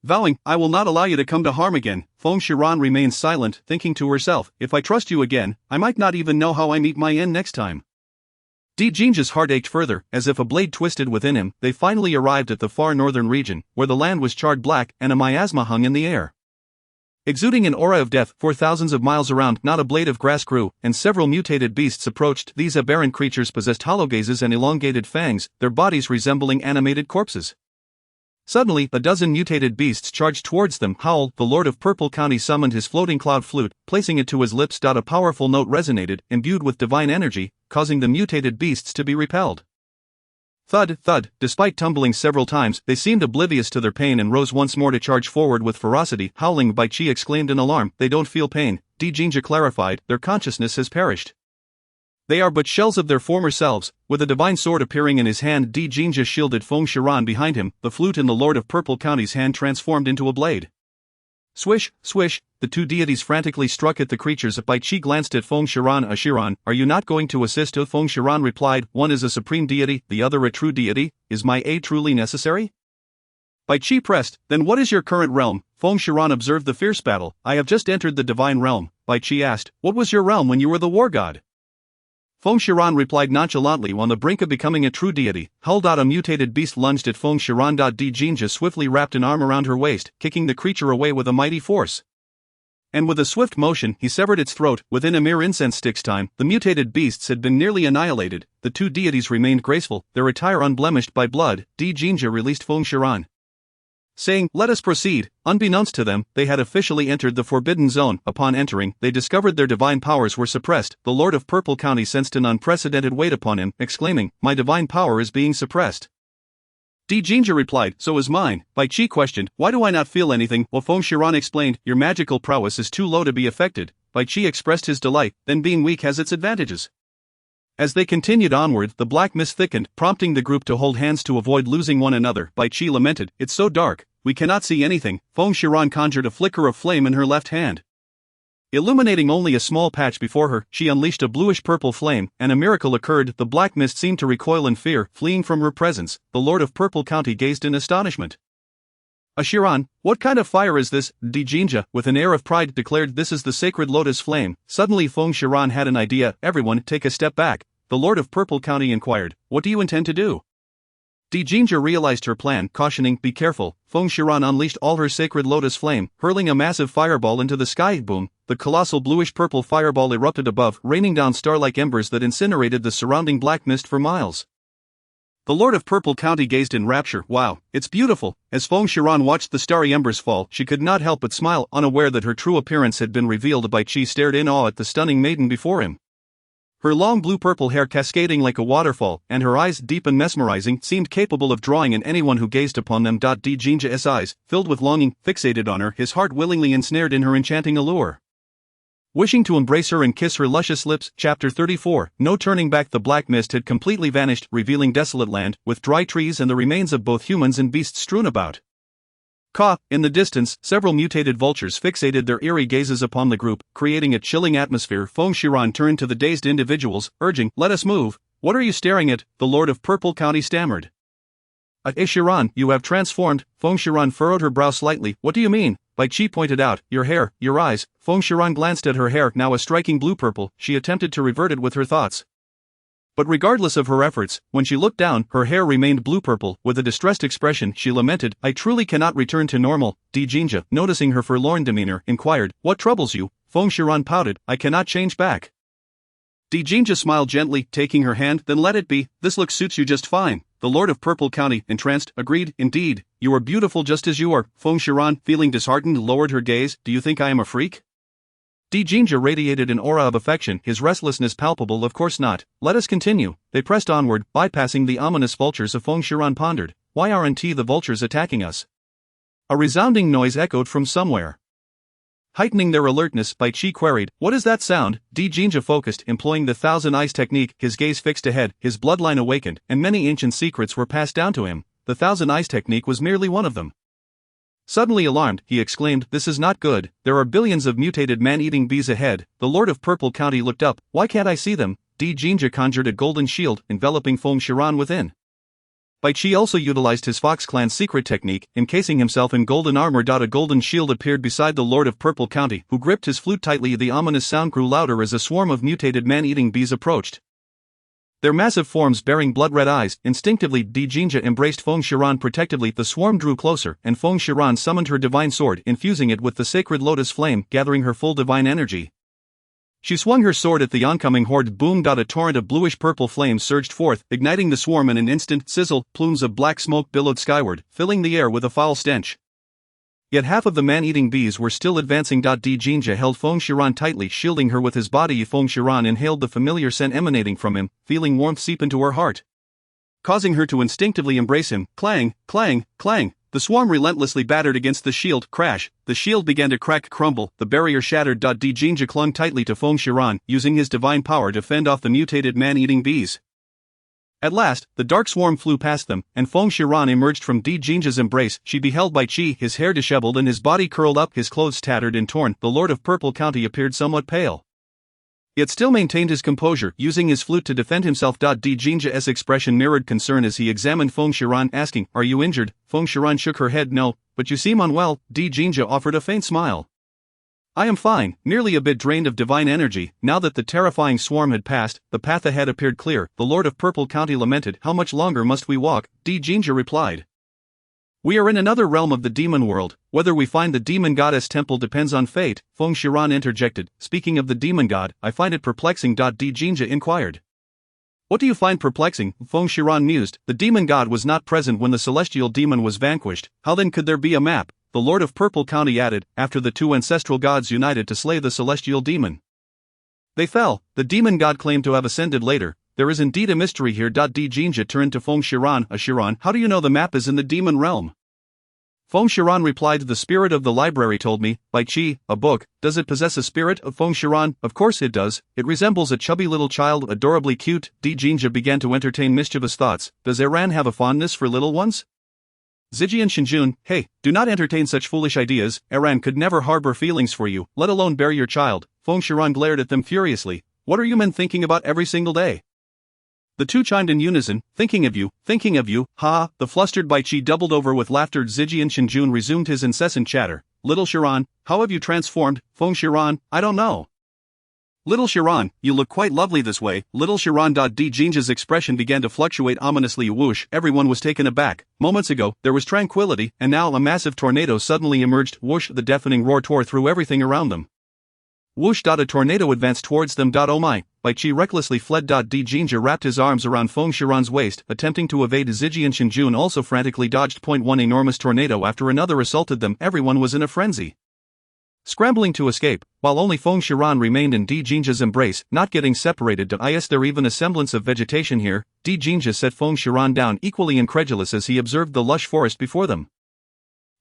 Vowing, I will not allow you to come to harm again, Feng Shiran remained silent, thinking to herself, if I trust you again, I might not even know how I meet my end next time. Jinja's heart ached further, as if a blade twisted within him. They finally arrived at the far northern region, where the land was charred black and a miasma hung in the air, exuding an aura of death. For thousands of miles around, not a blade of grass grew, and several mutated beasts approached. These aberrant creatures possessed hollow gazes and elongated fangs, their bodies resembling animated corpses. Suddenly, a dozen mutated beasts charged towards them. Howl, the Lord of Purple County summoned his floating cloud flute, placing it to his lips. A powerful note resonated, imbued with divine energy, causing the mutated beasts to be repelled. Thud, thud, despite tumbling several times, they seemed oblivious to their pain and rose once more to charge forward with ferocity. Howling, Bai Chi exclaimed in alarm. They don't feel pain, Jinja clarified, their consciousness has perished. They are but shells of their former selves. With a divine sword appearing in his hand, Jinja shielded Feng Shiran behind him. The flute in the Lord of Purple County's hand transformed into a blade. Swish, swish, the two deities frantically struck at the creatures. Bai Chi glanced at Feng Shiran. Shiran, are you not going to assist? Feng Shiran replied, one is a supreme deity, the other a true deity. Is my aid truly necessary? Bai Chi pressed, then what is your current realm? Feng Shiran observed the fierce battle. I have just entered the divine realm. Bai Chi asked, what was your realm when you were the war god? Feng Shiran replied nonchalantly, on the brink of becoming a true deity. Hull. A mutated beast lunged at Feng Shiran. Jinja swiftly wrapped an arm around her waist, kicking the creature away with a mighty force. And with a swift motion, he severed its throat. Within a mere incense stick's time, the mutated beasts had been nearly annihilated. The two deities remained graceful, their attire unblemished by blood. Jinja released Feng Shiran, saying, let us proceed. Unbeknownst to them, they had officially entered the Forbidden Zone. Upon entering, they discovered their divine powers were suppressed. The Lord of Purple County sensed an unprecedented weight upon him, exclaiming, my divine power is being suppressed. Jinja replied, so is mine. Bai Chi questioned, why do I not feel anything? While Feng Shiran explained, your magical prowess is too low to be affected. Bai Chi expressed his delight, then being weak has its advantages. As they continued onward, the black mist thickened, prompting the group to hold hands to avoid losing one another. Bai Chi lamented, it's so dark, we cannot see anything. Feng Shiran conjured a flicker of flame in her left hand. Illuminating only a small patch before her, she unleashed a bluish-purple flame, and a miracle occurred. The black mist seemed to recoil in fear, fleeing from her presence. The Lord of Purple County gazed in astonishment. Shiran, what kind of fire is this? Jinja, with an air of pride, declared, this is the sacred lotus flame. Suddenly Feng Shiran had an idea. Everyone, take a step back. The Lord of Purple County inquired, what do you intend to do? Jinja realized her plan, cautioning, be careful. Feng Shiran unleashed all her sacred lotus flame, hurling a massive fireball into the sky. Boom, the colossal bluish-purple fireball erupted above, raining down star-like embers that incinerated the surrounding black mist for miles. The Lord of Purple County gazed in rapture. Wow, it's beautiful. As Feng Shiran watched the starry embers fall, she could not help but smile, unaware that her true appearance had been revealed. Bai Chi stared in awe at the stunning maiden before him. Her long blue-purple hair cascading like a waterfall, and her eyes, deep and mesmerizing, seemed capable of drawing in anyone who gazed upon them. Jinja's eyes, filled with longing, fixated on her, his heart willingly ensnared in her enchanting allure. Wishing to embrace her and kiss her luscious lips. Chapter 34, no turning back. The black mist had completely vanished, revealing desolate land, with dry trees and the remains of both humans and beasts strewn about. In the distance, several mutated vultures fixated their eerie gazes upon the group, creating a chilling atmosphere. Feng Shiran turned to the dazed individuals, urging, let us move. What are you staring at? The Lord of Purple County stammered. Shiran, you have transformed. Feng Shiran furrowed her brow slightly. What do you mean? Bai Chi pointed out, your hair, your eyes. Feng Shiran glanced at her hair, now a striking blue-purple. She attempted to revert it with her thoughts. But regardless of her efforts, when she looked down, her hair remained blue-purple. With a distressed expression, she lamented, I truly cannot return to normal. Jinja, noticing her forlorn demeanor, inquired, what troubles you? Feng Shiran pouted, I cannot change back. Jinja smiled gently, taking her hand, then let it be, this look suits you just fine. The Lord of Purple County, entranced, agreed, indeed, you are beautiful just as you are. Feng Shiran, feeling disheartened, lowered her gaze, do you think I am a freak? Jinja radiated an aura of affection, his restlessness palpable. Of course not. Let us continue. They pressed onward, bypassing the ominous vultures. Of Feng Shiran pondered, why aren't the vultures attacking us? A resounding noise echoed from somewhere. Heightening their alertness, Bai Chi queried, what is that sound? Jinja focused, employing the thousand eyes technique, his gaze fixed ahead, his bloodline awakened, and many ancient secrets were passed down to him. The thousand eyes technique was merely one of them. Suddenly alarmed, he exclaimed, this is not good, there are billions of mutated man-eating bees ahead. The Lord of Purple County looked up, why can't I see them? Jinja conjured a golden shield, enveloping Feng Shiran within. Bai Chi also utilized his Fox Clan secret technique, encasing himself in golden armor. A golden shield appeared beside the Lord of Purple County, who gripped his flute tightly. The ominous sound grew louder as a swarm of mutated man-eating bees approached. Their massive forms bearing blood-red eyes, instinctively Jinja embraced Feng Shiran protectively. The swarm drew closer, and Feng Shiran summoned her divine sword, infusing it with the sacred lotus flame, gathering her full divine energy. She swung her sword at the oncoming horde. Boom! A torrent of bluish-purple flames surged forth, igniting the swarm in an instant. Sizzle, plumes of black smoke billowed skyward, filling the air with a foul stench. Yet half of the man-eating bees were still advancing. Jinja held Feng Shiran tightly, shielding her with his body. Feng Shiran inhaled the familiar scent emanating from him, feeling warmth seep into her heart, causing her to instinctively embrace him. Clang, clang, clang. The swarm relentlessly battered against the shield. Crash! The shield began to crack, crumble, the barrier shattered. Jinja clung tightly to Feng Shiran, using his divine power to fend off the mutated man-eating bees. At last, the dark swarm flew past them, and Feng Shiran emerged from Jinja's embrace. She beheld Bai Qi, his hair disheveled and his body curled up, his clothes tattered and torn. The Lord of Purple County appeared somewhat pale, yet still maintained his composure, using his flute to defend himself. Jinja's expression mirrored concern as he examined Feng Shiran, asking, "Are you injured?" Feng Shiran shook her head. "No, but you seem unwell." Jinja offered a faint smile. "I am fine, merely a bit drained of divine energy." Now that the terrifying swarm had passed, the path ahead appeared clear. The Lord of Purple County lamented, "How much longer must we walk?" Jinja replied, "We are in another realm of the demon world. Whether we find the demon goddess temple depends on fate." Feng Shiran interjected, "Speaking of the demon god, I find it perplexing." Jinja inquired, "What do you find perplexing?" Feng Shiran mused, "The demon god was not present when the celestial demon was vanquished. How then could there be a map?" The Lord of Purple County added, "After the two ancestral gods united to slay the celestial demon, they fell. The demon god claimed to have ascended later. There is indeed a mystery here." Jinja turned to Feng Shiran. "Shiran, how do you know the map is in the demon realm?" Feng Shiran replied, "The spirit of the library told me." Bai Qi, a book, does it possess a spirit? Feng Shiran, of course it does. It resembles a chubby little child, adorably cute. Jinja began to entertain mischievous thoughts. Does Iran have a fondness for little ones? Zijian Shinjun, hey, do not entertain such foolish ideas. Iran could never harbor feelings for you, let alone bear your child. Feng Shiran glared at them furiously. What are you men thinking about every single day? The two chimed in unison, thinking of you, ha! The flustered Bai Qi doubled over with laughter. Zijian Shinjun resumed his incessant chatter. Little Shiran, how have you transformed? Feng Shiran, I don't know. Little Shiran, you look quite lovely this way. Little Shiran. Jinja's expression began to fluctuate ominously. Whoosh, everyone was taken aback. Moments ago, there was tranquility, and now a massive tornado suddenly emerged. Whoosh, the deafening roar tore through everything around them. Whoosh. A tornado advanced towards them. Oh my! Bai Qi recklessly fled. Jinja wrapped his arms around Feng Shiran's waist, attempting to evade. Zijian Shinjun also frantically dodged. One enormous tornado after another assaulted them. Everyone was in a frenzy, scrambling to escape, while only Feng Shiran remained in Jinja's embrace, not getting separated. Is there even a semblance of vegetation here? Jinja set Feng Shiran down, equally incredulous as he observed the lush forest before them.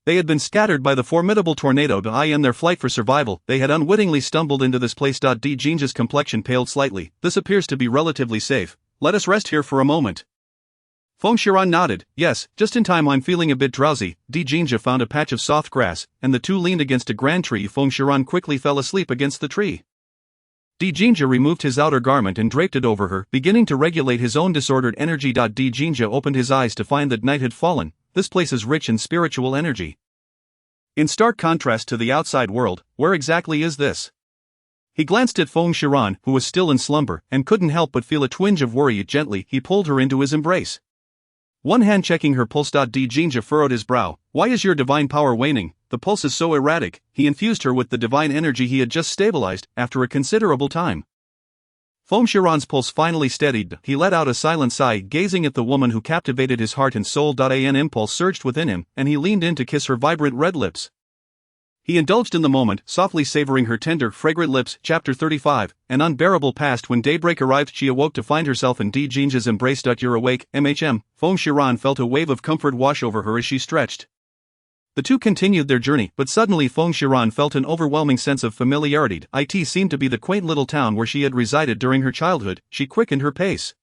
They had been scattered by the formidable tornado. In their flight for survival, they had unwittingly stumbled into this place. Jinja's complexion paled slightly. This appears to be relatively safe. Let us rest here for a moment. Feng Shiran nodded. Yes, just in time. I'm feeling a bit drowsy. Jinja found a patch of soft grass, and the two leaned against a grand tree. Feng Shiran quickly fell asleep against the tree. Jinja removed his outer garment and draped it over her, beginning to regulate his own disordered energy. Jinja opened his eyes to find that night had fallen. This place is rich in spiritual energy, in stark contrast to the outside world. Where exactly is this? He glanced at Feng Shiran, who was still in slumber, and couldn't help but feel a twinge of worry. Gently, he pulled her into his embrace, one hand checking her pulse. Jinja furrowed his brow. Why is your divine power waning? The pulse is so erratic. He infused her with the divine energy he had just stabilized, after a considerable time. Feng Shiran's pulse finally steadied. He let out a silent sigh, gazing at the woman who captivated his heart and soul. An impulse surged within him, and he leaned in to kiss her vibrant red lips. He indulged in the moment, softly savoring her tender, fragrant lips. Chapter 35, an unbearable past. When daybreak arrived, she awoke to find herself in Jinja's embrace. You're awake, Feng Shiran felt a wave of comfort wash over her as she stretched. The two continued their journey, but suddenly Feng Shiran felt an overwhelming sense of familiarity. It seemed to be the quaint little town where she had resided during her childhood. She quickened her pace.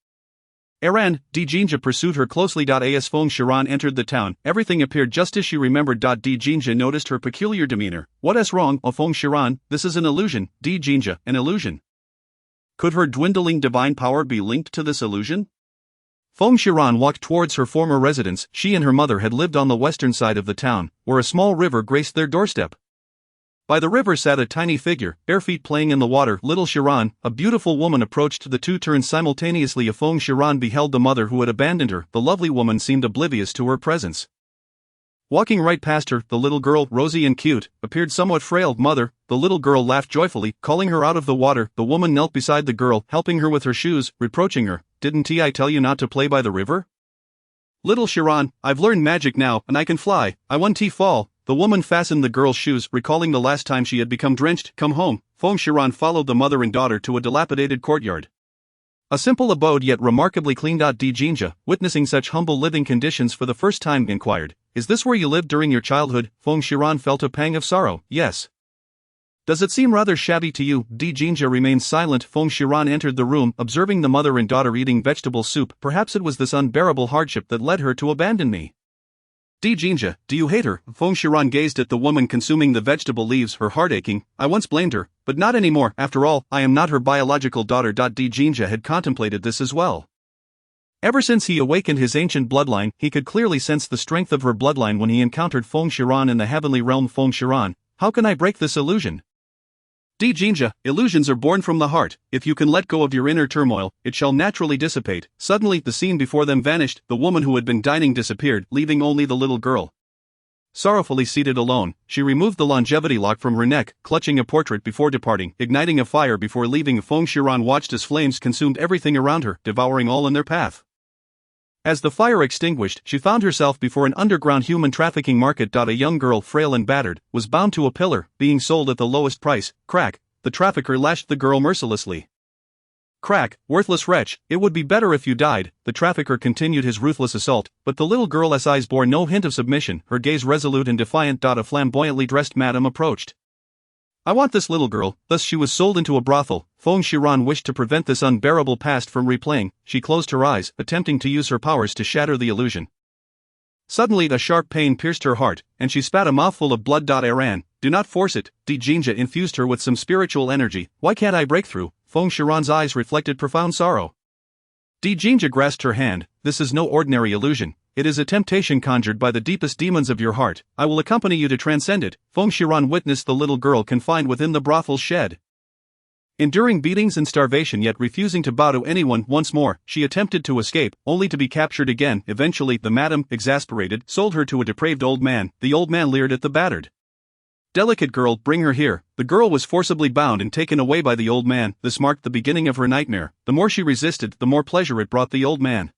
Iran, Jinja pursued her closely. As Feng Shiran entered the town, everything appeared just as she remembered. Jinja noticed her peculiar demeanor. What is wrong, Feng Shiran? This is an illusion. Jinja, an illusion. Could her dwindling divine power be linked to this illusion? Feng Shiran walked towards her former residence. She and her mother had lived on the western side of the town, where a small river graced their doorstep. By the river sat a tiny figure, bare feet playing in the water. Little Shiran, a beautiful woman, approached. The two turned simultaneously. Feng Shiran beheld the mother who had abandoned her. The lovely woman seemed oblivious to her presence. Walking right past her, the little girl, rosy and cute, appeared somewhat frail. Mother, the little girl laughed joyfully, calling her out of the water. The woman knelt beside the girl, helping her with her shoes, reproaching her. Didn't I tell you not to play by the river? Little Chiron, I've learned magic now, and I can fly. I won't fall. The woman fastened the girl's shoes, recalling the last time she had become drenched. Come home. Feng Chiron followed the mother and daughter to a dilapidated courtyard. A simple abode yet remarkably clean. Jinja, witnessing such humble living conditions for the first time, inquired, "Is this where you lived during your childhood?" Feng Chiron felt a pang of sorrow. "Yes." "Does it seem rather shabby to you?" Jinja remained silent. Feng Chiron entered the room, observing the mother and daughter eating vegetable soup. Perhaps it was this unbearable hardship that led her to abandon me. Jinja, do you hate her? Feng Chiron gazed at the woman consuming the vegetable leaves, her heart aching. "I once blamed her, but not anymore. After all, I am not her biological daughter." Jinja had contemplated this as well. Ever since he awakened his ancient bloodline, he could clearly sense the strength of her bloodline when he encountered Feng Chiron in the heavenly realm. Feng Chiron, how can I break this illusion? Jinja, illusions are born from the heart. If you can let go of your inner turmoil, it shall naturally dissipate. Suddenly, the scene before them vanished. The woman who had been dining disappeared, leaving only the little girl. Sorrowfully seated alone, she removed the longevity lock from her neck, clutching a portrait before departing, igniting a fire before leaving. Feng Chiron watched as flames consumed everything around her, devouring all in their path. As the fire extinguished, she found herself before an underground human trafficking market. A young girl, frail and battered, was bound to a pillar, being sold at the lowest price. Crack, the trafficker lashed the girl mercilessly. "Crack, worthless wretch, it would be better if you died." The trafficker continued his ruthless assault, but the little girl's eyes bore no hint of submission, her gaze resolute and defiant. A flamboyantly dressed madam approached. "I want this little girl." Thus she was sold into a brothel. Feng Chiron wished to prevent this unbearable past from replaying. She closed her eyes, attempting to use her powers to shatter the illusion. Suddenly a sharp pain pierced her heart, and she spat a mouthful of blood. Iran, do not force it. Jinja infused her with some spiritual energy. "Why can't I break through?" Feng Chiron's eyes reflected profound sorrow. Jinja grasped her hand. "This is no ordinary illusion. It is a temptation conjured by the deepest demons of your heart. I will accompany you to transcend it." Feng Chiron witnessed the little girl confined within the brothel's shed. Enduring beatings and starvation yet refusing to bow to anyone. Once more, she attempted to escape, only to be captured again. Eventually, the madam, exasperated, sold her to a depraved old man. The old man leered at the battered, delicate girl. "Bring her here." The girl was forcibly bound and taken away by the old man. This marked the beginning of her nightmare. The more she resisted, the more pleasure it brought the old man.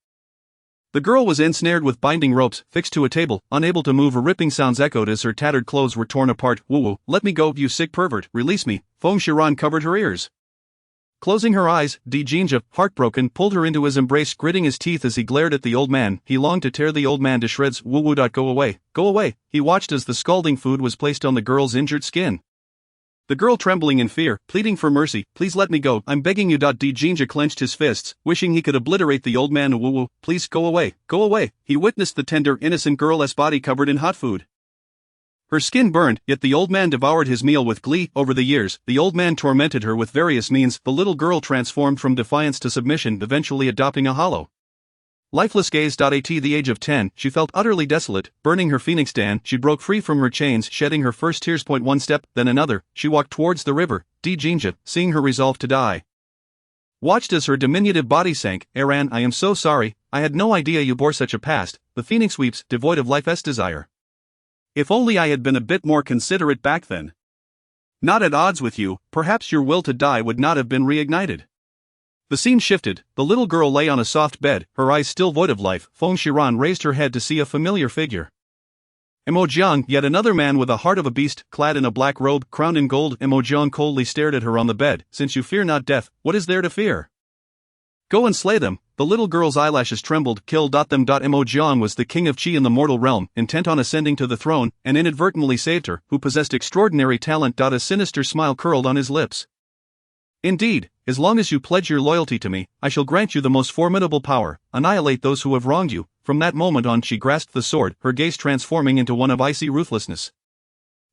The girl was ensnared with binding ropes, fixed to a table, unable to move. Her ripping sounds echoed as her tattered clothes were torn apart. "Woo-woo, let me go, you sick pervert, release me." Feng Chiron covered her ears. Closing her eyes, Jinja, heartbroken, pulled her into his embrace, gritting his teeth as he glared at the old man. He longed to tear the old man to shreds. "Woo-woo. Go away, go away." He watched as the scalding food was placed on the girl's injured skin. The girl trembling in fear, pleading for mercy. "Please let me go, I'm begging you." Jinja clenched his fists, wishing he could obliterate the old man. "Woo-woo, please go away, go away." He witnessed the tender, innocent girl's body covered in hot food. Her skin burned, yet the old man devoured his meal with glee. Over the years, the old man tormented her with various means. The little girl transformed from defiance to submission, eventually adopting a hollow, lifeless gaze. At the age of 10, she felt utterly desolate. Burning her phoenix stand, she broke free from her chains, shedding her first tears. One step, then another, she walked towards the river. Jinja, seeing her resolve to die, watched as her diminutive body sank. "Aran, I am so sorry, I had no idea you bore such a past." The phoenix weeps, devoid of life's desire. "If only I had been a bit more considerate back then. Not at odds with you, perhaps your will to die would not have been reignited." The scene shifted. The little girl lay on a soft bed, her eyes still void of life. Feng Chiron raised her head to see a familiar figure. Emojiang, yet another man with a heart of a beast, clad in a black robe, crowned in gold. Emojiang coldly stared at her on the bed. "Since you fear not death, what is there to fear? Go and slay them." The little girl's eyelashes trembled. "Kill them." Emojiang was the king of Qi in the mortal realm, intent on ascending to the throne, and inadvertently saved her, who possessed extraordinary talent. A sinister smile curled on his lips. "Indeed, as long as you pledge your loyalty to me, I shall grant you the most formidable power. Annihilate those who have wronged you." From that moment on, she grasped the sword, her gaze transforming into one of icy ruthlessness.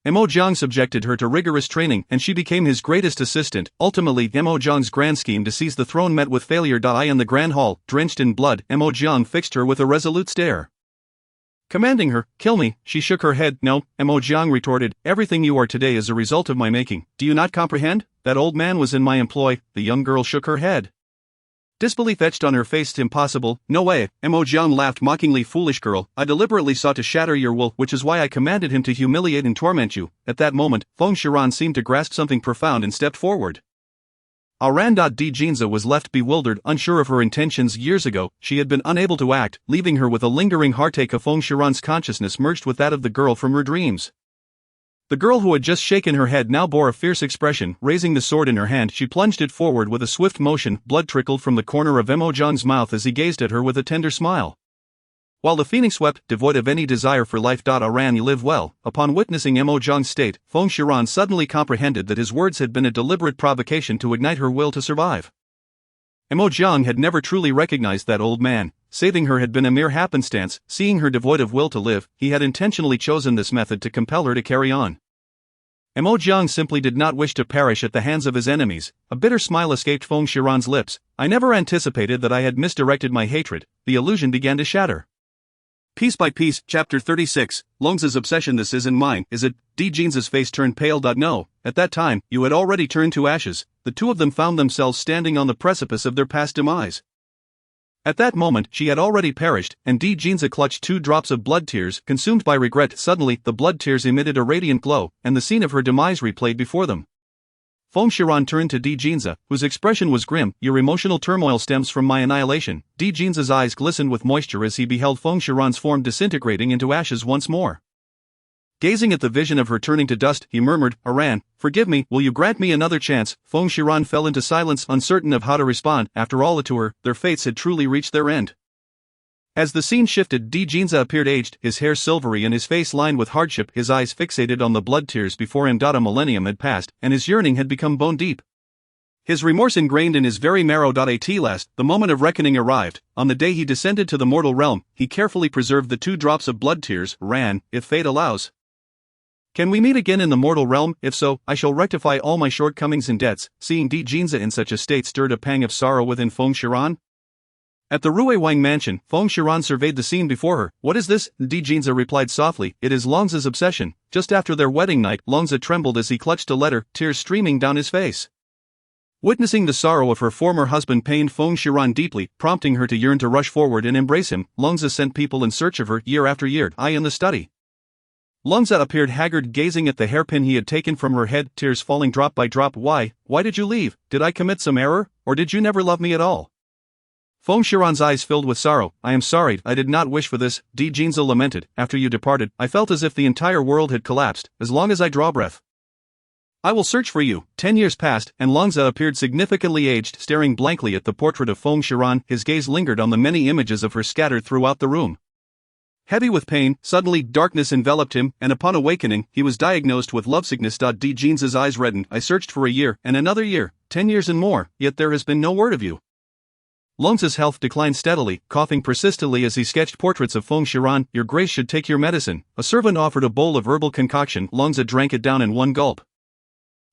Emojiang subjected her to rigorous training, and she became his greatest assistant. Ultimately, Emojiang's grand scheme to seize the throne met with failure. In the grand hall, drenched in blood, Emojiang fixed her with a resolute stare, commanding her, "Kill me." She shook her head. "No," Emojiang retorted, "everything you are today is a result of my making. Do you not comprehend? That old man was in my employ." The young girl shook her head. Disbelief etched on her face. Impossible, no way. Mo Jiang laughed mockingly. Foolish girl, I deliberately sought to shatter your will, which is why I commanded him to humiliate and torment you. At that moment, Feng Shiran seemed to grasp something profound and stepped forward. Aran. Jinza was left bewildered, unsure of her intentions. Years ago, she had been unable to act, leaving her with a lingering heartache. Of Feng Shiran's consciousness merged with that of the girl from her dreams. The girl who had just shaken her head now bore a fierce expression. Raising the sword in her hand, she plunged it forward with a swift motion. Blood trickled from the corner of Mo Jiang's mouth as he gazed at her with a tender smile. While the phoenix wept, devoid of any desire for life. Aran, you live well. Upon witnessing Mo Jiang's state, Feng Shiran suddenly comprehended that his words had been a deliberate provocation to ignite her will to survive. Mo Jiang had never truly recognized that old man. Saving her had been a mere happenstance. Seeing her devoid of will to live, he had intentionally chosen this method to compel her to carry on. Mo Jiang simply did not wish to perish at the hands of his enemies. A bitter smile escaped Feng Shiran's lips. I never anticipated that I had misdirected my hatred. The illusion began to shatter. Piece by piece, Chapter 36, Longza's obsession. This isn't mine, is it? Jinza's face turned pale. No, at that time, you had already turned to ashes. The two of them found themselves standing on the precipice of their past demise. At that moment, she had already perished, and Jinza clutched 2 drops of blood tears. Consumed by regret, suddenly, the blood tears emitted a radiant glow, and the scene of her demise replayed before them. Feng Shiran turned to Jinza, whose expression was grim. Your emotional turmoil stems from my annihilation. Jinza's eyes glistened with moisture as he beheld Feng Shiran's form disintegrating into ashes once more. Gazing at the vision of her turning to dust, he murmured, Aran, forgive me, will you grant me another chance? Feng Shiran fell into silence, uncertain of how to respond. After all, to her, their fates had truly reached their end. As the scene shifted, Jinza appeared aged, his hair silvery and his face lined with hardship, his eyes fixated on the blood tears before him. A millennium had passed, and his yearning had become bone deep. His remorse ingrained in his very marrow. At last, the moment of reckoning arrived. On the day he descended to the mortal realm, he carefully preserved the 2 drops of blood tears. Ran, if fate allows. Can we meet again in the mortal realm? If so, I shall rectify all my shortcomings and debts. Seeing Jinza in such a state stirred a pang of sorrow within Feng Shiran. At the Ruiwang mansion, Feng Shiran surveyed the scene before her. What is this? Jinza replied softly, it is Longza's obsession. Just after their wedding night, Longza trembled as he clutched a letter, tears streaming down his face. Witnessing the sorrow of her former husband pained Feng Shiran deeply, prompting her to yearn to rush forward and embrace him. Longza sent people in search of her, year after year. I in the study. Longza appeared haggard, gazing at the hairpin he had taken from her head, tears falling drop by drop. Why did you leave? Did I commit some error, or did you never love me at all? Feng Shiran's eyes filled with sorrow. I am sorry, I did not wish for this, Jinza lamented. After you departed, I felt as if the entire world had collapsed. As long as I draw breath, I will search for you. 10 years passed, and Longza appeared significantly aged, staring blankly at the portrait of Feng Shiran. His gaze lingered on the many images of her scattered throughout the room. Heavy with pain, suddenly darkness enveloped him, and upon awakening, he was diagnosed with lovesickness. Jinza's eyes reddened. I searched for a year, and another year, 10 years and more, yet there has been no word of you. Longza's health declined steadily, coughing persistently as he sketched portraits of Feng Shiran. Your grace should take your medicine. A servant offered a bowl of herbal concoction. Longza drank it down in one gulp.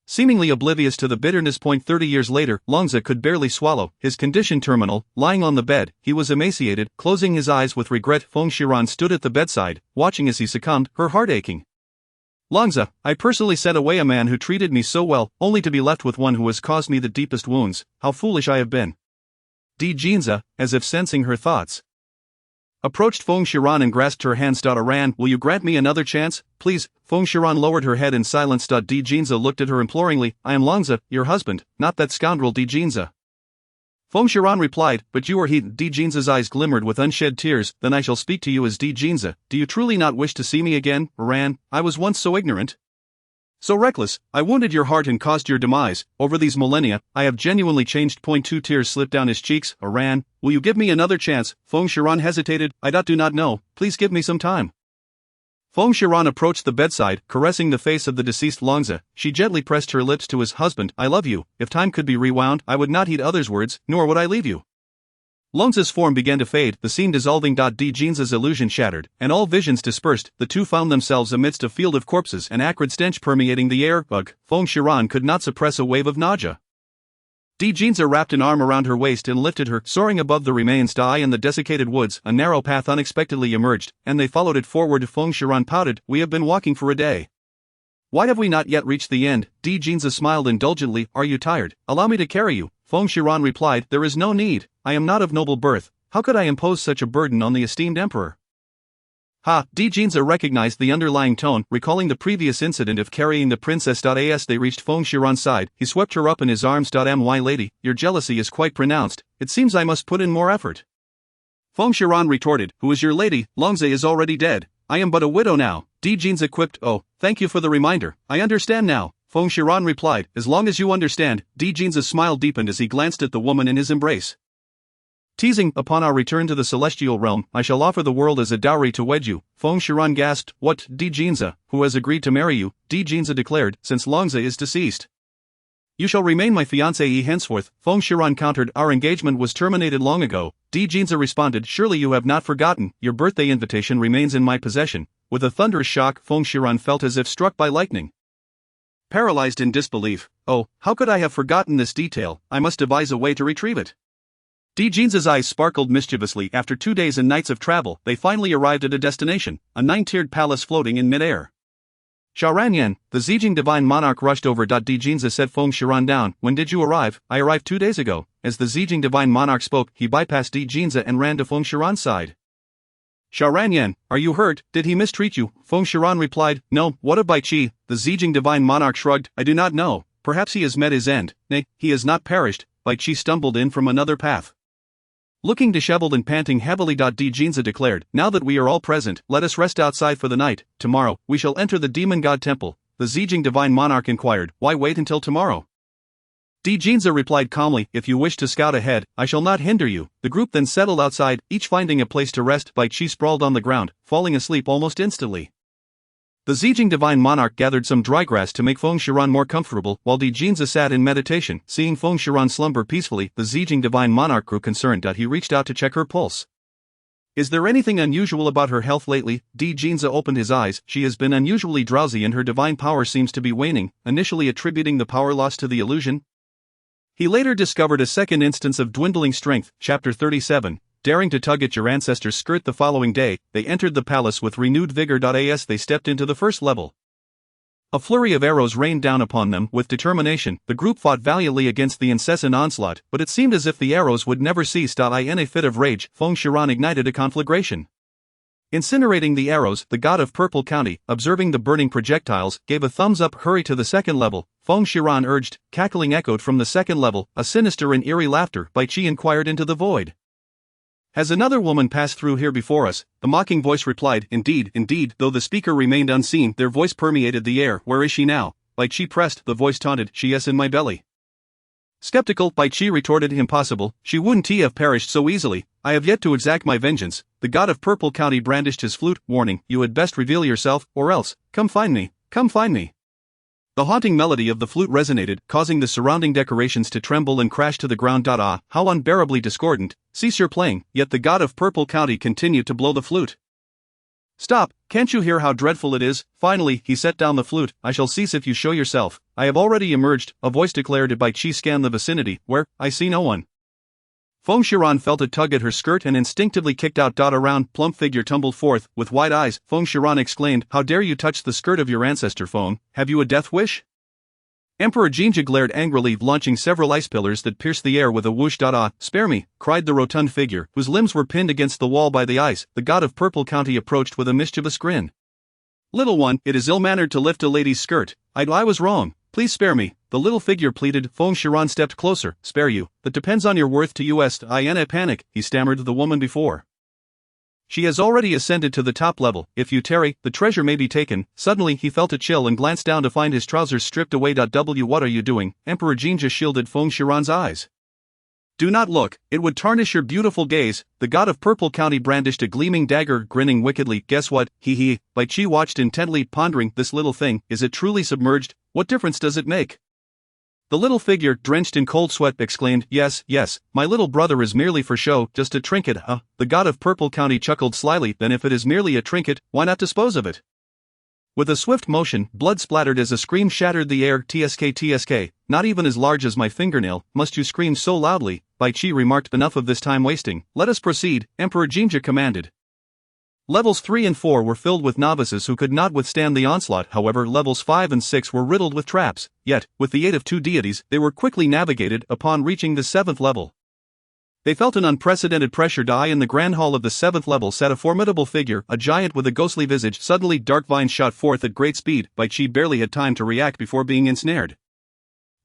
Seemingly oblivious to the bitterness. 30 years later, Longza could barely swallow, his condition terminal. Lying on the bed, he was emaciated, closing his eyes with regret. Feng Shiran stood at the bedside, watching as he succumbed, her heart aching. Longza, I personally sent away a man who treated me so well, only to be left with one who has caused me the deepest wounds. How foolish I have been. Jinza, as if sensing her thoughts, approached Feng Shiran and grasped her hands. Aran, will you grant me another chance, please? Feng Shiran lowered her head in silence. Jinza looked at her imploringly. I am Longza, your husband, not that scoundrel Jinza. Feng Shiran replied, but you are he. Jinza's eyes glimmered with unshed tears. Then I shall speak to you as Jinza. Do you truly not wish to see me again, Aran? I was once so ignorant, so reckless. I wounded your heart and caused your demise. Over these millennia, I have genuinely changed. 2 tears slipped down his cheeks. Aran, will you give me another chance? Feng Shiran hesitated. I do not know, please give me some time. Feng Shiran approached the bedside, caressing the face of the deceased Longza. She gently pressed her lips to his husband. I love you. If time could be rewound, I would not heed others' words, nor would I leave you. Longza's form began to fade, the scene dissolving. Jinza's illusion shattered, and all visions dispersed. The two found themselves amidst a field of corpses, an acrid stench permeating the air. Feng Shiran could not suppress a wave of nausea. Jinza wrapped an arm around her waist and lifted her, soaring above the remains. In the desiccated woods, a narrow path unexpectedly emerged, and they followed it forward. Feng Shiran pouted. We have been walking for a day. Why have we not yet reached the end? Jinza smiled indulgently. Are you tired? Allow me to carry you. Feng Shiran replied, there is no need. I am not of noble birth. How could I impose such a burden on the esteemed emperor? Jinza recognized the underlying tone, recalling the previous incident of carrying the princess. As they reached Feng Shiran's side, he swept her up in his arms. My lady, your jealousy is quite pronounced. It seems I must put in more effort. Feng Shiran retorted, who is your lady? Longze is already dead. I am but a widow now. Jinza quipped, oh, thank you for the reminder. I understand now. Feng Shiran replied, as long as you understand. Jinza's smile deepened as he glanced at the woman in his embrace. Teasing, upon our return to the celestial realm, I shall offer the world as a dowry to wed you. Feng Shiran gasped, what? Jinza, who has agreed to marry you? Jinza declared, since Longze is deceased. You shall remain my fiancée henceforth. Feng Shiran countered, our engagement was terminated long ago. Jinza responded, surely you have not forgotten, your birthday invitation remains in my possession. With a thunderous shock, Feng Shiran felt as if struck by lightning. Paralyzed in disbelief, oh, how could I have forgotten this detail? I must devise a way to retrieve it. Jinza's eyes sparkled mischievously. After 2 days and nights of travel, they finally arrived at a destination, a 9-tiered palace floating in midair. Xiaoranyan, the Zijing divine monarch rushed over. Jinza set Feng Shiran down. When did you arrive? I arrived 2 days ago. As the Zijing divine monarch spoke, he bypassed Jinza and ran to Feng Shiran's side. Xiaoranyan, are you hurt? Did he mistreat you? Feng Shiran replied, no. What of Baiqi? The Zijing divine monarch shrugged, I do not know. Perhaps he has met his end. Nay, he has not perished. Baiqi stumbled in from another path. Looking disheveled and panting heavily. Jinza declared, now that we are all present, let us rest outside for the night. Tomorrow, we shall enter the demon god temple. The Zijing divine monarch inquired, why wait until tomorrow? Jinza replied calmly, if you wish to scout ahead, I shall not hinder you. The group then settled outside, each finding a place to rest. Baiqi sprawled on the ground, falling asleep almost instantly. The Zijing divine monarch gathered some dry grass to make Feng Shiran more comfortable, while Jinza sat in meditation. Seeing Feng Shiran slumber peacefully, the Zijing divine monarch grew concerned. He reached out to check her pulse. Is there anything unusual about her health lately? Jinza opened his eyes. She has been unusually drowsy and her divine power seems to be waning, initially attributing the power loss to the illusion. He later discovered a second instance of dwindling strength. Chapter 37. Daring to tug at your ancestor's skirt. The following day, they entered the palace with renewed vigor. As they stepped into the first level, a flurry of arrows rained down upon them. With determination, the group fought valiantly against the incessant onslaught, but it seemed as if the arrows would never cease. In a fit of rage, Feng Shiran ignited a conflagration. Incinerating the arrows, the god of Purple County, observing the burning projectiles, gave a thumbs-up. Hurry to the second level, Feng Shiran urged. Cackling echoed from the second level, a sinister and eerie laughter. Baiqi inquired into the void. Has another woman passed through here before us? The mocking voice replied, indeed, indeed. Though the speaker remained unseen, their voice permeated the air. Where is she now? Baiqi pressed, the voice taunted, she is in my belly. Skeptical, Baiqi retorted, impossible, she wouldn't have perished so easily. I have yet to exact my vengeance. The god of Purple County brandished his flute, warning, you had best reveal yourself, or else, come find me, come find me. The haunting melody of the flute resonated, causing the surrounding decorations to tremble and crash to the ground. Ah, how unbearably discordant. Cease your playing. Yet the god of Purple County continued to blow the flute. Stop, can't you hear how dreadful it is? Finally, he set down the flute. I shall cease if you show yourself. I have already emerged, a voice declared. Baiqi scanned the vicinity. Where? I see no one. Feng Shiran felt a tug at her skirt and instinctively kicked out. A round, plump figure tumbled forth. With wide eyes, Feng Shiran exclaimed, how dare you touch the skirt of your ancestor, Feng? Have you a death wish? Emperor Jinja glared angrily, launching several ice pillars that pierced the air with a whoosh. Ah, spare me, cried the rotund figure, whose limbs were pinned against the wall by the ice. The god of Purple County approached with a mischievous grin. Little one, it is ill-mannered to lift a lady's skirt. I was wrong. Please spare me, the little figure pleaded. Feng Shiran stepped closer. Spare you, that depends on your worth to us. I in a panic, he stammered the woman before. She has already ascended to the top level. If you tarry, the treasure may be taken. Suddenly he felt a chill and glanced down to find his trousers stripped away. What are you doing? Emperor Jinja shielded Feng Shiran's eyes. Do not look, it would tarnish your beautiful gaze. The god of Purple County brandished a gleaming dagger, grinning wickedly. Guess what? He. Baiqi watched intently, pondering, this little thing, is it truly submerged? What difference does it make? The little figure, drenched in cold sweat, exclaimed, yes, my little brother is merely for show, just a trinket, huh? The god of Purple County chuckled slyly, then if it is merely a trinket, why not dispose of it? With a swift motion, blood splattered as a scream shattered the air. TSK, not even as large as my fingernail, must you scream so loudly? Baiqi remarked, enough of this time wasting, let us proceed, Emperor Jinja commanded. Levels 3 and 4 were filled with novices who could not withstand the onslaught. However, levels 5 and 6 were riddled with traps, yet, with the aid of 2 deities, they were quickly navigated. Upon reaching the 7th level, they felt an unprecedented pressure die. In the grand hall of the 7th level sat a formidable figure, a giant with a ghostly visage. Suddenly dark vines shot forth at great speed. Bai Qi barely had time to react before being ensnared.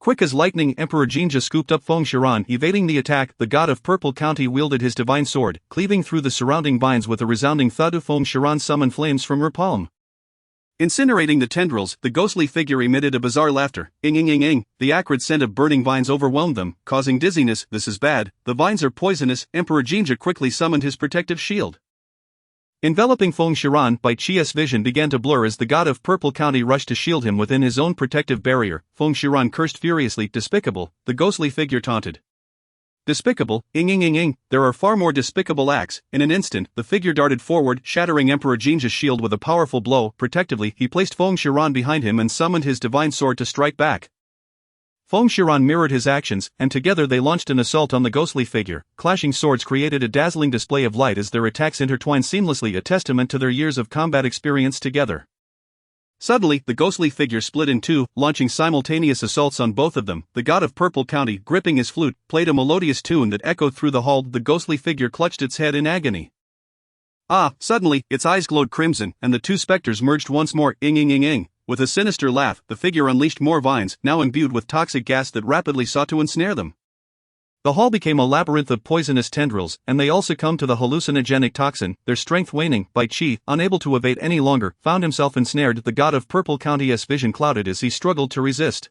Quick as lightning, Emperor Jinja scooped up Feng Shiran, evading the attack. The god of Purple County wielded his divine sword, cleaving through the surrounding vines with a resounding thud. Feng Shiran summoned flames from her palm, incinerating the tendrils. The ghostly figure emitted a bizarre laughter. Ing ing ing ing. The acrid scent of burning vines overwhelmed them, causing dizziness. This is bad. The vines are poisonous. Emperor Jinja quickly summoned his protective shield, enveloping Feng Shiran. Bai Qi's vision began to blur as the god of Purple County rushed to shield him within his own protective barrier. Feng Shiran cursed furiously. Despicable, the ghostly figure taunted. Despicable, ing ing ing ing, there are far more despicable acts. In an instant, the figure darted forward, shattering Emperor Jinja's shield with a powerful blow. Protectively, he placed Feng Shiran behind him and summoned his divine sword to strike back. Feng Shiran mirrored his actions, and together they launched an assault on the ghostly figure. Clashing swords created a dazzling display of light as their attacks intertwined seamlessly, a testament to their years of combat experience together. Suddenly, the ghostly figure split in two, launching simultaneous assaults on both of them. The god of Purple County, gripping his flute, played a melodious tune that echoed through the hall. The ghostly figure clutched its head in agony. Suddenly, its eyes glowed crimson, and the two specters merged once more. Ing ing ing ing. With a sinister laugh, the figure unleashed more vines, now imbued with toxic gas that rapidly sought to ensnare them. The hall became a labyrinth of poisonous tendrils, and they all succumbed to the hallucinogenic toxin, their strength waning. Bai Qi, unable to evade any longer, found himself ensnared. The god of Purple County's vision clouded as he struggled to resist.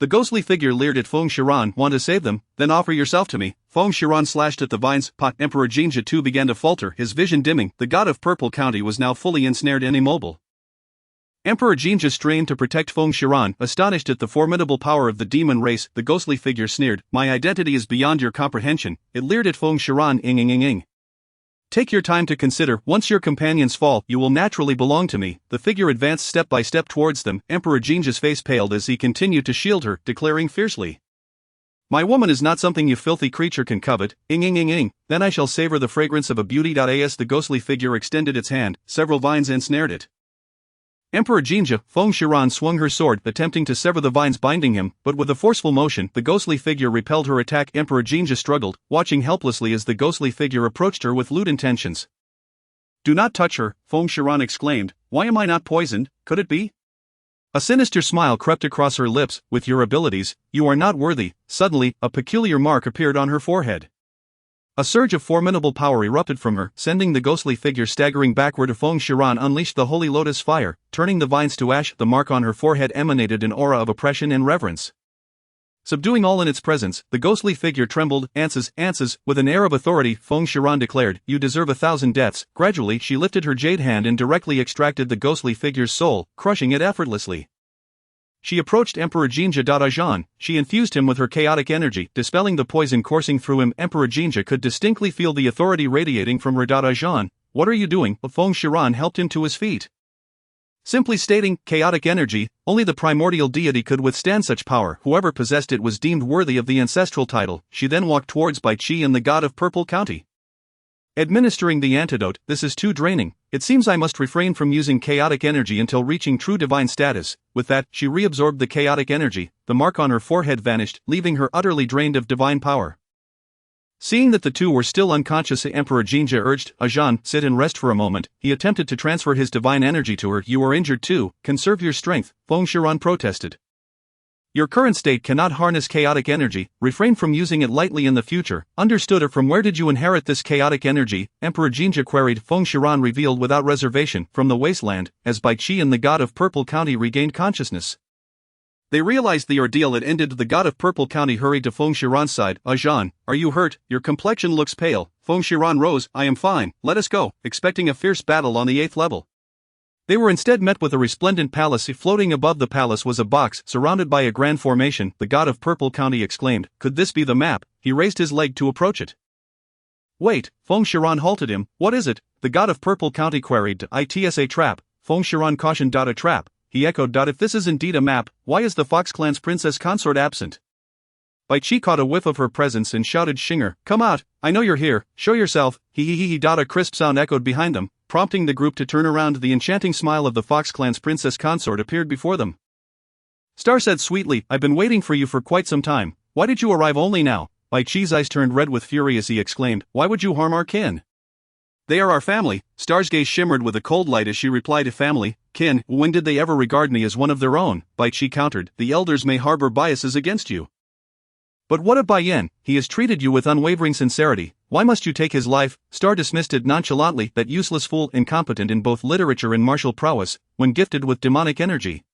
The ghostly figure leered at Feng Shiran. Want to save them? Then offer yourself to me. Feng Shiran slashed at the vines. Emperor Jinja too began to falter, his vision dimming. The god of Purple County was now fully ensnared and immobile. Emperor Jinja strained to protect Feng Shiran, astonished at the formidable power of the demon race. The ghostly figure sneered, "My identity is beyond your comprehension." It leered at Feng Shiran. Ing ing ing ing. Take your time to consider. Once your companions fall, you will naturally belong to me. The figure advanced step by step towards them. Emperor Jinja's face paled as he continued to shield her, declaring fiercely, "My woman is not something you filthy creature can covet." Ing ing ing ing. Then I shall savor the fragrance of a beauty. As the ghostly figure extended its hand, several vines ensnared it. Emperor Jinja, Feng Shiran swung her sword, attempting to sever the vines binding him, but with a forceful motion, the ghostly figure repelled her attack. Emperor Jinja struggled, watching helplessly as the ghostly figure approached her with lewd intentions. "Do not touch her," Feng Shiran exclaimed. "Why am I not poisoned? Could it be?" A sinister smile crept across her lips. "With your abilities, you are not worthy." Suddenly, a peculiar mark appeared on her forehead. A surge of formidable power erupted from her, sending the ghostly figure staggering backward. Feng Shiran unleashed the holy lotus fire, turning the vines to ash. The mark on her forehead emanated an aura of oppression and reverence. Subduing all in its presence, the ghostly figure trembled. Answers, with an air of authority, Feng Shiran declared, "You deserve 1,000 deaths." Gradually, she lifted her jade hand and directly extracted the ghostly figure's soul, crushing it effortlessly. She approached Emperor Jinja. Ajan, she infused him with her chaotic energy, dispelling the poison coursing through him. Emperor Jinja could distinctly feel the authority radiating from her. Ajan, what are you doing? Feng Shiran helped him to his feet. Simply stating, chaotic energy, only the primordial deity could withstand such power. Whoever possessed it was deemed worthy of the ancestral title. She then walked towards Bai Qi and the god of Purple County, administering the antidote. "This is too draining. It seems I must refrain from using chaotic energy until reaching true divine status." With that, she reabsorbed the chaotic energy. The mark on her forehead vanished, leaving her utterly drained of divine power. Seeing that the two were still unconscious, Emperor Jinja urged, "Ajan, sit and rest for a moment." He attempted to transfer his divine energy to her. "You are injured too. Conserve your strength," Feng Shiran protested. "Your current state cannot harness chaotic energy. Refrain from using it lightly in the future." Understood. From where did you inherit this chaotic energy? Emperor Jinja queried. Feng Shiran revealed without reservation, "From the wasteland." As Bai Qi and the god of Purple County regained consciousness, they realized the ordeal had ended. The god of Purple County hurried to Feng Shiran's side. "Ajan, are you hurt? Your complexion looks pale." Feng Shiran rose. "I am fine, let us go," expecting a fierce battle on the 8th level. They were instead met with a resplendent palace. Floating above the palace was a box, surrounded by a grand formation. The god of Purple County exclaimed, "Could this be the map?" He raised his leg to approach it. "Wait," Feng Shiran halted him. "What is it?" The god of Purple County queried. "It's a trap." Feng Shiran cautioned. "A trap?" He echoed. "If this is indeed a map, why is the Fox clan's princess consort absent?" Bai Qi caught a whiff of her presence and shouted, "Shinger, come out, I know you're here, show yourself, hee. A crisp sound echoed behind them, prompting the group to turn around. The enchanting smile of the Fox clan's princess consort appeared before them. Star said sweetly, "I've been waiting for you for quite some time, why did you arrive only now?" Bai Qi's eyes turned red with fury as he exclaimed, "Why would you harm our kin?" "They are our family." Star's gaze shimmered with a cold light as she replied, "Family, kin, when did they ever regard me as one of their own?" Bai Qi countered, "The elders may harbor biases against you. But what of Bai Yin? He has treated you with unwavering sincerity, why must you take his life?" Star dismissed it nonchalantly, that useless fool, incompetent in both literature and martial prowess, when gifted with demonic energy.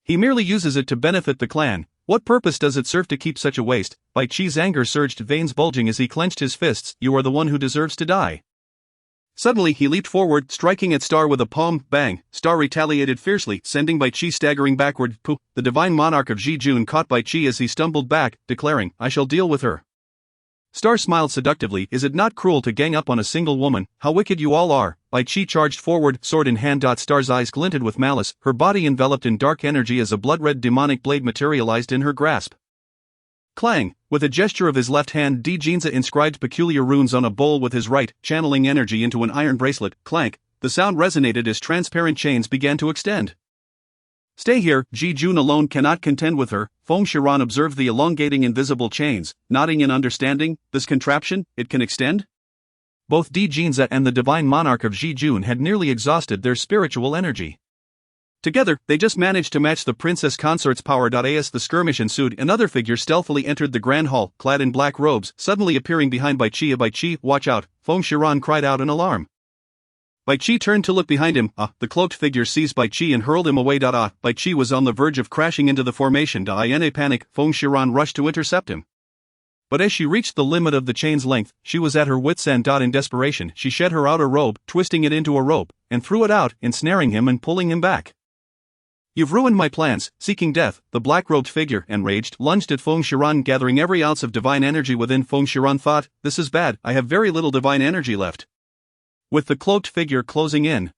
He merely uses it to benefit the clan. What purpose does it serve to keep such a waste? Bai Qi's anger surged, veins bulging as he clenched his fists. "You are the one who deserves to die." Suddenly he leaped forward, striking at Star with a palm. Bang! Star retaliated fiercely, sending Bai Qi staggering backward. Pooh! The divine monarch of Jijun caught Bai Qi as he stumbled back, declaring, "I shall deal with her." Star smiled seductively. "Is it not cruel to gang up on a single woman? How wicked you all are." Bai Qi charged forward, sword in hand. Star's eyes glinted with malice, her body enveloped in dark energy as a blood-red demonic blade materialized in her grasp. Clang! With a gesture of his left hand, Jinza inscribed peculiar runes on a bowl with his right, channeling energy into an iron bracelet. Clank! The sound resonated as transparent chains began to extend. "Stay here, Jijun alone cannot contend with her." Feng Shiran observed the elongating invisible chains, nodding in understanding. "This contraption, it can extend?" Both Jinza and the divine monarch of Jijun had nearly exhausted their spiritual energy. Together, they just managed to match the princess consort's power. As the skirmish ensued, another figure stealthily entered the grand hall, clad in black robes, suddenly appearing behind Bai Qi. "Bai Qi, watch out!" Feng Shiran cried out in alarm. Bai Qi turned to look behind him. The cloaked figure seized Bai Qi and hurled him away. Bai Qi was on the verge of crashing into the formation. In a panic, Feng Shiran rushed to intercept him. But as she reached the limit of the chain's length, she was at her wit's end. In desperation, she shed her outer robe, twisting it into a rope, and threw it out, ensnaring him and pulling him back. "You've ruined my plans." Seeking death, the black-robed figure, enraged, lunged at Feng Shiran, gathering every ounce of divine energy within. Feng Shiran thought, "This is bad, I have very little divine energy left." With the cloaked figure closing in,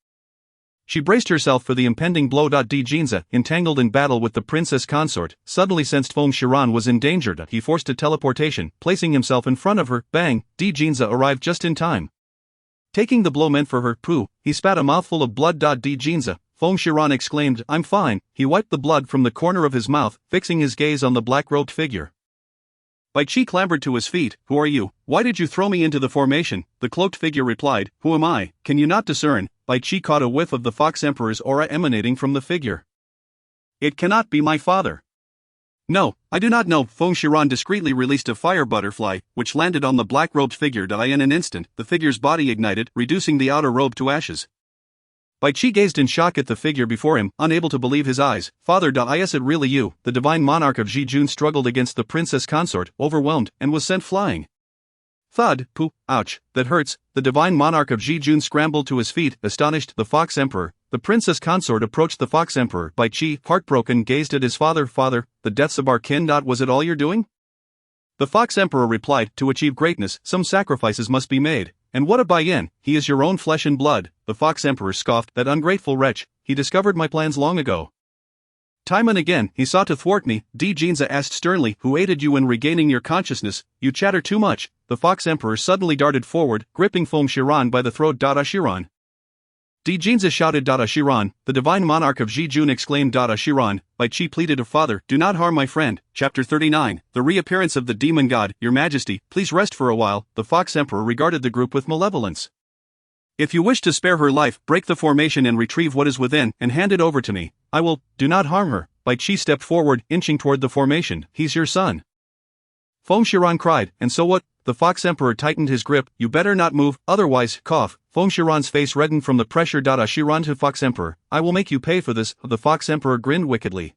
she braced herself for the impending blow. Jinza, entangled in battle with the princess consort, suddenly sensed Feng Shiran was in danger. He forced a teleportation, placing himself in front of her. Bang! Jinza arrived just in time. Taking the blow meant for her. Pooh! He spat a mouthful of blood. Jinza, Feng Shiran exclaimed, "I'm fine." He wiped the blood from the corner of his mouth, fixing his gaze on the black-robed figure. Bai Qi clambered to his feet. "Who are you? Why did you throw me into the formation?" The cloaked figure replied, "Who am I? Can you not discern?" Bai Qi caught a whiff of the Fox Emperor's aura emanating from the figure. "It cannot be my father." "No, I do not know." Feng Shiran discreetly released a fire butterfly, which landed on the black-robed figure. In an instant, the figure's body ignited, reducing the outer robe to ashes. Bai Qi gazed in shock at the figure before him, unable to believe his eyes. "Father, is it really you?" The divine monarch of Jijun struggled against the princess consort, overwhelmed, and was sent flying. Thud! Pooh! Ouch! That hurts! The divine monarch of Jijun scrambled to his feet, astonished. The Fox Emperor. The princess consort approached the Fox Emperor. Bai Qi, heartbroken, gazed at his father. "Father, the deaths of our kin. Was it all you're doing?" The Fox Emperor replied, "To achieve greatness, some sacrifices must be made. And what of Bai Yin? He is your own flesh and blood." The Fox Emperor scoffed, "That ungrateful wretch, he discovered my plans long ago. Time and again, he sought to thwart me." Jinza asked sternly, "Who aided you in regaining your consciousness?" "You chatter too much." The Fox Emperor suddenly darted forward, gripping Feng Shiran by the throat. Shiran! Jinza shouted. Shiran! The divine monarch of Jijun exclaimed. Shiran! Bai Qi pleaded, "Father, do not harm my friend." Chapter 39, The Reappearance of the Demon God. "Your Majesty, please rest for a while." The Fox Emperor regarded the group with malevolence. "If you wish to spare her life, break the formation and retrieve what is within, and hand it over to me. I will." "Do not harm her." Bai Qi stepped forward, inching toward the formation. "He's your son." Feng Shiran cried, "And so what?" The Fox Emperor tightened his grip. "You better not move, otherwise." Cough. Feng Shiran's face reddened from the pressure. Shiran to Fox Emperor, "I will make you pay for this." The Fox Emperor grinned wickedly.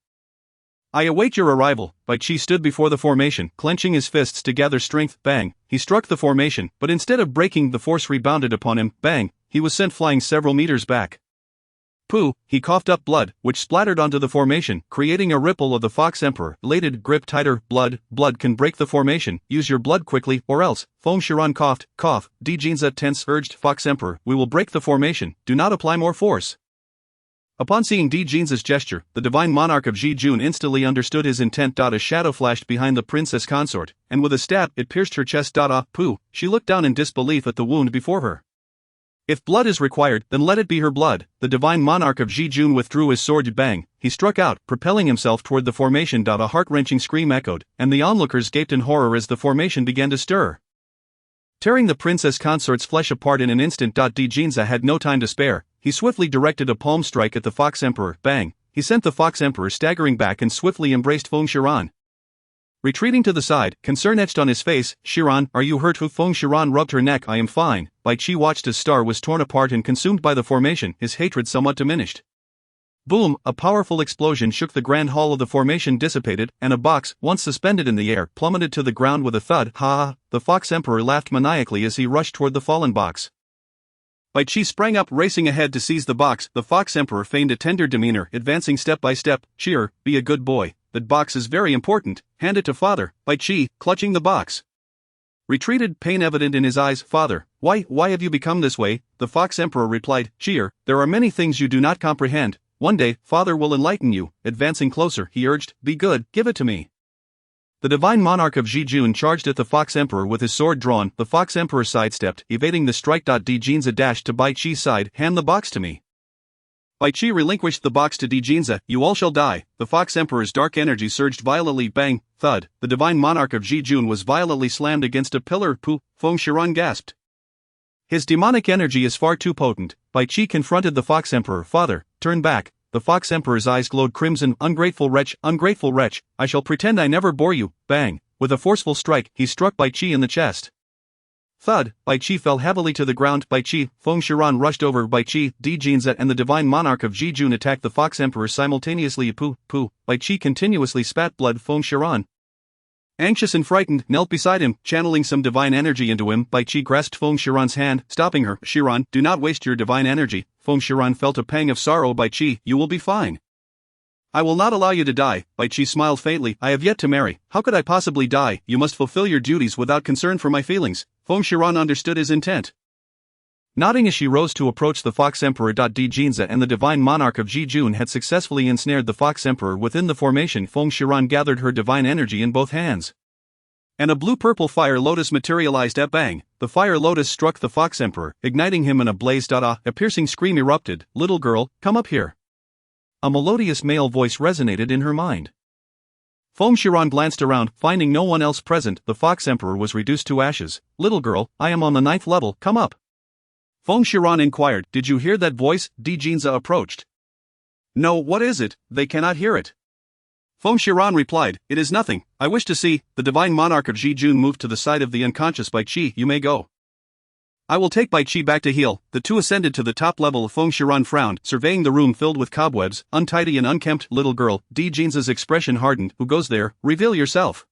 "I await your arrival." Bai Qi stood before the formation, clenching his fists to gather strength. Bang! He struck the formation, but instead of breaking, the force rebounded upon him. Bang! He was sent flying several meters back. Pooh! He coughed up blood, which splattered onto the formation, creating a ripple. Of the Fox Emperor elated, "Grip tighter. Blood can break the formation. Use your blood quickly, or else." Feng Shiran coughed. Cough. Jinza tense urged Fox Emperor, "We will break the formation. Do not apply more force." Upon seeing Di Jinza's gesture, the divine monarch of Ji Jun instantly understood his intent. A shadow flashed behind the princess consort, and with a stab, it pierced her chest. Pooh, she looked down in disbelief at the wound before her. If blood is required, then let it be her blood. The divine monarch of Ji Jun withdrew his sword. Bang, he struck out, propelling himself toward the formation. A heart-wrenching scream echoed, and the onlookers gaped in horror as the formation began to stir, tearing the princess consort's flesh apart in an instant. Di Jinza had no time to spare. He swiftly directed a palm strike at the Fox Emperor. Bang! He sent the Fox Emperor staggering back and swiftly embraced Feng Shiran. Retreating to the side, concern etched on his face. Shiran, are you hurt? Feng Shiran rubbed her neck. I am fine. Bai Qi watched as Star was torn apart and consumed by the formation, his hatred somewhat diminished. Boom! A powerful explosion shook the grand hall of the formation dissipated, and a box, once suspended in the air, plummeted to the ground with a thud. Ha! The Fox Emperor laughed maniacally as he rushed toward the fallen box. Bai Qi sprang up, racing ahead to seize the box. The Fox Emperor feigned a tender demeanor, advancing step by step. Cheer, be a good boy. That box is very important. Hand it to father. Bai Qi, clutching the box, retreated, pain evident in his eyes. Father, why have you become this way? The Fox Emperor replied. Cheer, there are many things you do not comprehend. One day, father will enlighten you. Advancing closer, he urged, be good, give it to me. The divine monarch of Ji Jun charged at the Fox Emperor with his sword drawn. The Fox Emperor sidestepped, evading the strike. Di Jinza dashed to Bai Qi's side. Hand the box to me. Bai Qi relinquished the box to Di Jinza. You all shall die. The Fox Emperor's dark energy surged violently. Bang! Thud! The divine monarch of Ji Jun was violently slammed against a pillar. Pooh! Feng Shiran gasped. His demonic energy is far too potent. Bai Qi confronted the Fox Emperor. Father, turn back. The Fox Emperor's eyes glowed crimson. Ungrateful wretch, I shall pretend I never bore you. Bang! With a forceful strike, he struck Bai Qi in the chest. Thud! Bai Qi fell heavily to the ground. Bai Qi, Feng Shiran rushed over. Bai Qi, Di Jinza and the divine monarch of Ji Jun attacked the Fox Emperor simultaneously. Pooh! Bai Qi continuously spat blood. Feng Shiran, anxious and frightened, knelt beside him, channeling some divine energy into him. Bai Qi grasped Feng Shiran's hand, stopping her. Shiran, do not waste your divine energy. Feng Shiran felt a pang of sorrow. Bai Qi, you will be fine. I will not allow you to die. Bai Qi smiled faintly. I have yet to marry. How could I possibly die? You must fulfill your duties without concern for my feelings. Feng Shiran understood his intent. Nodding as she rose to approach the Fox Emperor. Di Jinza and the divine monarch of Ji Jun had successfully ensnared the Fox Emperor within the formation. Feng Shiran gathered her divine energy in both hands, and a blue-purple fire lotus materialized. At bang! The fire lotus struck the Fox Emperor, igniting him in a blaze. A piercing scream erupted. Little girl, come up here. A melodious male voice resonated in her mind. Feng Shiran glanced around, finding no one else present. The Fox Emperor was reduced to ashes. Little girl, I am on the 9th level, come up. Feng Shiran inquired, did you hear that voice? Di Jinza approached. No, what is it? They cannot hear it. Feng Shiran replied, it is nothing, I wish to see. The divine monarch of Ji Jun moved to the side of the unconscious Bai Qi. You may go. I will take Bai Qi back to heal. The two ascended to the top level. Feng Shiran frowned, surveying the room filled with cobwebs, untidy and unkempt. Little girl, Di Jinza's expression hardened. Who goes there? Reveal yourself.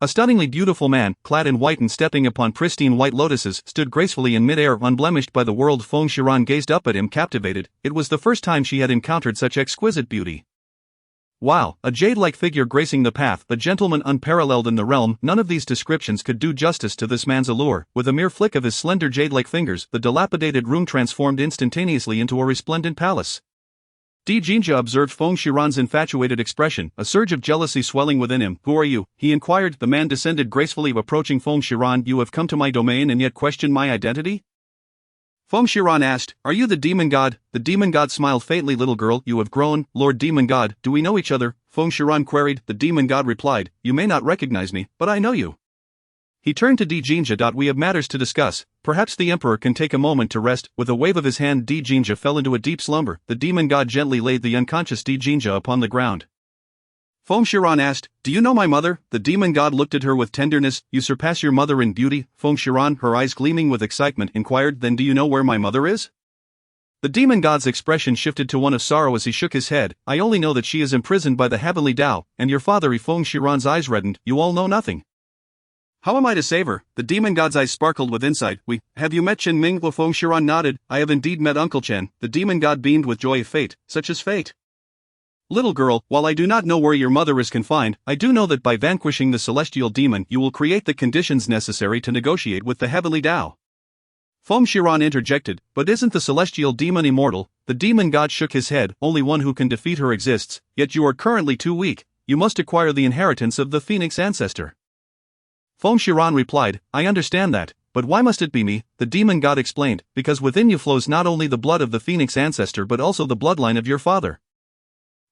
A stunningly beautiful man, clad in white and stepping upon pristine white lotuses, stood gracefully in mid-air, unblemished by the world. Feng Shiran gazed up at him, captivated. It was the first time she had encountered such exquisite beauty. Wow, a jade-like figure gracing the path, a gentleman unparalleled in the realm. None of these descriptions could do justice to this man's allure. With a mere flick of his slender jade-like fingers, the dilapidated room transformed instantaneously into a resplendent palace. Di Jinja observed Feng Shiran's infatuated expression, a surge of jealousy swelling within him. Who are you? He inquired. The man descended gracefully, approaching Feng Shiran. You have come to my domain and yet question my identity? Feng Shiran asked, are you the demon god? The demon god smiled faintly. Little girl, you have grown. Lord Demon God, do we know each other? Feng Shiran queried. The demon god replied, you may not recognize me, but I know you. He turned to Di Jinja. We have matters to discuss. Perhaps the emperor can take a moment to rest. With a wave of his hand, Di Jinja fell into a deep slumber. The demon god gently laid the unconscious Di Jinja upon the ground. Feng Shiran asked, do you know my mother? The demon god looked at her with tenderness. You surpass your mother in beauty. Feng Shiran, her eyes gleaming with excitement, inquired, then do you know where my mother is? The demon god's expression shifted to one of sorrow as he shook his head. I only know that she is imprisoned by the heavenly Tao, and your father. Feng Shiran's eyes reddened. You all know nothing. How am I to save her? The demon god's eyes sparkled with insight. Have you met Chen Ming? Feng Shiran nodded. I have indeed met Uncle Chen. The demon god beamed with joy. Fate, such as fate. Little girl, while I do not know where your mother is confined, I do know that by vanquishing the celestial demon you will create the conditions necessary to negotiate with the heavenly Tao. Feng Shiran interjected, but isn't the celestial demon immortal? The demon god shook his head, only one who can defeat her exists, yet you are currently too weak, you must acquire the inheritance of the Phoenix Ancestor. Feng Shiran replied, I understand that, but why must it be me? The demon god explained, because within you flows not only the blood of the Phoenix Ancestor but also the bloodline of your father.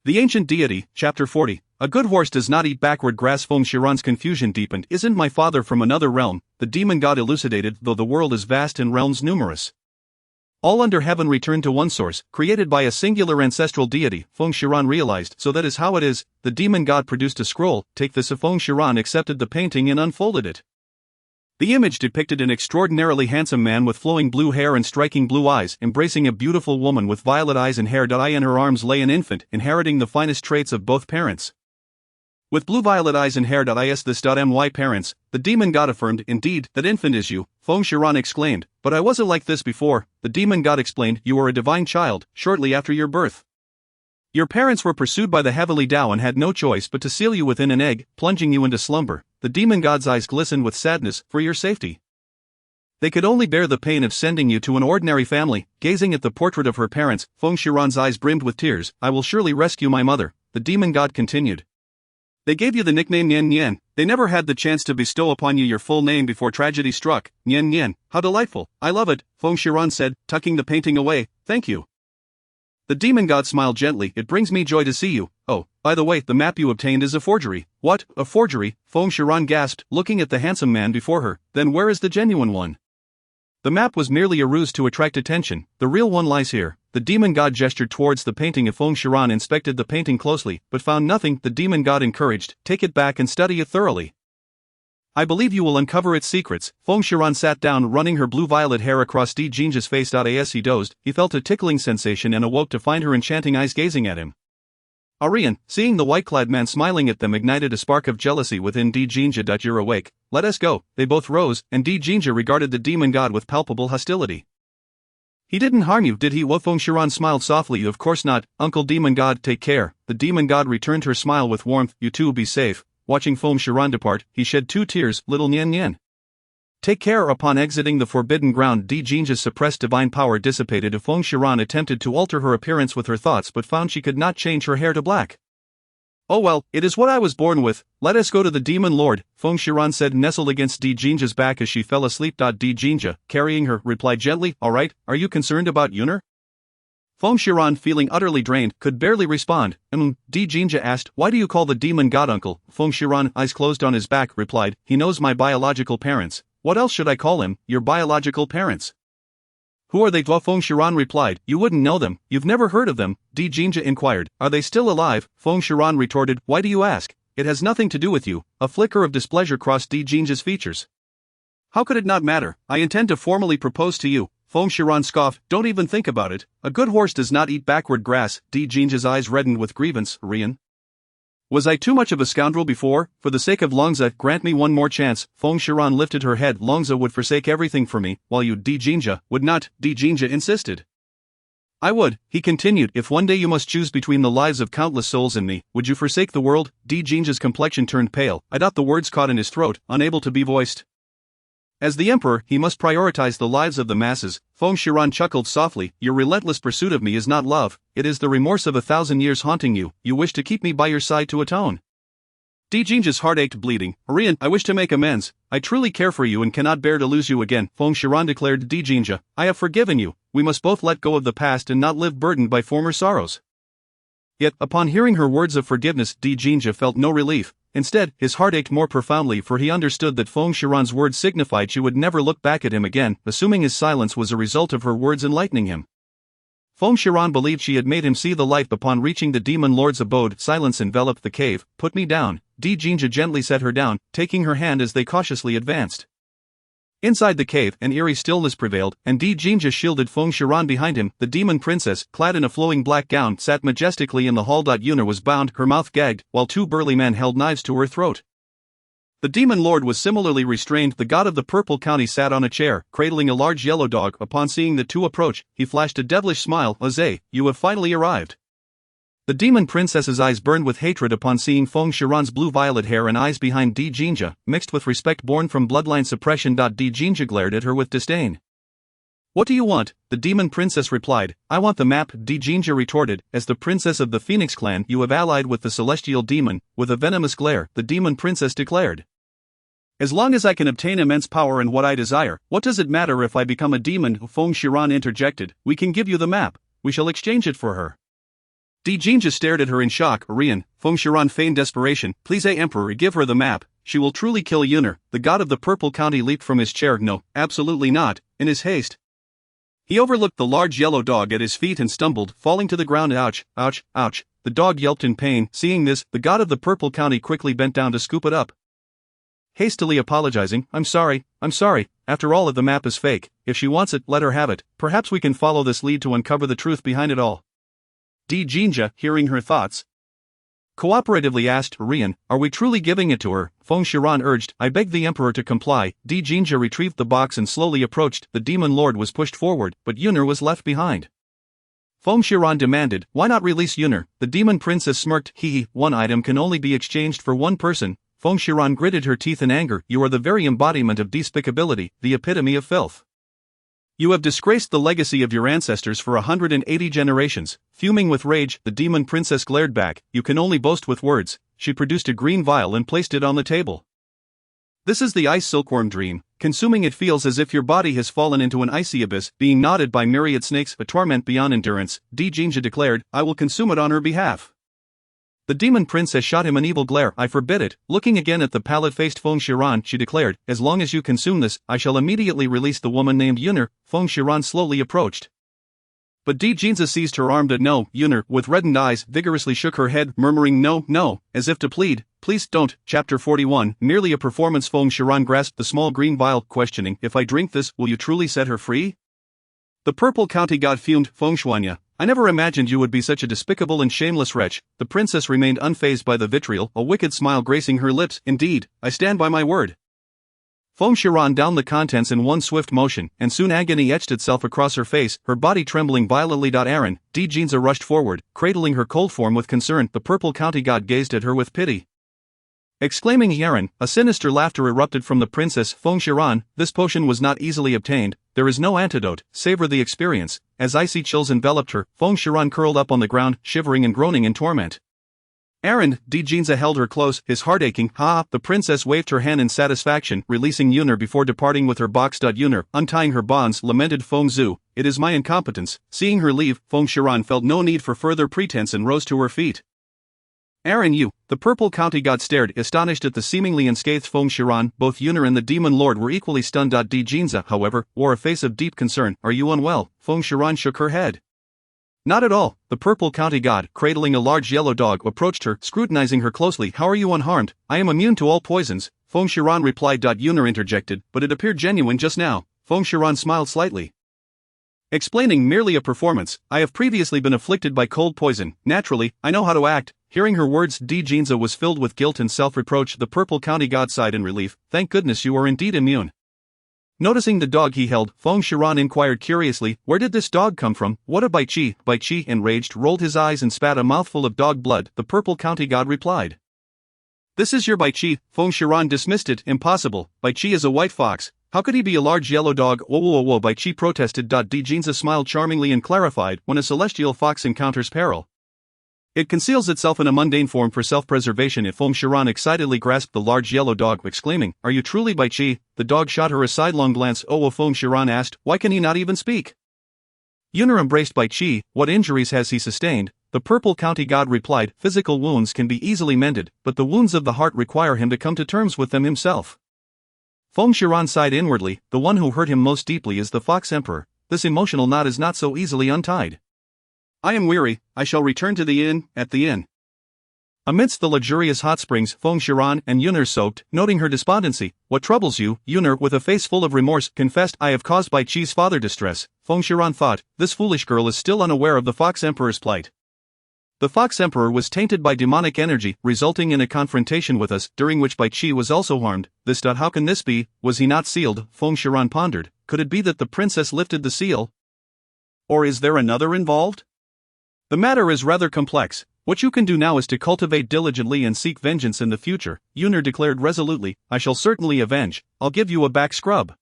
The Ancient Deity, Chapter 40. A good horse does not eat backward grass. Feng Shiran's confusion deepened. Isn't my father from another realm? The demon god elucidated, though the world is vast and realms numerous. All under heaven return to one source, created by a singular ancestral deity, Feng Shiran realized, so that is how it is. The demon god produced a scroll, take this. Feng Shiran accepted the painting and unfolded it. The image depicted an extraordinarily handsome man with flowing blue hair and striking blue eyes, embracing a beautiful woman with violet eyes and hair. In her arms lay an infant, inheriting the finest traits of both parents. With blue-violet eyes and hair. My parents, the demon god affirmed. Indeed, that infant is you, Feng Shiran exclaimed, but I wasn't like this before. The demon god explained, you were a divine child, shortly after your birth. Your parents were pursued by the heavenly Tao and had no choice but to seal you within an egg, plunging you into slumber. The demon god's eyes glistened with sadness, for your safety. They could only bear the pain of sending you to an ordinary family. Gazing at the portrait of her parents, Feng Shiran's eyes brimmed with tears. I will surely rescue my mother, the demon god continued. They gave you the nickname Nian Nian. They never had the chance to bestow upon you your full name before tragedy struck. Nian Nian, how delightful, I love it, Feng Shiran said, tucking the painting away. Thank you. The demon god smiled gently. It brings me joy to see you. Oh, by the way, the map you obtained is a forgery. What, a forgery? Feng Shiran gasped, looking at the handsome man before her. Then where is the genuine one? The map was merely a ruse to attract attention. The real one lies here. The demon god gestured towards the painting. Feng Shiran inspected the painting closely, but found nothing. The demon god encouraged, take it back and study it thoroughly. I believe you will uncover its secrets. Feng Shiran sat down, running her blue-violet hair across Di Jinja's face. As he dozed, he felt a tickling sensation and awoke to find her enchanting eyes gazing at him. Arian, seeing the white-clad man smiling at them, ignited a spark of jealousy within Di Jinja. You're awake. Let us go. They both rose, and Di Jinja regarded the demon god with palpable hostility. He didn't harm you, did he? Feng Shiran smiled softly. Of course not, Uncle Demon God, take care. The demon god returned her smile with warmth. You too, be safe. Watching Feng Shiran depart, he shed 2 tears. Little Nian Nian. Take care. Upon exiting the forbidden ground, Di Jinja's suppressed divine power dissipated. Feng Shiran attempted to alter her appearance with her thoughts but found she could not change her hair to black. Oh well, it is what I was born with. Let us go to the demon lord, Feng Shiran said, nestled against Di Jinja's back as she fell asleep. Di Jinja, carrying her, replied gently, alright, are you concerned about Yuner? Feng Shiran, feeling utterly drained, could barely respond. Di Jinja asked, why do you call the demon god uncle? Feng Shiran, eyes closed on his back, replied, he knows my biological parents. What else should I call him? Your biological parents. Who are they? Feng Shiran replied, you wouldn't know them, you've never heard of them. Di Jinja inquired, are they still alive? Feng Shiran retorted, why do you ask? It has nothing to do with you. A flicker of displeasure crossed Di Jinja's features. How could it not matter? I intend to formally propose to you. Feng Shiran scoffed, don't even think about it. A good horse does not eat backward grass. Di Jinja's eyes reddened with grievance. Rian. Was I too much of a scoundrel before? For the sake of Longza, grant me one more chance. Feng Shiran lifted her head. Longza would forsake everything for me, while you, Di Jinja, would not. Di Jinja insisted. I would, he continued, if one day you must choose between the lives of countless souls and me, would you forsake the world? Di Jinja's complexion turned pale. The words caught in his throat, unable to be voiced. As the emperor, he must prioritize the lives of the masses. Feng Shiran chuckled softly, your relentless pursuit of me is not love, it is the remorse of 1,000 years haunting you. You wish to keep me by your side to atone. Di Jinja's heart ached, bleeding. Rian, I wish to make amends. I truly care for you and cannot bear to lose you again. Feng Shiran declared. Di Jinja, I have forgiven you. We must both let go of the past and not live burdened by former sorrows. Yet, upon hearing her words of forgiveness, Di Jinja felt no relief. Instead, his heart ached more profoundly, for he understood that Feng Shiran's words signified she would never look back at him again, assuming his silence was a result of her words enlightening him. Feng Shiran believed she had made him see the light. Upon reaching the demon lord's abode, silence enveloped the cave. Put me down. Di Jinja gently set her down, taking her hand as they cautiously advanced. Inside the cave, an eerie stillness prevailed, and Di Jinja shielded Feng Shiran behind him. The demon princess, clad in a flowing black gown, sat majestically in the hall. Yuner was bound, her mouth gagged, while 2 burly men held knives to her throat. The demon lord was similarly restrained. The god of the purple county sat on a chair, cradling a large yellow dog. Upon seeing the 2 approach, he flashed a devilish smile. Azay, you have finally arrived. The demon princess's eyes burned with hatred upon seeing Feng Shiran's blue-violet hair and eyes behind Di Jinja, mixed with respect born from bloodline suppression. Di Jinja glared at her with disdain. What do you want? The demon princess replied. I want the map, Jinja retorted. As the princess of the Phoenix clan, you have allied with the celestial demon. With a venomous glare, the demon princess declared. As long as I can obtain immense power and what I desire, what does it matter if I become a demon? Feng Shiran interjected. We can give you the map. We shall exchange it for her. Jinja stared at her in shock. Rian, Feng Shiran feigned desperation. Please, Emperor, give her the map. She will truly kill Yuner. The god of the Purple County leaped from his chair. No, absolutely not. In his haste, he overlooked the large yellow dog at his feet and stumbled, falling to the ground. Ouch, ouch, ouch. The dog yelped in pain. Seeing this, the god of the Purple County quickly bent down to scoop it up. Hastily apologizing, I'm sorry. After all, if the map is fake, if she wants it, let her have it. Perhaps we can follow this lead to uncover the truth behind it all. Jinja, hearing her thoughts, cooperatively asked, Rian, are we truly giving it to her? Feng Shiran urged. I beg the emperor to comply. Jinja retrieved the box and slowly approached. The demon lord was pushed forward, but Yuner was left behind. Feng Shiran demanded, why not release Yuner? The demon princess smirked. One item can only be exchanged for one person. Feng Shiran gritted her teeth in anger. You are the very embodiment of despicability, the epitome of filth. You have disgraced the legacy of your ancestors for 180 generations. Fuming with rage, the demon princess glared back. You can only boast with words. She produced a green vial and placed it on the table. This is the ice silkworm dream. Consuming it feels as if your body has fallen into an icy abyss, being gnawed by myriad snakes, a torment beyond endurance. Jinja declared, I will consume it on her behalf. The demon princess shot him an evil glare. I forbid it. Looking again at the pallid-faced Feng Shiran, she declared, as long as you consume this, I shall immediately release the woman named Yuner. Feng Shiran slowly approached. But Jinja seized her arm. No, Yuner, with reddened eyes, vigorously shook her head, murmuring no, as if to plead, please don't. Chapter 41, merely a performance. Feng Shiran grasped the small green vial, questioning, if I drink this, will you truly set her free? The Purple County god fumed. Feng Shuanya, I never imagined you would be such a despicable and shameless wretch. The princess remained unfazed by the vitriol, a wicked smile gracing her lips. Indeed, I stand by my word. Feng Shiran downed the contents in one swift motion, and soon agony etched itself across her face, her body trembling violently. Aaron, Jinja rushed forward, cradling her cold form with concern. The Purple County god gazed at her with pity. Exclaiming Aaron, a sinister laughter erupted from the princess. Feng Shiran, this potion was not easily obtained. There is no antidote. Savor the experience. As icy chills enveloped her, Feng Shiran curled up on the ground, shivering and groaning in torment. Aaron, Jinja held her close, his heart aching. The princess waved her hand in satisfaction, releasing Yuner before departing with her box. Yuner, untying her bonds, lamented Feng Zhu, it is my incompetence. Seeing her leave, Feng Shiran felt no need for further pretense and rose to her feet. Aaron, you, the Purple County god stared, astonished at the seemingly unscathed Feng Shiran. Both Yuner and the demon lord were equally stunned. Jinja, however, wore a face of deep concern. Are you unwell? Feng Shiran shook her head. Not at all. The Purple County god, cradling a large yellow dog, approached her, scrutinizing her closely. How are you unharmed? I am immune to all poisons, Feng Shiran replied. Yuner interjected, but it appeared genuine just now. Feng Shiran smiled slightly. Explaining, merely a performance. I have previously been afflicted by cold poison. Naturally, I know how to act. Hearing her words, Jinja was filled with guilt and self-reproach. The Purple County god sighed in relief. Thank goodness you are indeed immune. Noticing the dog he held, Feng Shiran inquired curiously, where did this dog come from? What a Baichi? Baichi, enraged, rolled his eyes and spat a mouthful of dog blood. The Purple County god replied. This is your Baichi. Feng Shiran dismissed it. Impossible. Baichi is a white fox. How could he be a large yellow dog? Whoa, Baichi protested. Jinja smiled charmingly and clarified, when a celestial fox encounters peril, it conceals itself in a mundane form for self-preservation. Feng Shiran excitedly grasped the large yellow dog, exclaiming, are you truly Baichi? The dog shot her a sidelong glance. Feng Shiran asked, why can he not even speak? Yuner embraced Baichi. What injuries has he sustained? The Purple County god replied, physical wounds can be easily mended, but the wounds of the heart require him to come to terms with them himself. Feng Shiran sighed inwardly. The one who hurt him most deeply is the Fox Emperor. This emotional knot is not so easily untied. I am weary, I shall return to the inn. At the inn, amidst the luxurious hot springs, Feng Shiran and Yuner soaked, noting her despondency. What troubles you? Yuner, with a face full of remorse, confessed, I have caused Baichi's father distress. Feng Shiran thought, this foolish girl is still unaware of the Fox Emperor's plight. The Fox Emperor was tainted by demonic energy, resulting in a confrontation with us, during which Baichi was also harmed. How can this be? Was he not sealed? Feng Shiran pondered. Could it be that the princess lifted the seal? Or is there another involved? The matter is rather complex. What you can do now is to cultivate diligently and seek vengeance in the future, Yuner declared resolutely. I shall certainly avenge. I'll give you a back scrub.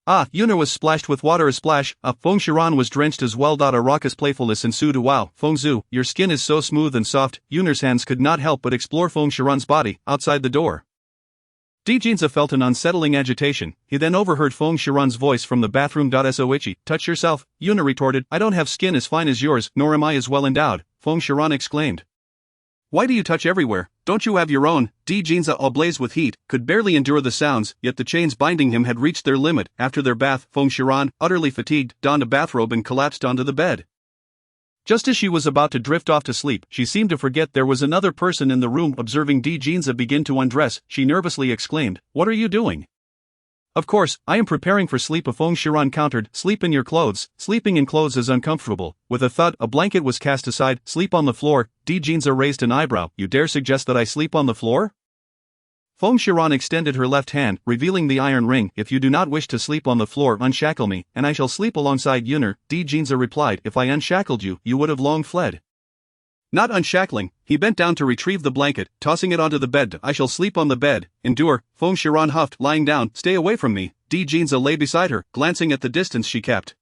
Ah, Yuna was splashed with water a splash, Feng Shiran was drenched as well. A raucous playfulness ensued. Wow, Feng Zhu, your skin is so smooth and soft. Yuna's hands could not help but explore Feng Shiran's body, outside the door. Dijinza felt an unsettling agitation. He then overheard Feng Shiran's voice from the bathroom. Soichi, touch yourself, Yuna retorted. I don't have skin as fine as yours, nor am I as well endowed, Feng Shiran exclaimed. Why do you touch everywhere? Don't you have your own? Dijinza, ablaze with heat, could barely endure the sounds, yet the chains binding him had reached their limit. After their bath, Feng Shiran, utterly fatigued, donned a bathrobe and collapsed onto the bed. Just as she was about to drift off to sleep, she seemed to forget there was another person in the room. Observing Dijinza begin to undress, she nervously exclaimed, What are you doing? Of course, I am preparing for sleep. Feng Shiran countered, Sleep in your clothes. Sleeping in clothes is uncomfortable. With a thud, a blanket was cast aside. Sleep on the floor. Dijinza raised an eyebrow. You dare suggest that I sleep on the floor? Feng Shiran extended her left hand, revealing the iron ring. If you do not wish to sleep on the floor, unshackle me, and I shall sleep alongside Yuna. Dijinza replied, If I unshackled you, you would have long fled. Not unshackling, he bent down to retrieve the blanket, tossing it onto the bed. I shall sleep on the bed. Endure, Feng Shiran huffed, lying down. Stay away from me. Dijinza lay beside her, glancing at the distance she kept.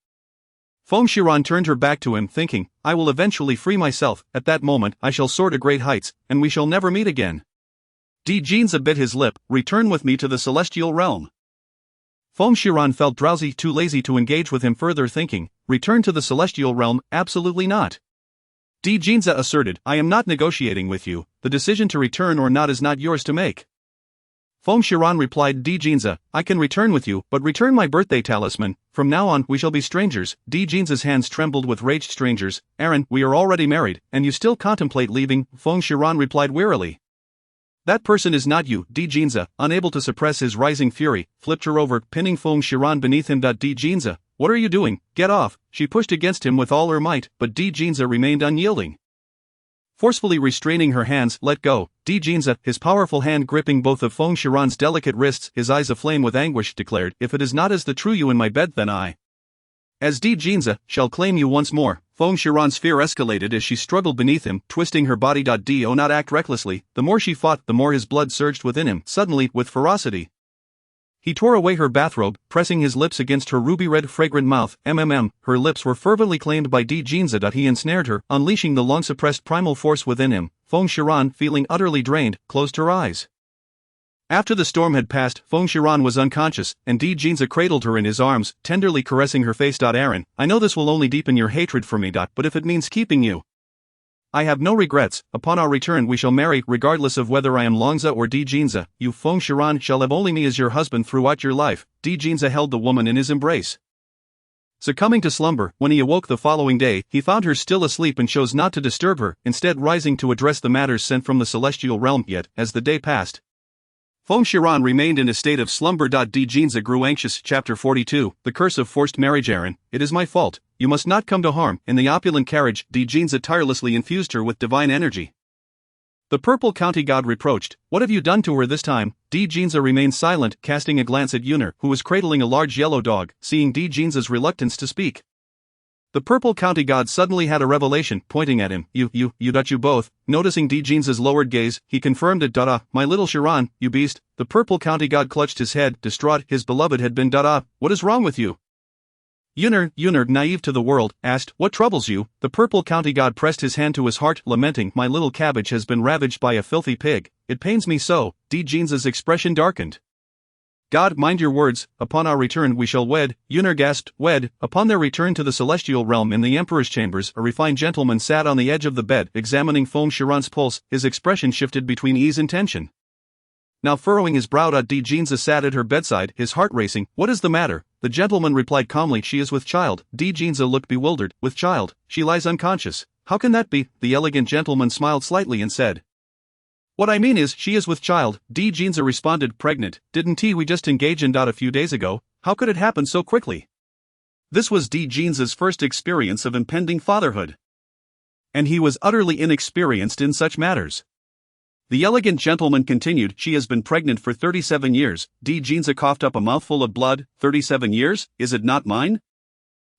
Feng Shiran turned her back to him, thinking, I will eventually free myself. At that moment, I shall soar to great heights, and we shall never meet again. Dijinza bit his lip. Return with me to the celestial realm. Feng Shiran felt drowsy, too lazy to engage with him further, thinking, Return to the celestial realm? Absolutely not. Dijinza asserted, I am not negotiating with you. The decision to return or not is not yours to make. Feng Shiran replied, Dijinza, I can return with you, but return my birthday talisman. From now on, we shall be strangers. Dijinza's hands trembled with rage. Strangers, Aaron, we are already married, and you still contemplate leaving? Feng Shiran replied wearily. That person is not you. Dijinza, unable to suppress his rising fury, flipped her over, pinning Feng Shiran beneath him. Dijinza, what are you doing? Get off. She pushed against him with all her might, but Dijinza remained unyielding. Forcefully restraining her hands, let go. Dijinza, his powerful hand gripping both of Feng Shiran's delicate wrists, his eyes aflame with anguish, declared, If it is not as the true you in my bed, then I, as Dijinza, shall claim you once more. Feng Shiran's fear escalated as she struggled beneath him, twisting her body. Do not act recklessly. The more she fought, the more his blood surged within him, suddenly, with ferocity. He tore away her bathrobe, pressing his lips against her ruby-red fragrant mouth. Her lips were fervently claimed by Dijinza. He ensnared her, unleashing the long-suppressed primal force within him. Feng Shiran, feeling utterly drained, closed her eyes. After the storm had passed, Feng Shiran was unconscious, and Dijinza cradled her in his arms, tenderly caressing her face. Aaron, I know this will only deepen your hatred for me. But if it means keeping you, I have no regrets. Upon our return we shall marry, regardless of whether I am Longza or Dijinza. You, Feng Shiran, shall have only me as your husband throughout your life. Dijinza held the woman in his embrace. Succumbing to slumber, when he awoke the following day, he found her still asleep and chose not to disturb her, instead rising to address the matters sent from the celestial realm. Yet, as the day passed, Feng Shiran remained in a state of slumber. Dijinza grew anxious. Chapter 42, The Curse of Forced Marriage. Aaron, it is my fault. You must not come to harm. In the opulent carriage, Dijinza tirelessly infused her with divine energy. The purple county god reproached, What have you done to her this time? Dijinza remained silent, casting a glance at Yuna, who was cradling a large yellow dog. Seeing Dijinza's reluctance to speak, the purple county god suddenly had a revelation, pointing at him. You both. Noticing Dijinza's lowered gaze, he confirmed it. My little Shiran, you beast. The purple county god clutched his head, distraught. His beloved had been. What is wrong with you? Yuna, naive to the world, asked, What troubles you? The purple county god pressed his hand to his heart, lamenting, My little cabbage has been ravaged by a filthy pig. It pains me so. Dijinza's expression darkened. God, mind your words. Upon our return we shall wed. Yuna gasped, Wed. Upon their return to the celestial realm in the emperor's chambers, a refined gentleman sat on the edge of the bed, examining Feng Shiran's pulse. His expression shifted between ease and tension. Now furrowing his brow. Dijinza sat at her bedside, his heart racing. What is the matter? The gentleman replied calmly, She is with child. Dijinza looked bewildered. With child? She lies unconscious. How can that be? The elegant gentleman smiled slightly and said, What I mean is, she is with child. Dijinza responded, Pregnant. Didn't we just engage in a few days ago? How could it happen so quickly? This was Dijinza's first experience of impending fatherhood, and he was utterly inexperienced in such matters. The elegant gentleman continued, She has been pregnant for 37 years. Dijinza coughed up a mouthful of blood. 37 years? Is it not mine?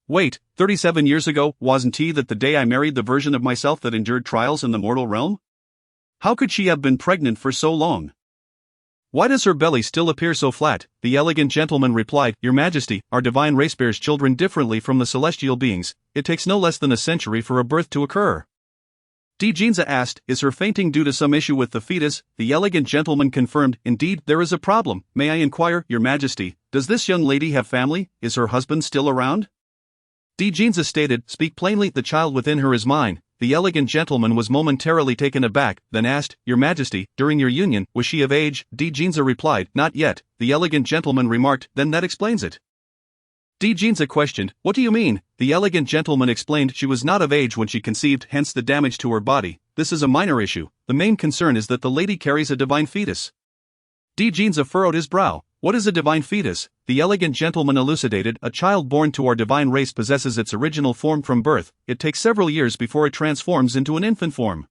Wait, 37 years ago, wasn't that the day I married the version of myself that endured trials in the mortal realm? How could she have been pregnant for so long? Why does her belly still appear so flat? The elegant gentleman replied, Your Majesty, our divine race bears children differently from the celestial beings. It takes no less than a century for a birth to occur. Ginza asked, Is her fainting due to some issue with the fetus? The elegant gentleman confirmed, Indeed, there is a problem. May I inquire, Your Majesty, does this young lady have family? Is her husband still around? Ginza stated, Speak plainly, the child within her is mine. The elegant gentleman was momentarily taken aback, then asked, Your Majesty, during your union, was she of age? Ginza replied, Not yet. The elegant gentleman remarked, Then that explains it. Ginza questioned, What do you mean? The elegant gentleman explained she was not of age when she conceived, hence the damage to her body. This is a minor issue. The main concern is that the lady carries a divine fetus. Ginza furrowed his brow. What is a divine fetus? The elegant gentleman elucidated, A child born to our divine race possesses its original form from birth. It takes several years before it transforms into an infant form.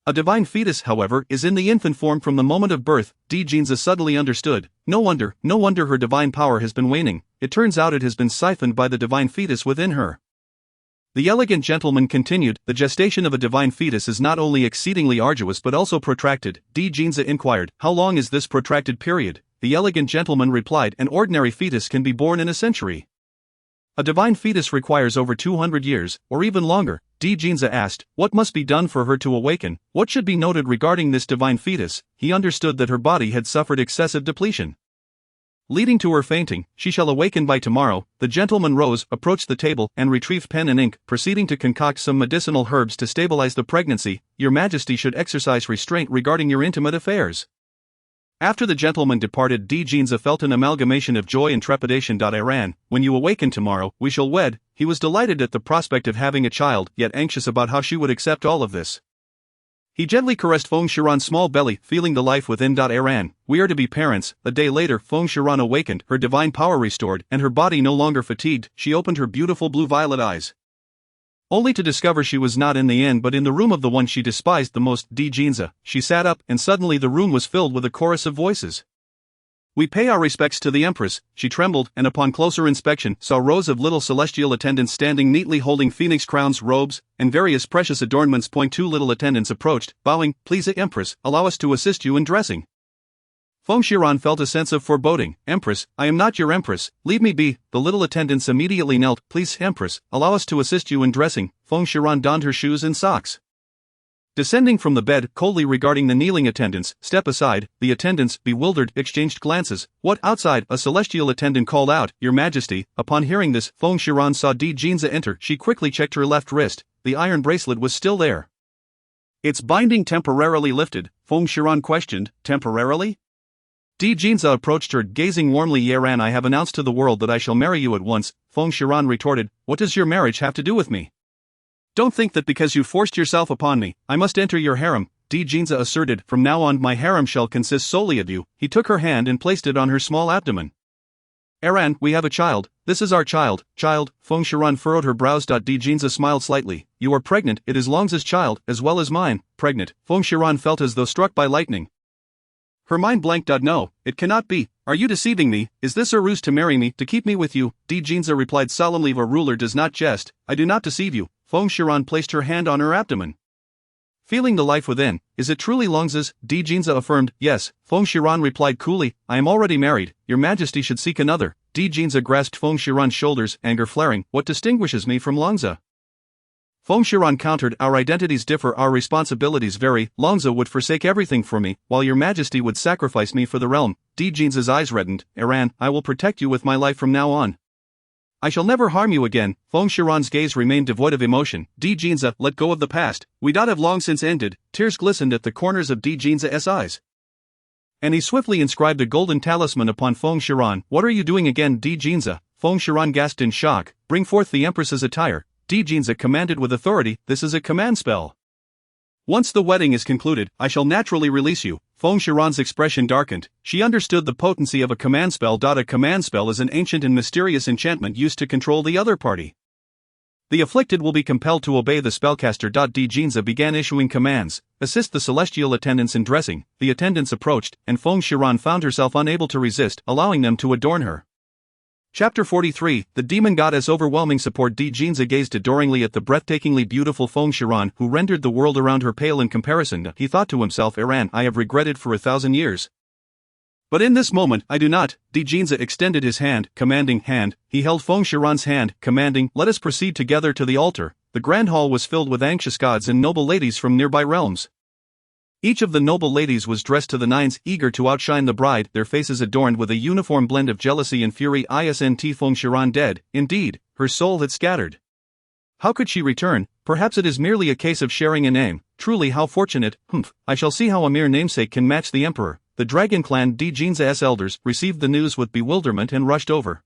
A divine fetus, however, is in the infant form from the moment of birth. Ginza suddenly understood. No wonder her divine power has been waning. It turns out it has been siphoned by the divine fetus within her. The elegant gentleman continued, The gestation of a divine fetus is not only exceedingly arduous but also protracted. Ginza inquired, How long is this protracted period? The elegant gentleman replied, An ordinary fetus can be born in a century. A divine fetus requires over 200 years, or even longer. Ginza asked, What must be done for her to awaken? What should be noted regarding this divine fetus? He understood that her body had suffered excessive depletion, leading to her fainting. She shall awaken by tomorrow. The gentleman rose, approached the table, and retrieved pen and ink, proceeding to concoct some medicinal herbs to stabilize the pregnancy. Your Majesty should exercise restraint regarding your intimate affairs. After the gentleman departed, Ginza felt an amalgamation of joy and trepidation. I ran, When you awaken tomorrow, we shall wed. He was delighted at the prospect of having a child, yet anxious about how she would accept all of this. He gently caressed Feng Shiran's small belly, feeling the life within. I ran, We are to be parents. A day later, Feng Shiran awakened, her divine power restored, and her body no longer fatigued. She opened her beautiful blue-violet eyes, only to discover she was not in the inn but in the room of the one she despised the most. Ginza. She sat up, and suddenly the room was filled with a chorus of voices. We pay our respects to the Empress. She trembled, and upon closer inspection, saw rows of little celestial attendants standing neatly holding phoenix crowns, robes, and various precious adornments. Two little attendants approached, bowing, Please, Empress, allow us to assist you in dressing. Feng Shiran felt a sense of foreboding. Empress, I am not your Empress, leave me be. The little attendants immediately knelt. Please, Empress, allow us to assist you in dressing. Feng Shiran donned her shoes and socks. Descending from the bed, coldly regarding the kneeling attendants, Step aside. The attendants, bewildered, exchanged glances. What? Outside, a celestial attendant called out, Your Majesty. Upon hearing this, Feng Shiran saw Ginza enter. She quickly checked her left wrist. The iron bracelet was still there. Its binding temporarily lifted. Feng Shiran questioned, Temporarily? Ginza approached her, gazing warmly. Yaran, I have announced to the world that I shall marry you at once. Feng Shiran retorted, What does your marriage have to do with me? Don't think that because you forced yourself upon me, I must enter your harem. Ginza asserted, From now on my harem shall consist solely of you. He took her hand and placed it on her small abdomen. Aran, we have a child. This is our child. Child? Feng Shiran furrowed her brows. Ginza smiled slightly. You are pregnant. It is Longza's child, as well as mine. Pregnant? Feng Shiran felt as though struck by lightning. Her mind blanked. No, it cannot be. Are you deceiving me? Is this a ruse to marry me, to keep me with you? Ginza replied solemnly, A ruler does not jest. I do not deceive you. Feng Shiran placed her hand on her abdomen, feeling the life within. Is it truly Longza's? Ginza affirmed, Yes. Feng Shiran replied coolly, I am already married. Your Majesty should seek another. Ginza grasped Feng Shiran's shoulders, anger flaring. What distinguishes me from Longza? Feng Shiran countered, Our identities differ, our responsibilities vary. Longza would forsake everything for me, while your Majesty would sacrifice me for the realm. Ginza's eyes reddened. Aran, I will protect you with my life from now on. I shall never harm you again. Feng Shiran's gaze remained devoid of emotion. Ginza, let go of the past. We have long since ended. Tears glistened at the corners of Ginza's eyes, and he swiftly inscribed a golden talisman upon Feng Shiran. What are you doing again, Ginza? Feng Shiran gasped in shock. Bring forth the Empress's attire. Ginza commanded with authority. This is a command spell. Once the wedding is concluded, I shall naturally release you. Feng Shiran's expression darkened. She understood the potency of a command spell. A command spell is an ancient and mysterious enchantment used to control the other party. The afflicted will be compelled to obey the spellcaster. Ginza began issuing commands. Assist the celestial attendants in dressing. The attendants approached, and Feng Shiran found herself unable to resist, allowing them to adorn her. Chapter 43, The Demon Goddess Overwhelming Support. Ginza gazed adoringly at the breathtakingly beautiful Feng Shiran, who rendered the world around her pale in comparison. He thought to himself, Aran, I have regretted for 1,000 years. But in this moment, I do not. Jinza extended his hand, commanding hand. He held Feng Shiran's hand, commanding, let us proceed together to the altar. The grand hall was filled with anxious gods and noble ladies from nearby realms. Each of the noble ladies was dressed to the nines, eager to outshine the bride, their faces adorned with a uniform blend of jealousy and fury. Isn't Feng Shiran dead? Indeed, her soul had scattered. How could she return? Perhaps it is merely a case of sharing a name. Truly how fortunate. I shall see how a mere namesake can match the emperor. The Dragon Clan Jinza's elders received the news with bewilderment and rushed over.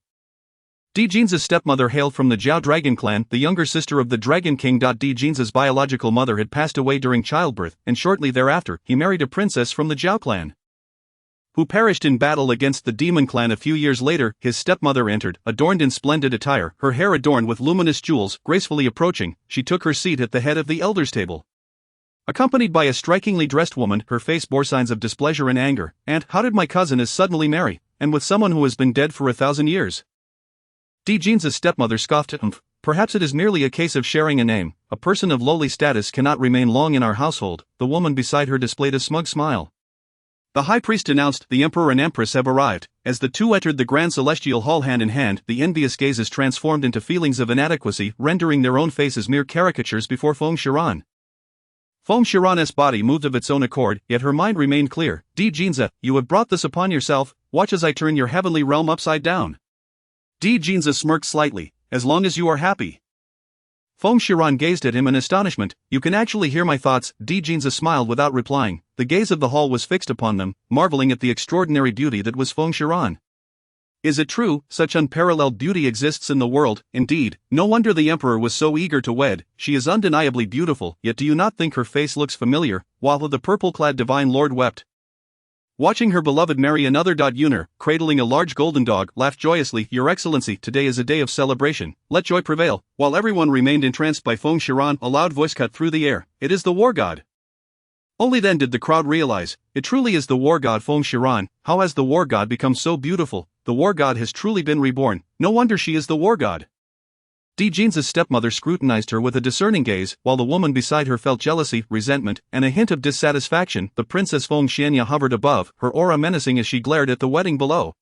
Jinza's stepmother hailed from the Zhao Dragon Clan, the younger sister of the Dragon King. Jinza's biological mother had passed away during childbirth, and shortly thereafter, he married a princess from the Zhao clan, who perished in battle against the Demon Clan. A few years later, his stepmother entered, adorned in splendid attire, her hair adorned with luminous jewels. Gracefully approaching, she took her seat at the head of the elders' table, accompanied by a strikingly dressed woman. Her face bore signs of displeasure and anger. And how did my cousin is suddenly marry, and with someone who has been dead for 1,000 years? Jinza's stepmother scoffed. Perhaps it is merely a case of sharing a name. A person of lowly status cannot remain long in our household. The woman beside her displayed a smug smile. The high priest announced, the emperor and empress have arrived. As the two entered the grand celestial hall hand in hand, the envious gazes transformed into feelings of inadequacy, rendering their own faces mere caricatures before Feng Shiran. Feng Shiran's body moved of its own accord, yet her mind remained clear. Jinza, you have brought this upon yourself. Watch as I turn your heavenly realm upside down. Jinza smirked slightly. As long as you are happy. Feng Shiran gazed at him in astonishment. You can actually hear my thoughts. Jinza smiled without replying. The gaze of the hall was fixed upon them, marveling at the extraordinary beauty that was Feng Shiran. Is it true, such unparalleled beauty exists in the world? Indeed, no wonder the emperor was so eager to wed. She is undeniably beautiful, yet do you not think her face looks familiar? While the purple-clad divine lord wept, watching her beloved marry another. Uner, cradling a large golden dog, laughed joyously. Your Excellency, today is a day of celebration. Let joy prevail. While everyone remained entranced by Feng Shiran, a loud voice cut through the air. It is the war god. Only then did the crowd realize, it truly is the war god Feng Shiran. How has the war god become so beautiful? The war god has truly been reborn. No wonder she is the war god. Jinza's stepmother scrutinized her with a discerning gaze, while the woman beside her felt jealousy, resentment, and a hint of dissatisfaction. The Princess Feng Xianya hovered above, her aura menacing as she glared at the wedding below.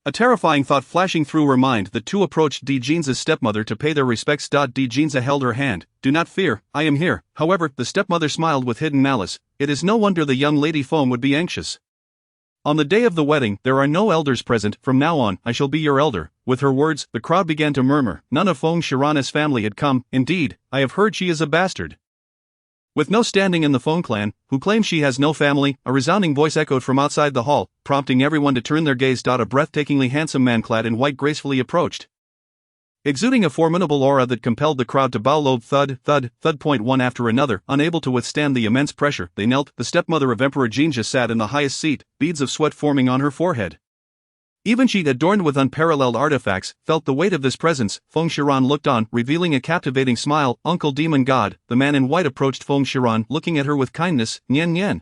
A terrifying thought flashing through her mind, the two approached Jinza's stepmother to pay their respects. Jinza held her hand. Do not fear, I am here. However, the stepmother smiled with hidden malice. It is no wonder the young lady Feng would be anxious. On the day of the wedding, there are no elders present. From now on, I shall be your elder. With her words, the crowd began to murmur. None of Feng Shiran's family had come. Indeed, I have heard she is a bastard, with no standing in the Feng clan, who claims she has no family. A resounding voice echoed from outside the hall, prompting everyone to turn their gaze. A breathtakingly handsome man clad in white gracefully approached, exuding a formidable aura that compelled the crowd to bow low. Thud, thud, thud. One after another, unable to withstand the immense pressure, they knelt. The stepmother of Emperor Jinja sat in the highest seat, beads of sweat forming on her forehead. Even she, adorned with unparalleled artifacts, felt the weight of this presence. Feng Shiran looked on, revealing a captivating smile. Uncle Demon God, the man in white approached Feng Shiran, looking at her with kindness. Nyen Nyen,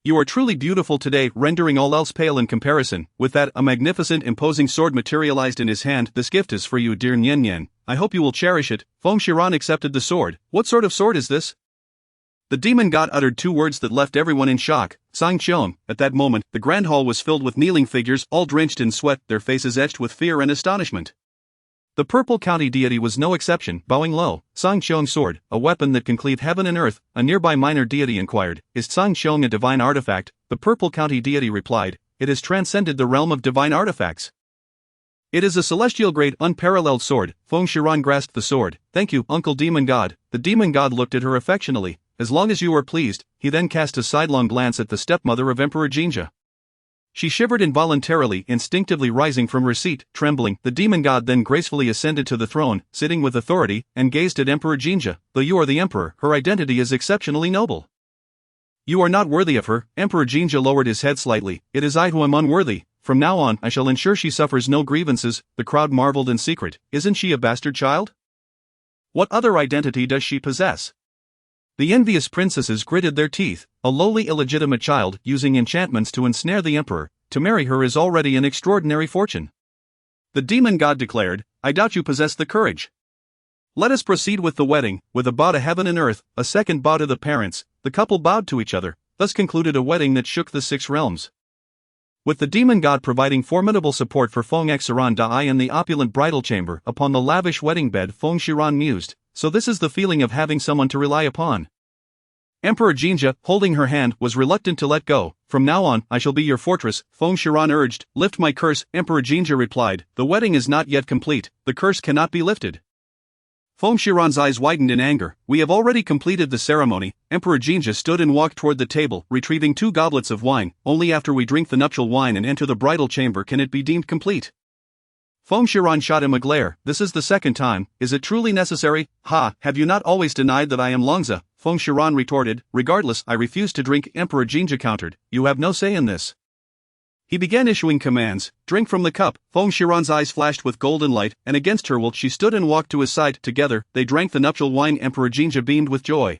you are truly beautiful today, rendering all else pale in comparison. With that, a magnificent, imposing sword materialized in his hand. This gift is for you, dear Nyen Nyen. I hope you will cherish it. Feng Shiran accepted the sword. What sort of sword is this? The demon god uttered two words that left everyone in shock. Sang Cheong. At that moment, the grand hall was filled with kneeling figures, all drenched in sweat, their faces etched with fear and astonishment. The purple county deity was no exception, bowing low. Sang Cheong's sword, a weapon that can cleave heaven and earth. A nearby minor deity inquired, is Sang Cheong a divine artifact? The purple county deity replied, it has transcended the realm of divine artifacts. It is a celestial grade, unparalleled sword. Feng Shiran grasped the sword. Thank you, Uncle Demon God. The demon god looked at her affectionately. As long as you are pleased. He then cast a sidelong glance at the stepmother of Emperor Jinja. She shivered involuntarily, instinctively rising from her seat, trembling. The demon god then gracefully ascended to the throne, sitting with authority, and gazed at Emperor Jinja. Though you are the emperor, her identity is exceptionally noble. You are not worthy of her. Emperor Jinja lowered his head slightly. It is I who am unworthy. From now on, I shall ensure she suffers no grievances. The crowd marveled in secret. Isn't she a bastard child? What other identity does she possess? The envious princesses gritted their teeth. A lowly illegitimate child, using enchantments to ensnare the emperor. To marry her is already an extraordinary fortune. The demon god declared, I doubt you possess the courage. Let us proceed with the wedding. With a bow to heaven and earth, a second bow to the parents, the couple bowed to each other, thus concluded a wedding that shook the 6 realms. With the demon god providing formidable support for Feng Xiran Dai in the opulent bridal chamber upon the lavish wedding bed, Feng Xiran mused, so this is the feeling of having someone to rely upon. Emperor Jinja, holding her hand, was reluctant to let go. From now on, I shall be your fortress, Feng Xiran urged. Lift my curse, Emperor Jinja replied. The wedding is not yet complete, the curse cannot be lifted. Feng Xiran's eyes widened in anger. We have already completed the ceremony. Emperor Jinja stood and walked toward the table, retrieving 2 goblets of wine. Only after we drink the nuptial wine and enter the bridal chamber can it be deemed complete. Feng Xiran shot him a glare. This is the second time, is it truly necessary? Ha, have you not always denied that I am Longza? Feng Xiran retorted. Regardless, I refuse to drink, Emperor Jinja countered. You have no say in this. He began issuing commands. Drink from the cup. Feng Xiran's eyes flashed with golden light, and against her will she stood and walked to his side. Together, they drank the nuptial wine. Emperor Jinja beamed with joy.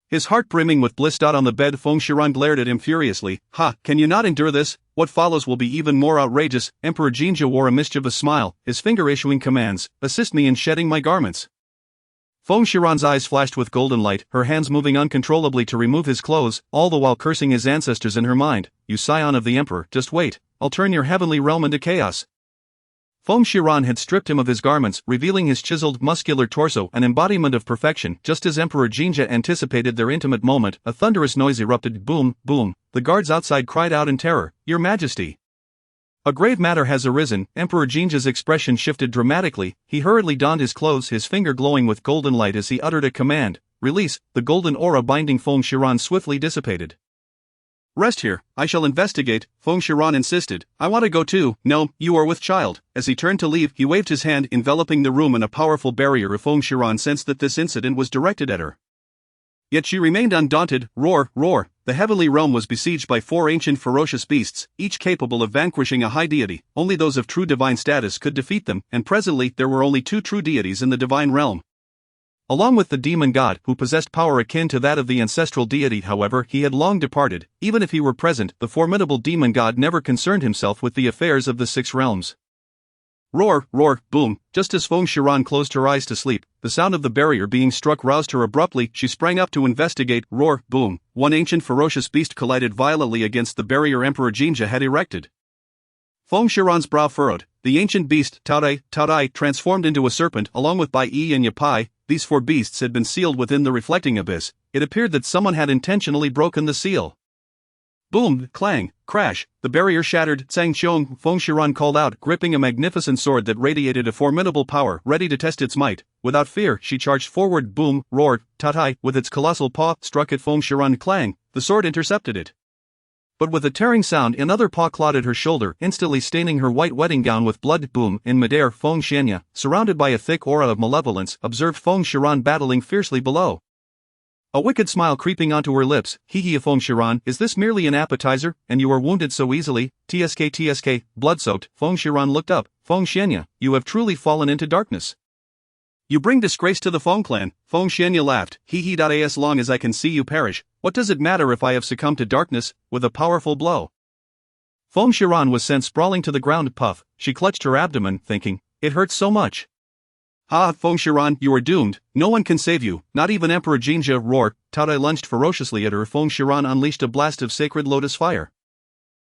His heart brimming with bliss. On the bed, Feng Xiran glared at him furiously. Ha, can you not endure this? What follows will be even more outrageous. Emperor Jinja wore a mischievous smile, his finger issuing commands. Assist me in shedding my garments. Feng Xiran's eyes flashed with golden light, her hands moving uncontrollably to remove his clothes, all the while cursing his ancestors in her mind. You scion of the Emperor, just wait, I'll turn your heavenly realm into chaos. Feng Xiran had stripped him of his garments, revealing his chiseled, muscular torso, an embodiment of perfection. Just as Emperor Jinja anticipated their intimate moment, a thunderous noise erupted. Boom, boom. The guards outside cried out in terror, Your Majesty! A grave matter has arisen. Emperor Jinja's expression shifted dramatically. He hurriedly donned his clothes, his finger glowing with golden light as he uttered a command. Release. The golden aura binding Feng Xiran swiftly dissipated. Rest here, I shall investigate, Feng Xiran insisted. I want to go too. No, you are with child. As he turned to leave, he waved his hand, enveloping the room in a powerful barrier. Feng Xiran sensed that this incident was directed at her. Yet she remained undaunted. Roar, roar. The heavenly realm was besieged by 4 ancient ferocious beasts, each capable of vanquishing a high deity. Only those of true divine status could defeat them, and presently there were only 2 true deities in the divine realm. Along with the demon god, who possessed power akin to that of the ancestral deity, however, he had long departed. Even if he were present, the formidable demon god never concerned himself with the affairs of the 6 realms. Roar, roar, boom. Just as Feng Xiran closed her eyes to sleep, the sound of the barrier being struck roused her abruptly. She sprang up to investigate. Roar, boom. One ancient ferocious beast collided violently against the barrier Emperor Jinja had erected. Feng Xiran's brow furrowed. The ancient beast, Taodai, transformed into a serpent along with Bai Yi and Yapai. These 4 beasts had been sealed within the reflecting abyss. It appeared that someone had intentionally broken the seal. Boom, clang, crash, the barrier shattered. Tsang Qiong, Feng Xiran called out, gripping a magnificent sword that radiated a formidable power, ready to test its might. Without fear, she charged forward. Boom, roared, Tatai, with its colossal paw, struck at Feng Xiran. Clang, the sword intercepted it. But with a tearing sound, another paw clawed at her shoulder, instantly staining her white wedding gown with blood. Boom, in midair, Feng Xianya, surrounded by a thick aura of malevolence, observed Feng Xiran battling fiercely below. A wicked smile creeping onto her lips. Hehe, Feng Xiran, is this merely an appetizer, and you are wounded so easily? Tsk, blood-soaked. Feng Xiran looked up. Feng Xianya, you have truly fallen into darkness. You bring disgrace to the Feng clan. Feng Xianya laughed. Hehe. As long as I can see you perish, what does it matter if I have succumbed to darkness? With a powerful blow, Feng Xiran was sent sprawling to the ground. Puff, she clutched her abdomen, thinking, it hurts so much. Ah, Feng Xiran, you are doomed. No one can save you, not even Emperor Jinja. Roar. Taodai lunged ferociously at her. Feng Xiran unleashed a blast of sacred lotus fire.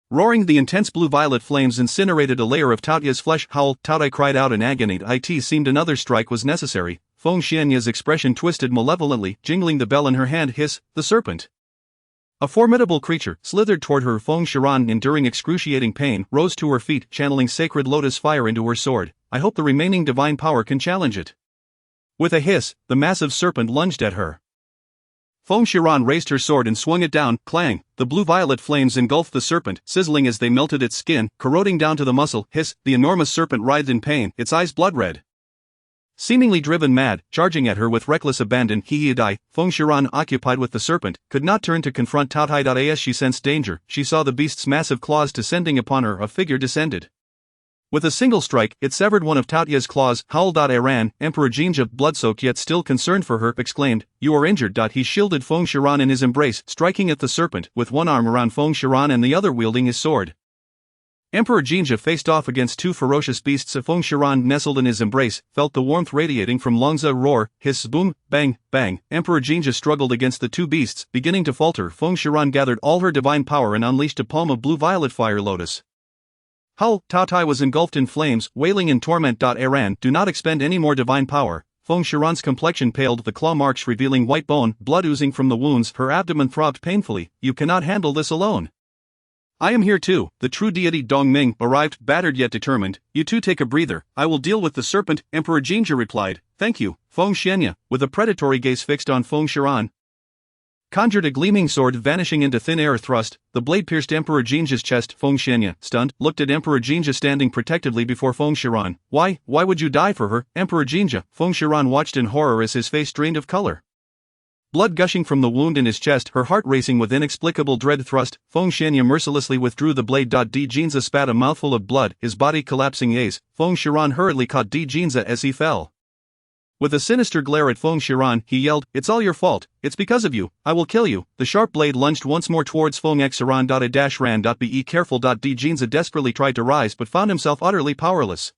Roaring, the intense blue-violet flames incinerated a layer of Taotia's flesh. Howl, Taodai cried out in agony. It seemed another strike was necessary. Feng Xianya's expression twisted malevolently, jingling the bell in her hand. Hiss, the serpent. A formidable creature slithered toward her. Feng Xiran, enduring excruciating pain, rose to her feet, channeling sacred lotus fire into her sword. I hope the remaining divine power can challenge it. With a hiss, the massive serpent lunged at her. Feng Xiran raised her sword and swung it down. Clang, the blue-violet flames engulfed the serpent, sizzling as they melted its skin, corroding down to the muscle. Hiss, the enormous serpent writhed in pain, its eyes blood-red. Seemingly driven mad, charging at her with reckless abandon, Hehe, Feng Xiran, occupied with the serpent, could not turn to confront Taodai. As she sensed danger, she saw the beast's massive claws descending upon her. A figure descended. With a single strike, it severed one of Taotia's claws. Howl. Iran, Emperor Jinja, blood-soaked yet still concerned for her, exclaimed, you are injured. He shielded Feng Xiran in his embrace, striking at the serpent, with one arm around Feng Xiran and the other wielding his sword. Emperor Jinja faced off against two ferocious beasts. Feng Shiran nestled in his embrace, felt the warmth radiating from lungs. A roar, hiss, boom, bang, bang. Emperor Jinja struggled against the two beasts, beginning to falter. Feng Shiran gathered all her divine power and unleashed a palm of blue-violet fire lotus. Hull, Taotai was engulfed in flames, wailing in torment. Aran, do not expend any more divine power. Feng Shiran's complexion paled, the claw marks revealing white bone, blood oozing from the wounds. Her abdomen throbbed painfully. You cannot handle this alone. I am here too. The true deity Dongming arrived, battered yet determined. You two take a breather, I will deal with the serpent. Emperor Jinja replied, thank you. Feng Xianya, with a predatory gaze fixed on Feng Shiran, conjured a gleaming sword, vanishing into thin air. Thrust, the blade pierced Emperor Jinja's chest. Feng Xianya, stunned, looked at Emperor Jinja standing protectively before Feng Shiran. Why would you die for her, Emperor Jinja? Feng Shiran watched in horror as his face drained of color, blood gushing from the wound in his chest, her heart racing with inexplicable dread. Thrust, Feng Xianya mercilessly withdrew the blade. D. Jinza spat a mouthful of blood, his body collapsing. Feng Shiran hurriedly caught D. Jinza as he fell. With a sinister glare at Feng Shiran, he yelled, it's all your fault, it's because of you, I will kill you. The sharp blade lunged once more towards Feng Xiran. ran. Be careful. D. Jinza desperately tried to rise but found himself utterly powerless.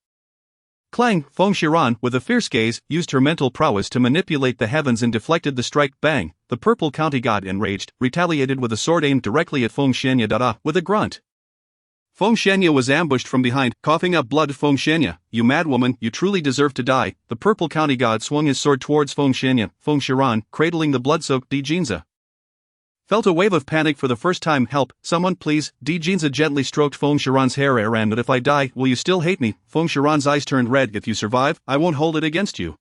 Clang! Feng Shiran, with a fierce gaze, used her mental prowess to manipulate the heavens and deflected the strike. Bang! The purple county god, enraged, retaliated with a sword aimed directly at Feng Xianya. With a grunt, Feng Xianya was ambushed from behind, coughing up blood. Feng Xianya, you madwoman, you truly deserve to die. The purple county god swung his sword towards Feng Xianya. Feng Shiran, cradling the blood-soaked D. Jinza, felt a wave of panic for the first time. Help, someone please. D. Jinza gently stroked Feng Shiran's hair. Aran, but if I die, will you still hate me? Feng Shiran's eyes turned red. If you survive, I won't hold it against you.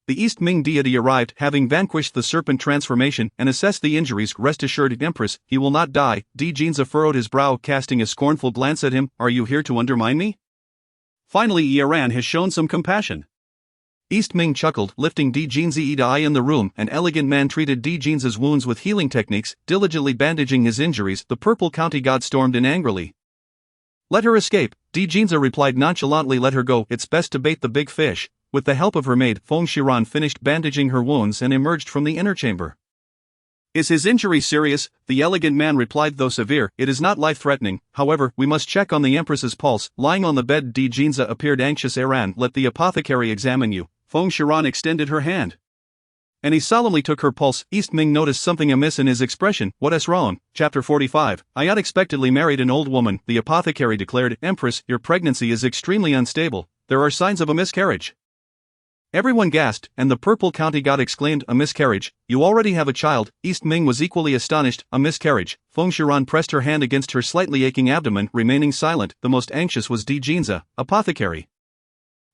The East Ming deity arrived, having vanquished the serpent transformation and assessed the injuries. Rest assured, Empress, he will not die. D. Jinza furrowed his brow, casting a scornful glance at him. Are you here to undermine me? Finally, Aran has shown some compassion. East Ming chuckled, lifting D. Jinza's eye in the room. An elegant man treated D. Jinza's wounds with healing techniques, diligently bandaging his injuries. The purple county god stormed in angrily. Let her escape, D. Jinza replied nonchalantly. Let her go, it's best to bait the big fish. With the help of her maid, Feng Shiran finished bandaging her wounds and emerged from the inner chamber. Is his injury serious? The elegant man replied. Though severe, it is not life-threatening. However, we must check on the Empress's pulse. Lying on the bed, D. Jinza appeared anxious. Aran, let the apothecary examine you. Feng Shiran extended her hand, and he solemnly took her pulse. East Ming noticed something amiss in his expression. What's wrong? Chapter 45. I unexpectedly married an old woman, the apothecary declared. Empress, your pregnancy is extremely unstable. There are signs of a miscarriage. Everyone gasped, and the purple county god exclaimed, a miscarriage? You already have a child. East Ming was equally astonished. A miscarriage? Feng Shiran pressed her hand against her slightly aching abdomen, remaining silent. The most anxious was D. Jinza, apothecary.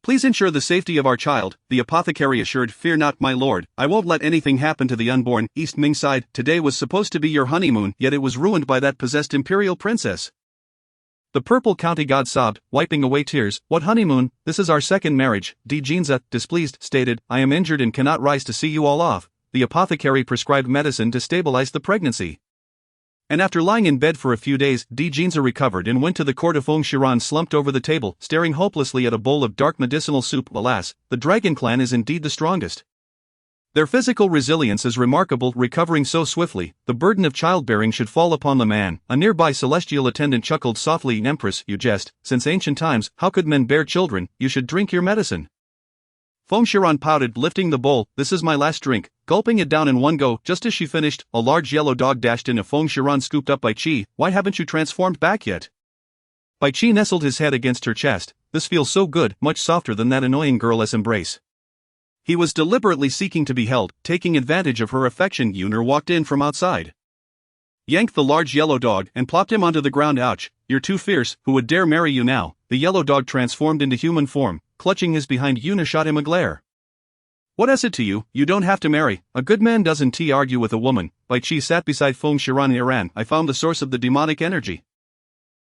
Please ensure the safety of our child, the apothecary assured. Fear not, my lord, I won't let anything happen to the unborn. East Ming sighed. Today was supposed to be your honeymoon, yet it was ruined by that possessed imperial princess. The purple county god sobbed, wiping away tears. What honeymoon? This is our second marriage. D. Jinza, displeased, stated, I am injured and cannot rise to see you all off. The apothecary prescribed medicine to stabilize the pregnancy. And after lying in bed for a few days, D. Jinza recovered and went to the court. Of Feng Shiran slumped over the table, staring hopelessly at a bowl of dark medicinal soup. Alas, the dragon clan is indeed the strongest. Their physical resilience is remarkable, recovering so swiftly. The burden of childbearing should fall upon the man. A nearby celestial attendant chuckled softly. Empress, you jest. Since ancient times, how could men bear children? You should drink your medicine. Feng Shiran pouted, lifting the bowl. This is my last drink. Gulping it down in one go. Just as she finished, a large yellow dog dashed in. Feng Shiran scooped up Bai Qi. Why haven't you transformed back yet? Bai Qi nestled his head against her chest. This feels so good, much softer than that annoying girl's embrace. He was deliberately seeking to be held, taking advantage of her affection. Yuner walked in from outside, yanked the large yellow dog, and plopped him onto the ground. Ouch, you're too fierce, who would dare marry you now? The yellow dog transformed into human form, clutching his behind. Yuner shot him a glare. What is it to you? You don't have to marry. A good man doesn't argue with a woman. Bai Qi sat beside Feng Shiran. Iran, I found the source of the demonic energy.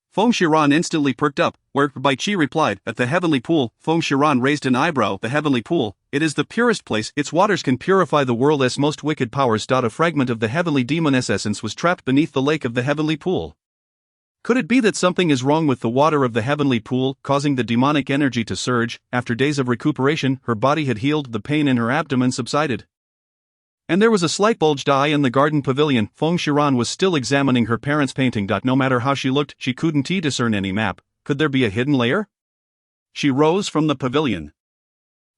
Feng Shiran instantly perked up, where Bai Qi replied, at the heavenly pool. Feng Shiran raised an eyebrow. The heavenly pool? It is the purest place, its waters can purify the world's most wicked powers. A fragment of the heavenly demoness essence was trapped beneath the lake of the heavenly pool. Could it be that something is wrong with the water of the heavenly pool, causing the demonic energy to surge? After days of recuperation, her body had healed, the pain in her abdomen subsided. And there was a slight bulged eye in the garden pavilion. Feng Shiran was still examining her parents' painting. No matter how she looked, she couldn't discern any map. Could there be a hidden layer? She rose from the pavilion,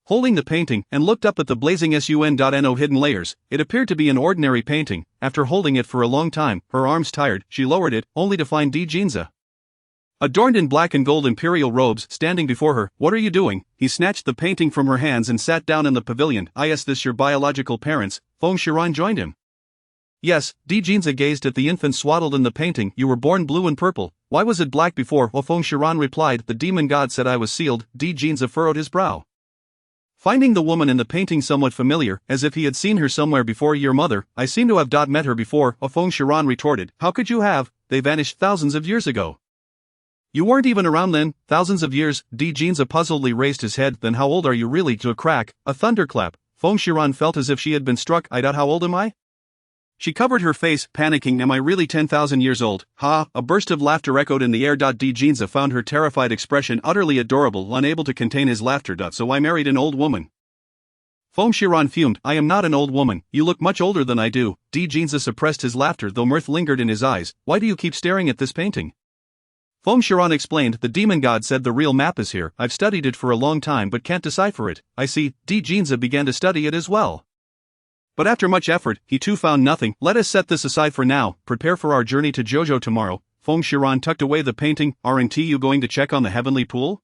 holding the painting, and looked up at the blazing sun.no hidden layers. It appeared to be an ordinary painting. After holding it for a long time, her arms tired, she lowered it, only to find Jinza, adorned in black and gold imperial robes, standing before her. What are you doing? He snatched the painting from her hands and sat down in the pavilion. Is this your biological parents? Feng Shiran joined him. Yes, Jinza gazed at the infant swaddled in the painting. You were born blue and purple. Why was it black before? Feng Shiran replied. The demon god said I was sealed. Jinza furrowed his brow, finding the woman in the painting somewhat familiar, as if he had seen her somewhere before. Your mother, I seem to have met her before. Feng Shiran retorted. How could you have? They vanished thousands of years ago. You weren't even around then. Thousands of years? Jinza puzzledly raised his head. Then how old are you really? To a crack, a thunderclap. Feng Shiran felt as if she had been struck. How old am I? She covered her face, panicking. Am I really 10,000 years old? Ha! A burst of laughter echoed in the air. Jinza found her terrified expression utterly adorable, unable to contain his laughter. So I married an old woman. Feng Shiran fumed. I am not an old woman. You look much older than I do. Jinza suppressed his laughter, though mirth lingered in his eyes. Why do you keep staring at this painting? Feng Shiran explained. The demon god said the real map is here. I've studied it for a long time but can't decipher it. I see. Jinza began to study it as well. But after much effort, he too found nothing. Let us set this aside for now. Prepare for our journey to Jojo tomorrow. Feng Shiran tucked away the painting. Aren't you going to check on the heavenly pool?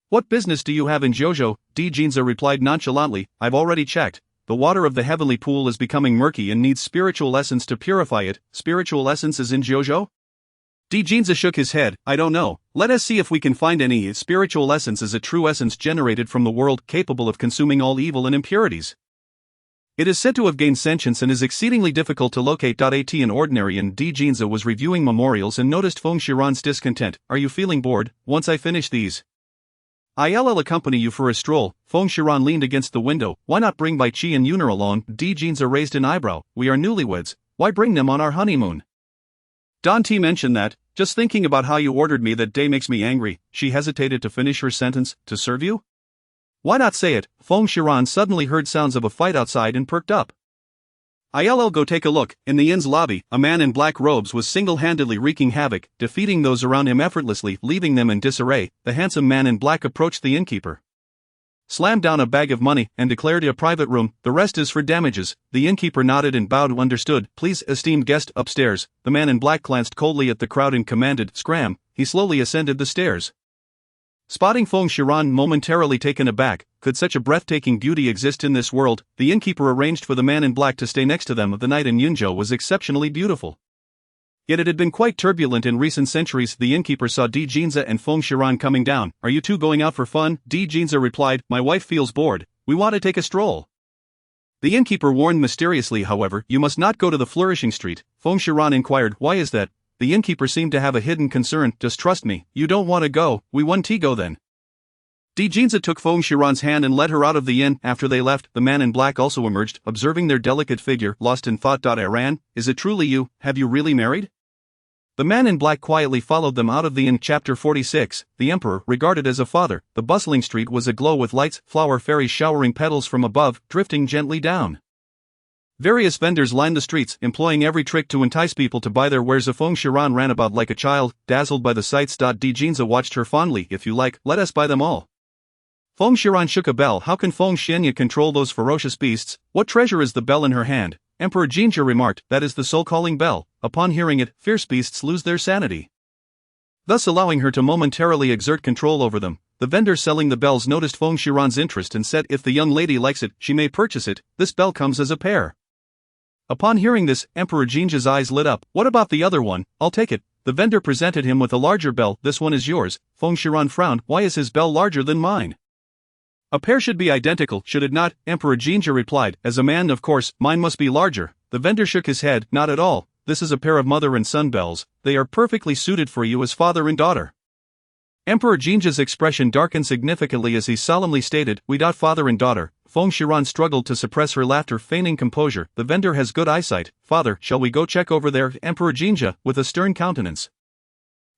What business do you have in Jojo? Jinza replied nonchalantly. I've already checked. The water of the heavenly pool is becoming murky and needs spiritual essence to purify it. Spiritual essence is in Jojo? Jinza shook his head. I don't know. Let us see if we can find any. Spiritual essence is a true essence generated from the world, capable of consuming all evil and impurities. It is said to have gained sentience and is exceedingly difficult to locate. In ordinary, and Jinza was reviewing memorials and noticed Feng Shiran's discontent. Are you feeling bored? Once I finish these, I'll accompany you for a stroll. Feng Shiran leaned against the window. Why not bring Bai Qi and Yuner along? Jinza raised an eyebrow. We are newlyweds. Why bring them on our honeymoon? Don T mentioned that. Just thinking about how you ordered me that day makes me angry. She hesitated to finish her sentence. To serve you? Why not say it? Feng Shiran suddenly heard sounds of a fight outside and perked up. I'll go take a look. In the inn's lobby, a man in black robes was single-handedly wreaking havoc, defeating those around him effortlessly, leaving them in disarray. The handsome man in black approached the innkeeper, slammed down a bag of money, and declared a private room. The rest is for damages. The innkeeper nodded and bowed. Understood. Please, esteemed guest, upstairs. The man in black glanced coldly at the crowd and commanded, Scram. He slowly ascended the stairs, spotting Feng Shiran momentarily taken aback. Could such a breathtaking beauty exist in this world? The innkeeper arranged for the man in black to stay next to them. The night in Yunzhou was exceptionally beautiful, yet it had been quite turbulent in recent centuries. The innkeeper saw Jinza and Feng Shiran coming down. Are you two going out for fun? Jinza replied. My wife feels bored. We want to take a stroll. The innkeeper warned mysteriously, however. You must not go to the flourishing street. Feng Shiran inquired. Why is that? The innkeeper seemed to have a hidden concern. Just trust me. You don't want to go. We want to go then. Jinza took Feng Shiran's hand and led her out of the inn. After they left, the man in black also emerged, observing their delicate figure, lost in thought. Iran, is it truly you? Have you really married? The man in black quietly followed them out of the inn. Chapter 46, the Emperor, regarded as a father. The bustling street was aglow with lights, flower fairies showering petals from above, drifting gently down. Various vendors lined the streets, employing every trick to entice people to buy their wares. Feng Shiran ran about like a child, dazzled by the sights. Jinza watched her fondly. If you like, let us buy them all. Feng Shiran shook a bell. How can Feng Xianya control those ferocious beasts? What treasure is the bell in her hand? Emperor Jinja remarked. That is the soul-calling bell. Upon hearing it, fierce beasts lose their sanity, thus allowing her to momentarily exert control over them. The vendor selling the bells noticed Feng Shiran's interest and said if the young lady likes it, she may purchase it. This bell comes as a pair. Upon hearing this, Emperor Jinja's eyes lit up. What about the other one? I'll take it. The vendor presented him with a larger bell. This one is yours. Feng Shiran frowned. Why is his bell larger than mine? A pair should be identical, should it not? Emperor Jinja replied. As a man, of course, mine must be larger. The vendor shook his head. Not at all. This is a pair of mother and son bells. They are perfectly suited for you as father and daughter. Emperor Jinja's expression darkened significantly as he solemnly stated, We father and daughter. Feng Shiran struggled to suppress her laughter, feigning composure. The vendor has good eyesight. Father, shall we go check over there? Emperor Jinja, with a stern countenance,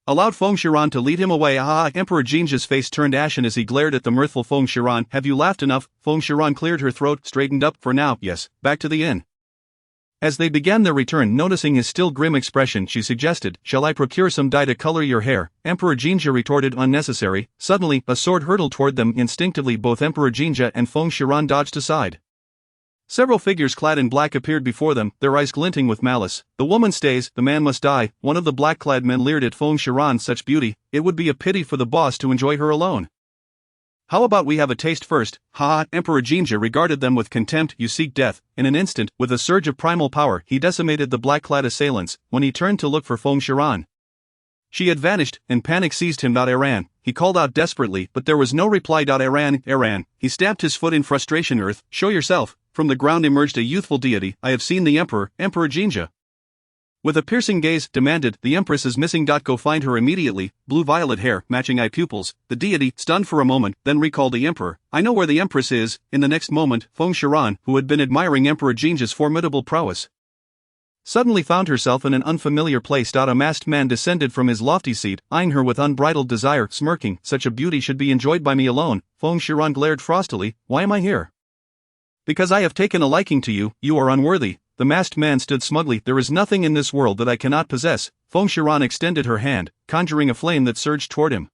allowed Feng Shiran to lead him away. Ah! Emperor Jinja's face turned ashen as he glared at the mirthful Feng Shiran. Have you laughed enough? Feng Shiran cleared her throat, straightened up. For now, yes, back to the inn. As they began their return, noticing his still grim expression, she suggested, shall I procure some dye to color your hair? Emperor Jinja retorted, unnecessary. Suddenly, a sword hurtled toward them. Instinctively both Emperor Jinja and Feng Shiran dodged aside. Several figures clad in black appeared before them, their eyes glinting with malice. The woman stays, the man must die. One of the black-clad men leered at Feng Shiran. Such beauty, it would be a pity for the boss to enjoy her alone. How about we have a taste first? Haha! Emperor Jinja regarded them with contempt. You seek death. In an instant, with a surge of primal power, he decimated the black-clad assailants. When he turned to look for Feng Shiran, she had vanished, and panic seized him. Iran. He called out desperately, but there was no reply. Iran. He stamped his foot in frustration. Earth, show yourself. From the ground emerged a youthful deity. I have seen the Emperor, Emperor Jinja. With a piercing gaze, demanded, the Empress is missing. Go find her immediately. Blue-violet hair, matching eye pupils. The deity, stunned for a moment, then recalled the Emperor. I know where the Empress is. In the next moment, Feng Shiran, who had been admiring Emperor Jinja's formidable prowess, suddenly found herself in an unfamiliar place. A masked man descended from his lofty seat, eyeing her with unbridled desire, smirking, such a beauty should be enjoyed by me alone. Feng Shiran glared frostily, why am I here? Because I have taken a liking to you, you are unworthy. The masked man stood smugly. There is nothing in this world that I cannot possess. Feng Shiran extended her hand, conjuring a flame that surged toward him.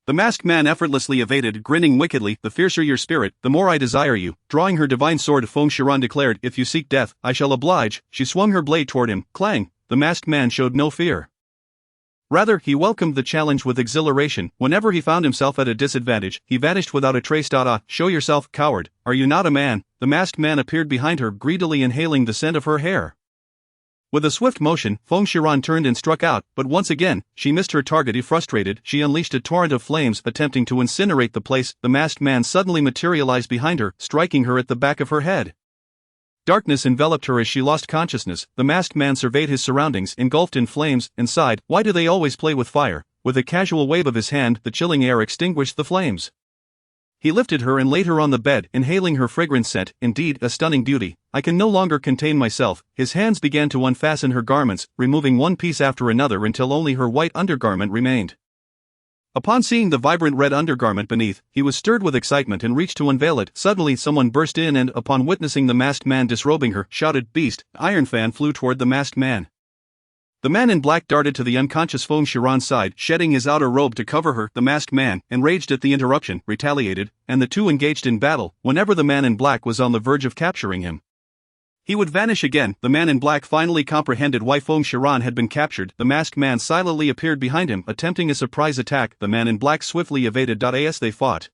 The masked man effortlessly evaded, grinning wickedly. The fiercer your spirit, the more I desire you. Drawing her divine sword, Feng Shiran declared, if you seek death, I shall oblige. She swung her blade toward him. Clang! The masked man showed no fear. Rather, he welcomed the challenge with exhilaration. Whenever he found himself at a disadvantage, he vanished without a trace. Show yourself, coward. Are you not a man? The masked man appeared behind her, greedily inhaling the scent of her hair. With a swift motion, Feng Shiran turned and struck out, but once again, she missed her target. Frustrated, she unleashed a torrent of flames, attempting to incinerate the place. The masked man suddenly materialized behind her, striking her at the back of her head. Darkness enveloped her as she lost consciousness. The masked man surveyed his surroundings, engulfed in flames, and sighed, why do they always play with fire? With a casual wave of his hand, the chilling air extinguished the flames. He lifted her and laid her on the bed, inhaling her fragrant scent. Indeed, a stunning beauty. I can no longer contain myself. His hands began to unfasten her garments, removing one piece after another until only her white undergarment remained. Upon seeing the vibrant red undergarment beneath, he was stirred with excitement and reached to unveil it. Suddenly someone burst in and, upon witnessing the masked man disrobing her, shouted, beast! Iron Fan flew toward the masked man. The man in black darted to the unconscious Feng Shiran's side, shedding his outer robe to cover her. The masked man, enraged at the interruption, retaliated, and the two engaged in battle. Whenever the man in black was on the verge of capturing him, he would vanish again. The man in black finally comprehended why Feng Shiran had been captured. The masked man silently appeared behind him, attempting a surprise attack. The man in black swiftly evaded. As they fought,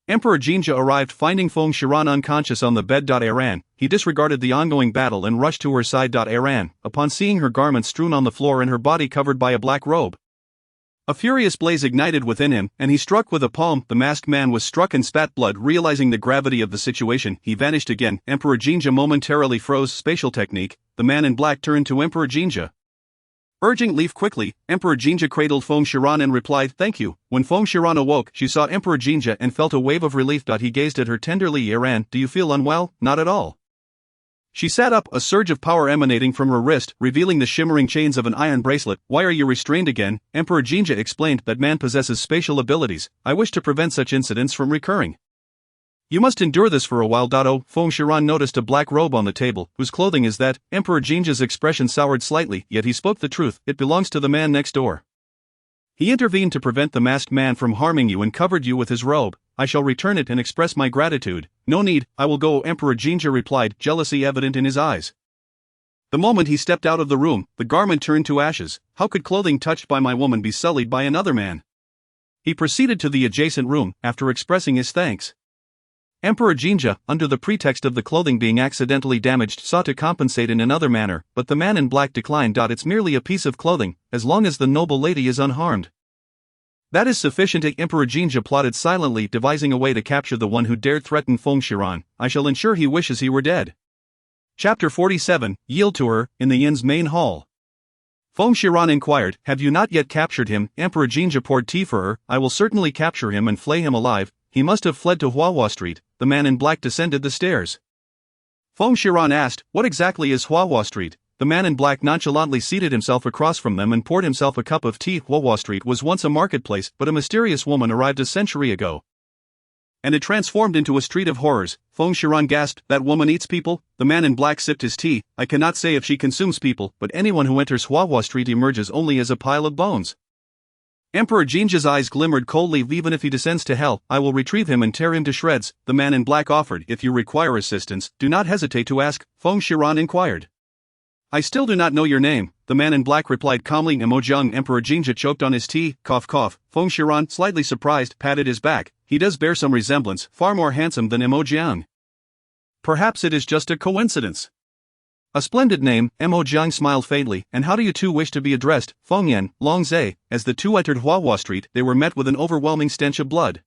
Emperor Jinja arrived, finding Feng Shiran unconscious on the bed. Iran. He disregarded the ongoing battle and rushed to her side. Iran. Upon seeing her garments strewn on the floor and her body covered by a black robe, a furious blaze ignited within him, and he struck with a palm. The masked man was struck and spat blood. Realizing the gravity of the situation, he vanished again. Emperor Jinja momentarily froze. Spatial technique. The man in black turned to Emperor Jinja, urging, leave quickly. Emperor Jinja cradled Feng Shiran and replied, thank you. When Feng Shiran awoke, she saw Emperor Jinja and felt a wave of relief. He gazed at her tenderly. Iran, do you feel unwell? Not at all. She sat up, a surge of power emanating from her wrist, revealing the shimmering chains of an iron bracelet. Why are you restrained again? Emperor Jinja explained that man possesses spatial abilities. I wish to prevent such incidents from recurring. You must endure this for a while. Feng Shiran noticed a black robe on the table. Whose clothing is that? Emperor Jinja's expression soured slightly, yet he spoke the truth. It belongs to the man next door. He intervened to prevent the masked man from harming you and covered you with his robe. I shall return it and express my gratitude. No need, I will go, Emperor Jinja replied, jealousy evident in his eyes. The moment he stepped out of the room, the garment turned to ashes. How could clothing touched by my woman be sullied by another man? He proceeded to the adjacent room, after expressing his thanks. Emperor Jinja, under the pretext of the clothing being accidentally damaged, sought to compensate in another manner, but the man in black declined. It's merely a piece of clothing, as long as the noble lady is unharmed. That is sufficient. Emperor Jinja plotted silently, devising a way to capture the one who dared threaten Feng Shiran. I shall ensure he wishes he were dead. Chapter 47, Yield to her, in the inn's main hall. Feng Shiran inquired, have you not yet captured him? Emperor Jinja poured tea for her. I will certainly capture him and flay him alive. He must have fled to Huahua Street. The man in black descended the stairs. Feng Shiran asked, what exactly is Huahua Street? The man in black nonchalantly seated himself across from them and poured himself a cup of tea. Wall Street was once a marketplace, but a mysterious woman arrived a century ago. And it transformed into a street of horrors. Feng Shiran gasped, that woman eats people? The man in black sipped his tea. I cannot say if she consumes people, but anyone who enters Wall Street emerges only as a pile of bones. Emperor Jinja's eyes glimmered coldly. Even if he descends to hell, I will retrieve him and tear him to shreds, the man in black offered. If you require assistance, do not hesitate to ask, Feng Shiran inquired. I still do not know your name, the man in black replied calmly. Emojang. Emperor Jinja choked on his tea, cough cough. Feng Shiran, slightly surprised, patted his back. He does bear some resemblance, far more handsome than Emojiang. Perhaps it is just a coincidence. A splendid name, Emojiang smiled faintly. And how do you two wish to be addressed? Feng Yan, Long Zhe. As the two entered Huahua Street, they were met with an overwhelming stench of blood.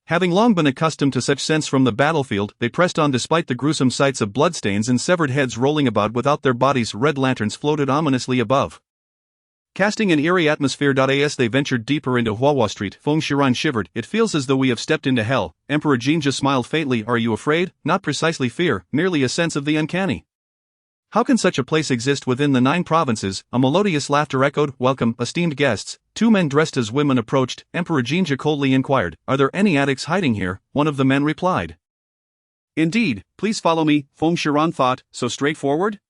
Having long been accustomed to such scents from the battlefield, they pressed on despite the gruesome sights of bloodstains and severed heads rolling about without their bodies. Red lanterns floated ominously above, casting an eerie atmosphere. As they ventured deeper into Huahua Street, Feng Shiran shivered. It feels as though we have stepped into hell. Emperor Jinja smiled faintly. Are you afraid? Not precisely fear, merely a sense of the uncanny. How can such a place exist within the 9 provinces? A melodious laughter echoed. Welcome, esteemed guests. 2 men dressed as women approached. Emperor Jinja coldly inquired, are there any addicts hiding here? One of the men replied. Indeed, please follow me. Feng Shiran thought, so straightforward?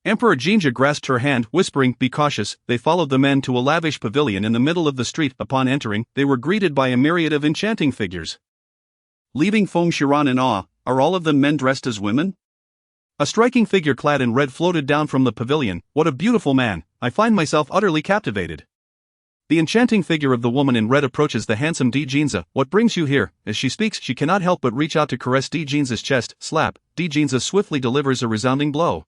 Emperor Jinja grasped her hand, whispering, be cautious. They followed the men to a lavish pavilion in the middle of the street. Upon entering, they were greeted by a myriad of enchanting figures, leaving Feng Shiran in awe. Are all of them men dressed as women? A striking figure clad in red floated down from the pavilion. What a beautiful man! I find myself utterly captivated. The enchanting figure of the woman in red approaches the handsome Di Jinza. What brings you here? As she speaks, she cannot help but reach out to caress Di Jinza's chest. Slap. Di Jinza swiftly delivers a resounding blow.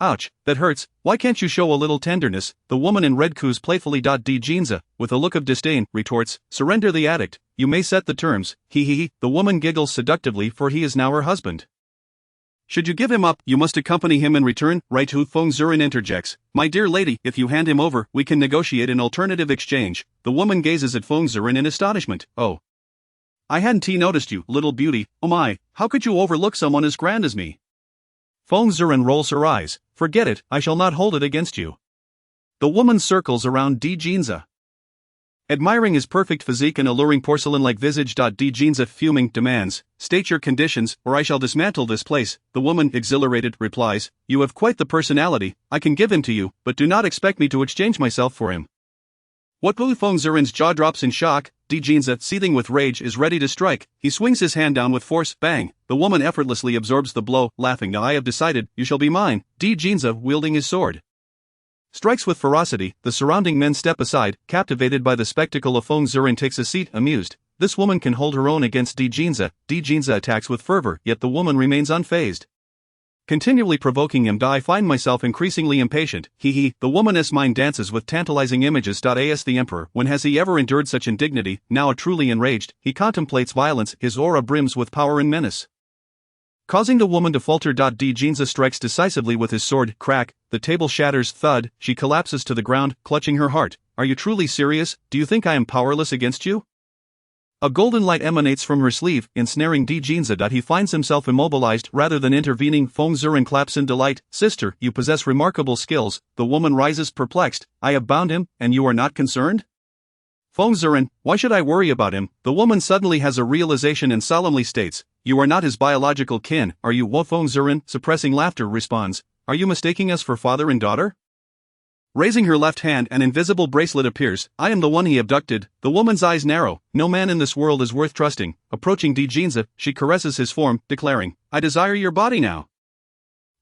Ouch, that hurts. Why can't you show a little tenderness? The woman in red coos playfully. Di Jinza, with a look of disdain, retorts, surrender the addict. You may set the terms. He. The woman giggles seductively, for he is now her husband. Should you give him up, you must accompany him in return, right? Hu Feng Zurin interjects. My dear lady, if you hand him over, we can negotiate an alternative exchange. The woman gazes at Feng Zurin in astonishment. Oh. I hadn't noticed you, little beauty. Oh my, how could you overlook someone as grand as me? Feng Zurin rolls her eyes. Forget it, I shall not hold it against you. The woman circles around Di Jinza, admiring his perfect physique and alluring porcelain-like visage. Di Jinza, fuming, demands, state your conditions, or I shall dismantle this place. The woman, exhilarated, replies, you have quite the personality, I can give him to you, but do not expect me to exchange myself for him. What? Feng Zurin's jaw drops in shock. Di Jinza, seething with rage, is ready to strike. He swings his hand down with force. Bang! The woman effortlessly absorbs the blow, laughing. Now I have decided, you shall be mine. Di Jinza, wielding his sword, strikes with ferocity. The surrounding men step aside, captivated by the spectacle. Of Feng Zurin takes a seat, amused. This woman can hold her own against Di Jinza. Di Jinza attacks with fervor, yet the woman remains unfazed, continually provoking him. I find myself increasingly impatient. The woman's mind dances with tantalizing images. As the emperor, when has he ever endured such indignity? Now truly enraged, he contemplates violence. His aura brims with power and menace, causing the woman to falter. Di Jinza strikes decisively with his sword. Crack, the table shatters. Thud, she collapses to the ground, clutching her heart. Are you truly serious? Do you think I am powerless against you? A golden light emanates from her sleeve, ensnaring Di Jinza. He finds himself immobilized rather than intervening. Feng Zurin claps in delight. Sister, you possess remarkable skills. The woman rises perplexed. I have bound him, and you are not concerned? Feng Zurin, why should I worry about him? The woman suddenly has a realization and solemnly states, you are not his biological kin, are you? Feng Zurin, suppressing laughter, responds, are you mistaking us for father and daughter? Raising her left hand, an invisible bracelet appears. I am the one he abducted. The woman's eyes narrow. No man in this world is worth trusting. Approaching Di Jinza, she caresses his form, declaring, I desire your body now.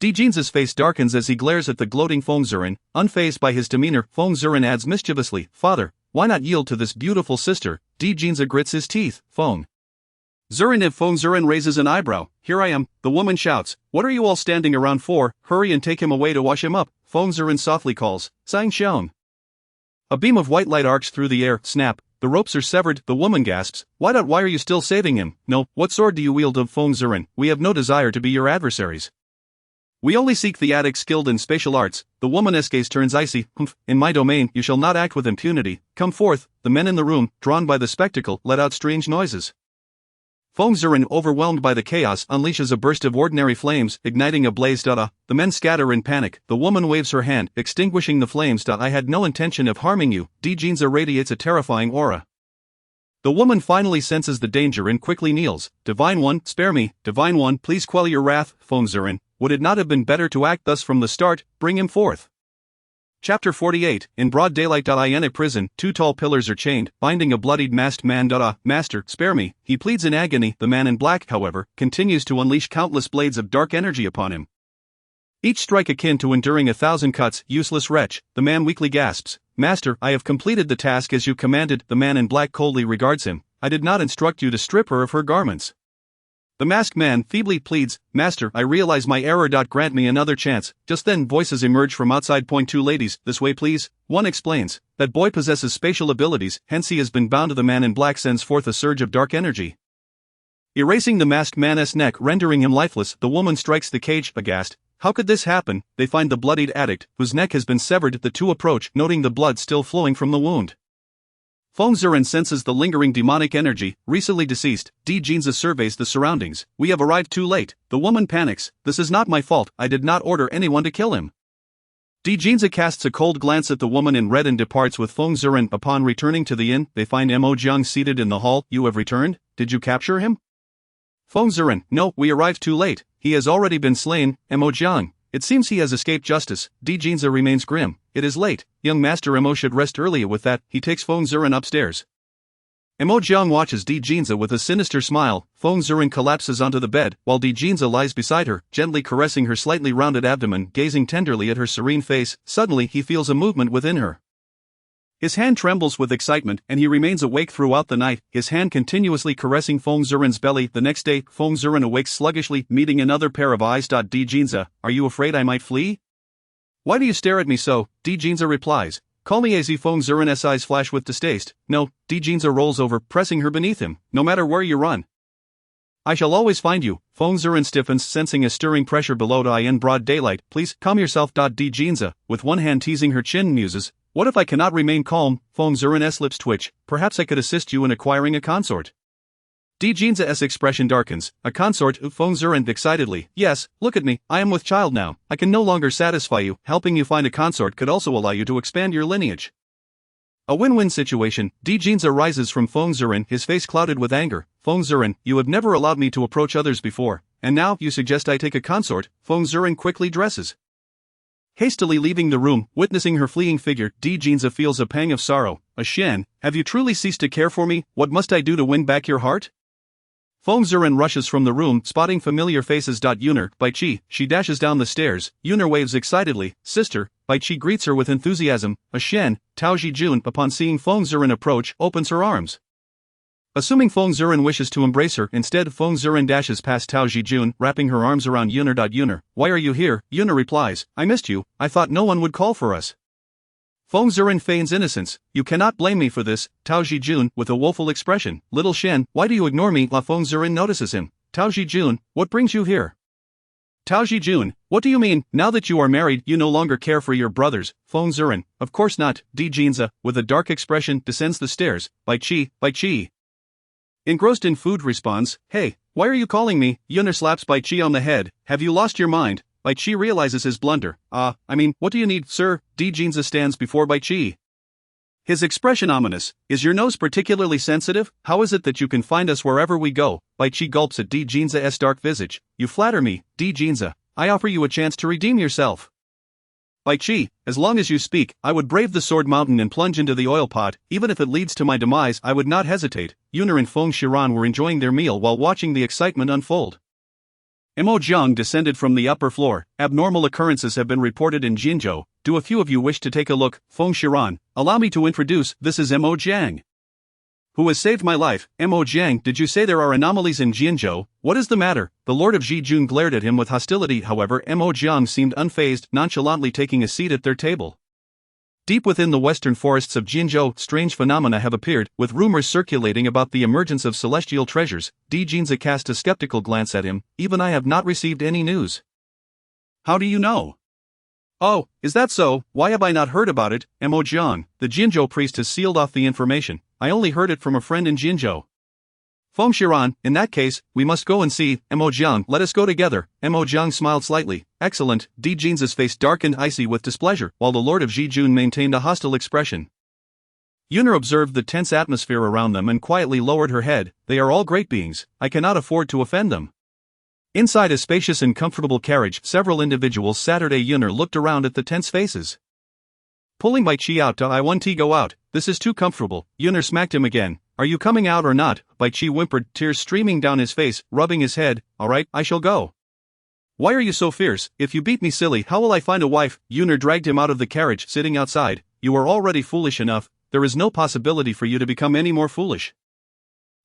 Di Jinza's face darkens as he glares at the gloating Feng Zurin. Unfazed by his demeanor, Feng Zurin adds mischievously, Father, why not yield to this beautiful sister? Di Jinza grits his teeth. Feng Zurin. If Feng Zurin raises an eyebrow, here I am, the woman shouts, what are you all standing around for? Hurry and take him away to wash him up. Feng Zurin softly calls, Sang Xiong. A beam of white light arcs through the air. Snap, the ropes are severed. The woman gasps, why are you still saving him? No, what sword do you wield? Of Feng Zurin, we have no desire to be your adversaries. We only seek the addict skilled in spatial arts. The woman's gaze turns icy. In my domain, you shall not act with impunity. Come forth. The men in the room, drawn by the spectacle, let out strange noises. Feng Ziren, overwhelmed by the chaos, unleashes a burst of ordinary flames, igniting a blaze. The men scatter in panic. The woman waves her hand, extinguishing the flames. I had no intention of harming you. Jinza radiates a terrifying aura. The woman finally senses the danger and quickly kneels. Divine One, spare me. Divine One, please quell your wrath. Feng Ziren, would it not have been better to act thus from the start? Bring him forth. Chapter 48, in broad daylight. In a prison, two tall pillars are chained, binding a bloodied masked man. Master, spare me, he pleads in agony. The man in black, however, continues to unleash countless blades of dark energy upon him. Each strike akin to enduring 1,000 cuts. Useless wretch, the man weakly gasps. Master, I have completed the task as you commanded. The man in black coldly regards him. I did not instruct you to strip her of her garments. The masked man feebly pleads, Master, I realize my error. Grant me another chance. Just then voices emerge from outside. Two ladies, this way please. One explains, that boy possesses spatial abilities, hence he has been bound. The man in black sends forth a surge of dark energy, erasing the masked man's neck, rendering him lifeless. The woman strikes the cage, aghast. How could this happen? They find the bloodied addict, whose neck has been severed. The two approach, noting the blood still flowing from the wound. Feng Ziren senses the lingering demonic energy. Recently deceased, Jinza surveys the surroundings. We have arrived too late. The woman panics. This is not my fault. I did not order anyone to kill him. Jinza casts a cold glance at the woman in red and departs with Feng Ziren. Upon returning to the inn, they find Mo Jiang seated in the hall. You have returned? Did you capture him? Feng Ziren, no, we arrived too late. He has already been slain. Mo Jiang, it seems he has escaped justice. Jinza remains grim. It is late. Young Master Mo should rest earlier. With that, he takes Feng Ziren upstairs. Mo Jiang watches Jinza with a sinister smile. Feng Ziren collapses onto the bed, while Jinza lies beside her, gently caressing her slightly rounded abdomen, gazing tenderly at her serene face. Suddenly he feels a movement within her. His hand trembles with excitement, and he remains awake throughout the night, his hand continuously caressing Feng Ziren's belly. The next day, Feng Ziren awakes sluggishly, meeting another pair of eyes. Jinza, are you afraid I might flee? Why do you stare at me so? Jinza replies. Call me Az. Feng Ziren's eyes flash with distaste. No. Jinza rolls over, pressing her beneath him. No matter where you run, I shall always find you. Feng Ziren stiffens, sensing a stirring pressure below. In broad daylight, please, calm yourself. Jinza, with one hand teasing her chin, muses. What if I cannot remain calm? Feng Ziren's lips twitch. Perhaps I could assist you in acquiring a consort. Jinza's expression darkens. A consort? Feng Ziren excitedly. Yes, look at me, I am with child now. I can no longer satisfy you. Helping you find a consort could also allow you to expand your lineage. A win-win situation. Jinza rises from Feng Ziren, his face clouded with anger. Feng Ziren, you have never allowed me to approach others before, and now you suggest I take a consort? Feng Ziren quickly dresses, hastily leaving the room. Witnessing her fleeing figure, Jinza feels a pang of sorrow. A Shen, have you truly ceased to care for me? What must I do to win back your heart? Feng Ziren rushes from the room, spotting familiar faces. Yuner, Bai Qi, she dashes down the stairs. Yuner waves excitedly. Sister, Bai Qi greets her with enthusiasm. A Shen, Tao Jijun, upon seeing Feng Ziren approach, opens her arms. Assuming Feng Ziren wishes to embrace her, instead Feng Ziren dashes past Tao Jijun, wrapping her arms around Yuner. Yuner, why are you here? Yuner replies, I missed you, I thought no one would call for us. Feng Ziren feigns innocence. You cannot blame me for this. Tao Jijun, with a woeful expression. Little Shen, why do you ignore me? Feng Ziren notices him. Tao Jijun, what brings you here? Tao Jijun, what do you mean? Now that you are married, you no longer care for your brothers? Feng Ziren, of course not. Jinza, with a dark expression, descends the stairs. Bai Qi. Engrossed in food, responds, Hey, why are you calling me? Yuner slaps Bai Qi on the head. Have you lost your mind? Bai Qi realizes his blunder. What do you need, sir? Jinza stands before Bai Qi, his expression ominous. Is your nose particularly sensitive? How is it that you can find us wherever we go? Bai Qi gulps at Jinza's dark visage. You flatter me, Jinza. I offer you a chance to redeem yourself. Bai Qi, as long as you speak, I would brave the sword mountain and plunge into the oil pot. Even if it leads to my demise, I would not hesitate. Yuner and Feng Shiran were enjoying their meal while watching the excitement unfold. Mo Jiang descended from the upper floor. Abnormal occurrences have been reported in Jinzhou. Do a few of you wish to take a look? Feng Shiran, allow me to introduce, this is Mo Jiang, who has saved my life. Mo Jiang, did you say there are anomalies in Jinzhou? What is the matter? The Lord of Jijun glared at him with hostility. However, Mo Jiang seemed unfazed, nonchalantly taking a seat at their table. Deep within the western forests of Jinzhou, strange phenomena have appeared, with rumors circulating about the emergence of celestial treasures. Jinza cast a skeptical glance at him. Even I have not received any news. How do you know? Oh, is that so? Why have I not heard about it? Mo Jiang, the Jinzhou priest has sealed off the information. I only heard it from a friend in Jinzhou. Feng Shiran, in that case, we must go and see, Mo Jiang, let us go together. Mo Jiang smiled slightly. Excellent. Di Jin's face darkened icy with displeasure, while the Lord of Jijun maintained a hostile expression. Yuner observed the tense atmosphere around them and quietly lowered her head. They are all great beings, I cannot afford to offend them. Inside a spacious and comfortable carriage, several individuals sat. Yuner looked around at the tense faces. Pulling Bai Qi out to I want to go out, this is too comfortable. Yuner smacked him again. Are you coming out or not? Bai Qi whimpered, tears streaming down his face, rubbing his head. Alright, I shall go. Why are you so fierce? If you beat me silly, how will I find a wife? Yuner dragged him out of the carriage, sitting outside. You are already foolish enough, there is no possibility for you to become any more foolish.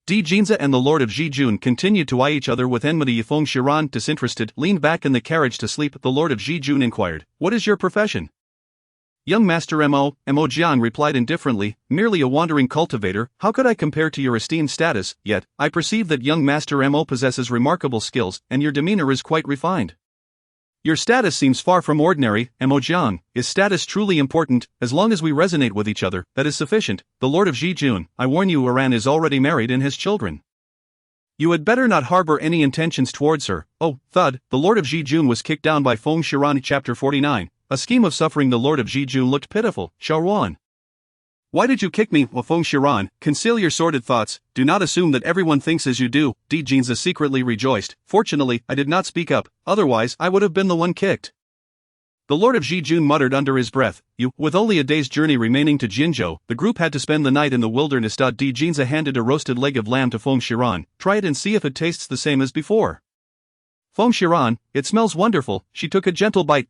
Di Jinza and the Lord of Jijun continued to eye each other with enmity. Feng Shiran, disinterested, leaned back in the carriage to sleep. The Lord of Jijun inquired, what is your profession? Young Master Mo Jiang replied indifferently, merely a wandering cultivator. How could I compare to your esteemed status? Yet, I perceive that young Master Mo possesses remarkable skills, and your demeanor is quite refined. Your status seems far from ordinary, Mo Jiang. Is status truly important? As long as we resonate with each other, that is sufficient. The Lord of Jijun, I warn you, Aran is already married and has children. You had better not harbor any intentions towards her. Oh, thud, the Lord of Jijun was kicked down by Feng Shiran. Chapter 49. A scheme of suffering. The Lord of Jijun looked pitiful. Shaoruan. Why did you kick me? Feng Shiran, conceal your sordid thoughts, do not assume that everyone thinks as you do. Di Jinza secretly rejoiced. Fortunately, I did not speak up, otherwise I would have been the one kicked. The Lord of Jijun muttered under his breath, with only a day's journey remaining to Jinzhou, the group had to spend the night in the wilderness. Di Jinza handed a roasted leg of lamb to Feng Shiran. Try it and see if it tastes the same as before. Feng Shiran, it smells wonderful. She took a gentle bite.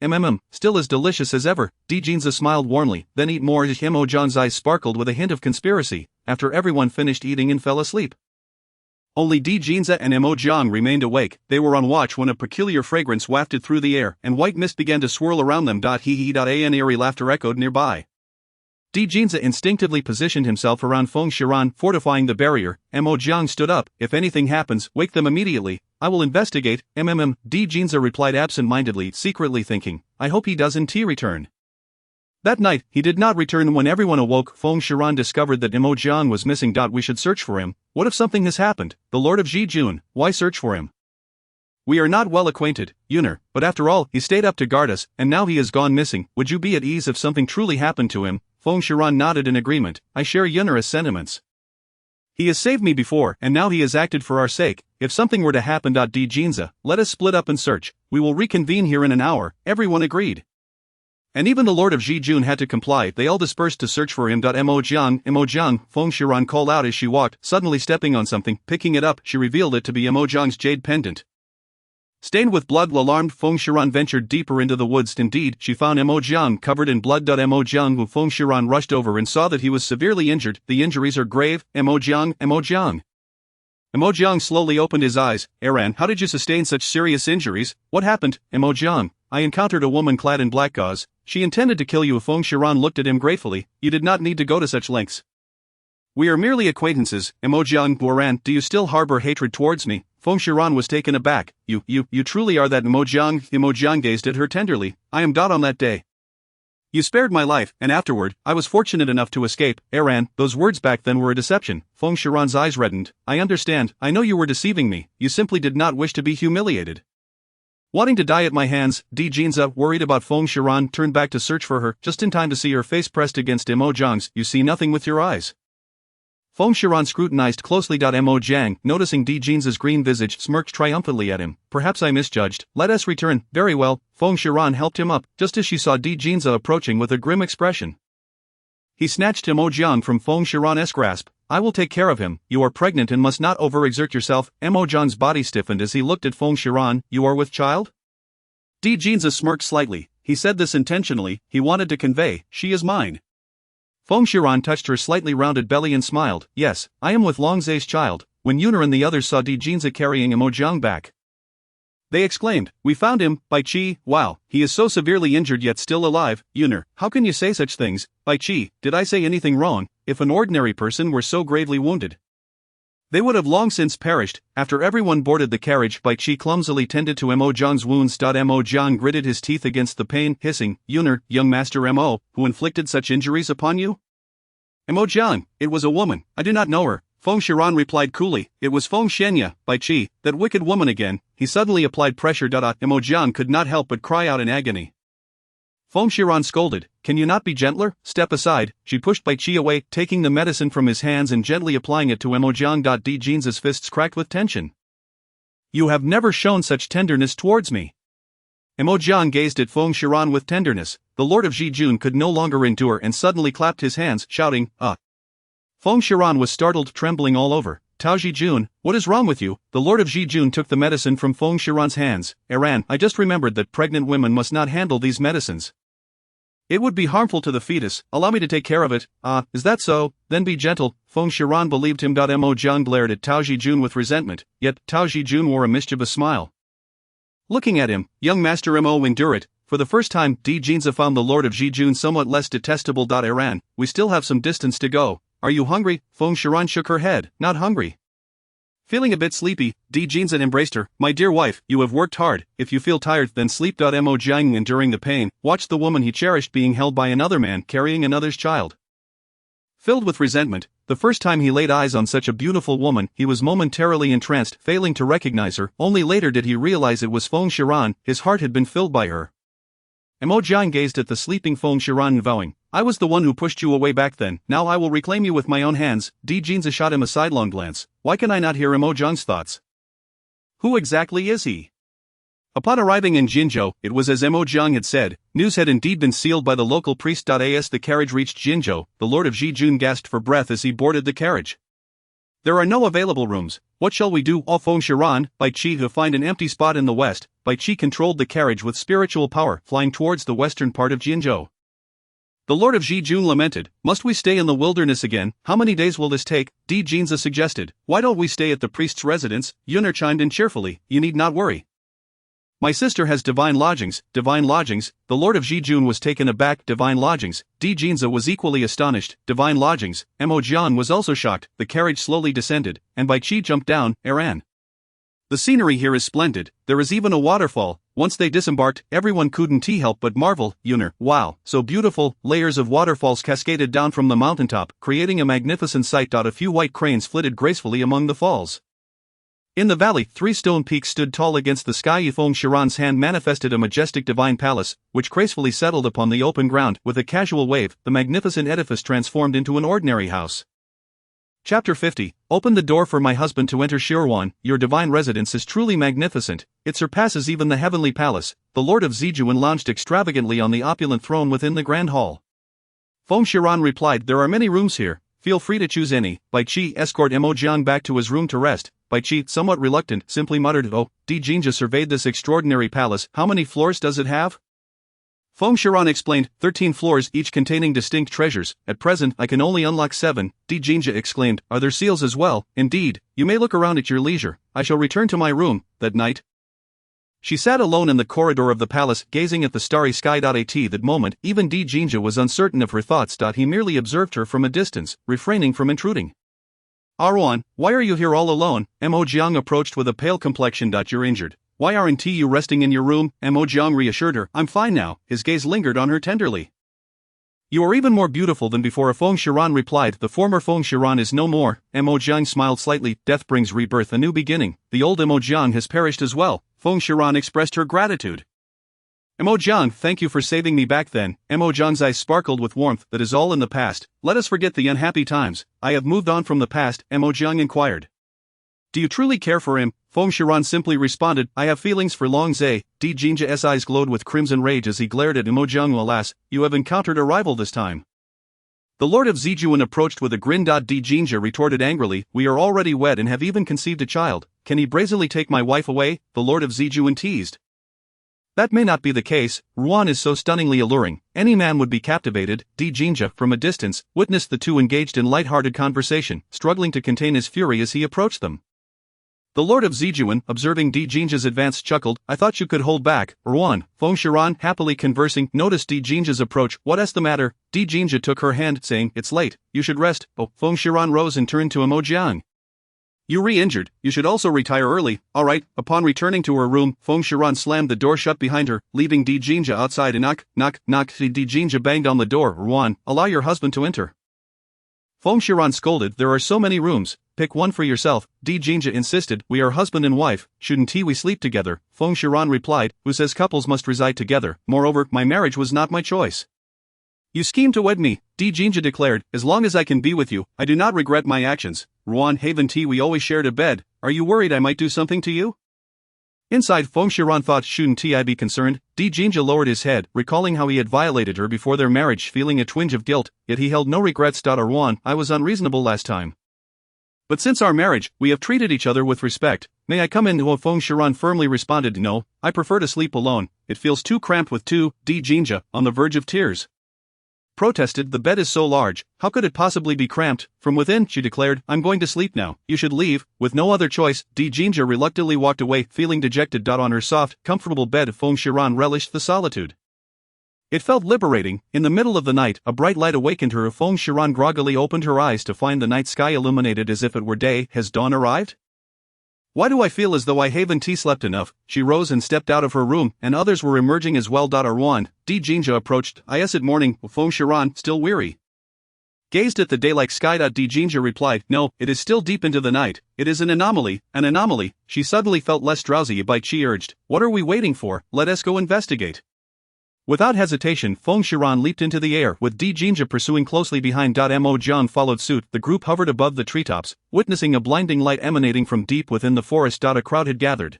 Still as delicious as ever. Di Jinza smiled warmly, then eat more. Mo Jiang's eyes sparkled with a hint of conspiracy, after everyone finished eating and fell asleep. Only Di Jinza and Mo Jiang remained awake. They were on watch when a peculiar fragrance wafted through the air, and white mist began to swirl around them. An eerie laughter echoed nearby. Di Jinza instinctively positioned himself around Feng Shiran, fortifying the barrier. Mo Jiang stood up. If anything happens, wake them immediately. I will investigate. Di Jinza replied absent-mindedly, secretly thinking, I hope he doesn't return. That night, he did not return. When everyone awoke, Feng Shiran discovered that Mo Jiang was missing. We should search for him. What if something has happened? The Lord of Jijun, why search for him? We are not well acquainted, Yuner, but after all, he stayed up to guard us, and now he has gone missing. Would you be at ease if something truly happened to him? Feng Shiran nodded in agreement. I share Yuner's sentiments. He has saved me before, and now he has acted for our sake. If something were to happen. Di Jinza, let us split up and search. We will reconvene here in an hour. Everyone agreed. And even the Lord of Jijun had to comply. They all dispersed to search for him. Mo Jiang, Feng Shiran called out as she walked, suddenly stepping on something. Picking it up, she revealed it to be Mo Jiang's jade pendant. Stained with blood, alarmed, Feng Shiran ventured deeper into the woods. Indeed, she found Mo Jiang covered in blood. Mo Jiang, who Feng Shiran rushed over and saw that he was severely injured. The injuries are grave. Mo Jiang. Mo Jiang slowly opened his eyes. Aran, how did you sustain such serious injuries? What happened? Mo Jiang, I encountered a woman clad in black gauze. She intended to kill you. Feng Shiran looked at him gratefully. You did not need to go to such lengths. We are merely acquaintances. Mo Jiang, Aran, do you still harbor hatred towards me? Feng Shiran was taken aback. You truly are that Mo Jiang? Mo Jiang gazed at her tenderly. I am on that day. You spared my life, and afterward, I was fortunate enough to escape. Aran, those words back then were a deception. Feng Shiran's eyes reddened. I understand, I know you were deceiving me, you simply did not wish to be humiliated. Wanting to die at my hands, Di Jinza, worried about Feng Shiran, turned back to search for her, just in time to see her face pressed against Mo Jiang's. You see nothing with your eyes. Feng Shiran scrutinized closely. Mo Jiang, noticing Di Jinza's green visage, smirked triumphantly at him. Perhaps I misjudged. Let us return. Very well. Feng Shiran helped him up, just as she saw Di Jinza approaching with a grim expression. He snatched Mo Jiang from Feng Shiran's grasp. I will take care of him. You are pregnant and must not overexert yourself. Mo Jiang's body stiffened as he looked at Feng Shiran. You are with child? Di Jinza smirked slightly. He said this intentionally. He wanted to convey, she is mine. Feng Shiran touched her slightly rounded belly and smiled. Yes, I am with Longzhe's child. When Yuner and the others saw Di Jinza carrying Mo Jiang back, they exclaimed, we found him. Bai Qi, wow, he is so severely injured yet still alive. Yuner, how can you say such things? Bai Qi, did I say anything wrong? If an ordinary person were so gravely wounded, they would have long since perished. After everyone boarded the carriage, Bai Qi clumsily tended to Mo Jiang's wounds. Mo Jiang gritted his teeth against the pain, hissing, Yuner, young Master Mo, who inflicted such injuries upon you? Mo Jiang, it was a woman, I do not know her. Feng Shiran replied coolly. It was Feng Shenya, by Qi, that wicked woman again. He suddenly applied pressure. Emojiang could not help but cry out in agony. Feng Shiran scolded, "Can you not be gentler? Step aside." She pushed Bai Qi away, taking the medicine from his hands and gently applying it to Emojiang. Di Jin's fists cracked with tension. "You have never shown such tenderness towards me." Emojiang gazed at Feng Shiran with tenderness. The Lord of Jijun could no longer endure and suddenly clapped his hands, shouting, "Ah!" Feng Shiran was startled, trembling all over. "Tao Jijun, what is wrong with you?" The Lord of Jijun took the medicine from Feng Shiran's hands. "Iran, I just remembered that pregnant women must not handle these medicines. It would be harmful to the fetus. Allow me to take care of it." "Ah, is that so? Then be gentle." Feng Shiran believed him. Emojiang glared at Tao Jijun with resentment, yet Tao Jijun wore a mischievous smile. Looking at him, young Master Mo endure it. For the first time, Di Jinza found the Lord of Jijun somewhat less detestable. Iran, we still have some distance to go. Are you hungry? Feng Shiran shook her head. "Not hungry." Feeling a bit sleepy, Di Jinza embraced her. "My dear wife, you have worked hard. If you feel tired, then sleep." Emojiang, enduring the pain, watched the woman he cherished being held by another man carrying another's child. Filled with resentment, the first time he laid eyes on such a beautiful woman, he was momentarily entranced, failing to recognize her. Only later did he realize it was Feng Shiran. His heart had been filled by her. Emojiang gazed at the sleeping Feng Shiran, vowing, "I was the one who pushed you away back then. Now I will reclaim you with my own hands." Di Jinza shot him a sidelong glance. Why can I not hear Emojiang's thoughts? Who exactly is he? Upon arriving in Jinzhou, it was as Emojiang had said. News had indeed been sealed by the local priest. As the carriage reached Jinzhou, the Lord of Jijun gasped for breath as he boarded the carriage. "There are no available rooms. What shall we do?" All Feng Shiran, Bai Qi to find an empty spot in the west. Bai Qi controlled the carriage with spiritual power, flying towards the western part of Jinzhou. The Lord of Jijun lamented, "Must we stay in the wilderness again? How many days will this take?" Di Jinza suggested, "Why don't we stay at the priest's residence?" Yun'er chimed in cheerfully, "You need not worry. My sister has divine lodgings." Divine lodgings? The Lord of Jijun was taken aback. Divine lodgings? Di Jinza was equally astonished. Divine lodgings? Emojiang was also shocked. The carriage slowly descended, and Bai Qi jumped down. Iran. The scenery here is splendid. There is even a waterfall. Once they disembarked, everyone couldn't help but marvel. Yun'er, wow, so beautiful. Layers of waterfalls cascaded down from the mountaintop, creating a magnificent sight. A few white cranes flitted gracefully among the falls. In the valley, 3 stone peaks stood tall against the sky. Feng Shiran's hand manifested a majestic divine palace, which gracefully settled upon the open ground. With a casual wave, the magnificent edifice transformed into an ordinary house. Chapter 50. Open the door for my husband to enter. Shirwan, your divine residence is truly magnificent. It surpasses even the heavenly palace. The Lord of Zijuan lounged extravagantly on the opulent throne within the grand hall. Feng Shiran replied, "There are many rooms here. Feel free to choose any." Bai Qi escort Emojiang back to his room to rest. Bai Qi, somewhat reluctant, simply muttered, "Oh." Di Jinja surveyed this extraordinary palace. "How many floors does it have?" Feng Shiran explained, 13 floors, each containing distinct treasures. At present, I can only unlock 7. Di Jinja exclaimed, "Are there seals as well?" "Indeed. You may look around at your leisure. I shall return to my room." That night, she sat alone in the corridor of the palace, gazing at the starry sky. At that moment, even Di Jinja was uncertain of her thoughts. He merely observed her from a distance, refraining from intruding. "Arwan, why are you here all alone?" Emojiang approached with a pale complexion. "You're injured. Why aren't you resting in your room?" Emojiang reassured her, "I'm fine now." His gaze lingered on her tenderly. "You are even more beautiful than before." Feng Shiran replied, "The former Feng Shiran is no more." Emojiang smiled slightly. "Death brings rebirth, a new beginning. The old Emojiang has perished as well." Feng Shiran expressed her gratitude. "Emojiang, thank you for saving me back then." Emojiang's eyes sparkled with warmth. "That is all in the past. Let us forget the unhappy times." "I have moved on from the past," Emojiang inquired. "Do you truly care for him?" Feng Shiran simply responded, "I have feelings for Long Zhe." Di Jinja's eyes glowed with crimson rage as he glared at Emojiang. "Alas, you have encountered a rival this time." The Lord of Zijuan approached with a grin. Di Jinja retorted angrily, "We are already wed and have even conceived a child. Can he brazenly take my wife away?" The Lord of Zijuan teased. "That may not be the case. Ruan is so stunningly alluring, any man would be captivated." Di Jinja, from a distance, witnessed the two engaged in light-hearted conversation, struggling to contain his fury as he approached them. The Lord of Zijuan, observing Di Jinja's advance, chuckled, "I thought you could hold back, Ruan." Feng Shiran, happily conversing, noticed Di Jinja's approach. "What's the matter?" Di Jinja took her hand, saying, "It's late, you should rest." "Oh." Feng Shiran rose and turned to Emojiang. "You re-injured, you should also retire early." "All right." Upon returning to her room, Feng Shiran slammed the door shut behind her, leaving Di Jinja outside. And knock, knock, knock. Di Jinja banged on the door. "Ruan, allow your husband to enter." Feng Shiran scolded, "There are so many rooms." pick one for yourself, Di Jinja insisted. We are husband and wife, shouldn't we sleep together? Feng Shiran replied, who says couples must reside together, moreover, my marriage was not my choice. You schemed to wed me, Di Jinja declared, as long as I can be with you, I do not regret my actions. Ruan Haven T, we always shared a bed, are you worried I might do something to you? Inside, Feng Shiran thought, shouldn't I be concerned? Di Jinja lowered his head, recalling how he had violated her before their marriage, feeling a twinge of guilt, yet he held no regrets. Ruan, I was unreasonable last time. But since our marriage, we have treated each other with respect. May I come in? Feng Shiran firmly responded, no, I prefer to sleep alone, it feels too cramped with two. Di Jinja, on the verge of tears, protested, the bed is so large, how could it possibly be cramped? From within, she declared, I'm going to sleep now, you should leave. With no other choice, Di Jinja reluctantly walked away, feeling dejected. On her soft, comfortable bed, Feng Shiran relished the solitude. It felt liberating. In the middle of the night, a bright light awakened her. Feng Shiran groggily opened her eyes to find the night sky illuminated as if it were day. Has dawn arrived? Why do I feel as though I haven't slept enough? She rose and stepped out of her room, and others were emerging as well. Ruan, Di Jinja approached. Is it morning? Feng Shiran, still weary, gazed at the day-like sky. Di Jinja replied, no, it is still deep into the night, it is an anomaly. She suddenly felt less drowsy. Bai Qi urged, what are we waiting for, let us go investigate. Without hesitation, Feng Shiran leaped into the air, with Di Jinja pursuing closely behind. Mo Jiang followed suit. The group hovered above the treetops, witnessing a blinding light emanating from deep within the forest. A crowd had gathered.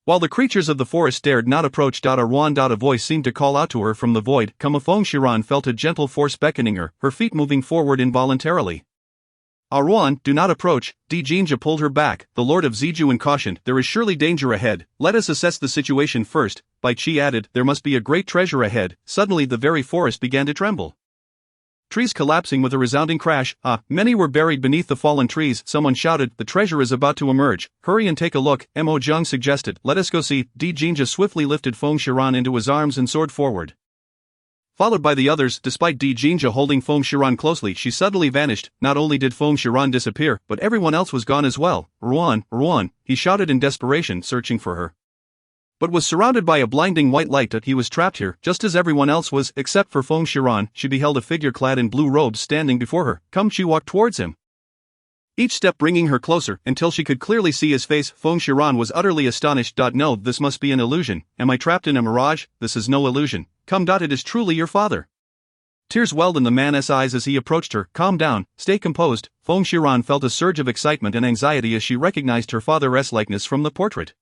While the creatures of the forest dared not approach. Ruan. A voice seemed to call out to her from the void. Come. Feng Shiran felt a gentle force beckoning her, her feet moving forward involuntarily. Ruan, do not approach. Di Jinja pulled her back. The Lord of Zijuan cautioned, there is surely danger ahead, let us assess the situation first. Bai Qi added, there must be a great treasure ahead. Suddenly the very forest began to tremble, trees collapsing with a resounding crash. Many were buried beneath the fallen trees. Someone shouted, the treasure is about to emerge, hurry and take a look. Mo Jiang suggested, let us go see. Di Jinja swiftly lifted Feng Shiran into his arms and soared forward, followed by the others. Despite Di Jinja holding Feng Shiran closely, she suddenly vanished. Not only did Feng Shiran disappear, but everyone else was gone as well. Ruan, he shouted in desperation, searching for her, but was surrounded by a blinding white light. He was trapped here, just as everyone else was, except for Feng Shiran. She beheld a figure clad in blue robes standing before her. Come. She walked towards him, each step bringing her closer, until she could clearly see his face. Feng Shiran was utterly astonished. No, this must be an illusion. Am I trapped in a mirage? This is no illusion. Come. It is truly your father. Tears welled in the man's eyes as he approached her. Calm down, stay composed. Feng Shiran felt a surge of excitement and anxiety as she recognized her father's likeness from the portrait.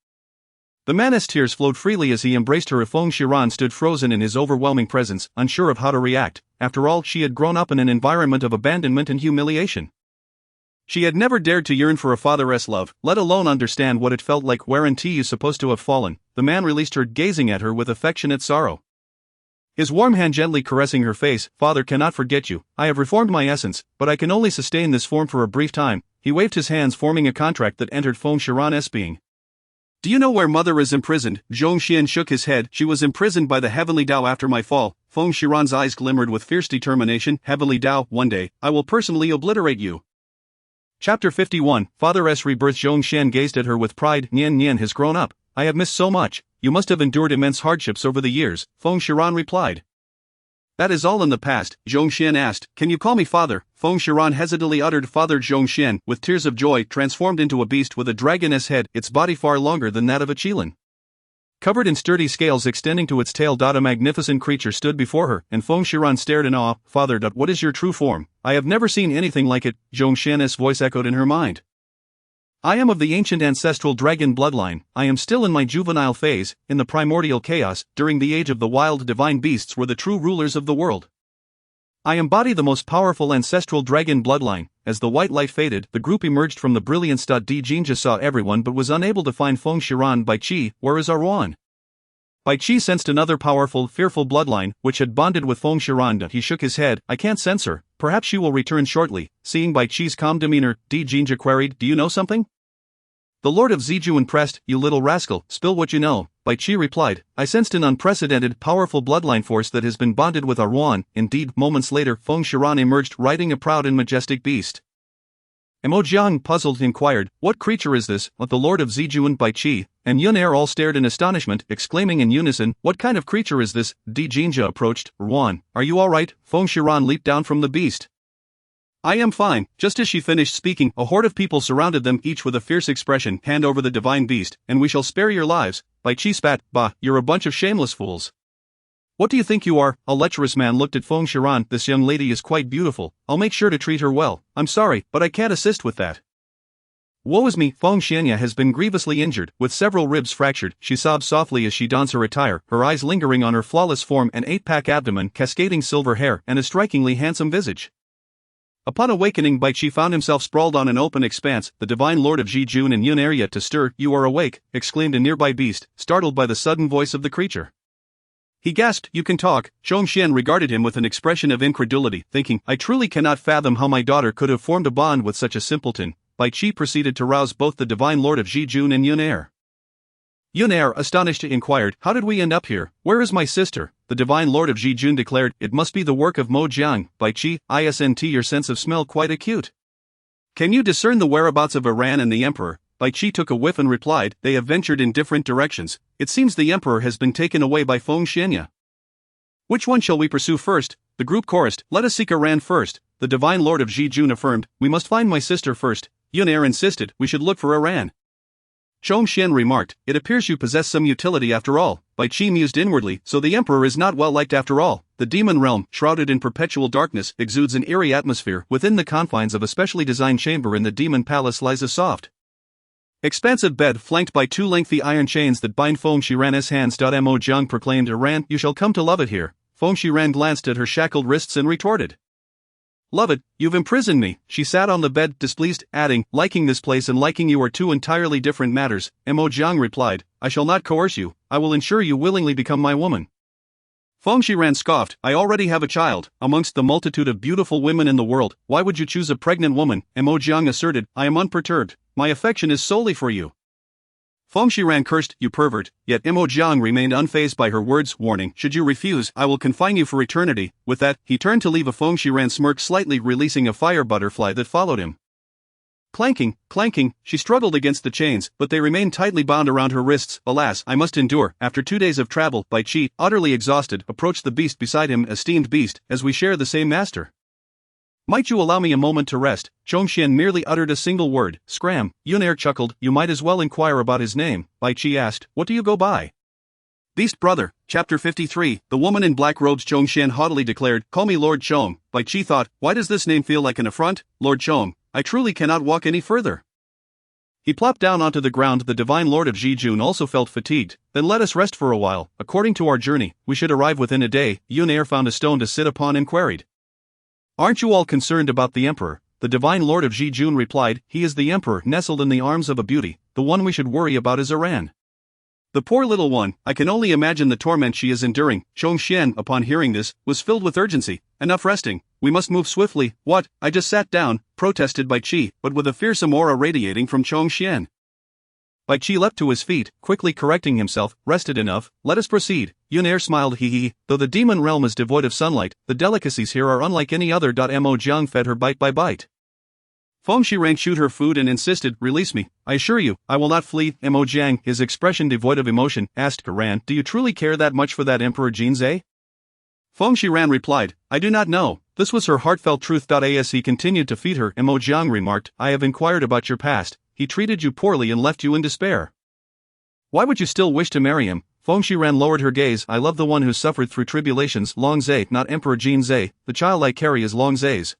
The man's tears flowed freely as he embraced her. Feng Shiran stood frozen in his overwhelming presence, unsure of how to react. After all, she had grown up in an environment of abandonment and humiliation. She had never dared to yearn for a father's love, let alone understand what it felt like. Wherein you supposed to have fallen? The man released her, gazing at her with affectionate sorrow, his warm hand gently caressing her face. Father cannot forget you, I have reformed my essence, but I can only sustain this form for a brief time. He waved his hands, forming a contract that entered Feng Shiran's being. Do you know where mother is imprisoned? Zhongxian shook his head. She was imprisoned by the heavenly Tao after my fall. Feng Shiran's eyes glimmered with fierce determination. Heavenly Tao, one day, I will personally obliterate you. Chapter 51, Father's Rebirth. Zhongxian gazed at her with pride. Nian has grown up. I have missed so much. You must have endured immense hardships over the years, Feng Shiran replied. That is all in the past. Zhongxian asked, can you call me father? Feng Shiran hesitantly uttered father. Zhongxian, with tears of joy, transformed into a beast with a dragoness head, its body far longer than that of a qilin, covered in sturdy scales extending to its tail. A magnificent creature stood before her, and Feng Shiran stared in awe. Father. What is your true form? I have never seen anything like it. Zhongxian's voice echoed in her mind. I am of the ancient ancestral dragon bloodline. I am still in my juvenile phase. In the primordial chaos, during the age of the wild, divine beasts were the true rulers of the world. I embody the most powerful ancestral dragon bloodline. As the white light faded, the group emerged from the brilliance. Di Jinja saw everyone but was unable to find Feng Shiran. Bai Qi, where is Ruan? Bai Qi sensed another powerful, fearful bloodline, which had bonded with Feng Shiran. He shook his head. I can't sense her. Perhaps she will return shortly. Seeing Bai Qi's calm demeanor, Di Jinja queried, do you know something? The Lord of Zijuan pressed, you little rascal, spill what you know. Bai Qi replied, I sensed an unprecedented, powerful bloodline force that has been bonded with Ruan. Indeed, moments later, Feng Shiran emerged, riding a proud and majestic beast. Mo Jiang, puzzled, inquired, what creature is this? The Lord of Zijuan, Bai Qi, and Yun Er all stared in astonishment, exclaiming in unison, what kind of creature is this? Di Jinja approached. Ruan, are you alright? Feng Shiran leaped down from the beast. I am fine. Just as she finished speaking, a horde of people surrounded them, each with a fierce expression. Hand over the divine beast, and we shall spare your lives. Bai Qi spat. Bah, you're a bunch of shameless fools. What do you think you are? A lecherous man looked at Feng Shiran. This young lady is quite beautiful. I'll make sure to treat her well. I'm sorry, but I can't assist with that. Woe is me, Feng Xianya has been grievously injured, with several ribs fractured. She sobs softly as she dons her attire, her eyes lingering on her flawless form and 8-pack abdomen, cascading silver hair, and a strikingly handsome visage. Upon awakening, Bai Qi found himself sprawled on an open expanse. The divine lord of Jijun and Yun are yet to stir. You are awake, exclaimed a nearby beast, startled by the sudden voice of the creature. He gasped, you can talk. Zhongxian regarded him with an expression of incredulity, thinking, I truly cannot fathom how my daughter could have formed a bond with such a simpleton. Bai Qi proceeded to rouse both the divine lord of Jijun and Yun. Yun, astonished, inquired, how did we end up here? Where is my sister? The divine lord of Jijun declared, it must be the work of Mo Jiang. Bai Qi, isn't your sense of smell quite acute? Can you discern the whereabouts of Iran and the emperor? Bai Qi took a whiff and replied, they have ventured in different directions. It seems the emperor has been taken away by Feng Xianya. Which one shall we pursue first? The group chorused, let us seek Iran first. The divine lord of Jijun affirmed, we must find my sister first. Yun insisted, we should look for Iran. Zhongxian remarked, it appears you possess some utility after all. Bai Qi mused inwardly, so the emperor is not well liked after all. The demon realm, shrouded in perpetual darkness, exudes an eerie atmosphere. Within the confines of a specially designed chamber in the demon palace lies a soft, expansive bed flanked by 2 lengthy iron chains that bind Feng Shiran's hands. Mo Jiang proclaimed, Iran, you shall come to love it here. Feng Shiran glanced at her shackled wrists and retorted, love it, you've imprisoned me. She sat on the bed, displeased, adding, liking this place and liking you are 2 entirely different matters. Mo Jiang replied, I shall not coerce you, I will ensure you willingly become my woman. Feng Shiran scoffed, I already have a child. Amongst the multitude of beautiful women in the world, why would you choose a pregnant woman? Mo Jiang asserted, I am unperturbed. My affection is solely for you. Feng Shiran cursed, you pervert, yet Mo Jiang remained unfazed by her words, warning, should you refuse, I will confine you for eternity. With that, he turned to leave. A Feng Shiran smirked slightly, releasing a fire butterfly that followed him. Clanking, clanking, she struggled against the chains, but they remained tightly bound around her wrists. Alas, I must endure. After 2 days of travel, Bai Qi, utterly exhausted, approached the beast beside him. Esteemed beast, as we share the same master, might you allow me a moment to rest? Zhongxian merely uttered a single word, scram. Yun chuckled, you might as well inquire about his name. Bai Qi asked, what do you go by? Beast brother. Chapter 53, the woman in black robes. Zhongxian haughtily declared, call me Lord Chong. Bai Qi thought, why does this name feel like an affront? Lord Chong, I truly cannot walk any further. He plopped down onto the ground. The divine lord of Jijun also felt fatigued. Then let us rest for a while. According to our journey, we should arrive within a day. Yun found a stone to sit upon and queried, aren't you all concerned about the emperor? The divine lord of Jijun replied, he is the emperor nestled in the arms of a beauty. The one we should worry about is Iran. The poor little one, I can only imagine the torment she is enduring. Zhongxian, upon hearing this, was filled with urgency. Enough resting, we must move swiftly. What, I just sat down, protested Bai Qi, but with a fearsome aura radiating from Zhongxian. Bai Qi leapt to his feet, quickly correcting himself, rested enough, let us proceed. Yun smiled, hee. Though the demon realm is devoid of sunlight, the delicacies here are unlike any other. Mo Jiang fed her bite by bite. Feng Shiran chewed her food and insisted, release me. I assure you, I will not flee. Mo Jiang, his expression devoid of emotion, asked Iran, do you truly care that much for that Emperor Jinzai? Feng Shiran replied, I do not know. This was her heartfelt truth. As he continued to feed her, Mo Jiang remarked, I have inquired about your past. He treated you poorly and left you in despair. Why would you still wish to marry him? Feng Shiran lowered her gaze. I love the one who suffered through tribulations. Long Zai, not Emperor Jinzai. The child I carry is Long Zai's.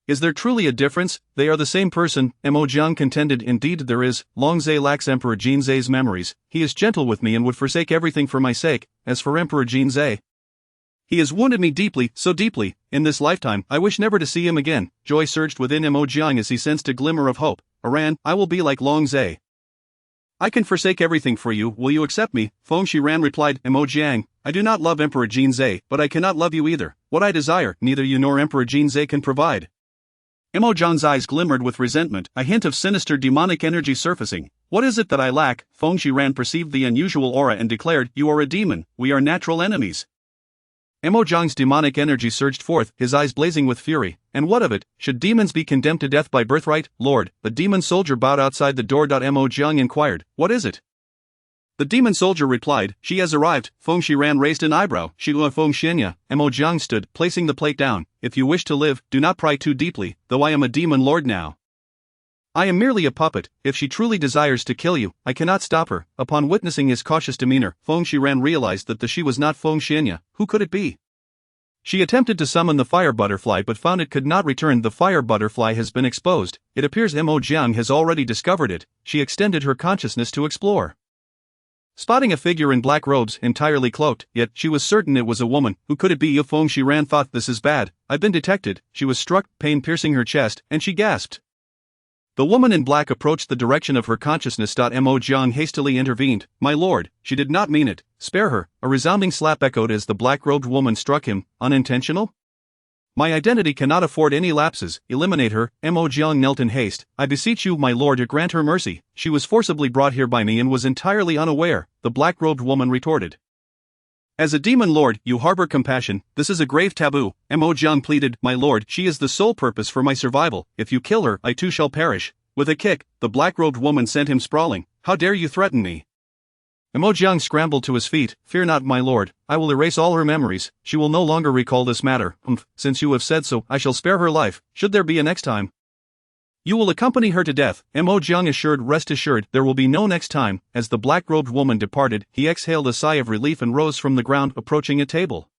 Is there truly a difference? They are the same person. Mo Jiang contended. Indeed there is. Long Zai lacks Emperor Jinzai's memories. He is gentle with me and would forsake everything for my sake. As for Emperor Jinzai, he has wounded me deeply, so deeply. In this lifetime, I wish never to see him again. Joy surged within Mo Jiang as he sensed a glimmer of hope. Iran, I will be like Long Zai. I can forsake everything for you. Will you accept me? Feng Shiran replied, Mo Jiang, I do not love Emperor Jinzai, but I cannot love you either. What I desire, neither you nor Emperor Jinzai can provide. Mo Jiang's eyes glimmered with resentment, a hint of sinister demonic energy surfacing. What is it that I lack? Feng Shiran perceived the unusual aura and declared, you are a demon, we are natural enemies. Mo Jiang's demonic energy surged forth, his eyes blazing with fury. And what of it? Should demons be condemned to death by birthright? Lord, the demon soldier bowed outside the door. Mo Jiang inquired, what is it? The demon soldier replied, she has arrived. Feng Shiran raised an eyebrow. Shigua Feng Xianya, Mo Jiang stood, placing the plate down. If you wish to live, do not pry too deeply, though I am a demon lord now. I am merely a puppet. If she truly desires to kill you, I cannot stop her. Upon witnessing his cautious demeanor, Feng Shiran realized that the she was not Feng Xianya. Who could it be? She attempted to summon the fire butterfly but found it could not return. The fire butterfly has been exposed. It appears Mo Jiang has already discovered it. She extended her consciousness to explore. Spotting a figure in black robes, entirely cloaked, yet she was certain it was a woman. Who could it be? Feng Shiran thought, this is bad. I've been detected. She was struck, pain piercing her chest, and she gasped. The woman in black approached the direction of her consciousness. Mo Jiang hastily intervened. My lord, she did not mean it. Spare her. A resounding slap echoed as the black-robed woman struck him. Unintentional? My identity cannot afford any lapses. Eliminate her. Mo Jiang knelt in haste. I beseech you, my lord, to grant her mercy. She was forcibly brought here by me and was entirely unaware, the black-robed woman retorted. As a demon lord, you harbor compassion. This is a grave taboo. Mo Jiang pleaded, my lord, she is the sole purpose for my survival. If you kill her, I too shall perish. With a kick, the black-robed woman sent him sprawling. How dare you threaten me? Mo Jiang scrambled to his feet. Fear not, my lord, I will erase all her memories. She will no longer recall this matter. Since you have said so, I shall spare her life, should there be a next time. You will accompany her to death, Mo Jiang assured. Rest assured, there will be no next time. As the black-robed woman departed, he exhaled a sigh of relief and rose from the ground, approaching a table.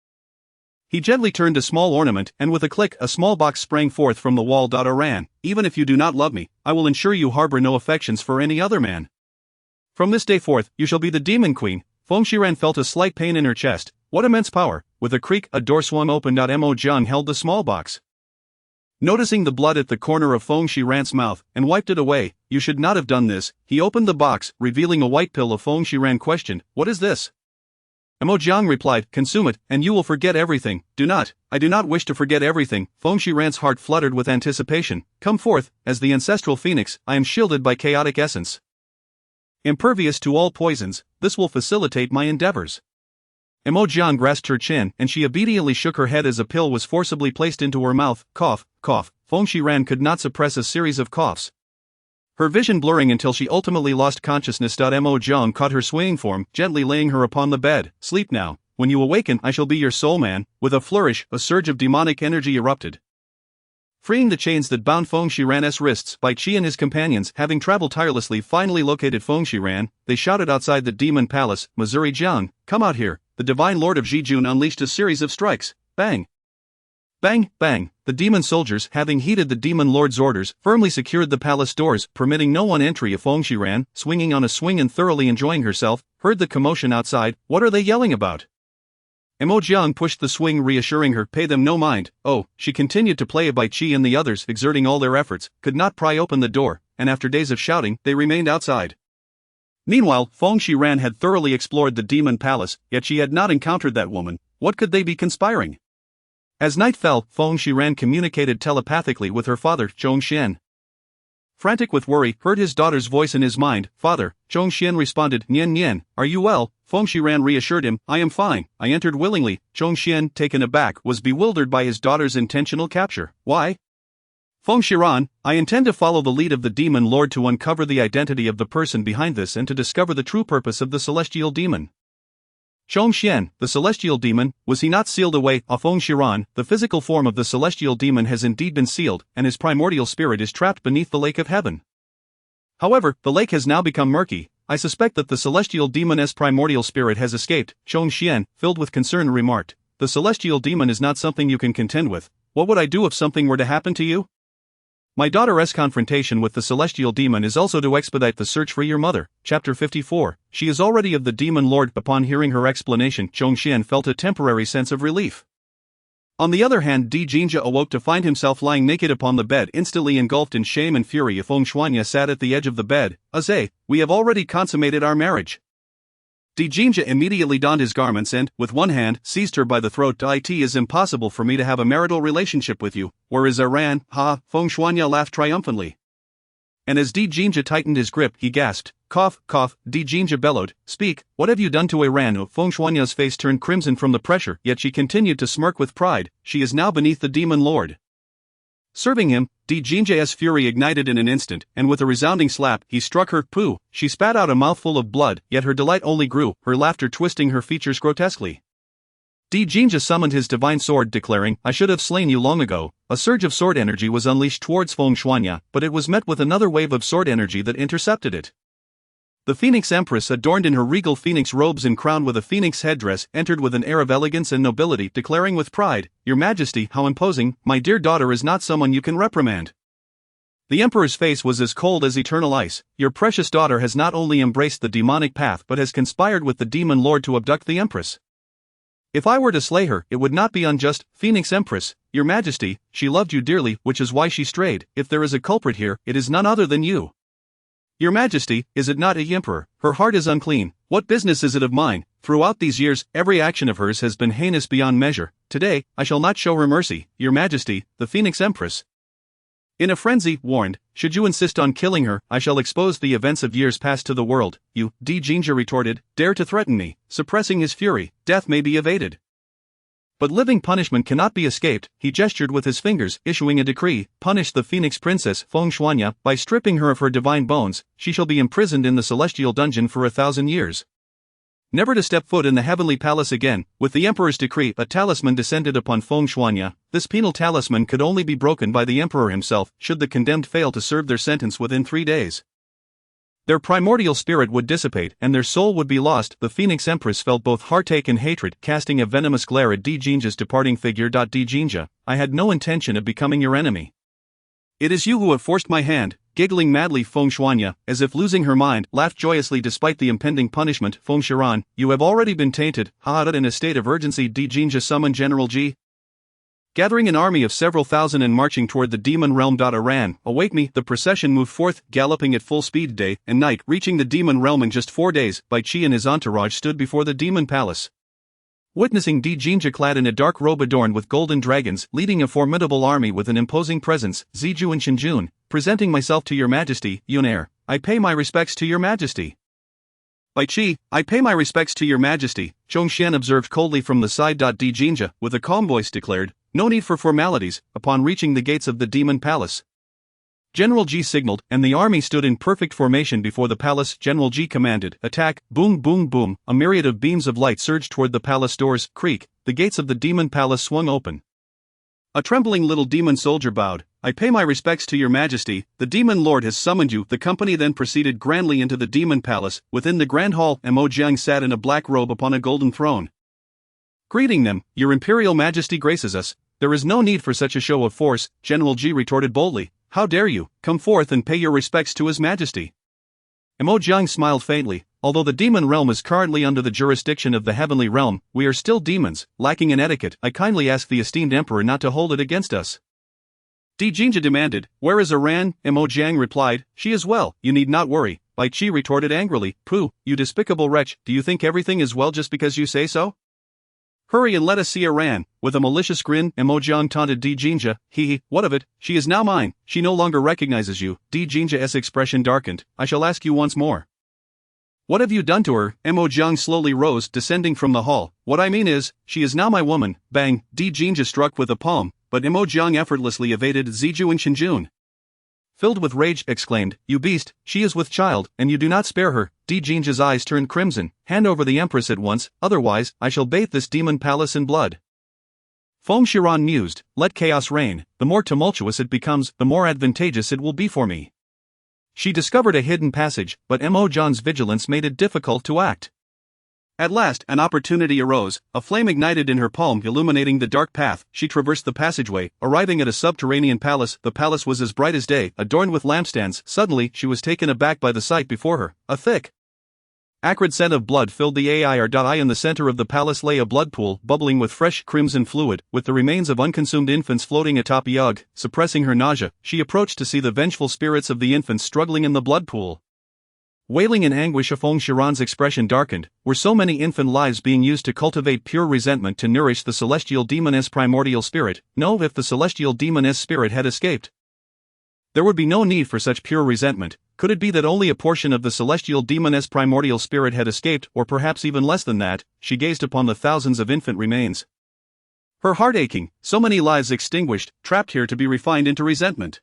He gently turned a small ornament, and with a click, a small box sprang forth from the wall. Ran. Even if you do not love me, I will ensure you harbor no affections for any other man. From this day forth, you shall be the demon queen. Feng Shiran felt a slight pain in her chest. What immense power! With a creak, a door swung open. Mo Jiang held the small box. Noticing the blood at the corner of Feng Shiran's mouth, and wiped it away. You should not have done this. He opened the box, revealing a white pill. Of Feng Shiran questioned, what is this? Mo Jiang replied, consume it, and you will forget everything. Do not. I do not wish to forget everything. Feng Shiran's heart fluttered with anticipation. Come forth, as the ancestral phoenix, I am shielded by chaotic essence. Impervious to all poisons, this will facilitate my endeavors. Mo Jiang grasped her chin, and she obediently shook her head as a pill was forcibly placed into her mouth. Cough, cough. Feng Shiran could not suppress a series of coughs. Her vision blurring until she ultimately lost consciousness. Mo Jiang caught her swaying form, gently laying her upon the bed. Sleep now. When you awaken, I shall be your soul man. With a flourish, a surge of demonic energy erupted, freeing the chains that bound Feng Shiran's wrists. Bai Qi and his companions, having traveled tirelessly, finally located Feng Shiran. They shouted outside the demon palace, Missouri Jiang, come out here. The divine lord of Jijun unleashed a series of strikes. Bang! Bang, bang. The demon soldiers, having heeded the demon lord's orders, firmly secured the palace doors, permitting no one entry. Feng Shiran, swinging on a swing and thoroughly enjoying herself, heard the commotion outside. What are they yelling about? Mo Jiang pushed the swing, reassuring her, pay them no mind. Oh, she continued to play. Bai Qi and the others, exerting all their efforts, could not pry open the door, and after days of shouting, they remained outside. Meanwhile, Feng Shiran had thoroughly explored the demon palace, yet she had not encountered that woman. What could they be conspiring? As night fell, Feng Shiran communicated telepathically with her father, Zhongxian. Frantic with worry, heard his daughter's voice in his mind. Father, Zhongxian responded, Nian Nian, are you well? Feng Shiran reassured him, I am fine, I entered willingly. Zhongxian, taken aback, was bewildered by his daughter's intentional capture. Why? Feng Shiran, I intend to follow the lead of the demon lord to uncover the identity of the person behind this and to discover the true purpose of the celestial demon. Zhongxian, the celestial demon, was he not sealed away? Feng Shiran, the physical form of the celestial demon has indeed been sealed, and his primordial spirit is trapped beneath the lake of heaven. However, the lake has now become murky. I suspect that the celestial demon's primordial spirit has escaped. Zhongxian, filled with concern, remarked, the celestial demon is not something you can contend with. What would I do if something were to happen to you? My daughter's confrontation with the celestial demon is also to expedite the search for your mother. Chapter 54. She is already of the demon lord. Upon hearing her explanation, Zhongxian felt a temporary sense of relief. On the other hand, Di Jinja awoke to find himself lying naked upon the bed, instantly engulfed in shame and fury. Feng Shuanya sat at the edge of the bed. Azay, we have already consummated our marriage. Di Jinja immediately donned his garments and, with one hand, seized her by the throat. It is impossible for me to have a marital relationship with you. Where is Aran? Ha! Feng Shuanya laughed triumphantly. And as Di Jinja tightened his grip, he gasped. Cough, cough. Di Jinja bellowed. Speak, what have you done to Iran? Feng Shuanya's face turned crimson from the pressure, yet she continued to smirk with pride. She is now beneath the demon lord. Serving him, Dijinja's fury ignited in an instant, and with a resounding slap, he struck her. Pooh! She spat out a mouthful of blood, yet her delight only grew, her laughter twisting her features grotesquely. Dijinja summoned his divine sword, declaring, "I should have slain you long ago." A surge of sword energy was unleashed towards Feng Shuanya, but it was met with another wave of sword energy that intercepted it. The Phoenix Empress, adorned in her regal phoenix robes and crowned with a phoenix headdress, entered with an air of elegance and nobility, declaring with pride, "Your Majesty, how imposing! My dear daughter is not someone you can reprimand." The Emperor's face was as cold as eternal ice. "Your precious daughter has not only embraced the demonic path but has conspired with the demon lord to abduct the Empress. If I were to slay her, it would not be unjust. Phoenix Empress, Your Majesty, she loved you dearly, which is why she strayed. If there is a culprit here, it is none other than you. Your Majesty, is it not, a Emperor? Her heart is unclean. What business is it of mine? Throughout these years, every action of hers has been heinous beyond measure. Today, I shall not show her mercy. Your Majesty, the Phoenix Empress." In a frenzy, warned, "Should you insist on killing her, I shall expose the events of years past to the world." "You," Dijinja retorted, "dare to threaten me." Suppressing his fury, death may be evaded, but living punishment cannot be escaped. He gestured with his fingers, issuing a decree: "Punish the Phoenix Princess, Feng Shuanya, by stripping her of her divine bones. She shall be imprisoned in the celestial dungeon for 1,000 years. Never to step foot in the heavenly palace again." With the Emperor's decree, a talisman descended upon Feng Shuanya. This penal talisman could only be broken by the Emperor himself, should the condemned fail to serve their sentence within 3 days. Their primordial spirit would dissipate, and their soul would be lost. The Phoenix Empress felt both heartache and hatred, casting a venomous glare at Dijinja's departing figure. "Dijinja, I had no intention of becoming your enemy. It is you who have forced my hand." Giggling madly, Feng Shuanya, as if losing her mind, laughed joyously despite the impending punishment. "Feng Shiran, you have already been tainted." Hahaha. In a state of urgency, Dijinja summoned General Ji, gathering an army of several thousand and marching toward the demon realm. Aran, awake me. The procession moved forth, galloping at full speed day and night, reaching the demon realm in just 4 days. Bai Qi and his entourage stood before the demon palace, witnessing Dijinja clad in a dark robe adorned with golden dragons, leading a formidable army with an imposing presence. "Ziju and Shinjun, presenting myself to your Majesty." "Yunair, I pay my respects to your Majesty." "Bai Qi, I pay my respects to your Majesty." Zhongxian observed coldly from the side. Dijinja, with a calm voice, declared, "No need for formalities." Upon reaching the gates of the demon palace, General Ji signaled, and the army stood in perfect formation before the palace. General Ji commanded, "Attack!" Boom, boom, boom. A myriad of beams of light surged toward the palace doors. Creak. The gates of the demon palace swung open. A trembling little demon soldier bowed. "I pay my respects to your Majesty. The demon lord has summoned you." The company then proceeded grandly into the demon palace. Within the grand hall, Mo Jiang sat in a black robe upon a golden throne, greeting them. "Your Imperial Majesty graces us." "There is no need for such a show of force," General Ji retorted boldly. "How dare you? Come forth and pay your respects to His Majesty." Mo Jiang smiled faintly. "Although the demon realm is currently under the jurisdiction of the heavenly realm, we are still demons, lacking in etiquette. I kindly ask the esteemed Emperor not to hold it against us." Dijinja demanded, "Where is Aran?" Mo Jiang replied, "She is well, you need not worry." Bai Qi retorted angrily, "Pooh, you despicable wretch, do you think everything is well just because you say so? Hurry and let us see Aran." With a malicious grin, Mo Jiang taunted Dijinja, "Hee, what of it? She is now mine. She no longer recognizes you." Dijinja's expression darkened. "I shall ask you once more. What have you done to her?" Mo Jiang slowly rose, descending from the hall. "What I mean is, she is now my woman." Bang! Dijinja struck with a palm, but Mo Jiang effortlessly evaded Ziju and Shinjun. Filled with rage, exclaimed, "You beast, she is with child, and you do not spare her." Dijinja's eyes turned crimson. "Hand over the Empress at once, otherwise, I shall bathe this demon palace in blood." Feng Shiran mused, "Let chaos reign. The more tumultuous it becomes, the more advantageous it will be for me." She discovered a hidden passage, but Mo Jiang's vigilance made it difficult to act. At last, an opportunity arose. A flame ignited in her palm, illuminating the dark path. She traversed the passageway, arriving at a subterranean palace. The palace was as bright as day, adorned with lampstands. Suddenly, she was taken aback by the sight before her. A thick, acrid scent of blood filled the air. In the center of the palace lay a blood pool, bubbling with fresh, crimson fluid, with the remains of unconsumed infants floating atop. Suppressing her nausea, she approached to see the vengeful spirits of the infants struggling in the blood pool. Wailing in anguish, Feng Shiran's expression darkened. Were so many infant lives being used to cultivate pure resentment to nourish the celestial demoness primordial spirit? No, if the celestial demoness spirit had escaped, there would be no need for such pure resentment. Could it be that only a portion of the celestial demoness primordial spirit had escaped, or perhaps even less than that? She gazed upon the thousands of infant remains. Her heart aching, so many lives extinguished, trapped here to be refined into resentment.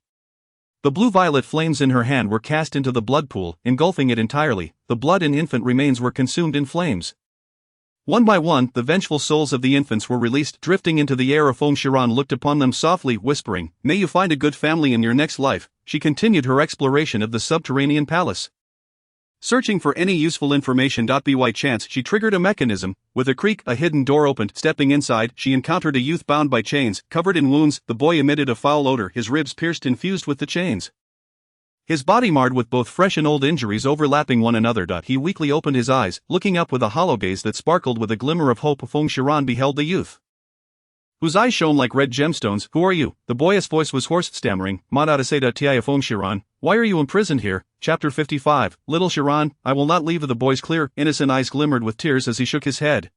The blue-violet flames in her hand were cast into the blood pool, engulfing it entirely. The blood and infant remains were consumed in flames. One by one, the vengeful souls of the infants were released, drifting into the air. Feng Shiran looked upon them softly, whispering, "May you find a good family in your next life." She continued her exploration of the subterranean palace. Searching for any useful information. By chance, she triggered a mechanism. With a creak, a hidden door opened. Stepping inside, she encountered a youth bound by chains, covered in wounds. The boy emitted a foul odor, his ribs pierced and fused with the chains. His body marred with both fresh and old injuries overlapping one another. He weakly opened his eyes, looking up with a hollow gaze that sparkled with a glimmer of hope. Feng Shiran beheld the youth, whose eyes shone like red gemstones. "Who are you?" The boyish voice was hoarse, stammering, "Madadaseda Tia Feng Shiran, why are you imprisoned here?" Chapter 55, Little Shiran, I will not leave. The boy's clear, innocent eyes glimmered with tears as he shook his head.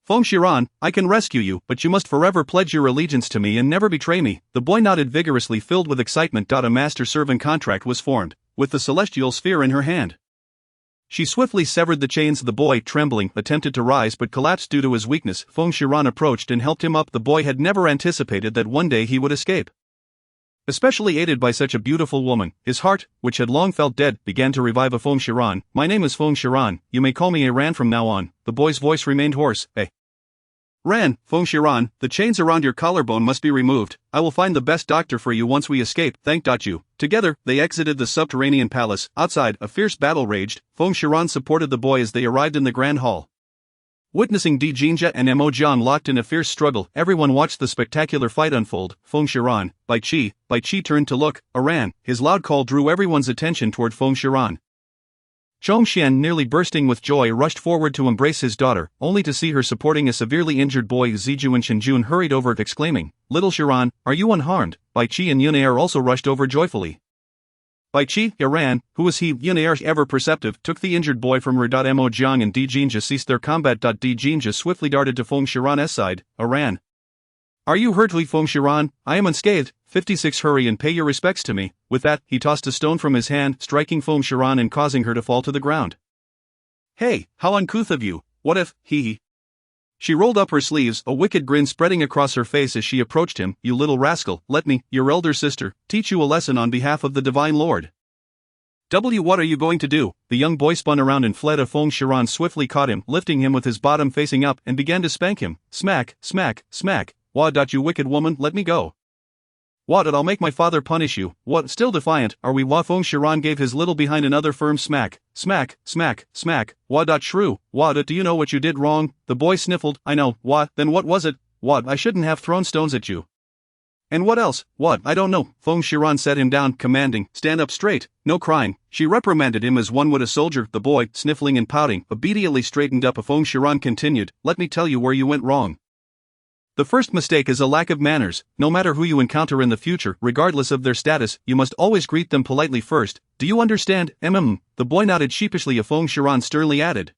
"Feng Shiran, I can rescue you, but you must forever pledge your allegiance to me and never betray me." The boy nodded vigorously, filled with excitement. A master-servant contract was formed, with the celestial sphere in her hand. She swiftly severed the chains. The boy, trembling, attempted to rise but collapsed due to his weakness. Feng Shiran approached and helped him up. The boy had never anticipated that one day he would escape, especially aided by such a beautiful woman. His heart, which had long felt dead, began to revive. Feng Shiran, my name is Feng Shiran, you may call me Ran from now on. The boy's voice remained hoarse. Ran, Feng Shiran, the chains around your collarbone must be removed. I will find the best doctor for you once we escape. Thank you. Together, they exited the subterranean palace. Outside, a fierce battle raged. Feng Shiran supported the boy as they arrived in the grand hall. Witnessing Di Jinja and Mo Jiang locked in a fierce struggle, everyone watched the spectacular fight unfold. Feng Shiran, Bai Qi turned to look. Ran, his loud call drew everyone's attention toward Feng Shiran. Chongxian, nearly bursting with joy, rushed forward to embrace his daughter, only to see her supporting a severely injured boy. Zijun and Shenjun hurried over, exclaiming, "Little Shiran, are you unharmed?" Bai Qi and Yunair also rushed over joyfully. Bai Qi, Iran, who was he, Yunair ever perceptive, took the injured boy from her. Mo Jiang and Di Jinja ceased their combat. Di Jinja swiftly darted to Feng Shiran's side. Iran, are you hurt? Feng Shiran, I am unscathed. 56 Hurry and pay your respects to me. With that, he tossed a stone from his hand, striking Feng Shiran and causing her to fall to the ground. "Hey, how uncouth of you, what if, he." She rolled up her sleeves, a wicked grin spreading across her face as she approached him. "You little rascal, let me, your elder sister, teach you a lesson on behalf of the Divine Lord." What are you going to do?" The young boy spun around and fled. Feng Shiran swiftly caught him, lifting him with his bottom facing up, and began to spank him. Smack, smack, smack. "What? You wicked woman, let me go." "What? I'll make my father punish you." "What? Still defiant, are we?" Feng Shiran gave his little behind another firm smack. Smack, smack, smack. "What? Shrew, what? Do you know what you did wrong?" The boy sniffled. "I know." "What? Then what was it?" "What? I shouldn't have thrown stones at you." "And what else?" "What? I don't know." Feng Shiran set him down, commanding, "Stand up straight, no crying." She reprimanded him as one would a soldier. The boy, sniffling and pouting, obediently straightened up. Feng Shiran continued, "Let me tell you where you went wrong. The first mistake is a lack of manners. No matter who you encounter in the future, regardless of their status, you must always greet them politely first. Do you understand? The boy nodded sheepishly. Feng Shiran sternly added,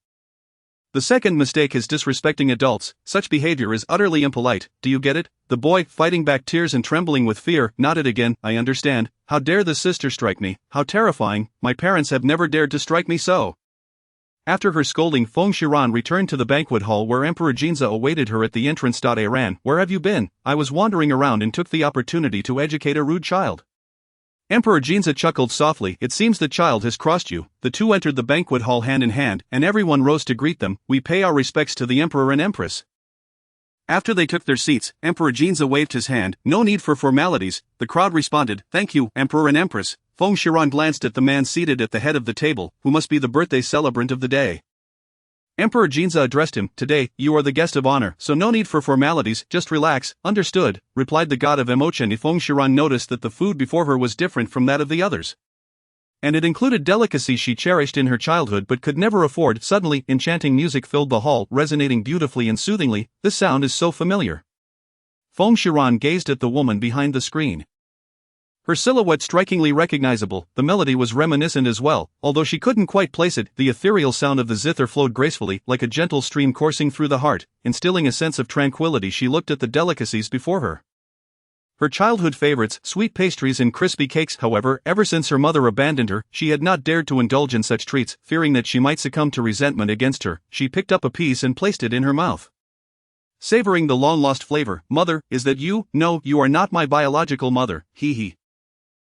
"The second mistake is disrespecting adults. Such behavior is utterly impolite. Do you get it?" The boy, fighting back tears and trembling with fear, nodded again. "I understand. How dare the sister strike me? How terrifying. My parents have never dared to strike me so." After her scolding, Feng Shiran returned to the banquet hall where Emperor Jinza awaited her at the entrance. Ran, where have you been? "I was wandering around and took the opportunity to educate a rude child." Emperor Jinza chuckled softly. "It seems the child has crossed you." The two entered the banquet hall hand in hand, and everyone rose to greet them. "We pay our respects to the Emperor and Empress." After they took their seats, Emperor Jinza waved his hand. "No need for formalities." The crowd responded, "Thank you, Emperor and Empress." Feng Shiran glanced at the man seated at the head of the table, who must be the birthday celebrant of the day. Emperor Jinza addressed him. "Today, you are the guest of honor, so no need for formalities, just relax." "Understood," replied the god of emotion. Feng Shiran noticed that the food before her was different from that of the others, and it included delicacies she cherished in her childhood but could never afford. Suddenly, enchanting music filled the hall, resonating beautifully and soothingly. This sound is so familiar. Feng Shiran gazed at the woman behind the screen. Her silhouette strikingly recognizable. The melody was reminiscent as well, although she couldn't quite place it. The ethereal sound of the zither flowed gracefully, like a gentle stream coursing through the heart, instilling a sense of tranquility. She looked at the delicacies before her. Her childhood favorites, sweet pastries and crispy cakes. However, ever since her mother abandoned her, she had not dared to indulge in such treats, fearing that she might succumb to resentment against her. She picked up a piece and placed it in her mouth. savoring the long-lost flavor. Mother, is that you? No, you are not my biological mother, hee.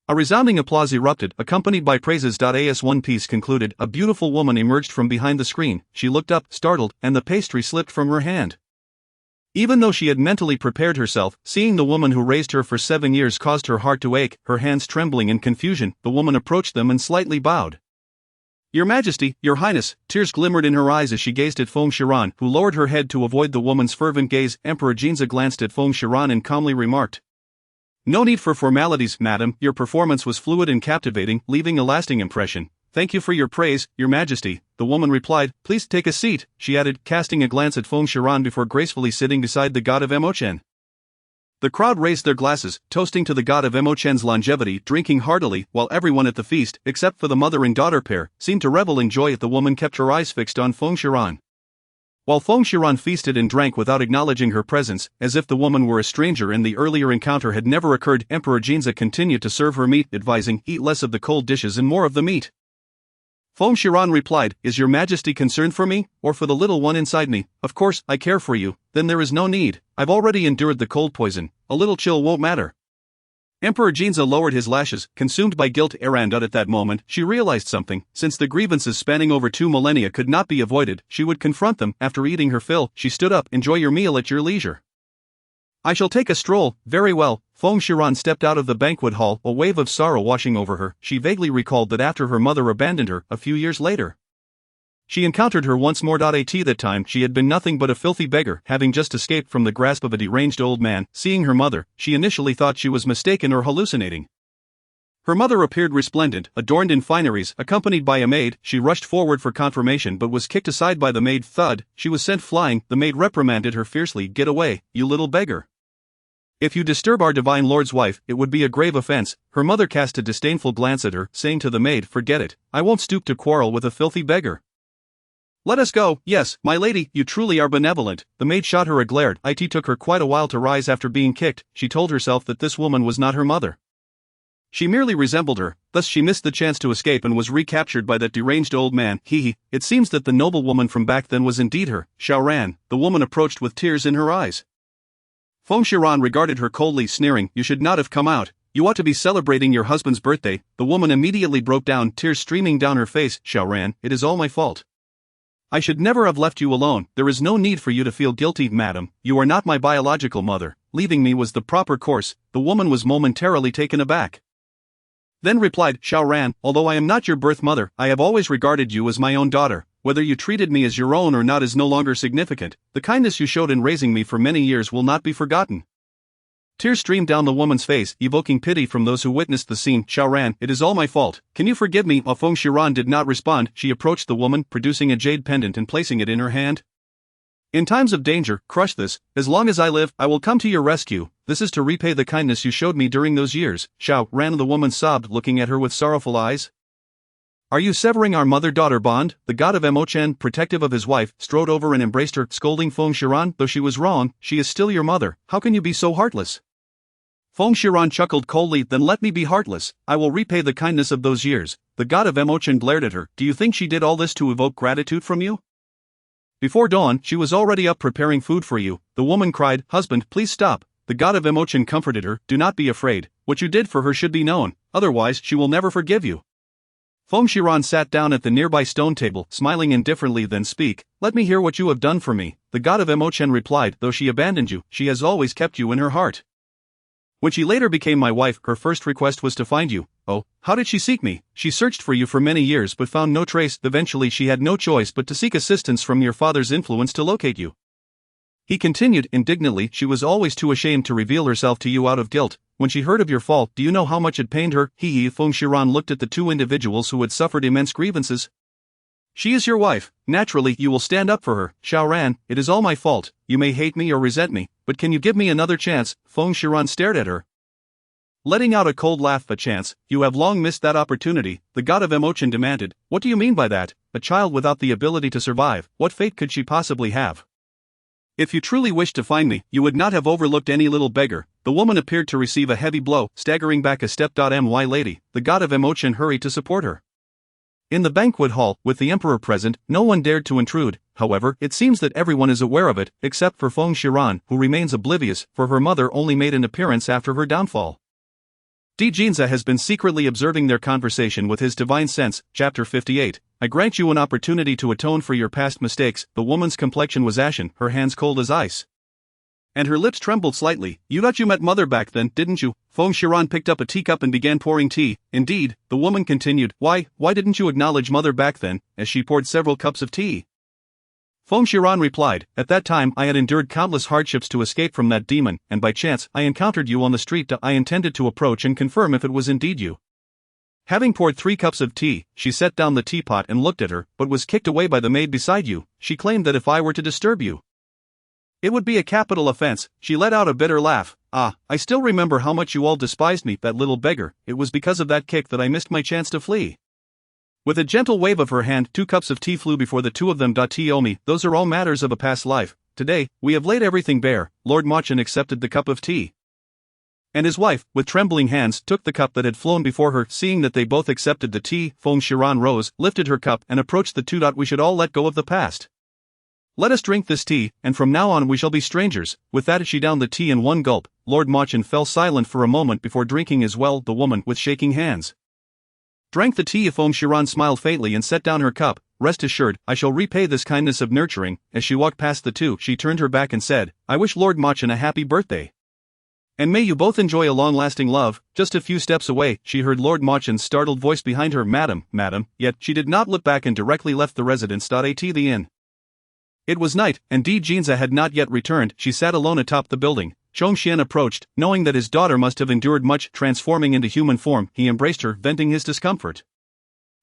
A resounding applause erupted, accompanied by praises. As One Piece concluded, a beautiful woman emerged from behind the screen. She looked up, startled, and the pastry slipped from her hand. Even though she had mentally prepared herself, seeing the woman who raised her for 7 years caused her heart to ache, her hands trembling in confusion. The woman approached them and slightly bowed. Your Majesty, Your Highness. Tears glimmered in her eyes as she gazed at Feng Shiran, who lowered her head to avoid the woman's fervent gaze. Emperor Jinza glanced at Feng Shiran and calmly remarked, "No need for formalities, madam. Your performance was fluid and captivating, leaving a lasting impression. Thank you for your praise, Your Majesty." The woman replied, "Please take a seat," she added, casting a glance at Feng Shiran before gracefully sitting beside the god of Emochen. The crowd raised their glasses, toasting to the god of Emochen's longevity, drinking heartily, while everyone at the feast, except for the mother and daughter pair, seemed to revel in joy. The woman kept her eyes fixed on Feng Shiran. While Feng Shiran feasted and drank without acknowledging her presence, as if the woman were a stranger and the earlier encounter had never occurred, Emperor Jinza continued to serve her meat, advising, "Eat less of the cold dishes and more of the meat." Feng Shiran replied, "Is Your Majesty concerned for me, or for the little one inside me? Of course, I care for you. Then there is no need. I've already endured the cold poison. A little chill won't matter." Emperor Jinza lowered his lashes, consumed by guilt. At that moment, she realized something. Since the grievances spanning over 2 millennia could not be avoided, she would confront them. After eating her fill, she stood up. "Enjoy your meal at your leisure. I shall take a stroll." "Very well." Feng Shiran stepped out of the banquet hall, a wave of sorrow washing over her. She vaguely recalled that after her mother abandoned her, a few years later, she encountered her once more. That time, she had been nothing but a filthy beggar, having just escaped from the grasp of a deranged old man. Seeing her mother, she initially thought she was mistaken or hallucinating. Her mother appeared resplendent, adorned in fineries, accompanied by a maid. She rushed forward for confirmation but was kicked aside by the maid. Thud, she was sent flying. The maid reprimanded her fiercely. "Get away, you little beggar. If you disturb our divine lord's wife, it would be a grave offense." Her mother cast a disdainful glance at her, saying to the maid, "Forget it. I won't stoop to quarrel with a filthy beggar. Let us go." "Yes, my lady, you truly are benevolent." The maid shot her a glare. It took her quite a while to rise after being kicked. She told herself that this woman was not her mother. She merely resembled her, thus she missed the chance to escape and was recaptured by that deranged old man. It seems that the noble woman from back then was indeed her. Xiaoran, the woman approached with tears in her eyes. Feng Shiran regarded her coldly, sneering, "You should not have come out. You ought to be celebrating your husband's birthday." The woman immediately broke down, tears streaming down her face. "Xiaoran, it is all my fault. I should never have left you alone. There is no need for you to feel guilty, madam. You are not my biological mother. Leaving me was the proper course." The woman was momentarily taken aback, then replied, "Xiaoran, although I am not your birth mother, I have always regarded you as my own daughter. Whether you treated me as your own or not is no longer significant. The kindness you showed in raising me for many years will not be forgotten." Tears streamed down the woman's face, evoking pity from those who witnessed the scene. "Xiaoran, it is all my fault. Can you forgive me?" Feng Shiran did not respond. She approached the woman, producing a jade pendant and placing it in her hand. "In times of danger, crush this. As long as I live, I will come to your rescue. This is to repay the kindness you showed me during those years." Xiaoran, the woman sobbed, looking at her with sorrowful eyes. "Are you severing our mother-daughter bond?" The god of Emochen, protective of his wife, strode over and embraced her, scolding Feng Shiran, "Though she was wrong, she is still your mother. How can you be so heartless?" Feng Shiran chuckled coldly. "Then let me be heartless. I will repay the kindness of those years." The god of Emochen glared at her. "Do you think she did all this to evoke gratitude from you? Before dawn, she was already up preparing food for you." The woman cried, "Husband, please stop." The god of Emochen comforted her. "Do not be afraid. What you did for her should be known. Otherwise, she will never forgive you." Feng Shiran sat down at the nearby stone table, smiling indifferently. "Then speak. Let me hear what you have done for me." The god of Emochen replied, "Though she abandoned you, she has always kept you in her heart. When she later became my wife, her first request was to find you." "Oh, how did she seek me?" "She searched for you for many years but found no trace. Eventually she had no choice but to seek assistance from your father's influence to locate you." He continued indignantly, "She was always too ashamed to reveal herself to you out of guilt. When she heard of your fall, do you know how much it pained her?" Feng Shiran looked at the two individuals who had suffered immense grievances. "She is your wife. Naturally, you will stand up for her." "Xiaoran, it is all my fault. You may hate me or resent me, but can you give me another chance?" Feng Shiran stared at her, letting out a cold laugh. "A chance? You have long missed that opportunity." The god of Emochen demanded. "What do you mean by that? A child without the ability to survive, what fate could she possibly have? If you truly wished to find me, you would not have overlooked any little beggar." The woman appeared to receive a heavy blow, staggering back a step. "My lady." The god of Emochen hurried to support her. In the banquet hall, with the emperor present, no one dared to intrude. however, it seems that everyone is aware of it, except for Feng Shiran, who remains oblivious, for her mother only made an appearance after her downfall. Jinza has been secretly observing their conversation with his divine sense. Chapter 58. I grant you an opportunity to atone for your past mistakes. The woman's complexion was ashen, her hands cold as ice, and her lips trembled slightly. You met mother back then, didn't you? Feng Shiran picked up a teacup and began pouring tea. Indeed, the woman continued. Why didn't you acknowledge mother back then, as she poured several cups of tea? Feng Shiran replied, at that time I had endured countless hardships to escape from that demon, and by chance I encountered you on the street. I intended to approach and confirm if it was indeed you. Having poured 3 cups of tea, she set down the teapot and looked at her, but was kicked away by the maid beside you. She claimed that if I were to disturb you, it would be a capital offense. She let out a bitter laugh. I still remember how much you all despised me, that little beggar. It was because of that kick that I missed my chance to flee. With a gentle wave of her hand, 2 cups of tea flew before the two of them. Tiomi, those are all matters of a past life. Today, we have laid everything bare. Lord Machin accepted the cup of tea, and his wife, with trembling hands, took the cup that had flown before her. Seeing that they both accepted the tea, Feng Shiran rose, lifted her cup, and approached the two. We should all let go of the past. Let us drink this tea, and from now on we shall be strangers. With that she downed the tea in one gulp. Lord Machin fell silent for a moment before drinking as well. The woman, with shaking hands, drank the tea. Feng Shiran smiled faintly and set down her cup. Rest assured, I shall repay this kindness of nurturing. As she walked past the two, she turned her back and said, I wish Lord Machin a happy birthday, and may you both enjoy a long-lasting love. Just a few steps away, she heard Lord Machin's startled voice behind her, Madam, yet she did not look back and directly left the residence. The inn. It was night, and Jinza had not yet returned. She sat alone atop the building. Chongxian approached, knowing that his daughter must have endured much. Transforming into human form, he embraced her, venting his discomfort.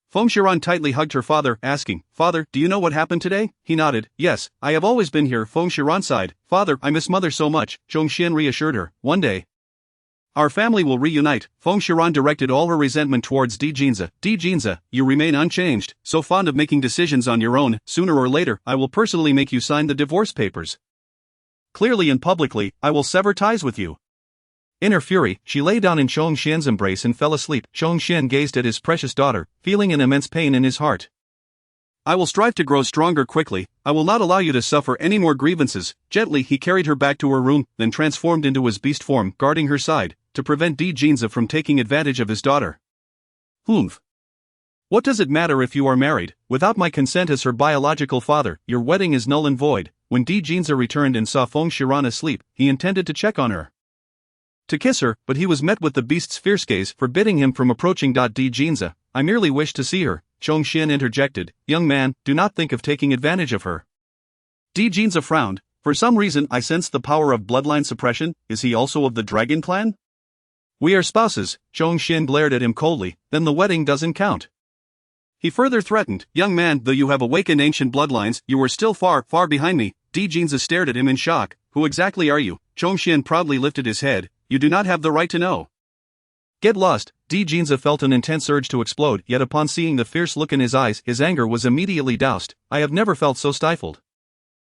Feng Shiran tightly hugged her father, asking, Father, do you know what happened today? He nodded. Yes, I have always been here. Feng Shiran sighed. Father, I miss mother so much. Chongxian reassured her. One day, our family will reunite. Feng Shiran directed all her resentment towards Jinza. Jinza, you remain unchanged, so fond of making decisions on your own. Sooner or later, I will personally make you sign the divorce papers. Clearly and publicly, I will sever ties with you. In her fury, she lay down in Chongxian's embrace and fell asleep. Chongxian gazed at his precious daughter, feeling an immense pain in his heart. I will strive to grow stronger quickly. I will not allow you to suffer any more grievances. Gently he carried her back to her room, then transformed into his beast form, guarding her side, to prevent Jinza from taking advantage of his daughter. Humph. What does it matter if you are married? Without my consent as her biological father, your wedding is null and void. When Jinza returned and saw Feng Shiran asleep, he intended to check on her, to kiss her, but he was met with the beast's fierce gaze, forbidding him from approaching. Jinza, I merely wish to see her. Chongxian interjected. Young man, do not think of taking advantage of her. Jinza frowned. For some reason I sense the power of bloodline suppression. Is he also of the dragon clan? We are spouses. Chongxian glared at him coldly. Then the wedding doesn't count. He further threatened. Young man, though you have awakened ancient bloodlines, you are still far behind me. Jinza stared at him in shock. Who exactly are you? Chongxian proudly lifted his head. You do not have the right to know. Get lost. Jinza felt an intense urge to explode, yet upon seeing the fierce look in his eyes, his anger was immediately doused. I have never felt so stifled.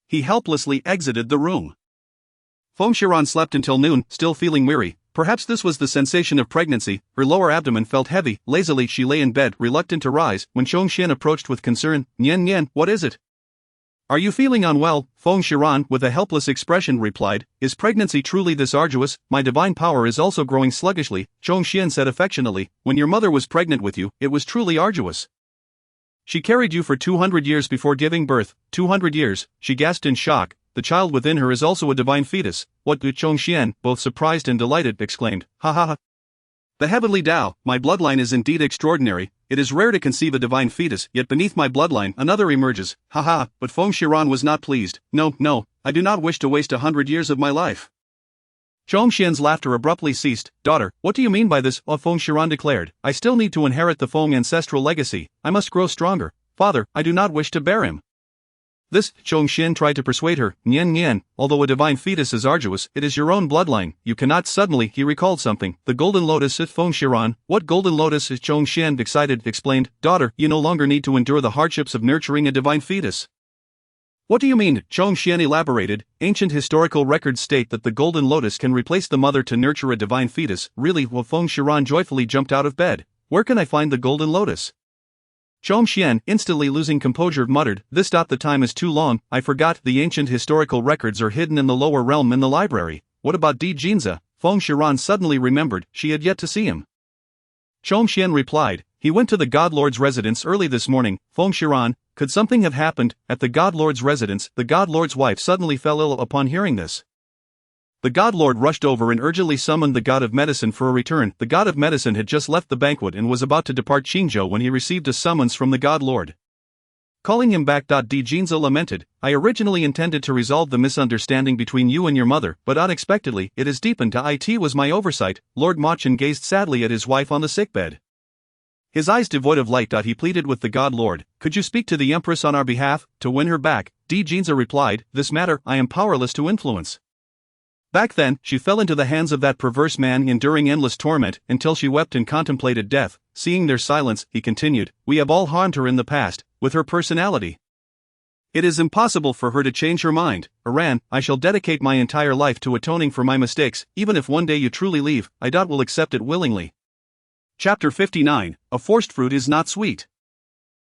He helplessly exited the room. Feng Shiran slept until noon, still feeling weary. Perhaps this was the sensation of pregnancy. Her lower abdomen felt heavy. Lazily she lay in bed, reluctant to rise, when Chongxian approached with concern. Nian, what is it? Are you feeling unwell? Feng Shiran, with a helpless expression, replied. Is pregnancy truly this arduous? My divine power is also growing sluggishly. Chongxian said affectionately. When your mother was pregnant with you, it was truly arduous. She carried you for 200 years before giving birth. 200 years, she gasped in shock. The child within her is also a divine fetus. What? Chongxian, both surprised and delighted, exclaimed. Hahaha. The heavenly Tao, my bloodline is indeed extraordinary. It is rare to conceive a divine fetus, yet beneath my bloodline another emerges. Haha, but Feng Shiran was not pleased. No, I do not wish to waste 100 years of my life. Chongxian's laughter abruptly ceased. Daughter, what do you mean by this? Feng Shiran declared. I still need to inherit the Feng ancestral legacy. I must grow stronger. Father, I do not wish to bear him. This, Chongxian tried to persuade her. Nian, although a divine fetus is arduous, it is your own bloodline. You cannot suddenly. He recalled something. The golden lotus. Feng Shiran. What golden lotus? Chongxian, excited, explained. Daughter, you no longer need to endure the hardships of nurturing a divine fetus. What do you mean? Chongxian elaborated. Ancient historical records state that the golden lotus can replace the mother to nurture a divine fetus. Really? Feng Shiran joyfully jumped out of bed. Where can I find the golden lotus? Xian, instantly losing composure, muttered, the time is too long, I forgot the ancient historical records are hidden in the lower realm in the library. What about Jinza? Feng Shiran suddenly remembered, she had yet to see him. Xian replied, he went to the God Lord's residence early this morning. Feng Shiran, could something have happened at the God Lord's residence? The God Lord's wife suddenly fell ill upon hearing this. The God Lord rushed over and urgently summoned the God of Medicine for a return. The God of Medicine had just left the banquet and was about to depart Qingzhou when he received a summons from the God Lord. Calling him back. Jinza lamented, I originally intended to resolve the misunderstanding between you and your mother, but unexpectedly, it has deepened. It was my oversight. Lord Machin gazed sadly at his wife on the sickbed. His eyes devoid of light. He pleaded with the God Lord, could you speak to the Empress on our behalf, to win her back? Jinza replied, this matter, I am powerless to influence. Back then, she fell into the hands of that perverse man, enduring endless torment, until she wept and contemplated death. Seeing their silence, he continued, we have all harmed her in the past, with her personality. It is impossible for her to change her mind. Iran, I shall dedicate my entire life to atoning for my mistakes, even if one day you truly leave, I will accept it willingly. Chapter 59, A Forced Fruit is Not Sweet.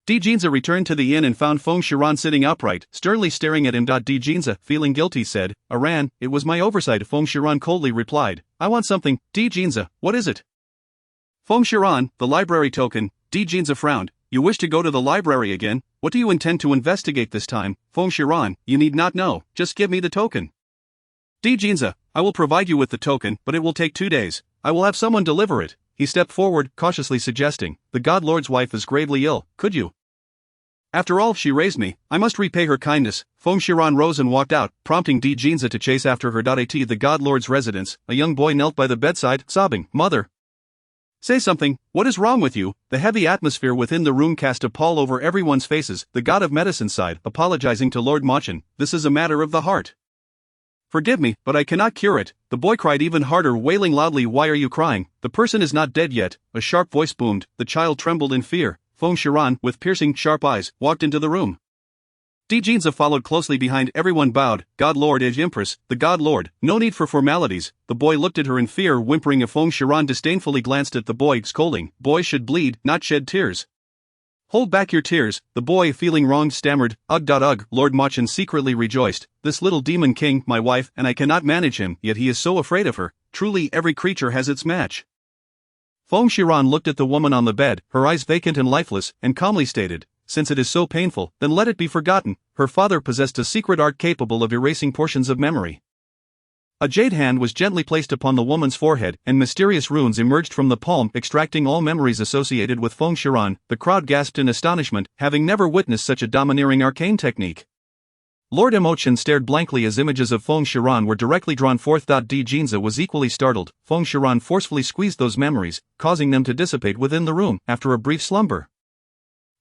Jinza returned to the inn and found Feng Shiran sitting upright, sternly staring at him. Jinza, feeling guilty, said, Iran, it was my oversight. Feng Shiran coldly replied, I want something. Jinza, what is it? Feng Shiran, the library token. Jinza frowned, you wish to go to the library again? What do you intend to investigate this time? Feng Shiran, you need not know, just give me the token. Jinza, I will provide you with the token, but it will take 2 days. I will have someone deliver it. He stepped forward, cautiously suggesting, the God Lord's wife is gravely ill, could you? After all she raised me, I must repay her kindness. Feng Shiran rose and walked out, prompting Jinza to chase after her. At the God Lord's residence, a young boy knelt by the bedside, sobbing, Mother. Say something, what is wrong with you? The heavy atmosphere within the room cast a pall over everyone's faces. The God of Medicine sighed, apologizing to Lord Machin, this is a matter of the heart. Forgive me, but I cannot cure it. The boy cried even harder, wailing loudly, why are you crying? The person is not dead yet. A sharp voice boomed, the child trembled in fear. Feng Shiran, with piercing, sharp eyes, walked into the room. Jinza followed closely behind. Everyone bowed. God Lord and Empress, the God Lord, no need for formalities. The boy looked at her in fear, whimpering. Feng Shiran disdainfully glanced at the boy, scolding, boys should bleed, not shed tears. Hold back your tears. The boy, feeling wronged, stammered, ugh. Lord Machin secretly rejoiced, this little demon king, my wife, and I cannot manage him, yet he is so afraid of her. Truly every creature has its match. Feng Shiran looked at the woman on the bed, her eyes vacant and lifeless, and calmly stated, since it is so painful, then let it be forgotten. Her father possessed a secret art capable of erasing portions of memory. A jade hand was gently placed upon the woman's forehead, and mysterious runes emerged from the palm, extracting all memories associated with Feng Shiran. The crowd gasped in astonishment, having never witnessed such a domineering arcane technique. Lord Machin stared blankly as images of Feng Shiran were directly drawn forth. Jinza was equally startled. Feng Shiran forcefully squeezed those memories, causing them to dissipate within the room. After a brief slumber,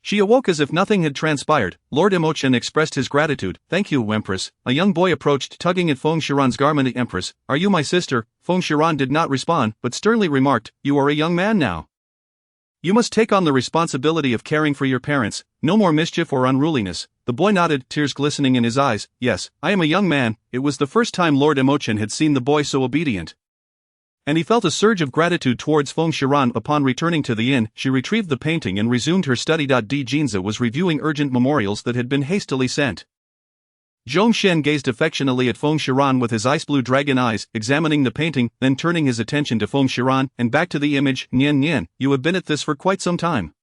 she awoke as if nothing had transpired. Lord Machin expressed his gratitude. Thank you, Empress. A young boy approached, tugging at Feng Shiran's garment. Empress, are you my sister? Feng Shiran did not respond, but sternly remarked, you are a young man now. You must take on the responsibility of caring for your parents. No more mischief or unruliness. The boy nodded, tears glistening in his eyes. Yes, I am a young man. It was the first time Lord Machin had seen the boy so obedient, and he felt a surge of gratitude towards Feng Shiran. Upon returning to the inn, she retrieved the painting and resumed her study. Jinza was reviewing urgent memorials that had been hastily sent. Zhongshen gazed affectionately at Feng Shiran with his ice-blue dragon eyes, examining the painting, then turning his attention to Feng Shiran, and back to the image. Nian, you have been at this for quite some time.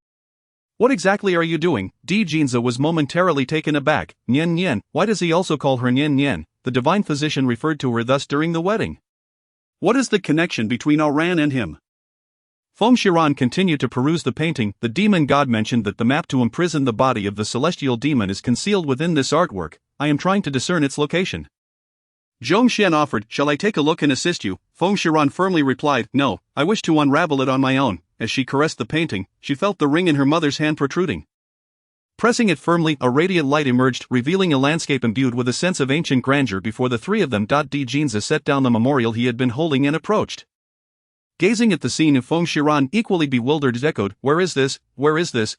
What exactly are you doing? Jinza was momentarily taken aback. Nian, why does he also call her Nian? The divine physician referred to her thus during the wedding. What is the connection between Iran and him? Feng Shiran continued to peruse the painting. The demon god mentioned that the map to imprison the body of the celestial demon is concealed within this artwork. I am trying to discern its location. Zhongshen offered, shall I take a look and assist you? Feng Shiran firmly replied, no, I wish to unravel it on my own. As she caressed the painting, she felt the ring in her mother's hand protruding. Pressing it firmly, a radiant light emerged, revealing a landscape imbued with a sense of ancient grandeur before the three of them. Jinza set down the memorial he had been holding and approached. Gazing at the scene, Feng Shiran, equally bewildered, echoed, where is this?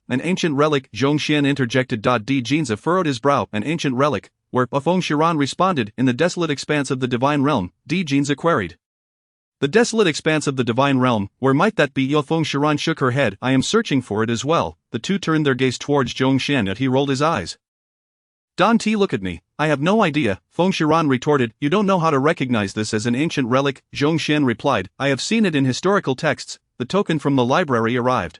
An ancient relic, Zhongshen interjected. Jinza furrowed his brow, an ancient relic, where? Feng Shiran responded, in the desolate expanse of the divine realm. Jinza queried. The desolate expanse of the divine realm, where might that be? Feng Shiran shook her head, I am searching for it as well. the two turned their gaze towards Zhong Xian and he rolled his eyes. Don T, look at me. I have no idea, Feng Shiran retorted. You don't know how to recognize this as an ancient relic, Zhong Xian replied. I have seen it in historical texts. The token from the library arrived.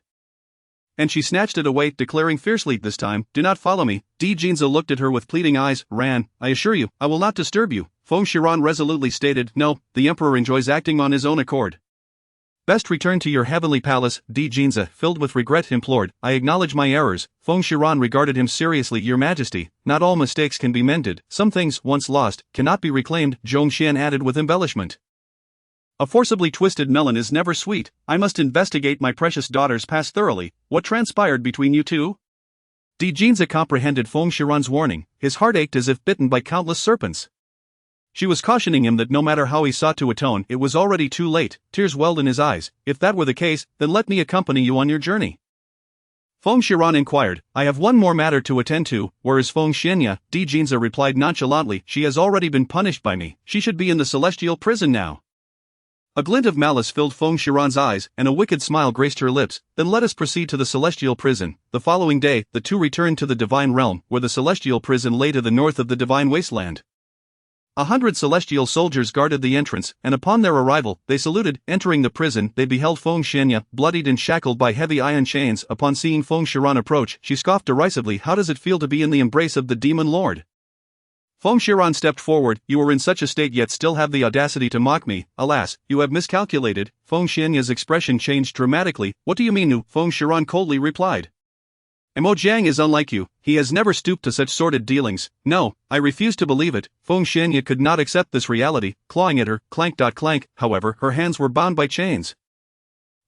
And she snatched it away, declaring fiercely, this time, do not follow me. Jinza looked at her with pleading eyes. Ran, I assure you, I will not disturb you. Feng Shiran resolutely stated, no, the emperor enjoys acting on his own accord. Best return to your heavenly palace, Jinza, filled with regret, implored. I acknowledge my errors. Feng Shiran regarded him seriously. Your majesty, not all mistakes can be mended. Some things, once lost, cannot be reclaimed, Zhong Xian added with embellishment. A forcibly twisted melon is never sweet. I must investigate my precious daughter's past thoroughly. What transpired between you two? Jinza comprehended Feng Shiran's warning. His heart ached as if bitten by countless serpents. She was cautioning him that no matter how he sought to atone, it was already too late. Tears welled in his eyes. If that were the case, then let me accompany you on your journey. Feng Shiran inquired, I have one more matter to attend to. Where is Feng Xianya? Jinza replied nonchalantly, she has already been punished by me. She should be in the celestial prison now. A glint of malice filled Feng Shiran's eyes, and a wicked smile graced her lips. Then let us proceed to the celestial prison. The following day, the two returned to the divine realm, where the celestial prison lay to the north of the divine wasteland. 100 celestial soldiers guarded the entrance, and upon their arrival, they saluted. Entering the prison, they beheld Feng Xianya, bloodied and shackled by heavy iron chains. Upon seeing Feng Shiran approach, she scoffed derisively. How does it feel to be in the embrace of the demon lord? Feng Shiran stepped forward. You are in such a state yet still have the audacity to mock me. Alas, you have miscalculated. Feng Xianya's expression changed dramatically. What do you mean, Feng Shiran coldly replied. Mo Jiang is unlike you. He has never stooped to such sordid dealings. No, I refuse to believe it. Feng Xianya could not accept this reality, clawing at her, clank. However, her hands were bound by chains,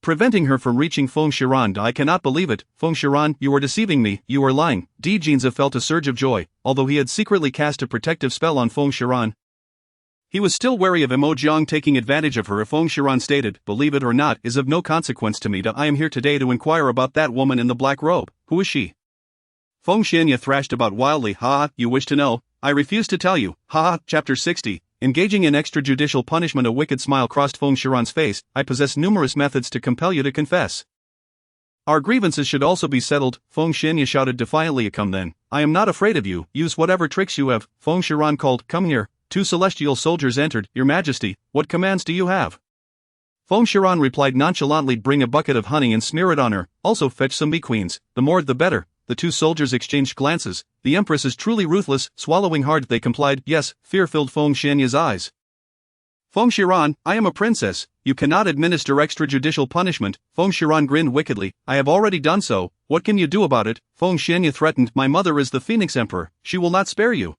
preventing her from reaching Feng Shiran. I cannot believe it. Feng Shiran, you are deceiving me. You are lying. Jinza felt a surge of joy. Although he had secretly cast a protective spell on Feng Shiran, he was still wary of Mo Jiang taking advantage of her. Feng Shiran stated, believe it or not, is of no consequence to me. I am here today to inquire about that woman in the black robe. Who is she? Feng Xianya thrashed about wildly. Ha, you wish to know? I refuse to tell you. Ha, Chapter 60. Engaging in extrajudicial punishment. A wicked smile crossed Feng Shiran's face. I possess numerous methods to compel you to confess. Our grievances should also be settled, Feng Xianya shouted defiantly. Come then. I am not afraid of you. Use whatever tricks you have. Feng Shiran called. Come here. 2 celestial soldiers entered. Your Majesty, what commands do you have? Feng Shiran replied nonchalantly. Bring a bucket of honey and smear it on her. Also fetch some bee queens. The more the better. The 2 soldiers exchanged glances. The Empress is truly ruthless. Swallowing hard, they complied. Yes, fear filled Feng Xianya's eyes. Feng Shiran, I am a princess. You cannot administer extrajudicial punishment. Feng Shiran grinned wickedly. I have already done so. What can you do about it? Feng Xianya threatened. My mother is the Phoenix Emperor. She will not spare you.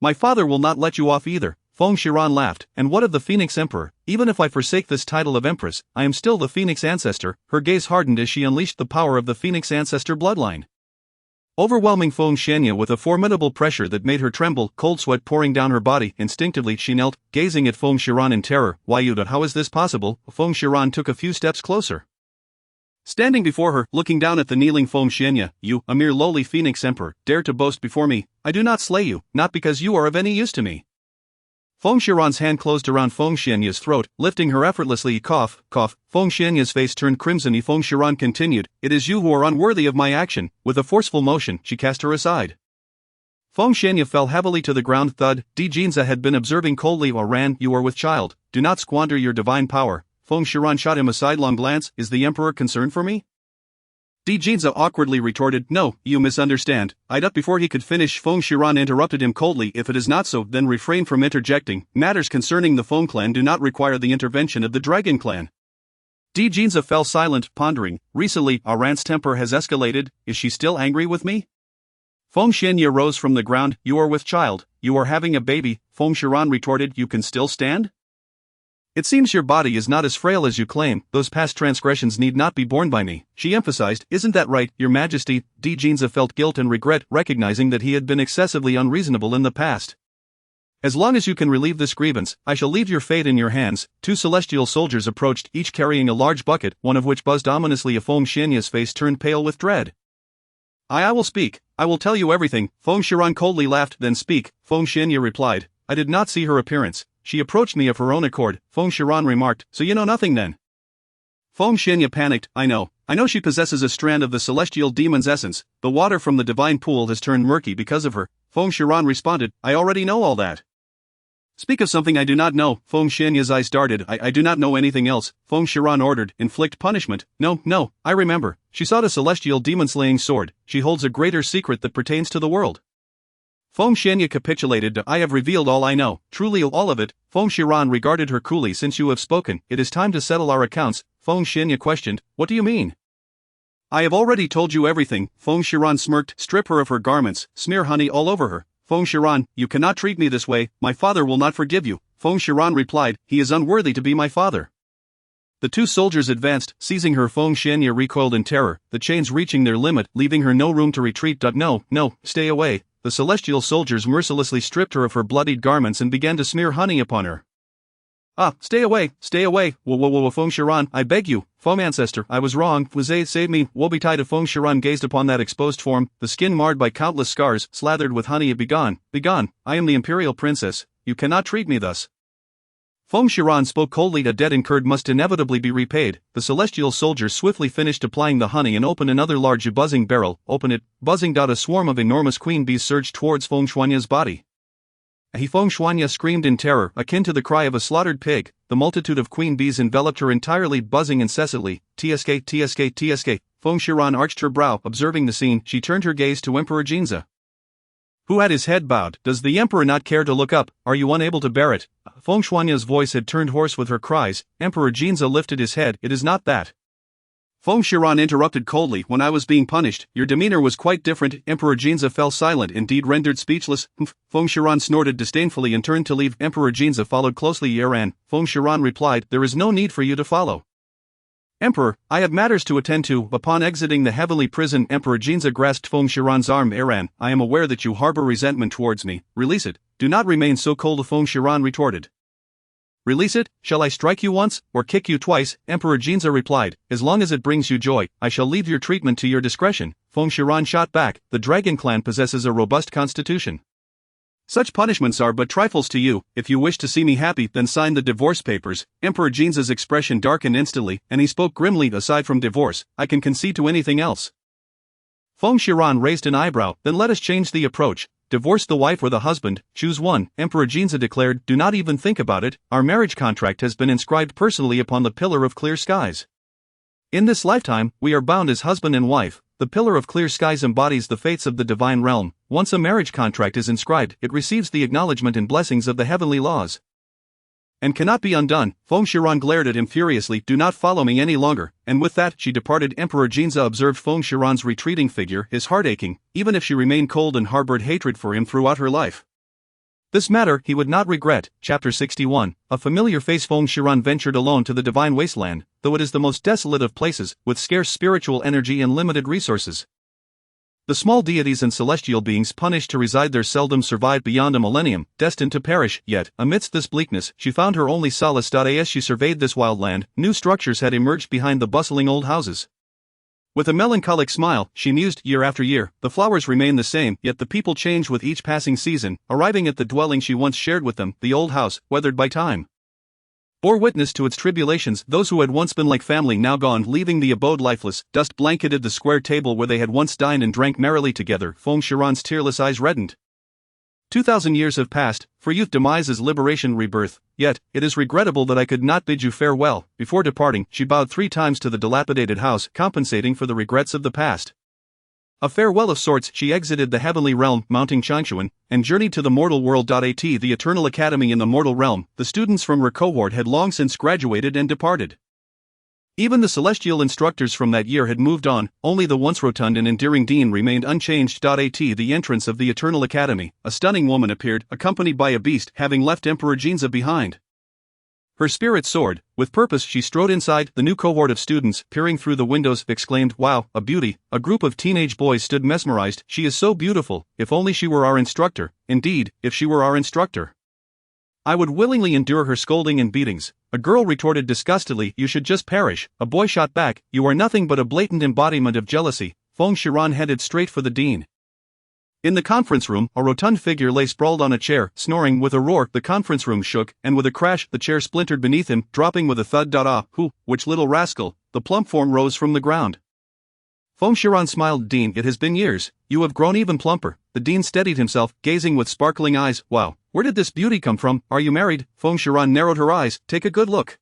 My father will not let you off either. Feng Shiran laughed. And what of the Phoenix Emperor? Even if I forsake this title of Empress, I am still the Phoenix Ancestor. Her gaze hardened as she unleashed the power of the Phoenix Ancestor bloodline, overwhelming Feng Xianya with a formidable pressure that made her tremble, cold sweat pouring down her body. Instinctively she knelt, gazing at Feng Shiran in terror. Why Yuda, how is this possible? Feng Shiran took a few steps closer, standing before her, looking down at the kneeling Feng Xianya. You, a mere lowly Phoenix Emperor, dare to boast before me. I do not slay you, not because you are of any use to me. Feng Shiran's hand closed around Feng Xianya's throat, lifting her effortlessly. Cough. Feng Xianya's face turned crimson. Feng Shiran continued, it is you who are unworthy of my action. With a forceful motion, she cast her aside. Feng Xianya fell heavily to the ground. Thud. Jinza had been observing coldly. Ran, you are with child. Do not squander your divine power. Feng Shiran shot him a sidelong glance. Is the Emperor concerned for me? Jinza awkwardly retorted, no, you misunderstand. I'd up before he could finish. Feng Shiran interrupted him coldly. If it is not so, then refrain from interjecting. Matters concerning the Feng clan do not require the intervention of the Dragon clan. Jinza fell silent, pondering. Recently, Aran's temper has escalated. Is she still angry with me? Feng Xianya rose from the ground. You are with child. You are having a baby. Feng Shiran retorted. You can still stand? It seems your body is not as frail as you claim. Those past transgressions need not be borne by me. She emphasized, isn't that right, Your Majesty? Jinza felt guilt and regret, recognizing that he had been excessively unreasonable in the past. As long as you can relieve this grievance, I shall leave your fate in your hands. 2 celestial soldiers approached, each carrying a large bucket, one of which buzzed ominously. Feng Xianya's face turned pale with dread. I will speak. I will tell you everything. Feng Shiran coldly laughed. Then speak. Feng Xianya replied. I did not see her appearance. She approached me of her own accord. Feng Shiran remarked, so you know nothing then? Feng Xianya panicked. I know she possesses a strand of the celestial demon's essence. The water from the divine pool has turned murky because of her. Feng Shiran responded, I already know all that. Speak of something I do not know. Feng Xianya's eyes darted. I do not know anything else. Feng Shiran ordered, inflict punishment. No, I remember. She sought a celestial demon-slaying sword. She holds a greater secret that pertains to the world. Feng Xianya capitulated. I have revealed all I know, truly all of it. Feng Shiran regarded her coolly. Since you have spoken, it is time to settle our accounts. Feng Xianya questioned, what do you mean? I have already told you everything. Feng Shiran smirked. Strip her of her garments, smear honey all over her. Feng Shiran, you cannot treat me this way, my father will not forgive you. Feng Shiran replied, he is unworthy to be my father. The two soldiers advanced, seizing her. Feng Xianya recoiled in terror, the chains reaching their limit, leaving her no room to retreat. No, stay away. The celestial soldiers mercilessly stripped her of her bloodied garments and began to smear honey upon her. Stay away. Whoa, Feng Shiran, I beg you. Feng Ancestor, I was wrong. Save me. Woe betide. Feng Shiran gazed upon that exposed form, the skin marred by countless scars, slathered with honey. Begone. I am the imperial princess. You cannot treat me thus. Feng Shiran spoke coldly. A debt incurred must inevitably be repaid. The celestial soldier swiftly finished applying the honey and opened another large buzzing barrel. Open it. Buzzing. A swarm of enormous queen bees surged towards Feng Shuanya's body. Feng Shuanya screamed in terror, akin to the cry of a slaughtered pig. The multitude of queen bees enveloped her entirely, buzzing incessantly. Tsk. Feng Shiran arched her brow, observing the scene. She turned her gaze to Emperor Jinza, who had his head bowed. Does the emperor not care to look up? Are you unable to bear it? Feng Shuanya's voice had turned hoarse with her cries. Emperor Jinza lifted his head. It is not that. Feng Shiran interrupted coldly. When I was being punished, your demeanor was quite different. Emperor Jinza fell silent, indeed rendered speechless. Feng Shiran snorted disdainfully and turned to leave. Emperor Jinza followed closely. Yaran. Feng Shiran replied, there is no need for you to follow. Emperor, I have matters to attend to. Upon exiting the heavenly prison, Emperor Jinza grasped Feng Shiran's arm. Yaran, I am aware that you harbor resentment towards me. Release it. Do not remain so cold. Feng Shiran retorted. Release it? Shall I strike you once, or kick you twice? Emperor Jinza replied, as long as it brings you joy, I shall leave your treatment to your discretion. Feng Shiran shot back, the dragon clan possesses a robust constitution. Such punishments are but trifles to you. If you wish to see me happy, then sign the divorce papers. Emperor Jinza's expression darkened instantly, and he spoke grimly. Aside from divorce, I can concede to anything else. Feng Shiran raised an eyebrow. Then let us change the approach. Divorce the wife or the husband, choose one. Emperor Jinza declared, do not even think about it. Our marriage contract has been inscribed personally upon the pillar of clear skies. In this lifetime, we are bound as husband and wife. The pillar of clear skies embodies the fates of the divine realm. Once a marriage contract is inscribed, it receives the acknowledgement and blessings of the heavenly laws, and cannot be undone. Feng Shiran glared at him furiously. Do not follow me any longer. And with that, she departed. Emperor Jinza observed Feng Shiran's retreating figure, his heart aching, even if she remained cold and harbored hatred for him throughout her life. This matter he would not regret. Chapter 61. A familiar face. Feng Shiran ventured alone to the divine wasteland, though it is the most desolate of places, with scarce spiritual energy and limited resources. The small deities and celestial beings punished to reside there seldom survived beyond a millennium, destined to perish. Yet, amidst this bleakness, she found her only solace. As she surveyed this wild land, new structures had emerged behind the bustling old houses. With a melancholic smile, she mused. Year after year, the flowers remain the same, yet the people change with each passing season. Arriving at the dwelling she once shared with them, the old house, weathered by time, bore witness to its tribulations. Those who had once been like family now gone, leaving the abode lifeless. Dust blanketed the square table where they had once dined and drank merrily together. Feng Shiran's tearless eyes reddened. 2,000 years have passed, for youth, demise is liberation, rebirth. Yet, it is regrettable that I could not bid you farewell. Before departing, she bowed 3 times to the dilapidated house, compensating for the regrets of the past. A farewell of sorts, she exited the heavenly realm, mounting Changshuan, and journeyed to the mortal world. The eternal academy in the mortal realm. The students from her cohort had long since graduated and departed. Even the celestial instructors from that year had moved on, only the once rotund and endearing dean remained unchanged. At the entrance of the eternal academy, a stunning woman appeared, accompanied by a beast, having left Emperor Jinza behind. Her spirit soared. With purpose she strode inside. The new cohort of students, peering through the windows, exclaimed, wow, a beauty. A group of teenage boys stood mesmerized. She is so beautiful. If only she were our instructor. Indeed, if she were our instructor, I would willingly endure her scolding and beatings. A girl retorted disgustedly, you should just perish. A boy shot back, you are nothing but a blatant embodiment of jealousy. Feng Shiran headed straight for the dean. In the conference room, a rotund figure lay sprawled on a chair, snoring. With a roar, the conference room shook, and with a crash, the chair splintered beneath him, dropping with a thud. Which little rascal? The plump form rose from the ground. Feng Shiran smiled. Dean, it has been years. You have grown even plumper. The Dean steadied himself, gazing with sparkling eyes. Wow, where did this beauty come from? Are you married? Feng Shiran narrowed her eyes. Take a good look.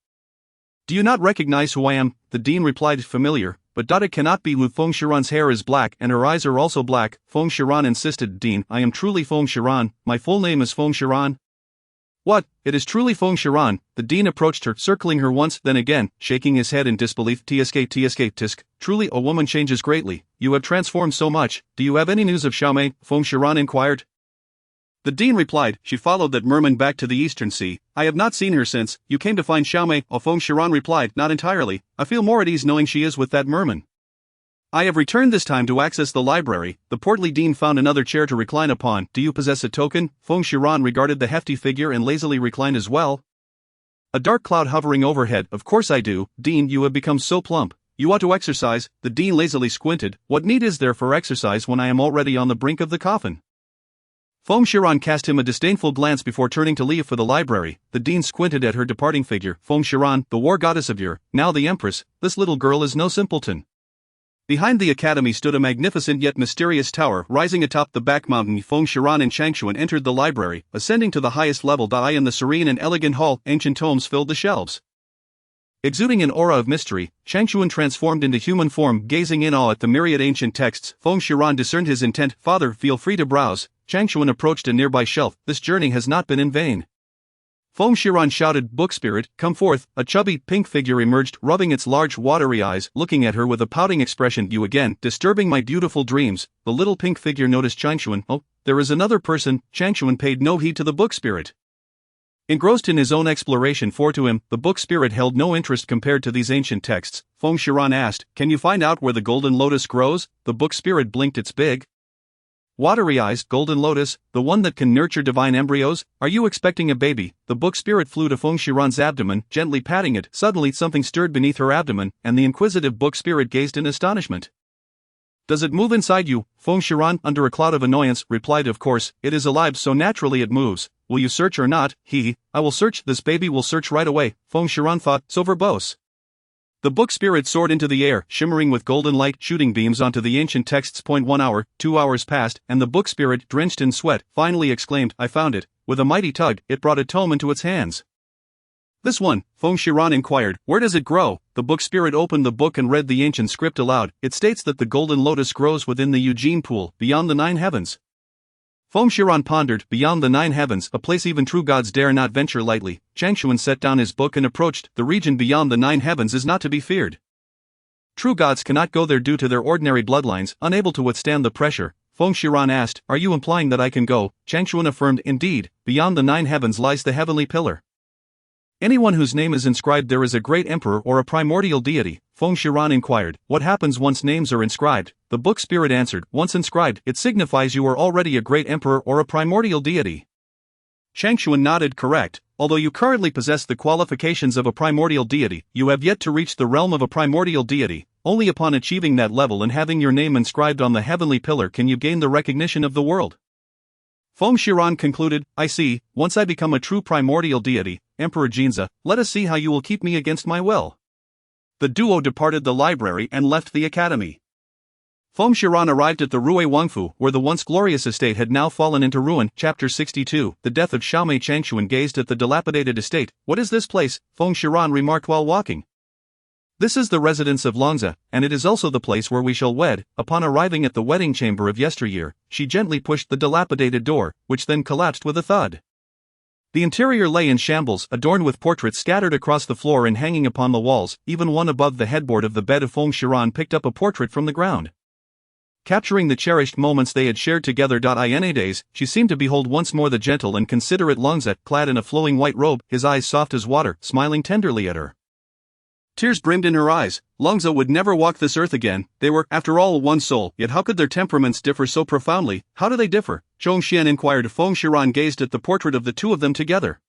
Do you not recognize who I am? The Dean replied. Familiar, but it cannot be. Feng Shiran's hair is black and her eyes are also black. Feng Shiran insisted. Dean, I am truly Feng Shiran. My full name is Feng Shiran. What? It is truly Feng Shiran. The Dean approached her, circling her once, then again, shaking his head in disbelief. Tisk. Truly a woman changes greatly. You have transformed so much. Do you have any news of Xiaomei? Feng Shiran inquired. The Dean replied. She followed that merman back to the Eastern Sea. I have not seen her since. You came to find Xiaomei? Feng Shiran replied. Not entirely. I feel more at ease knowing she is with that merman. I have returned this time to access the library. The portly Dean found another chair to recline upon. Do you possess a token? Feng Shiran regarded the hefty figure and lazily reclined as well. A dark cloud hovering overhead. Of course I do. Dean, you have become so plump. You ought to exercise. The Dean lazily squinted. What need is there for exercise when I am already on the brink of the coffin? Feng Shiran cast him a disdainful glance before turning to leave for the library. The Dean squinted at her departing figure. Feng Shiran, the war goddess of Ur, now the Empress, this little girl is no simpleton. Behind the academy stood a magnificent yet mysterious tower rising atop the back mountain. Feng Shiran and Changshuan entered the library, ascending to the highest level. In the serene and elegant hall, ancient tomes filled the shelves. Exuding an aura of mystery, Changshuan transformed into human form, gazing in awe at the myriad ancient texts. Feng Shiran discerned his intent. Father, feel free to browse. Changshuan approached a nearby shelf. This journey has not been in vain. Feng Shiran shouted. Book spirit, come forth. A chubby, pink figure emerged, rubbing its large, watery eyes, looking at her with a pouting expression. You again, disturbing my beautiful dreams. The little pink figure noticed Changshuan. Oh, there is another person. Changshuan paid no heed to the book spirit. Engrossed in his own exploration, for to him, the book spirit held no interest compared to these ancient texts. Feng Shiran asked, can you find out where the golden lotus grows? The book spirit blinked its big, watery eyes. Golden lotus, the one that can nurture divine embryos? Are you expecting a baby? The book spirit flew to Feng Shiran's abdomen, gently patting it. Suddenly something stirred beneath her abdomen, and the inquisitive book spirit gazed in astonishment. Does it move inside you? Feng Shiran, under a cloud of annoyance, replied. Of course, it is alive, so naturally it moves. Will you search or not? I will search. This baby will search right away. Feng Shiran thought, so verbose. The book spirit soared into the air, shimmering with golden light, shooting beams onto the ancient texts. 1 hour, 2 hours passed, and the book spirit, drenched in sweat, finally exclaimed, I found it. With a mighty tug, it brought a tome into its hands. This one? Feng Shiran inquired. Where does it grow? The book spirit opened the book and read the ancient script aloud. It states that the golden lotus grows within the Eugene pool, beyond the 9 heavens. Feng Shiran pondered. Beyond the 9 heavens, a place even true gods dare not venture lightly. Changshuan set down his book and approached. The region beyond the 9 heavens is not to be feared. True gods cannot go there due to their ordinary bloodlines, unable to withstand the pressure. Feng Shiran asked, are you implying that I can go? Changshuan affirmed, indeed, beyond the 9 heavens lies the heavenly pillar. Anyone whose name is inscribed there is a great emperor or a primordial deity. Feng Shiran inquired, what happens once names are inscribed? The book spirit answered, once inscribed, it signifies you are already a great emperor or a primordial deity. Changshuan nodded. Correct. Although you currently possess the qualifications of a primordial deity, you have yet to reach the realm of a primordial deity. Only upon achieving that level and having your name inscribed on the heavenly pillar can you gain the recognition of the world. Feng Shiran concluded, I see. Once I become a true primordial deity, Emperor Jinza, let us see how you will keep me against my will. The duo departed the library and left the academy. Feng Shiran arrived at the Rui Wangfu, where the once glorious estate had now fallen into ruin. Chapter 62. The death of Xiaomei. Changshuan gazed at the dilapidated estate. What is this place? Feng Shiran remarked while walking. This is the residence of Longza, and it is also the place where we shall wed. Upon arriving at the wedding chamber of yesteryear, she gently pushed the dilapidated door, which then collapsed with a thud. The interior lay in shambles, adorned with portraits scattered across the floor and hanging upon the walls. Even one above the headboard of the bed of Feng Shiran picked up a portrait from the ground. Capturing the cherished moments they had shared together. In days, she seemed to behold once more the gentle and considerate Longza, clad in a flowing white robe, his eyes soft as water, smiling tenderly at her. Tears brimmed in her eyes. Longza would never walk this earth again. They were, after all, one soul, yet how could their temperaments differ so profoundly? How do they differ? Zhongxian inquired. Feng Shiran gazed at the portrait of the two of them together.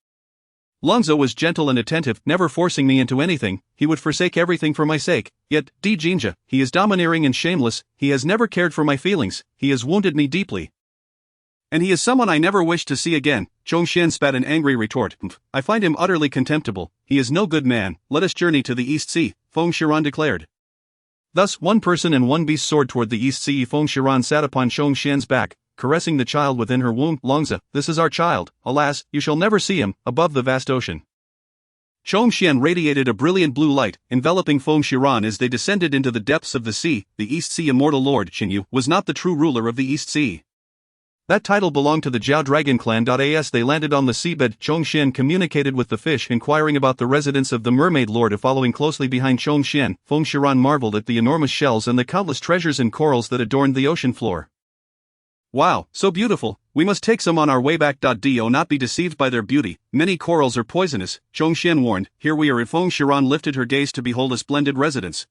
Longza was gentle and attentive, never forcing me into anything. He would forsake everything for my sake. Yet, Jinja, he is domineering and shameless. He has never cared for my feelings. He has wounded me deeply. And he is someone I never wish to see again. Zhongxian spat an angry retort. I find him utterly contemptible. He is no good man. Let us journey to the East Sea, Feng Shiran declared. Thus, one person and one beast soared toward the East Sea. Feng Shiran sat upon Zhongxian's back, caressing the child within her womb. Longza, this is our child. Alas, you shall never see him, above the vast ocean. Zhongxian radiated a brilliant blue light, enveloping Feng Shiran as they descended into the depths of the sea. The East Sea immortal lord, Xinyu, was not the true ruler of the East Sea. That title belonged to the Jiao Dragon clan. As they landed on the seabed, Zhongxian communicated with the fish, inquiring about the residence of the mermaid lord. Following closely behind Zhongxian, Feng Shiran marveled at the enormous shells and the countless treasures and corals that adorned the ocean floor. Wow, so beautiful, we must take some on our way back. Do not be deceived by their beauty, many corals are poisonous, Zhongxian warned. Here we are. Feng Shiran lifted her gaze to behold a splendid residence.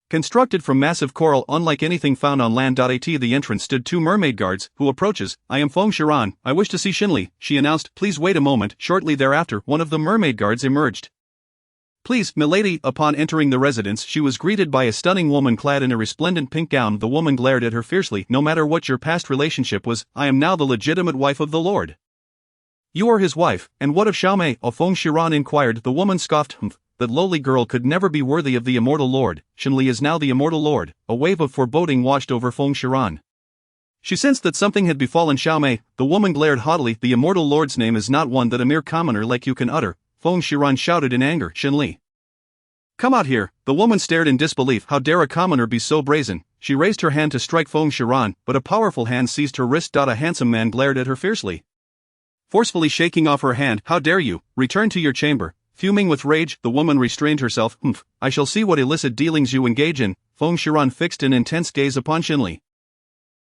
Constructed from massive coral unlike anything found on land. At the entrance stood two mermaid guards, who approaches. I am Feng Shiran, I wish to see Xinli, she announced. Please wait a moment. Shortly thereafter, one of the mermaid guards emerged. Please, milady. Upon entering the residence, she was greeted by a stunning woman clad in a resplendent pink gown. The woman glared at her fiercely. No matter what your past relationship was, I am now the legitimate wife of the lord. You are his wife, and what of Xiaomei? Feng Shiran inquired. The woman scoffed. That lowly girl could never be worthy of the immortal lord. Xinli is now the immortal lord. A wave of foreboding washed over Feng Shiran. She sensed that something had befallen Xiaomei. The woman glared haughtily. The immortal lord's name is not one that a mere commoner like you can utter. Feng Shiran shouted in anger. Xinli, come out here. The woman stared in disbelief. How dare a commoner be so brazen? She raised her hand to strike Feng Shiran, but a powerful hand seized her wrist. A handsome man glared at her fiercely, forcefully shaking off her hand. How dare you? Return to your chamber. Fuming with rage, the woman restrained herself. I shall see what illicit dealings you engage in. Feng Shiran fixed an intense gaze upon Xinli.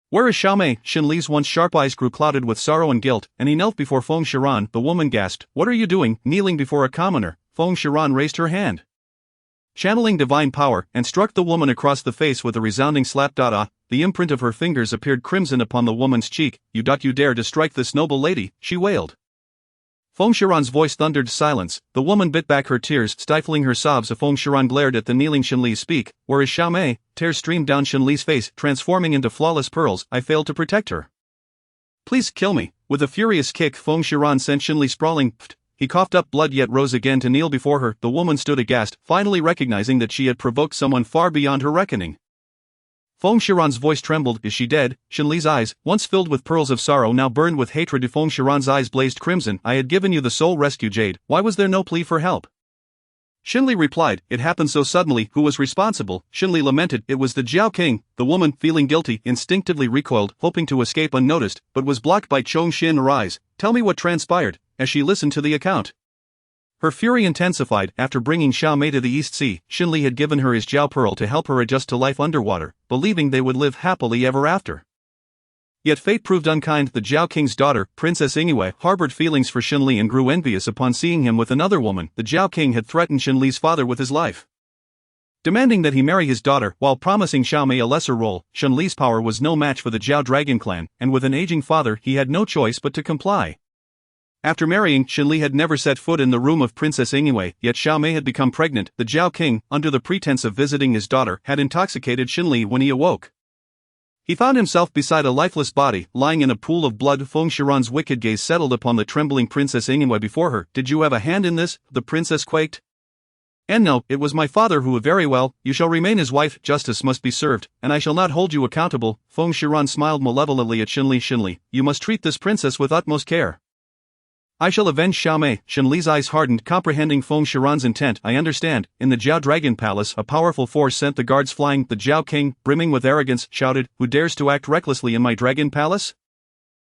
Where is Xiaomei? Xinli's once sharp eyes grew clouded with sorrow and guilt, and he knelt before Feng Shiran. The woman gasped. What are you doing, kneeling before a commoner? Feng Shiran raised her hand, channeling divine power, and struck the woman across the face with a resounding slap. The imprint of her fingers appeared crimson upon the woman's cheek. You dare to strike this noble lady, she wailed. Feng Shiran's voice thundered silence. The woman bit back her tears, stifling her sobs. Feng Shiran glared at the kneeling Xinli. Speak, where is Xiaomei? Tears streamed down Xinli's face, transforming into flawless pearls. I failed to protect her. Please kill me. With a furious kick, Feng Shiran sent Xinli sprawling. He coughed up blood yet rose again to kneel before her. The woman stood aghast, finally recognizing that she had provoked someone far beyond her reckoning. Feng Shiran's voice trembled. Is she dead? Xinli's eyes, once filled with pearls of sorrow, now burned with hatred. Feng Shiran's eyes blazed crimson. I had given you the soul rescue jade. Why was there no plea for help? Xinli replied. It happened so suddenly. Who was responsible? Xinli lamented. It was the Jiao King. The woman, feeling guilty, instinctively recoiled, hoping to escape unnoticed, but was blocked by Zhongxian's eyes. Tell me what transpired. As she listened to the account, her fury intensified. After bringing Xiaomei to the East Sea, Xinli had given her his Jiao Pearl to help her adjust to life underwater, believing they would live happily ever after. Yet fate proved unkind. The Jiao King's daughter, Princess Yingwei, harbored feelings for Xinli and grew envious upon seeing him with another woman. The Jiao King had threatened Xinli's father with his life, demanding that he marry his daughter, while promising Xiaomei a lesser role. Xinli's power was no match for the Jiao Dragon clan, and with an aging father he had no choice but to comply. After marrying, Xinli had never set foot in the room of Princess Yingwei, yet Xiaomei had become pregnant. The Jiao King, under the pretense of visiting his daughter, had intoxicated Xinli. When he awoke, he found himself beside a lifeless body, lying in a pool of blood. Feng Shiran's wicked gaze settled upon the trembling Princess Yingwei before her. Did you have a hand in this? The princess quaked. And no, it was my father who. Very well, you shall remain his wife. Justice must be served, and I shall not hold you accountable. Feng Shiran smiled malevolently at Xinli. Xinli, you must treat this princess with utmost care. I shall avenge Xiaomei. Xinli's eyes hardened, comprehending Feng Shiran's intent. I understand. In the Jiao Dragon Palace, a powerful force sent the guards flying. The Jiao King, brimming with arrogance, shouted, Who dares to act recklessly in my Dragon Palace?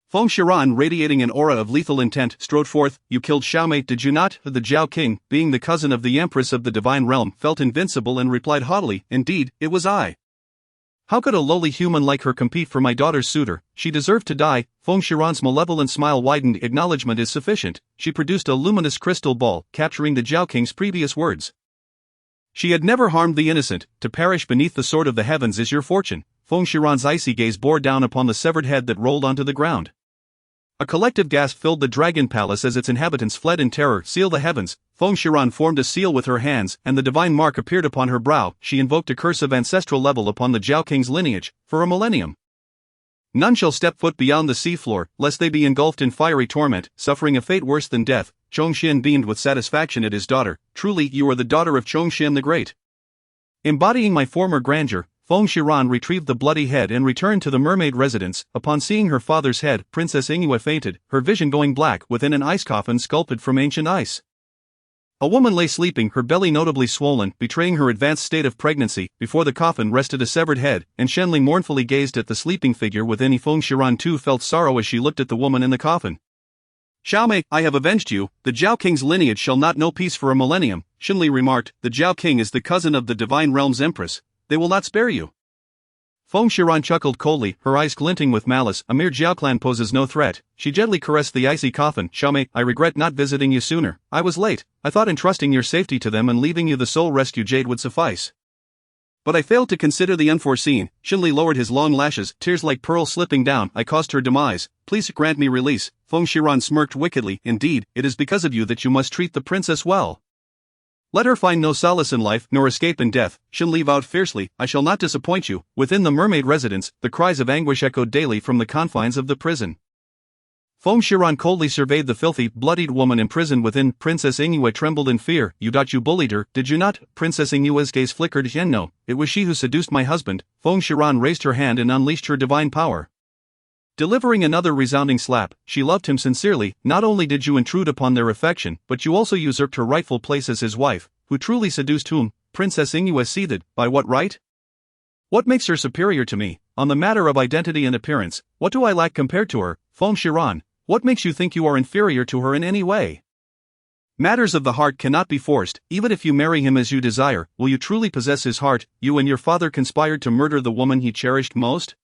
Feng Shiran, radiating an aura of lethal intent, strode forth. You killed Xiaomei, did you not? The Jiao King, being the cousin of the Empress of the Divine Realm, felt invincible and replied haughtily, Indeed, it was I. How could a lowly human like her compete for my daughter's suitor? She deserved to die. Feng Shiran's malevolent smile widened. Acknowledgement is sufficient. She produced a luminous crystal ball, capturing the Jiao King's previous words. She had never harmed the innocent. To perish beneath the sword of the heavens is your fortune. Feng Shiran's icy gaze bore down upon the severed head that rolled onto the ground. A collective gasp filled the Dragon Palace as its inhabitants fled in terror. Seal the heavens. Feng Shiran formed a seal with her hands, and the divine mark appeared upon her brow. She invoked a curse of ancestral level upon the Jiao King's lineage, for a millennium. None shall step foot beyond the seafloor, lest they be engulfed in fiery torment, suffering a fate worse than death. Chongxian beamed with satisfaction at his daughter. Truly, you are the daughter of Chongxian the Great. Embodying my former grandeur, Feng Shiran retrieved the bloody head and returned to the mermaid residence. Upon seeing her father's head, Princess Ingwe fainted, her vision going black within an ice coffin sculpted from ancient ice. A woman lay sleeping, her belly notably swollen, betraying her advanced state of pregnancy. Before the coffin rested a severed head, and Shenli mournfully gazed at the sleeping figure within. Feng Shiran too felt sorrow as she looked at the woman in the coffin. Xiaomei, I have avenged you. The Zhao King's lineage shall not know peace for a millennium, Shenli remarked. The Zhao King is the cousin of the Divine Realm's Empress. They will not spare you. Feng Shiran chuckled coldly, her eyes glinting with malice. A mere Zhao clan poses no threat. She gently caressed the icy coffin. Xiaomei, I regret not visiting you sooner. I was late. I thought entrusting your safety to them and leaving you the sole rescue jade would suffice. But I failed to consider the unforeseen. Shenli lowered his long lashes, tears like pearls slipping down. I caused her demise. Please grant me release. Feng Shiran smirked wickedly. Indeed, it is because of you that you must treat the princess well. Let her find no solace in life, nor escape in death. Shenli vowed fiercely, I shall not disappoint you. Within the mermaid residence, the cries of anguish echoed daily from the confines of the prison. Feng Shiran coldly surveyed the filthy, bloodied woman imprisoned within. Princess Ingwe trembled in fear. You bullied her, did you not? Princess Ingwe's gaze flickered. No, it was she who seduced my husband. Feng Shiran raised her hand and unleashed her divine power. Delivering another resounding slap, she loved him sincerely. Not only did you intrude upon their affection, but you also usurped her rightful place as his wife. Who truly seduced whom? Princess Ingwe seethed. By what right? What makes her superior to me? On the matter of identity and appearance, what do I lack compared to her? Feng Shiran, what makes you think you are inferior to her in any way? Matters of the heart cannot be forced. Even if you marry him as you desire, will you truly possess his heart? You and your father conspired to murder the woman he cherished most,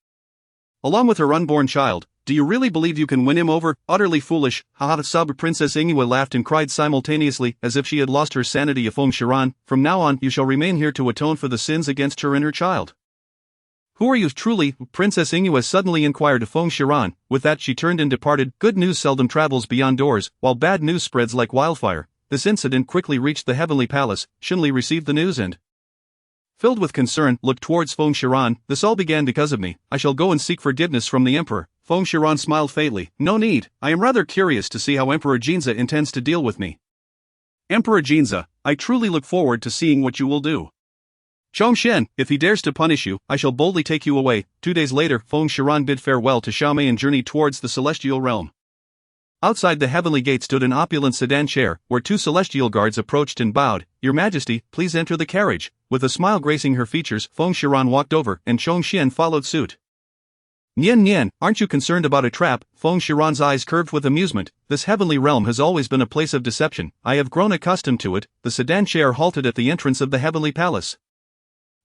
along with her unborn child. Do you really believe you can win him over? Utterly foolish. Hahaha. Sub Princess Ingwe laughed and cried simultaneously, as if she had lost her sanity. Feng Shiran, from now on, you shall remain here to atone for the sins against her and her child. Who are you truly? Princess Ingwe suddenly inquired of Feng Shiran. With that she turned and departed. Good news seldom travels beyond doors, while bad news spreads like wildfire. This incident quickly reached the heavenly palace. Shenli received the news and, filled with concern, looked towards Feng Shiran. This all began because of me. I shall go and seek forgiveness from the emperor. Feng Shiran smiled faintly. No need. I am rather curious to see how Emperor Jinza intends to deal with me. Emperor Jinza, I truly look forward to seeing what you will do. Chongxian, if he dares to punish you, I shall boldly take you away. 2 days later, Feng Shiran bid farewell to Xiaomei and journeyed towards the celestial realm. Outside the heavenly gate stood an opulent sedan chair, where 2 celestial guards approached and bowed. Your Majesty, please enter the carriage. With a smile gracing her features, Feng Shiran walked over, and Chongxian followed suit. Nian, aren't you concerned about a trap? Feng Shiran's eyes curved with amusement. This heavenly realm has always been a place of deception. I have grown accustomed to it. The sedan chair halted at the entrance of the heavenly palace.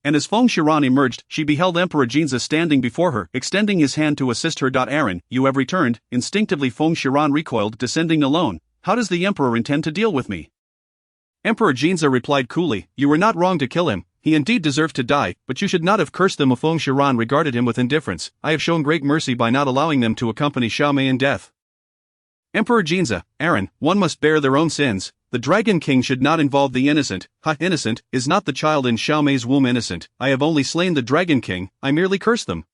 And as Feng Shiran emerged, she beheld Emperor Jinza standing before her, extending his hand to assist her. Aaron, you have returned. Instinctively Feng Shiran recoiled, descending alone. How does the emperor intend to deal with me? Emperor Jinza replied coolly, you were not wrong to kill him. He indeed deserved to die, but you should not have cursed them. Feng Shiran regarded him with indifference. I have shown great mercy by not allowing them to accompany Xiaomei in death. Emperor Jinza, Aaron, one must bear their own sins. The Dragon King should not involve the innocent. Innocent, is not the child in Xiaomei's womb innocent? I have only slain the Dragon King, I merely cursed them.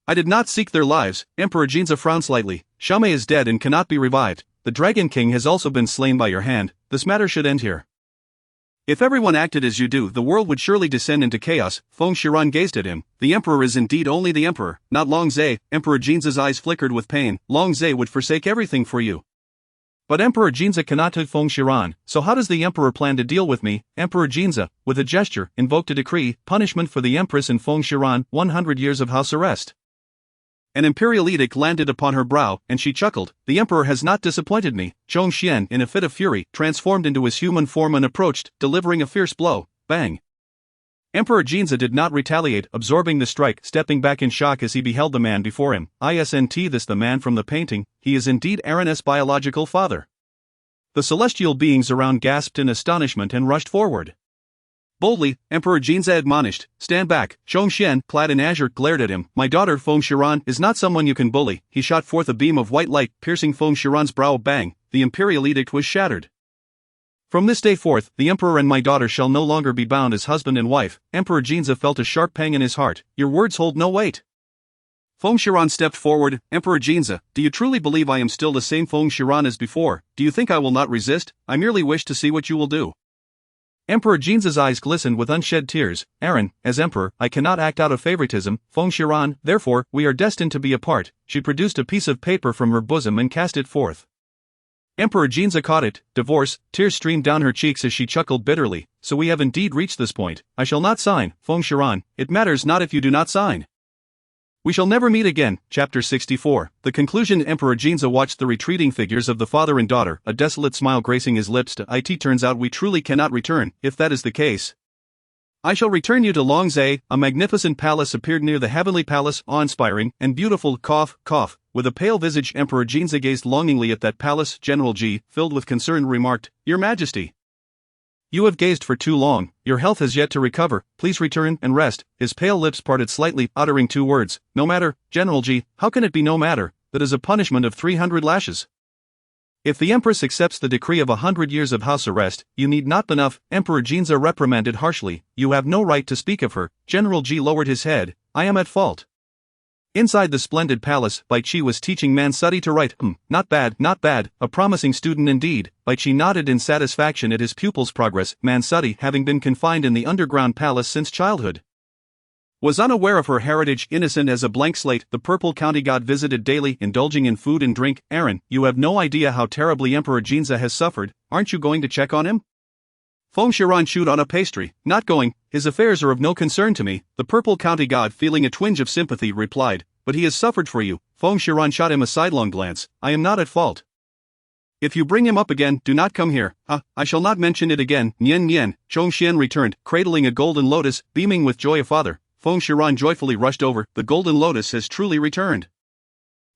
I did not seek their lives. Emperor Jinza frowned slightly. Xiaomei is dead and cannot be revived. The Dragon King has also been slain by your hand. This matter should end here. If everyone acted as you do, the world would surely descend into chaos. Feng Shiran gazed at him. The emperor is indeed only the emperor, not Long Zhe. Emperor Jinza's eyes flickered with pain. Long Zhe would forsake everything for you. But Emperor Jinza cannot take Feng Shiran, so how does the emperor plan to deal with me? Emperor Jinza, with a gesture, invoked a decree, punishment for the empress and Feng Shiran, 100 years of house arrest. An imperial edict landed upon her brow, and she chuckled. The emperor has not disappointed me. Chongxian, in a fit of fury, transformed into his human form and approached, delivering a fierce blow. Bang! Emperor Jinza did not retaliate, absorbing the strike, stepping back in shock as he beheld the man before him. Isn't this the man from the painting? He is indeed Aaron's biological father. The celestial beings around gasped in astonishment and rushed forward. Boldly, Emperor Jinza admonished, stand back. Chongxian, clad in azure, glared at him. My daughter Feng Shiran is not someone you can bully. He shot forth a beam of white light, piercing Feng Shiran's brow. Bang! The imperial edict was shattered. From this day forth, the emperor and my daughter shall no longer be bound as husband and wife. Emperor Jinza felt a sharp pang in his heart. Your words hold no weight. Feng Shiran stepped forward. Emperor Jinza, do you truly believe I am still the same Feng Shiran as before? Do you think I will not resist? I merely wish to see what you will do. Emperor Jinza's eyes glistened with unshed tears. Aaron, as emperor, I cannot act out of favoritism. Feng Shiran, therefore, we are destined to be apart. She produced a piece of paper from her bosom and cast it forth. Emperor Jinza caught it. Divorce. Tears streamed down her cheeks as she chuckled bitterly. So we have indeed reached this point. I shall not sign, Feng Shiran. It matters not if you do not sign. We shall never meet again. Chapter 64. The conclusion. Emperor Jinza watched the retreating figures of the father and daughter, a desolate smile gracing his lips. It turns out we truly cannot return. If that is the case, I shall return you to Longzhe. A magnificent palace appeared near the heavenly palace, awe-inspiring and beautiful. Cough, cough. With a pale visage, Emperor Jinza gazed longingly at that palace. General Ji, filled with concern, remarked, Your Majesty, you have gazed for too long, your health has yet to recover, please return and rest. His pale lips parted slightly, uttering two words, no matter. General Ji, how can it be no matter? That is a punishment of 300 lashes. If the Empress accepts the decree of 100 years of house arrest, you need not. Enough. Emperor Jinza reprimanded harshly, you have no right to speak of her. General Ji lowered his head, I am at fault. Inside the splendid palace, Bai Qi was teaching Mansudi to write. Not bad, not bad, a promising student indeed. Bai Qi nodded in satisfaction at his pupil's progress, Mansudi having been confined in the underground palace since childhood. Was unaware of her heritage, innocent as a blank slate. The purple county god visited daily, indulging in food and drink. Aaron, you have no idea how terribly Emperor Jinza has suffered, aren't you going to check on him? Feng Shiran chewed on a pastry. Not going, his affairs are of no concern to me. The purple county god, feeling a twinge of sympathy, replied, but he has suffered for you. Feng Shiran shot him a sidelong glance. I am not at fault. If you bring him up again, do not come here. I shall not mention it again. Nian Nian, Zhongxian returned, cradling a golden lotus, beaming with joy. Father, Feng Shiran joyfully rushed over. The golden lotus has truly returned.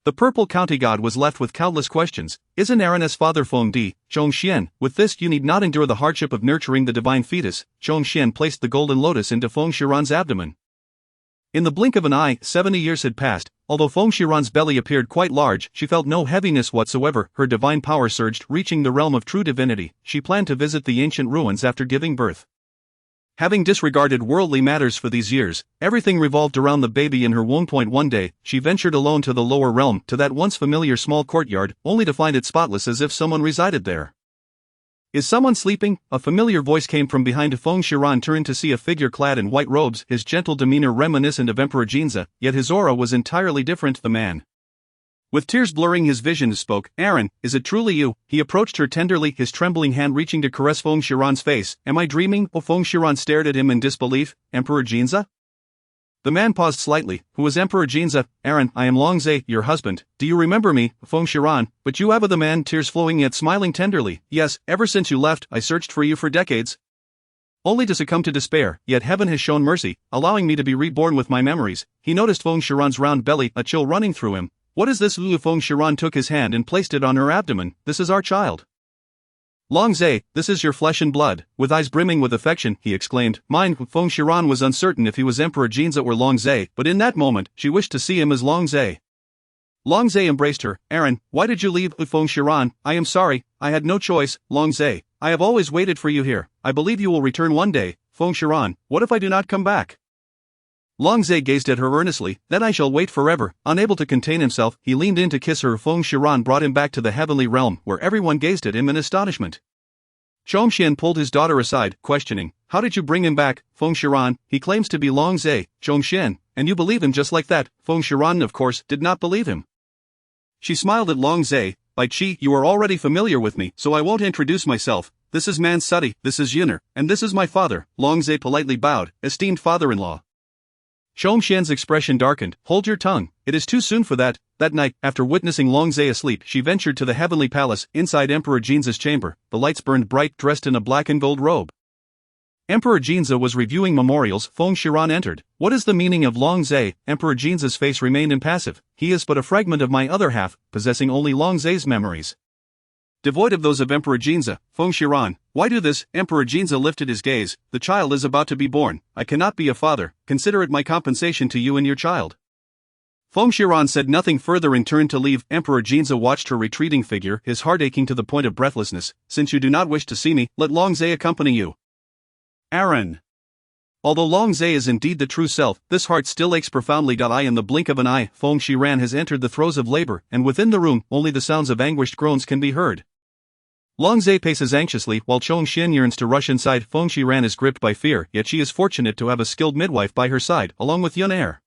The purple county god was left with countless questions. Isn't Aaron as father? Feng Di, Zhongxian, with this you need not endure the hardship of nurturing the divine fetus. Zhongxian placed the golden lotus into Feng Shiran's abdomen. In the blink of an eye, 70 years had passed. Although Feng Shiran's belly appeared quite large, she felt no heaviness whatsoever. Her divine power surged, reaching the realm of true divinity. She planned to visit the ancient ruins after giving birth. Having disregarded worldly matters for these years, everything revolved around the baby in her womb. One day, she ventured alone to the lower realm, to that once familiar small courtyard, only to find it spotless as if someone resided there. Is someone sleeping? A familiar voice came from behind. Feng Shiran turned to see a figure clad in white robes, his gentle demeanor reminiscent of Emperor Jinza, yet his aura was entirely different. The man, with tears blurring his vision, spoke. Aaron, is it truly you? He approached her tenderly, his trembling hand reaching to caress Feng Shiran's face. Am I dreaming? Feng Shiran stared at him in disbelief. Emperor Jinza? The man paused slightly. Who is Emperor Jinza? Aaron, I am Longzhe, your husband. Do you remember me? Feng Shiran, but you have. The man, tears flowing yet smiling tenderly. Yes, ever since you left, I searched for you for decades, only to succumb to despair, yet heaven has shown mercy, allowing me to be reborn with my memories. He noticed Feng Shiran's round belly, a chill running through him. What is this? Feng Shiran took his hand and placed it on her abdomen. This is our child. Longzhe, this is your flesh and blood. With eyes brimming with affection, he exclaimed. Mine. Feng Shiran was uncertain if he was Emperor Jinza or Longzhe, but in that moment, she wished to see him as Longzhe. Longzhe embraced her. Aaron, why did you leave? Feng Shiran, I am sorry, I had no choice. Longzhe, I have always waited for you here. I believe you will return one day. Feng Shiran, what if I do not come back? Longzhe gazed at her earnestly. Then I shall wait forever. Unable to contain himself, he leaned in to kiss her. Feng Shiran brought him back to the heavenly realm, where everyone gazed at him in astonishment. Zhongxian pulled his daughter aside, questioning, how did you bring him back? Feng Shiran, he claims to be Longzhe. Zhongxian, and you believe him just like that? Feng Shiran, of course, did not believe him. She smiled at Longzhe. Bai Qi, you are already familiar with me, so I won't introduce myself. This is Mansudi, this is Yuner, and this is my father. Longzhe politely bowed. Esteemed father-in-law. Zhongxian's expression darkened. Hold your tongue, it is too soon for that. That night, after witnessing Longzhe asleep, she ventured to the heavenly palace. Inside Emperor Jinza's chamber, the lights burned bright, dressed in a black and gold robe. Emperor Jinza was reviewing memorials. Feng Shiran entered. What is the meaning of Longzhe? Emperor Jinza's face remained impassive. He is but a fragment of my other half, possessing only Longzhe's memories, devoid of those of Emperor Jinza. Feng Shiran, why do this? Emperor Jinza lifted his gaze. The child is about to be born. I cannot be a father. Consider it my compensation to you and your child. Feng Shiran said nothing further and turned to leave. Emperor Jinza watched her retreating figure, his heart aching to the point of breathlessness. Since you do not wish to see me, let Longzhe accompany you. Aaron. Although Long Zai is indeed the true self, this heart still aches profoundly. I in the blink of an eye, Feng Shiran has entered the throes of labor, and within the room, only the sounds of anguished groans can be heard. Long Zai paces anxiously while Chong Xian yearns to rush inside. Feng Shiran is gripped by fear, yet she is fortunate to have a skilled midwife by her side, along with Yun Er.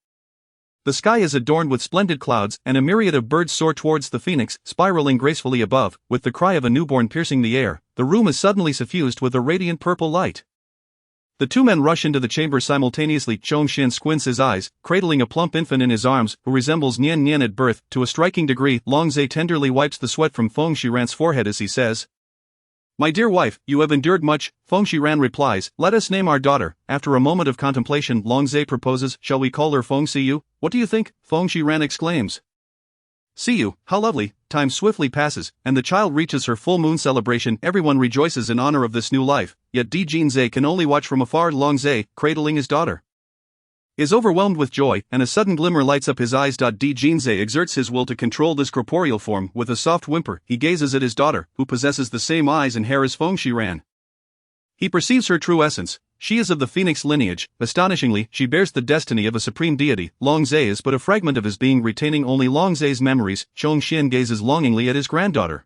The sky is adorned with splendid clouds, and a myriad of birds soar towards the phoenix, spiraling gracefully above. With the cry of a newborn piercing the air, the room is suddenly suffused with a radiant purple light. The two men rush into the chamber simultaneously. Chong Xian squints his eyes, cradling a plump infant in his arms, who resembles Nian Nian at birth, to a striking degree. Long Zai tenderly wipes the sweat from Feng Shiran's forehead as he says, "My dear wife, you have endured much." Feng Shiran replies, "Let us name our daughter." After a moment of contemplation, Long Zai proposes, "Shall we call her Feng Siyu? What do you think?" Feng Shiran exclaims, "Siyu, how lovely." Time swiftly passes, and the child reaches her full moon celebration. Everyone rejoices in honor of this new life, yet Dijin can only watch from afar. Long Zai, cradling his daughter, is overwhelmed with joy, and a sudden glimmer lights up his eyes. Dijin exerts his will to control this corporeal form. With a soft whimper, he gazes at his daughter, who possesses the same eyes and hair as Feng Shiran. He perceives her true essence. She is of the Phoenix lineage. Astonishingly, she bears the destiny of a supreme deity. Long Zai is but a fragment of his being, retaining only Long Zai's memories. Chong Xian gazes longingly at his granddaughter,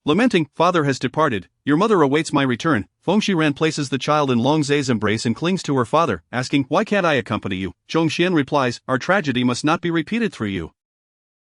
lamenting, "Father has departed, your mother awaits my return." Feng Shiran places the child in Long Zai's embrace and clings to her father, asking, "Why can't I accompany you?" Chong Xian replies, "Our tragedy must not be repeated through you.